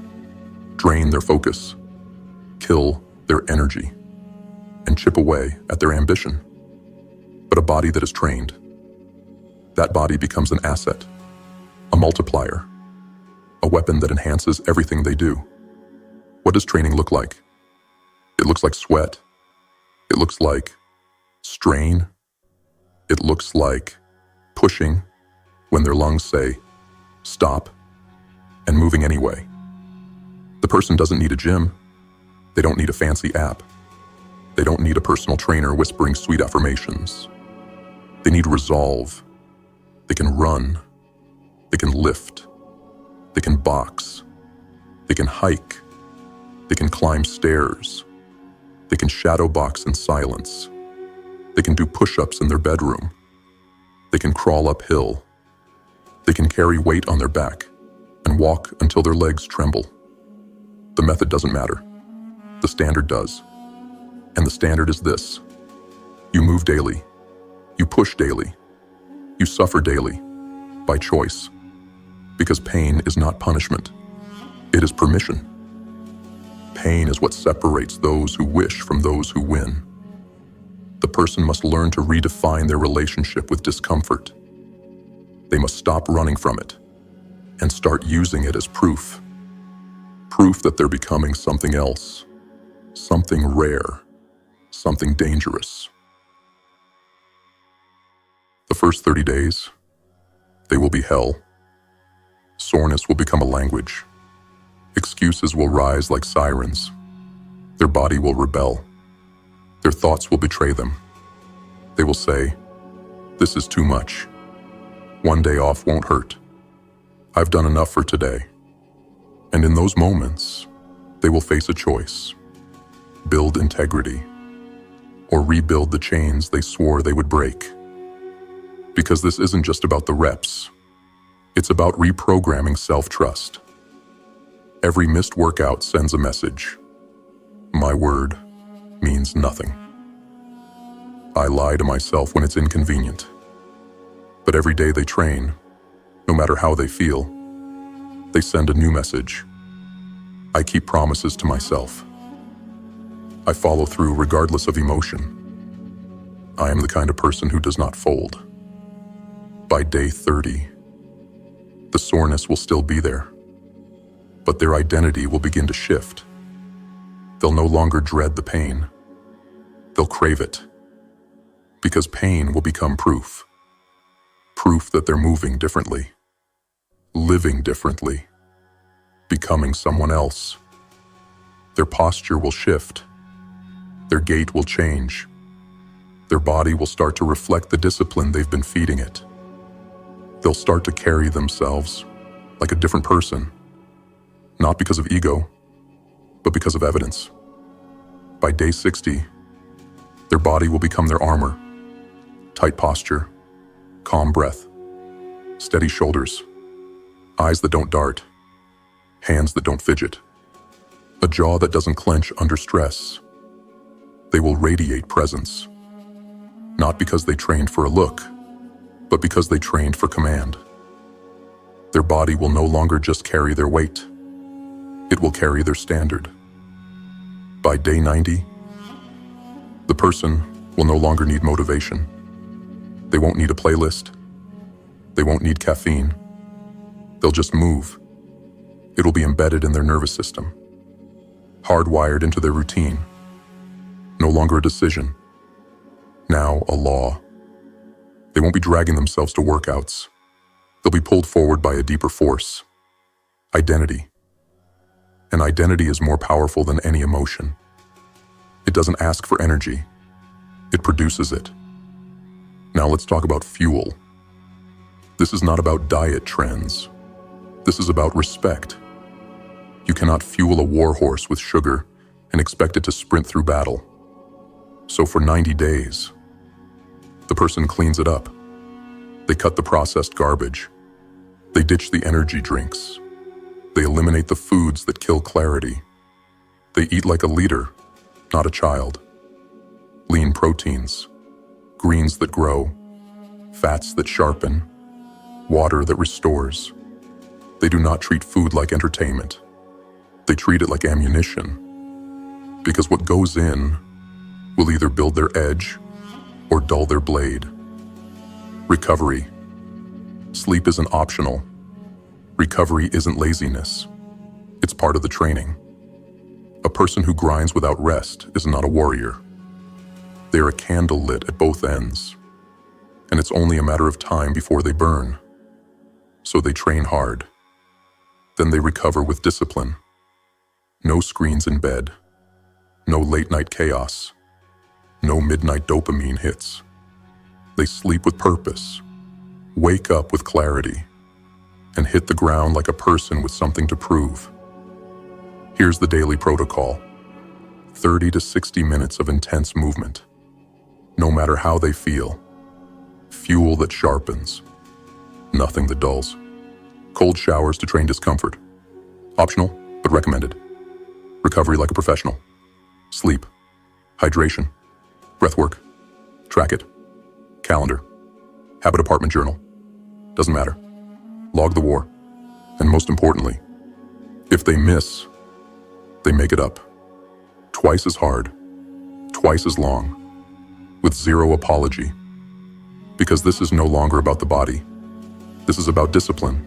drain their focus, kill their energy, and chip away at their ambition. But a body that is trained, that body becomes an asset, a multiplier, a weapon that enhances everything they do. What does training look like? It looks like sweat. It looks like strain. It looks like pushing when their lungs say, stop, and moving anyway. The person doesn't need a gym. They don't need a fancy app. They don't need a personal trainer whispering sweet affirmations. They need resolve. They can run. They can lift. They can box. They can hike. They can climb stairs. They can shadow box in silence. They can do push-ups in their bedroom. They can crawl uphill. They can carry weight on their back and walk until their legs tremble. The method doesn't matter. The standard does. And the standard is this. You move daily. You push daily. You suffer daily, by choice. Because pain is not punishment. It is permission. Pain is what separates those who wish from those who win. The person must learn to redefine their relationship with discomfort. They must stop running from it and start using it as proof. Proof that they're becoming something else, something rare, something dangerous. The first 30 days, they will be hell. Soreness will become a language. Excuses will rise like sirens. Their body will rebel. Their thoughts will betray them. They will say, "This is too much. One day off won't hurt. I've done enough for today." And in those moments, they will face a choice: build integrity or rebuild the chains they swore they would break. Because this isn't just about the reps. It's about reprogramming self-trust. Every missed workout sends a message. My word means nothing. I lie to myself when it's inconvenient. But every day they train, no matter how they feel, they send a new message. I keep promises to myself. I follow through regardless of emotion. I am the kind of person who does not fold. By day 30, the soreness will still be there, but their identity will begin to shift. They'll no longer dread the pain. They'll crave it, because pain will become proof. Proof that they're moving differently, living differently, becoming someone else. Their posture will shift. Their gait will change. Their body will start to reflect the discipline they've been feeding it. They'll start to carry themselves like a different person, not because of ego, but because of evidence. By day 60, their body will become their armor. Tight posture, calm breath, steady shoulders, eyes that don't dart, hands that don't fidget, a jaw that doesn't clench under stress. They will radiate presence, not because they trained for a look, but because they trained for command. Their body will no longer just carry their weight. It will carry their standard. By day 90, the person will no longer need motivation. They won't need a playlist. They won't need caffeine. They'll just move. It'll be embedded in their nervous system, hardwired into their routine. No longer a decision, now a law. They won't be dragging themselves to workouts. They'll be pulled forward by a deeper force: identity. And identity is more powerful than any emotion. It doesn't ask for energy. It produces it. Now let's talk about fuel. This is not about diet trends. This is about respect. You cannot fuel a war horse with sugar and expect it to sprint through battle. So for 90 days, the person cleans it up. They cut the processed garbage. They ditch the energy drinks. They eliminate the foods that kill clarity. They eat like a leader, not a child. Lean proteins, greens that grow, fats that sharpen, water that restores. They do not treat food like entertainment. They treat it like ammunition. Because what goes in will either build their edge or dull their blade. Recovery. Sleep isn't optional. Recovery isn't laziness. It's part of the training. A person who grinds without rest is not a warrior. They're a candle lit at both ends, and it's only a matter of time before they burn. So they train hard. Then they recover with discipline. No screens in bed. No late-night chaos. No midnight dopamine hits. They sleep with purpose, wake up with clarity, and hit the ground like a person with something to prove. Here's the daily protocol: 30 to 60 minutes of intense movement. No matter how they feel. Fuel that sharpens, nothing that dulls. Cold showers to train discomfort. Optional, but recommended. Recovery like a professional. Sleep. Hydration. Breathwork. Track it. Calendar. Habit apartment journal. Doesn't matter. Log the war. And most importantly, if they miss, they make it up. Twice as hard. Twice as long. With zero apology. Because this is no longer about the body. This is about discipline.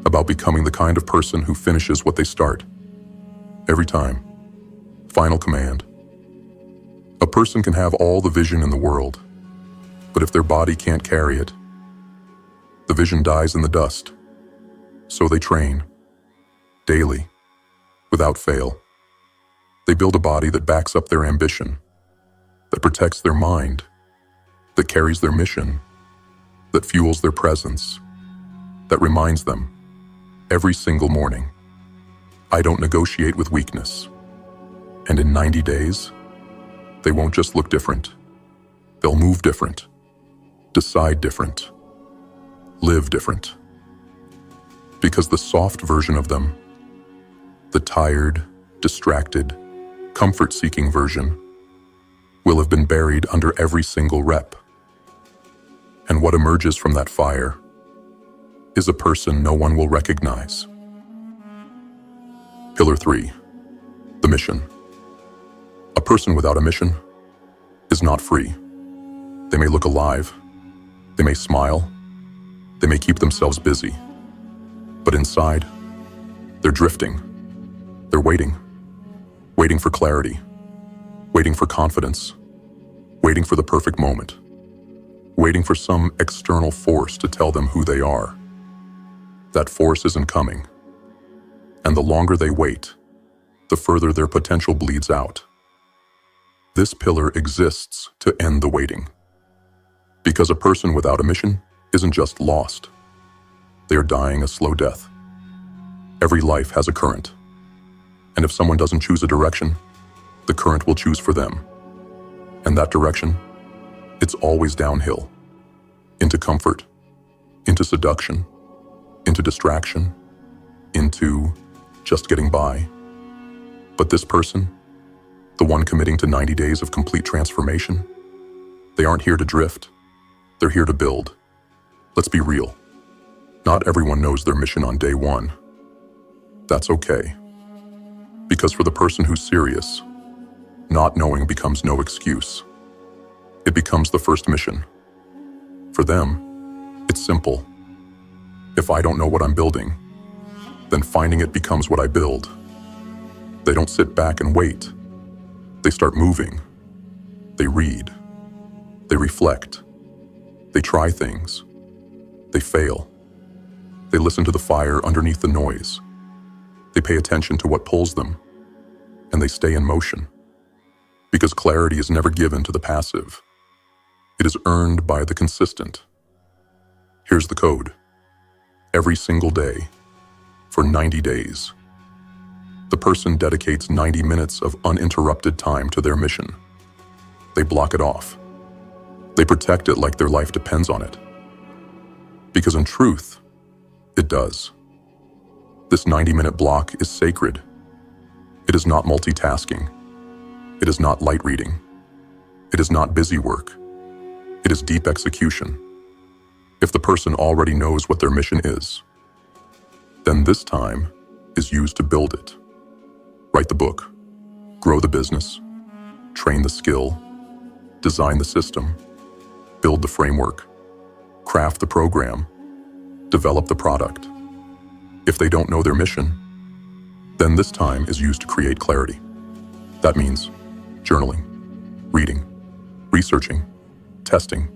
About becoming the kind of person who finishes what they start. Every time. Final command. A person can have all the vision in the world, but if their body can't carry it, the vision dies in the dust. So they train, daily, without fail. They build a body that backs up their ambition, that protects their mind, that carries their mission, that fuels their presence, that reminds them, every single morning, I don't negotiate with weakness. And in 90 days, they won't just look different. They'll move different, decide different, live different. Because the soft version of them, the tired, distracted, comfort-seeking version, will have been buried under every single rep. And what emerges from that fire is a person no one will recognize. Pillar 3, the mission. A person without a mission is not free. They may look alive, they may smile, they may keep themselves busy, but inside, they're drifting. They're waiting for clarity, waiting for confidence, waiting for the perfect moment, waiting for some external force to tell them who they are. That force isn't coming, and the longer they wait, the further their potential bleeds out. This pillar exists to end the waiting. Because a person without a mission isn't just lost. They are dying a slow death. Every life has a current. And if someone doesn't choose a direction, the current will choose for them. And that direction, it's always downhill. Into comfort, into seduction, into distraction, into just getting by. But this person, the one committing to 90 days of complete transformation, they aren't here to drift. They're here to build. Let's be real. Not everyone knows their mission on day one. That's okay. Because for the person who's serious, not knowing becomes no excuse. It becomes the first mission. For them, it's simple. If I don't know what I'm building, then finding it becomes what I build. They don't sit back and wait. They start moving. They read. They reflect. They try things. They fail. They listen to the fire underneath the noise. They pay attention to what pulls them, and they stay in motion. Because clarity is never given to the passive. It is earned by the consistent. Here's the code. Every single day, for 90 days, the person dedicates 90 minutes of uninterrupted time to their mission. They block it off. They protect it like their life depends on it. Because in truth, it does. This 90-minute block is sacred. It is not multitasking. It is not light reading. It is not busy work. It is deep execution. If the person already knows what their mission is, then this time is used to build it. Write the book, grow the business, train the skill, design the system, build the framework, craft the program, develop the product. If they don't know their mission, then this time is used to create clarity. That means journaling, reading, researching, testing,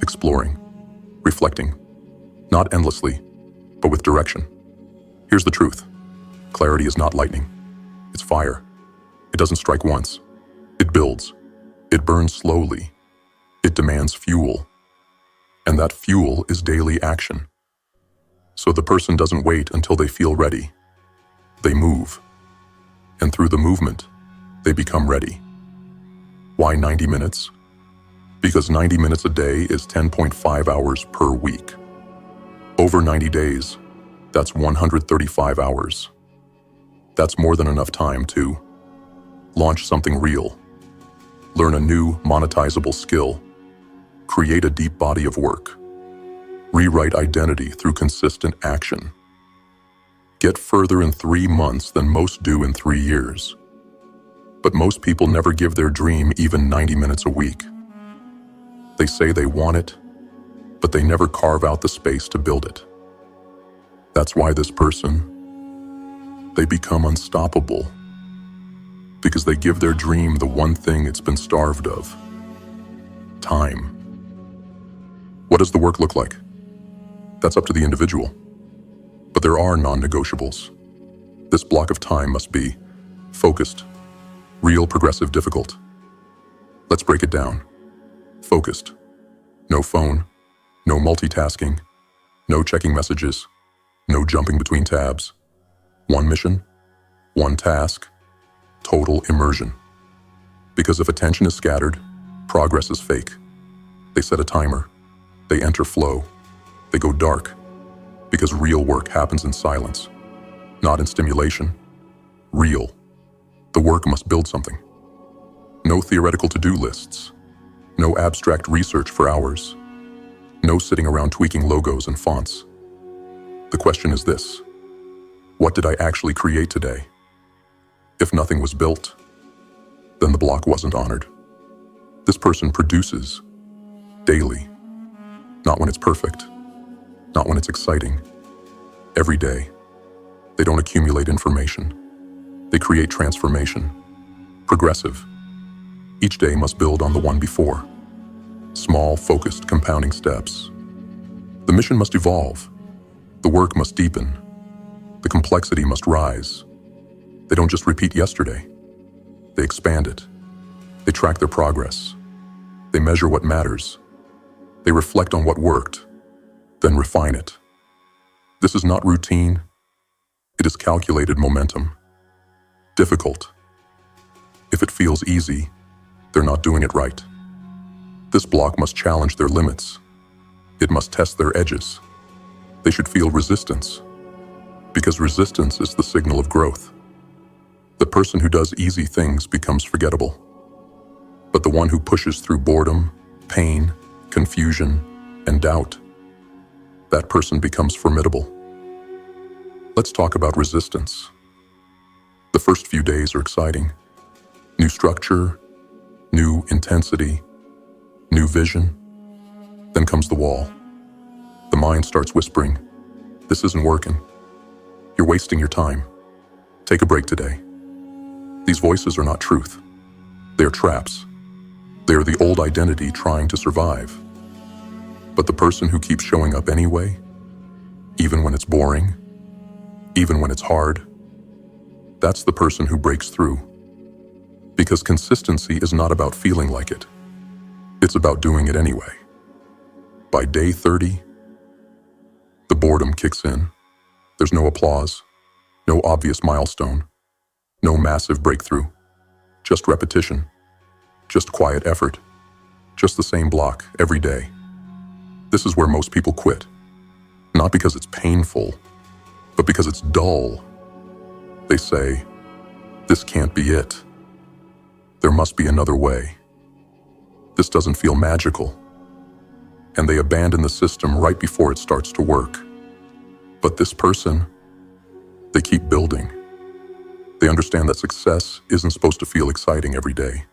exploring, reflecting, not endlessly, but with direction. Here's the truth. Clarity is not lightning. It's fire. It doesn't strike once. It builds. It burns slowly. It demands fuel. And that fuel is daily action. So the person doesn't wait until they feel ready. They move. And through the movement, they become ready. Why 90 minutes? Because 90 minutes a day is 10.5 hours per week. Over 90 days, that's 135 hours. That's more than enough time to launch something real, learn a new monetizable skill, create a deep body of work, rewrite identity through consistent action, get further in 3 months than most do in 3 years. But most people never give their dream even 90 minutes a week. They say they want it, but they never carve out the space to build it. That's why this person, they become unstoppable. Because they give their dream the one thing it's been starved of: time. What does the work look like? That's up to the individual. But there are non-negotiables. This block of time must be focused, real, progressive, difficult. Let's break it down. Focused. No phone, no multitasking, no checking messages, no jumping between tabs. One mission, one task, total immersion. Because if attention is scattered, progress is fake. They set a timer. They enter flow. They go dark. Because real work happens in silence, not in stimulation. Real. The work must build something. No theoretical to-do lists. No abstract research for hours. No sitting around tweaking logos and fonts. The question is this: what did I actually create today? If nothing was built, then the block wasn't honored. This person produces daily, not when it's perfect, not when it's exciting. Every day, they don't accumulate information. They create transformation. Progressive. Each day must build on the one before. Small, focused, compounding steps. The mission must evolve. The work must deepen. The complexity must rise. They don't just repeat yesterday. They expand it. They track their progress. They measure what matters. They reflect on what worked, then refine it. This is not routine. It is calculated momentum. Difficult. If it feels easy, they're not doing it right. This block must challenge their limits. It must test their edges. They should feel resistance, because resistance is the signal of growth. The person who does easy things becomes forgettable. But the one who pushes through boredom, pain, confusion, and doubt, that person becomes formidable. Let's talk about resistance. The first few days are exciting. New structure, new intensity, new vision. Then comes the wall. The mind starts whispering, "This isn't working. You're wasting your time. Take a break today." These voices are not truth. They are traps. They are the old identity trying to survive. But the person who keeps showing up anyway, even when it's boring, even when it's hard, that's the person who breaks through. Because consistency is not about feeling like it. It's about doing it anyway. By day 30, the boredom kicks in. There's no applause, no obvious milestone, no massive breakthrough, just repetition, just quiet effort, just the same block every day. This is where most people quit. Not because it's painful, but because it's dull. They say, "This can't be it. There must be another way. This doesn't feel magical." And they abandon the system right before it starts to work. But this person, they keep building. They understand that success isn't supposed to feel exciting every day.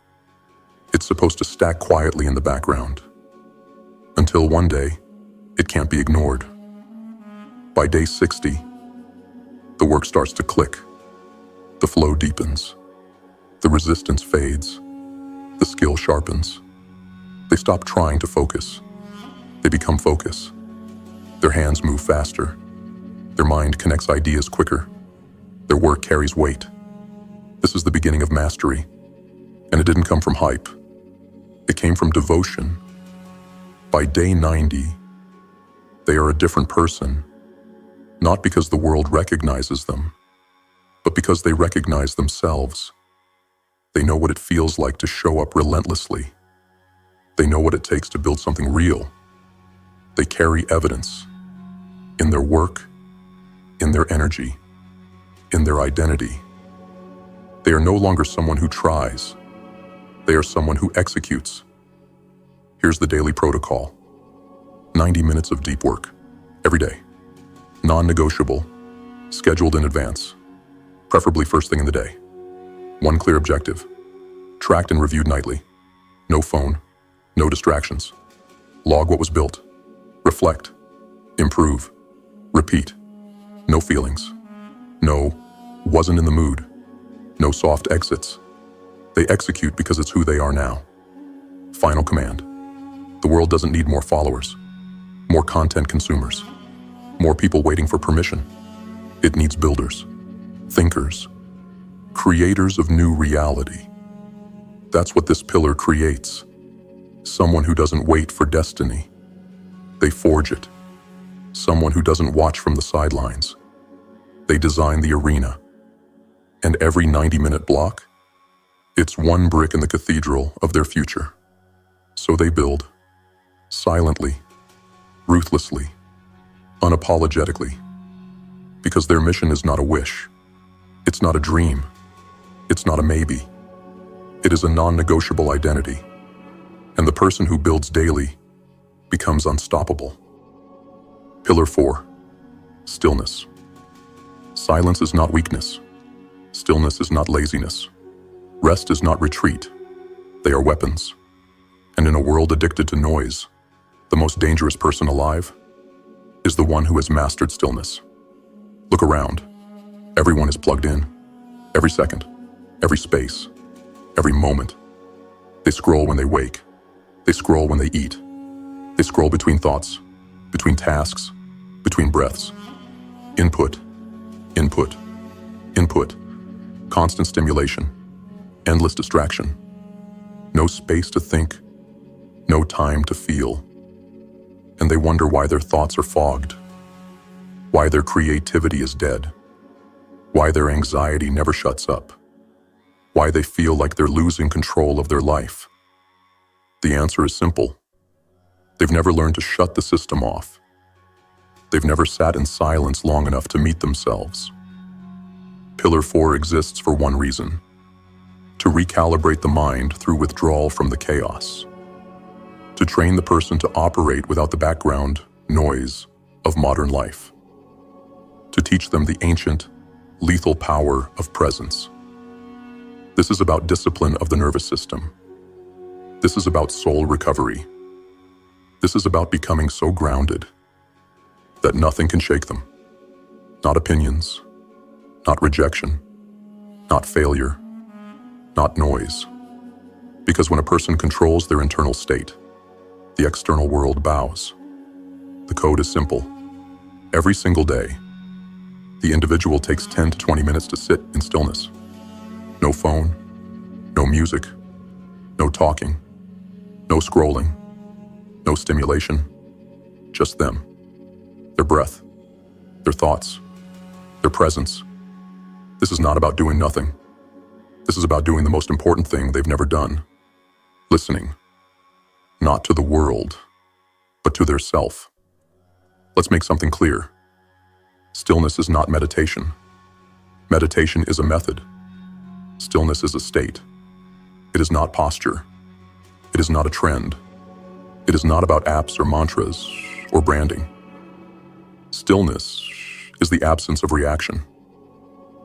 It's supposed to stack quietly in the background. Until one day, it can't be ignored. By day 60, the work starts to click. The flow deepens. The resistance fades. The skill sharpens. They stop trying to focus. They become focus. Their hands move faster. Their mind connects ideas quicker. Their work carries weight. This is the beginning of mastery. And it didn't come from hype. It came from devotion. By day 90, they are a different person. Not because the world recognizes them, but because they recognize themselves. They know what it feels like to show up relentlessly. They know what it takes to build something real. They carry evidence in their work, in their energy, in their identity. They are no longer someone who tries. They are someone who executes. Here's the daily protocol. 90 minutes of deep work, every day. Non-negotiable, scheduled in advance, preferably first thing in the day. One clear objective, tracked and reviewed nightly. No phone, no distractions. Log what was built. Reflect, improve, repeat. No feelings. No, wasn't in the mood. No soft exits. They execute because it's who they are now. Final command. The world doesn't need more followers, more content consumers, more people waiting for permission. It needs builders, thinkers, creators of new reality. That's what this pillar creates. Someone who doesn't wait for destiny. They forge it. Someone who doesn't watch from the sidelines. They design the arena. And every 90-minute block, it's one brick in the cathedral of their future. So they build, silently, ruthlessly, unapologetically, because their mission is not a wish. It's not a dream. It's not a maybe. It is a non-negotiable identity. And the person who builds daily becomes unstoppable. Pillar 4, stillness. Silence is not weakness. Stillness is not laziness. Rest is not retreat. They are weapons. And in a world addicted to noise, the most dangerous person alive is the one who has mastered stillness. Look around. Everyone is plugged in. Every second, every space, every moment. They scroll when they wake. They scroll when they eat. They scroll between thoughts, between tasks, between breaths. Input, input, input. Constant stimulation, endless distraction. No space to think, no time to feel. And they wonder why their thoughts are fogged, why their creativity is dead, why their anxiety never shuts up, why they feel like they're losing control of their life. The answer is simple. They've never learned to shut the system off. They've never sat in silence long enough to meet themselves. Pillar 4 exists for one reason: to recalibrate the mind through withdrawal from the chaos, to train the person to operate without the background noise of modern life, to teach them the ancient, lethal power of presence. This is about discipline of the nervous system. This is about soul recovery. This is about becoming so grounded that nothing can shake them. Not opinions, not rejection, not failure, not noise. Because when a person controls their internal state, the external world bows. The code is simple. Every single day, the individual takes 10 to 20 minutes to sit in stillness. No phone, no music, no talking, no scrolling, no stimulation, just them, their breath, their thoughts, their presence. This is not about doing nothing. This is about doing the most important thing they've never done: listening, not to the world, but to their self. Let's make something clear. Stillness is not meditation. Meditation is a method. Stillness is a state. It is not posture. It is not a trend. It is not about apps or mantras or branding. Stillness is the absence of reaction,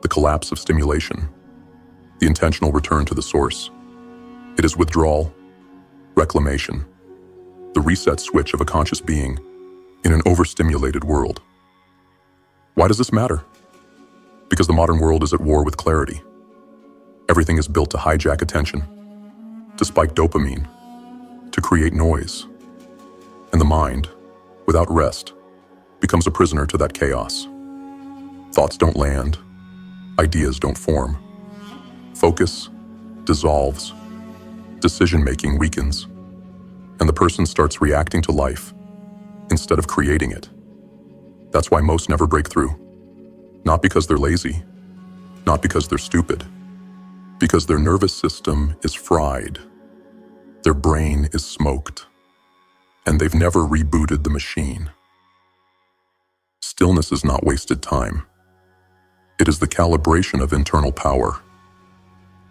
the collapse of stimulation, the intentional return to the source. It is withdrawal, reclamation, the reset switch of a conscious being in an overstimulated world. Why does this matter? Because the modern world is at war with clarity. Everything is built to hijack attention, to spike dopamine, to create noise. And the mind, without rest, becomes a prisoner to that chaos. Thoughts don't land. Ideas don't form. Focus dissolves. Decision-making weakens. And the person starts reacting to life instead of creating it. That's why most never break through. Not because they're lazy, not because they're stupid, because their nervous system is fried. Their brain is smoked, and they've never rebooted the machine. Stillness is not wasted time. It is the calibration of internal power.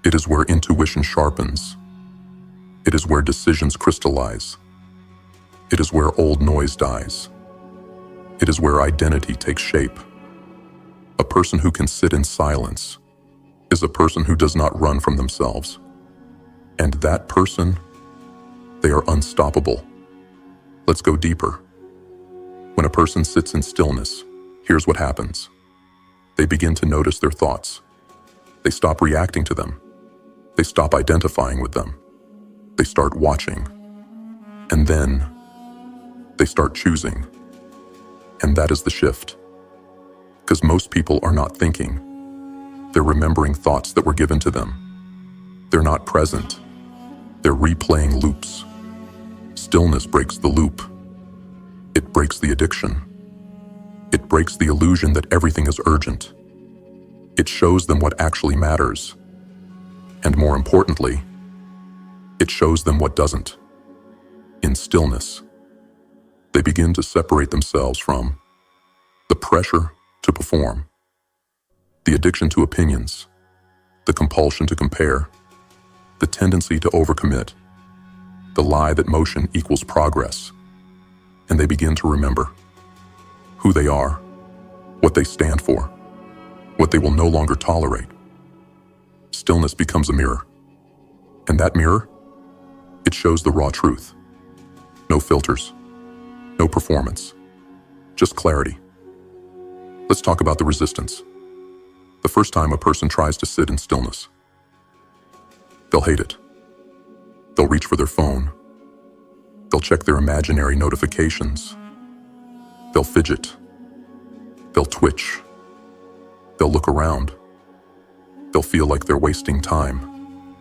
It is where intuition sharpens. It is where decisions crystallize. It is where old noise dies. It is where identity takes shape. A person who can sit in silence is a person who does not run from themselves. And that person, they are unstoppable. Let's go deeper. When a person sits in stillness, here's what happens. They begin to notice their thoughts. They stop reacting to them. They stop identifying with them. They start watching. And then they start choosing. And that is the shift. Because most people are not thinking. They're remembering thoughts that were given to them. They're not present. They're replaying loops. Stillness breaks the loop. It breaks the addiction. It breaks the illusion that everything is urgent. It shows them what actually matters. And more importantly, it shows them what doesn't. In stillness, they begin to separate themselves from the pressure to perform, the addiction to opinions, the compulsion to compare, the tendency to overcommit, the lie that motion equals progress, and they begin to remember who they are, what they stand for, what they will no longer tolerate. Stillness becomes a mirror, and that mirror, it shows the raw truth. No filters, no performance, just clarity. Let's talk about the resistance. The first time a person tries to sit in stillness, they'll hate it. They'll reach for their phone. They'll check their imaginary notifications. They'll fidget. They'll twitch. They'll look around. They'll feel like they're wasting time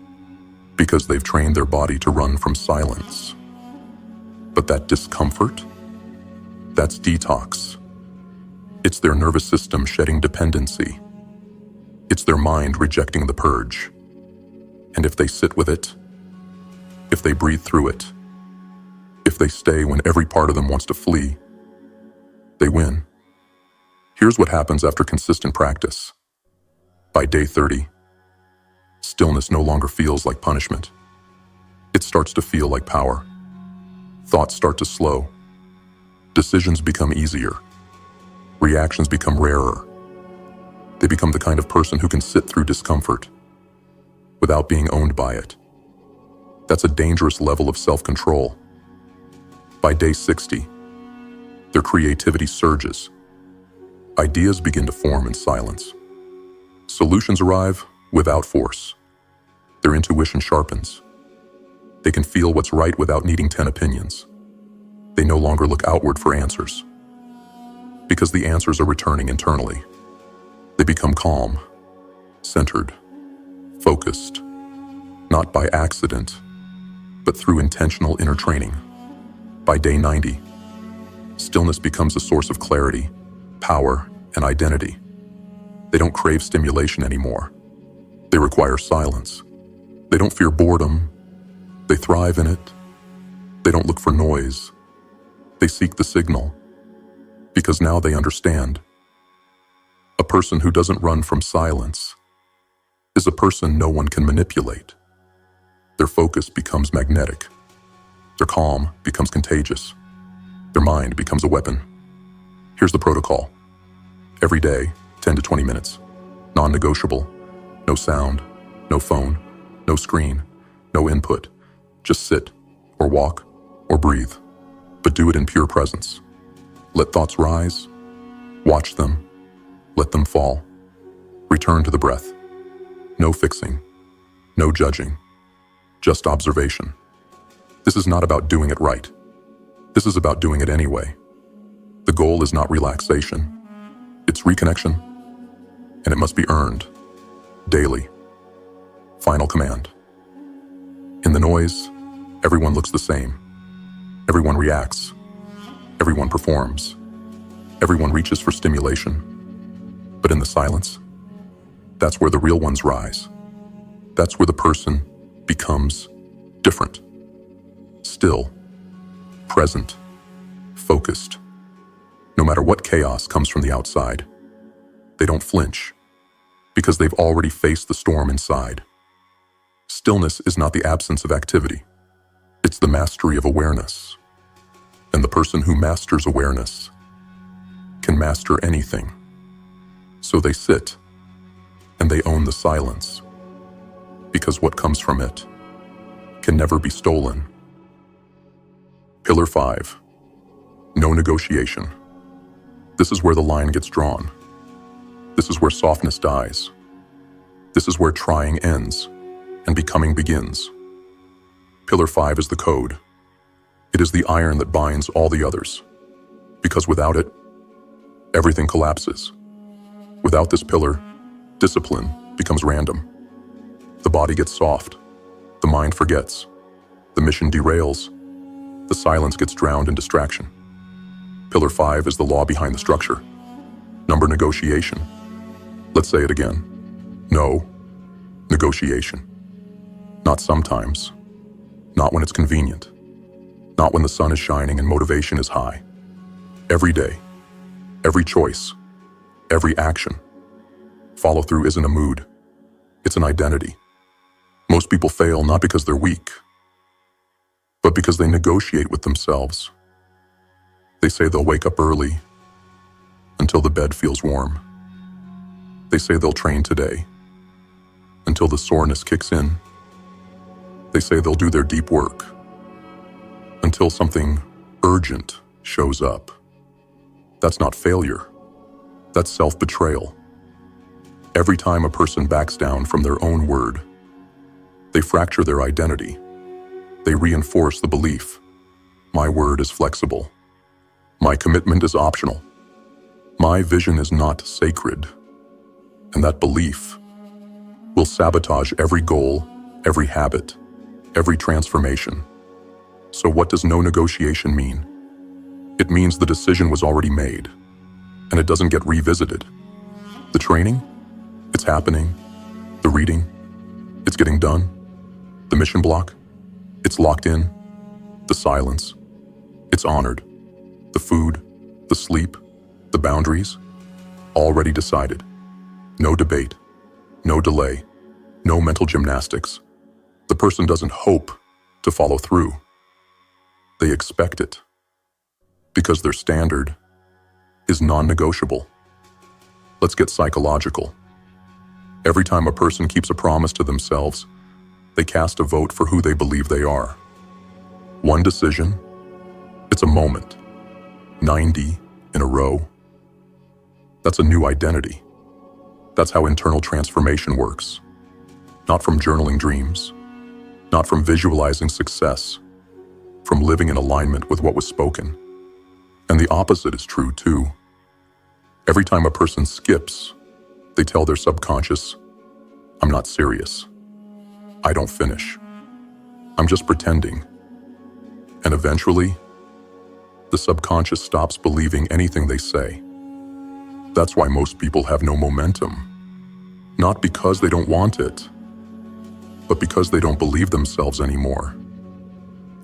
because they've trained their body to run from silence. But that discomfort, that's detox. It's their nervous system shedding dependency. It's their mind rejecting the purge. And if they sit with it, if they breathe through it, if they stay when every part of them wants to flee, they win. Here's what happens after consistent practice. By day 30, stillness no longer feels like punishment. It starts to feel like power. Thoughts start to slow. Decisions become easier. Reactions become rarer. They become the kind of person who can sit through discomfort without being owned by it. That's a dangerous level of self-control. By day 60, their creativity surges. Ideas begin to form in silence. Solutions arrive without force. Their intuition sharpens. They can feel what's right without needing 10 opinions. They no longer look outward for answers, because the answers are returning internally. They become calm, centered, focused, not by accident, but through intentional inner training. By day 90, stillness becomes a source of clarity, power, and identity. They don't crave stimulation anymore. They require silence. They don't fear boredom. They thrive in it. They don't look for noise. They seek the signal, because now they understand. A person who doesn't run from silence is a person no one can manipulate. Their focus becomes magnetic. Their calm becomes contagious. Their mind becomes a weapon. Here's the protocol. Every day, 10 to 20 minutes. Non-negotiable. No sound, no phone, no screen, no input. Just sit, or walk, or breathe. But do it in pure presence. Let thoughts rise. Watch them. Let them fall. Return to the breath. No fixing. No judging. Just observation. This is not about doing it right. This is about doing it anyway. The goal is not relaxation. It's reconnection. And it must be earned. Daily. Final command. In the noise, everyone looks the same. Everyone reacts. Everyone performs. Everyone reaches for stimulation. But in the silence, that's where the real ones rise. That's where the person becomes different. Still, present, focused. No matter what chaos comes from the outside, they don't flinch because they've already faced the storm inside. Stillness is not the absence of activity. It's the mastery of awareness. And the person who masters awareness can master anything. So they sit and they own the silence, because what comes from it can never be stolen. Pillar 5. No negotiation. This is where the line gets drawn. This is where softness dies. This is where trying ends and becoming begins. Pillar 5 is the code. It is the iron that binds all the others, because without it, everything collapses. Without this pillar, discipline becomes random. The body gets soft. The mind forgets. The mission derails. The silence gets drowned in distraction. Pillar 5 is the law behind the structure. Number negotiation. Let's say it again. No negotiation. Not sometimes. Not when it's convenient. Not when the sun is shining and motivation is high. Every day. Every choice. Every action. Follow through isn't a mood. It's an identity. Most people fail not because they're weak, but because they negotiate with themselves. They say they'll wake up early until the bed feels warm. They say they'll train today until the soreness kicks in. They say they'll do their deep work until something urgent shows up. That's not failure. That's self-betrayal. Every time a person backs down from their own word, they fracture their identity. They reinforce the belief, my word is flexible. My commitment is optional. My vision is not sacred. And that belief will sabotage every goal, every habit, every transformation. So what does no negotiation mean? It means the decision was already made, and it doesn't get revisited. The training? It's happening. The reading? It's getting done. The mission block? It's locked in. The silence? It's honored. The food, the sleep, the boundaries? Already decided. No debate. No delay. No mental gymnastics. The person doesn't hope to follow through. They expect it. Because their standard is non-negotiable. Let's get psychological. Every time a person keeps a promise to themselves, they cast a vote for who they believe they are. One decision, it's a moment. 90 in a row. That's a new identity. That's how internal transformation works. Not from journaling dreams, not from visualizing success, from living in alignment with what was spoken. And the opposite is true too. Every time a person skips, they tell their subconscious, I'm not serious. I don't finish. I'm just pretending. And eventually, the subconscious stops believing anything they say. That's why most people have no momentum. Not because they don't want it, but because they don't believe themselves anymore.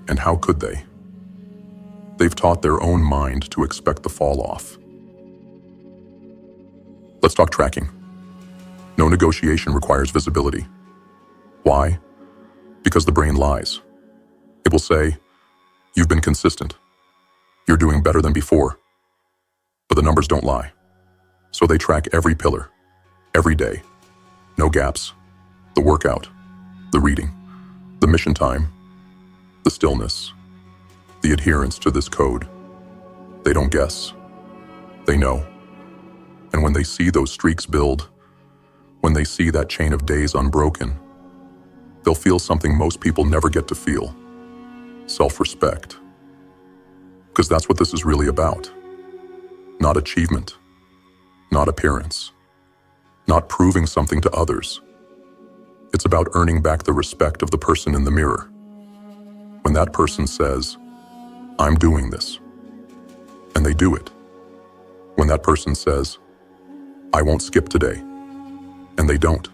And how could they? They've taught their own mind to expect the fall off. Let's talk tracking. No negotiation requires visibility. Why? Because the brain lies. It will say, you've been consistent. You're doing better than before. But the numbers don't lie. So they track every pillar, every day. No gaps. The workout, the reading, the mission time, the stillness, the adherence to this code. They don't guess. They know. And when they see those streaks build, when they see that chain of days unbroken, they'll feel something most people never get to feel. Self-respect. Because that's what this is really about. Not achievement. Not appearance. Not proving something to others. It's about earning back the respect of the person in the mirror. When that person says, I'm doing this, and they do it. When that person says, I won't skip today, and they don't.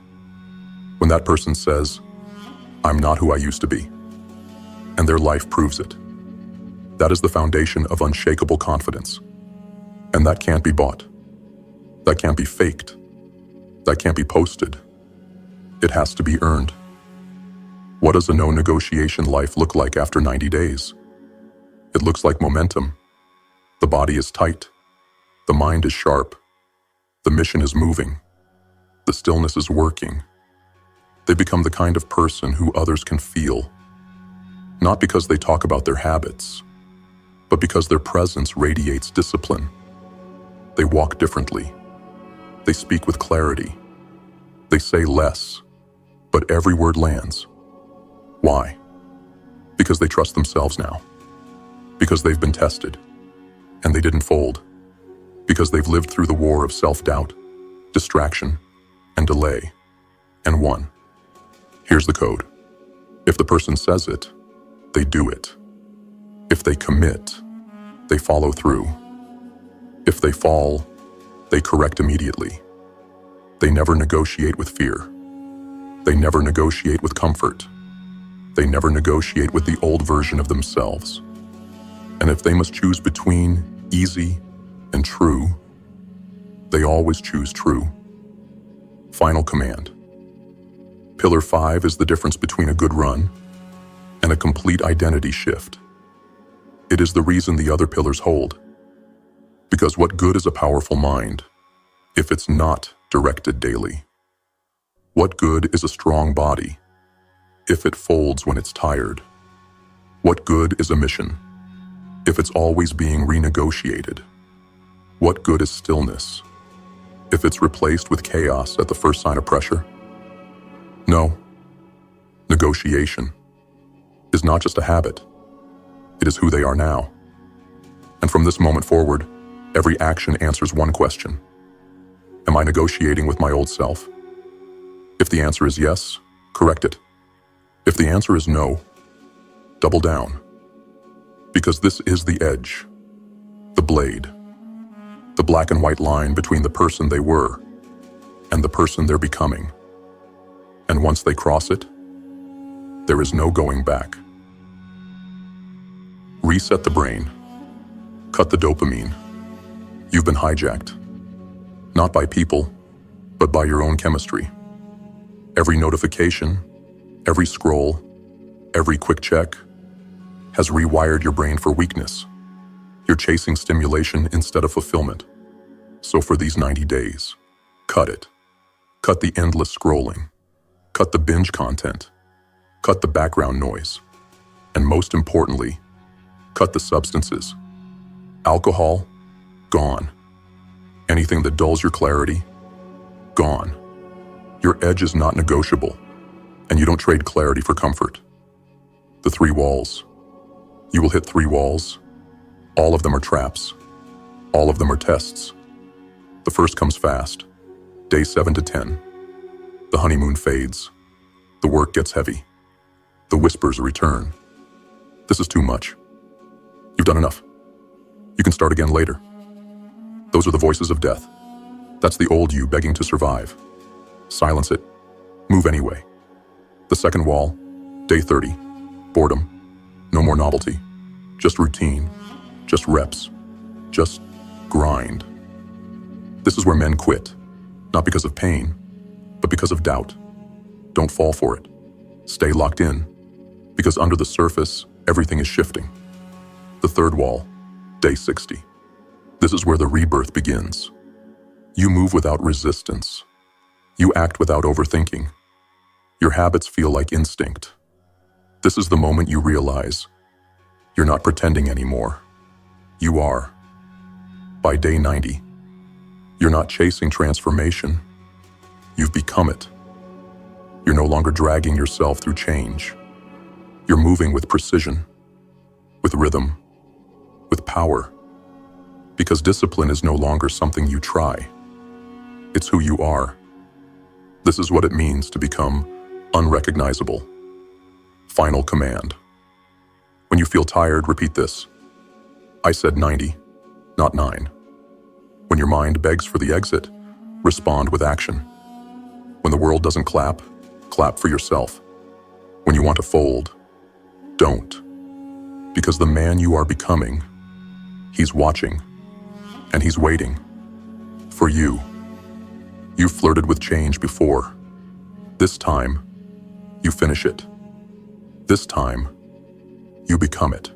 When that person says, I'm not who I used to be, and their life proves it. That is the foundation of unshakable confidence. And that can't be bought. That can't be faked. That can't be posted. It has to be earned. What does a no-negotiation life look like after 90 days? It looks like momentum. The body is tight. The mind is sharp. The mission is moving. The stillness is working. They become the kind of person who others can feel. Not because they talk about their habits, but because their presence radiates discipline. They walk differently. They speak with clarity. They say less, but every word lands. Why? Because they trust themselves now. Because they've been tested, and they didn't fold. Because they've lived through the war of self-doubt, distraction, and delay, and 1. Here's the code. If the person says it, they do it. If they commit, they follow through. If they fall, they correct immediately. They never negotiate with fear. They never negotiate with comfort. They never negotiate with the old version of themselves. And if they must choose between easy and true, they always choose true. Final command. Pillar 5 is the difference between a good run and a complete identity shift. It is the reason the other pillars hold. Because what good is a powerful mind if it's not directed daily? What good is a strong body if it folds when it's tired? What good is a mission if it's always being renegotiated? What good is stillness if it's replaced with chaos at the first sign of pressure? No. Negotiation is not just a habit. It is who they are now. And from this moment forward, every action answers one question. Am I negotiating with my old self? If the answer is yes, correct it. If the answer is no, double down. Because this is the edge, the blade, the black and white line between the person they were and the person they're becoming. And once they cross it, there is no going back. Reset the brain. Cut the dopamine. You've been hijacked. Not by people, but by your own chemistry. Every notification, every scroll, every quick check has rewired your brain for weakness. You're chasing stimulation instead of fulfillment. So for these 90 days, cut it. Cut the endless scrolling. Cut the binge content. Cut the background noise. And most importantly, cut the substances. Alcohol, gone. Anything that dulls your clarity, gone. Your edge is not negotiable, and you don't trade clarity for comfort. The 3 walls. You will hit 3 walls. All of them are traps. All of them are tests. The first comes fast, day 7 to 10. The honeymoon fades. The work gets heavy. The whispers return. This is too much. You've done enough. You can start again later. Those are the voices of death. That's the old you begging to survive. Silence it. Move anyway. The second wall, day 30. Boredom. No more novelty. Just routine. Just reps. Just grind. This is where men quit. Not because of pain, but because of doubt. Don't fall for it. Stay locked in. Because under the surface, everything is shifting. The third wall, day 60. This is where the rebirth begins. You move without resistance. You act without overthinking. Your habits feel like instinct. This is the moment you realize you're not pretending anymore. You are. By day 90, you're not chasing transformation. You've become it. You're no longer dragging yourself through change. You're moving with precision, with rhythm, with power. Because discipline is no longer something you try. It's who you are. This is what it means to become unrecognizable. Final command. When you feel tired, repeat this. I said 90, not 9. When your mind begs for the exit, respond with action. When the world doesn't clap, clap for yourself. When you want to fold, don't. Because the man you are becoming, he's watching, and he's waiting for you. You've flirted with change before. This time, you finish it. This time, you become it.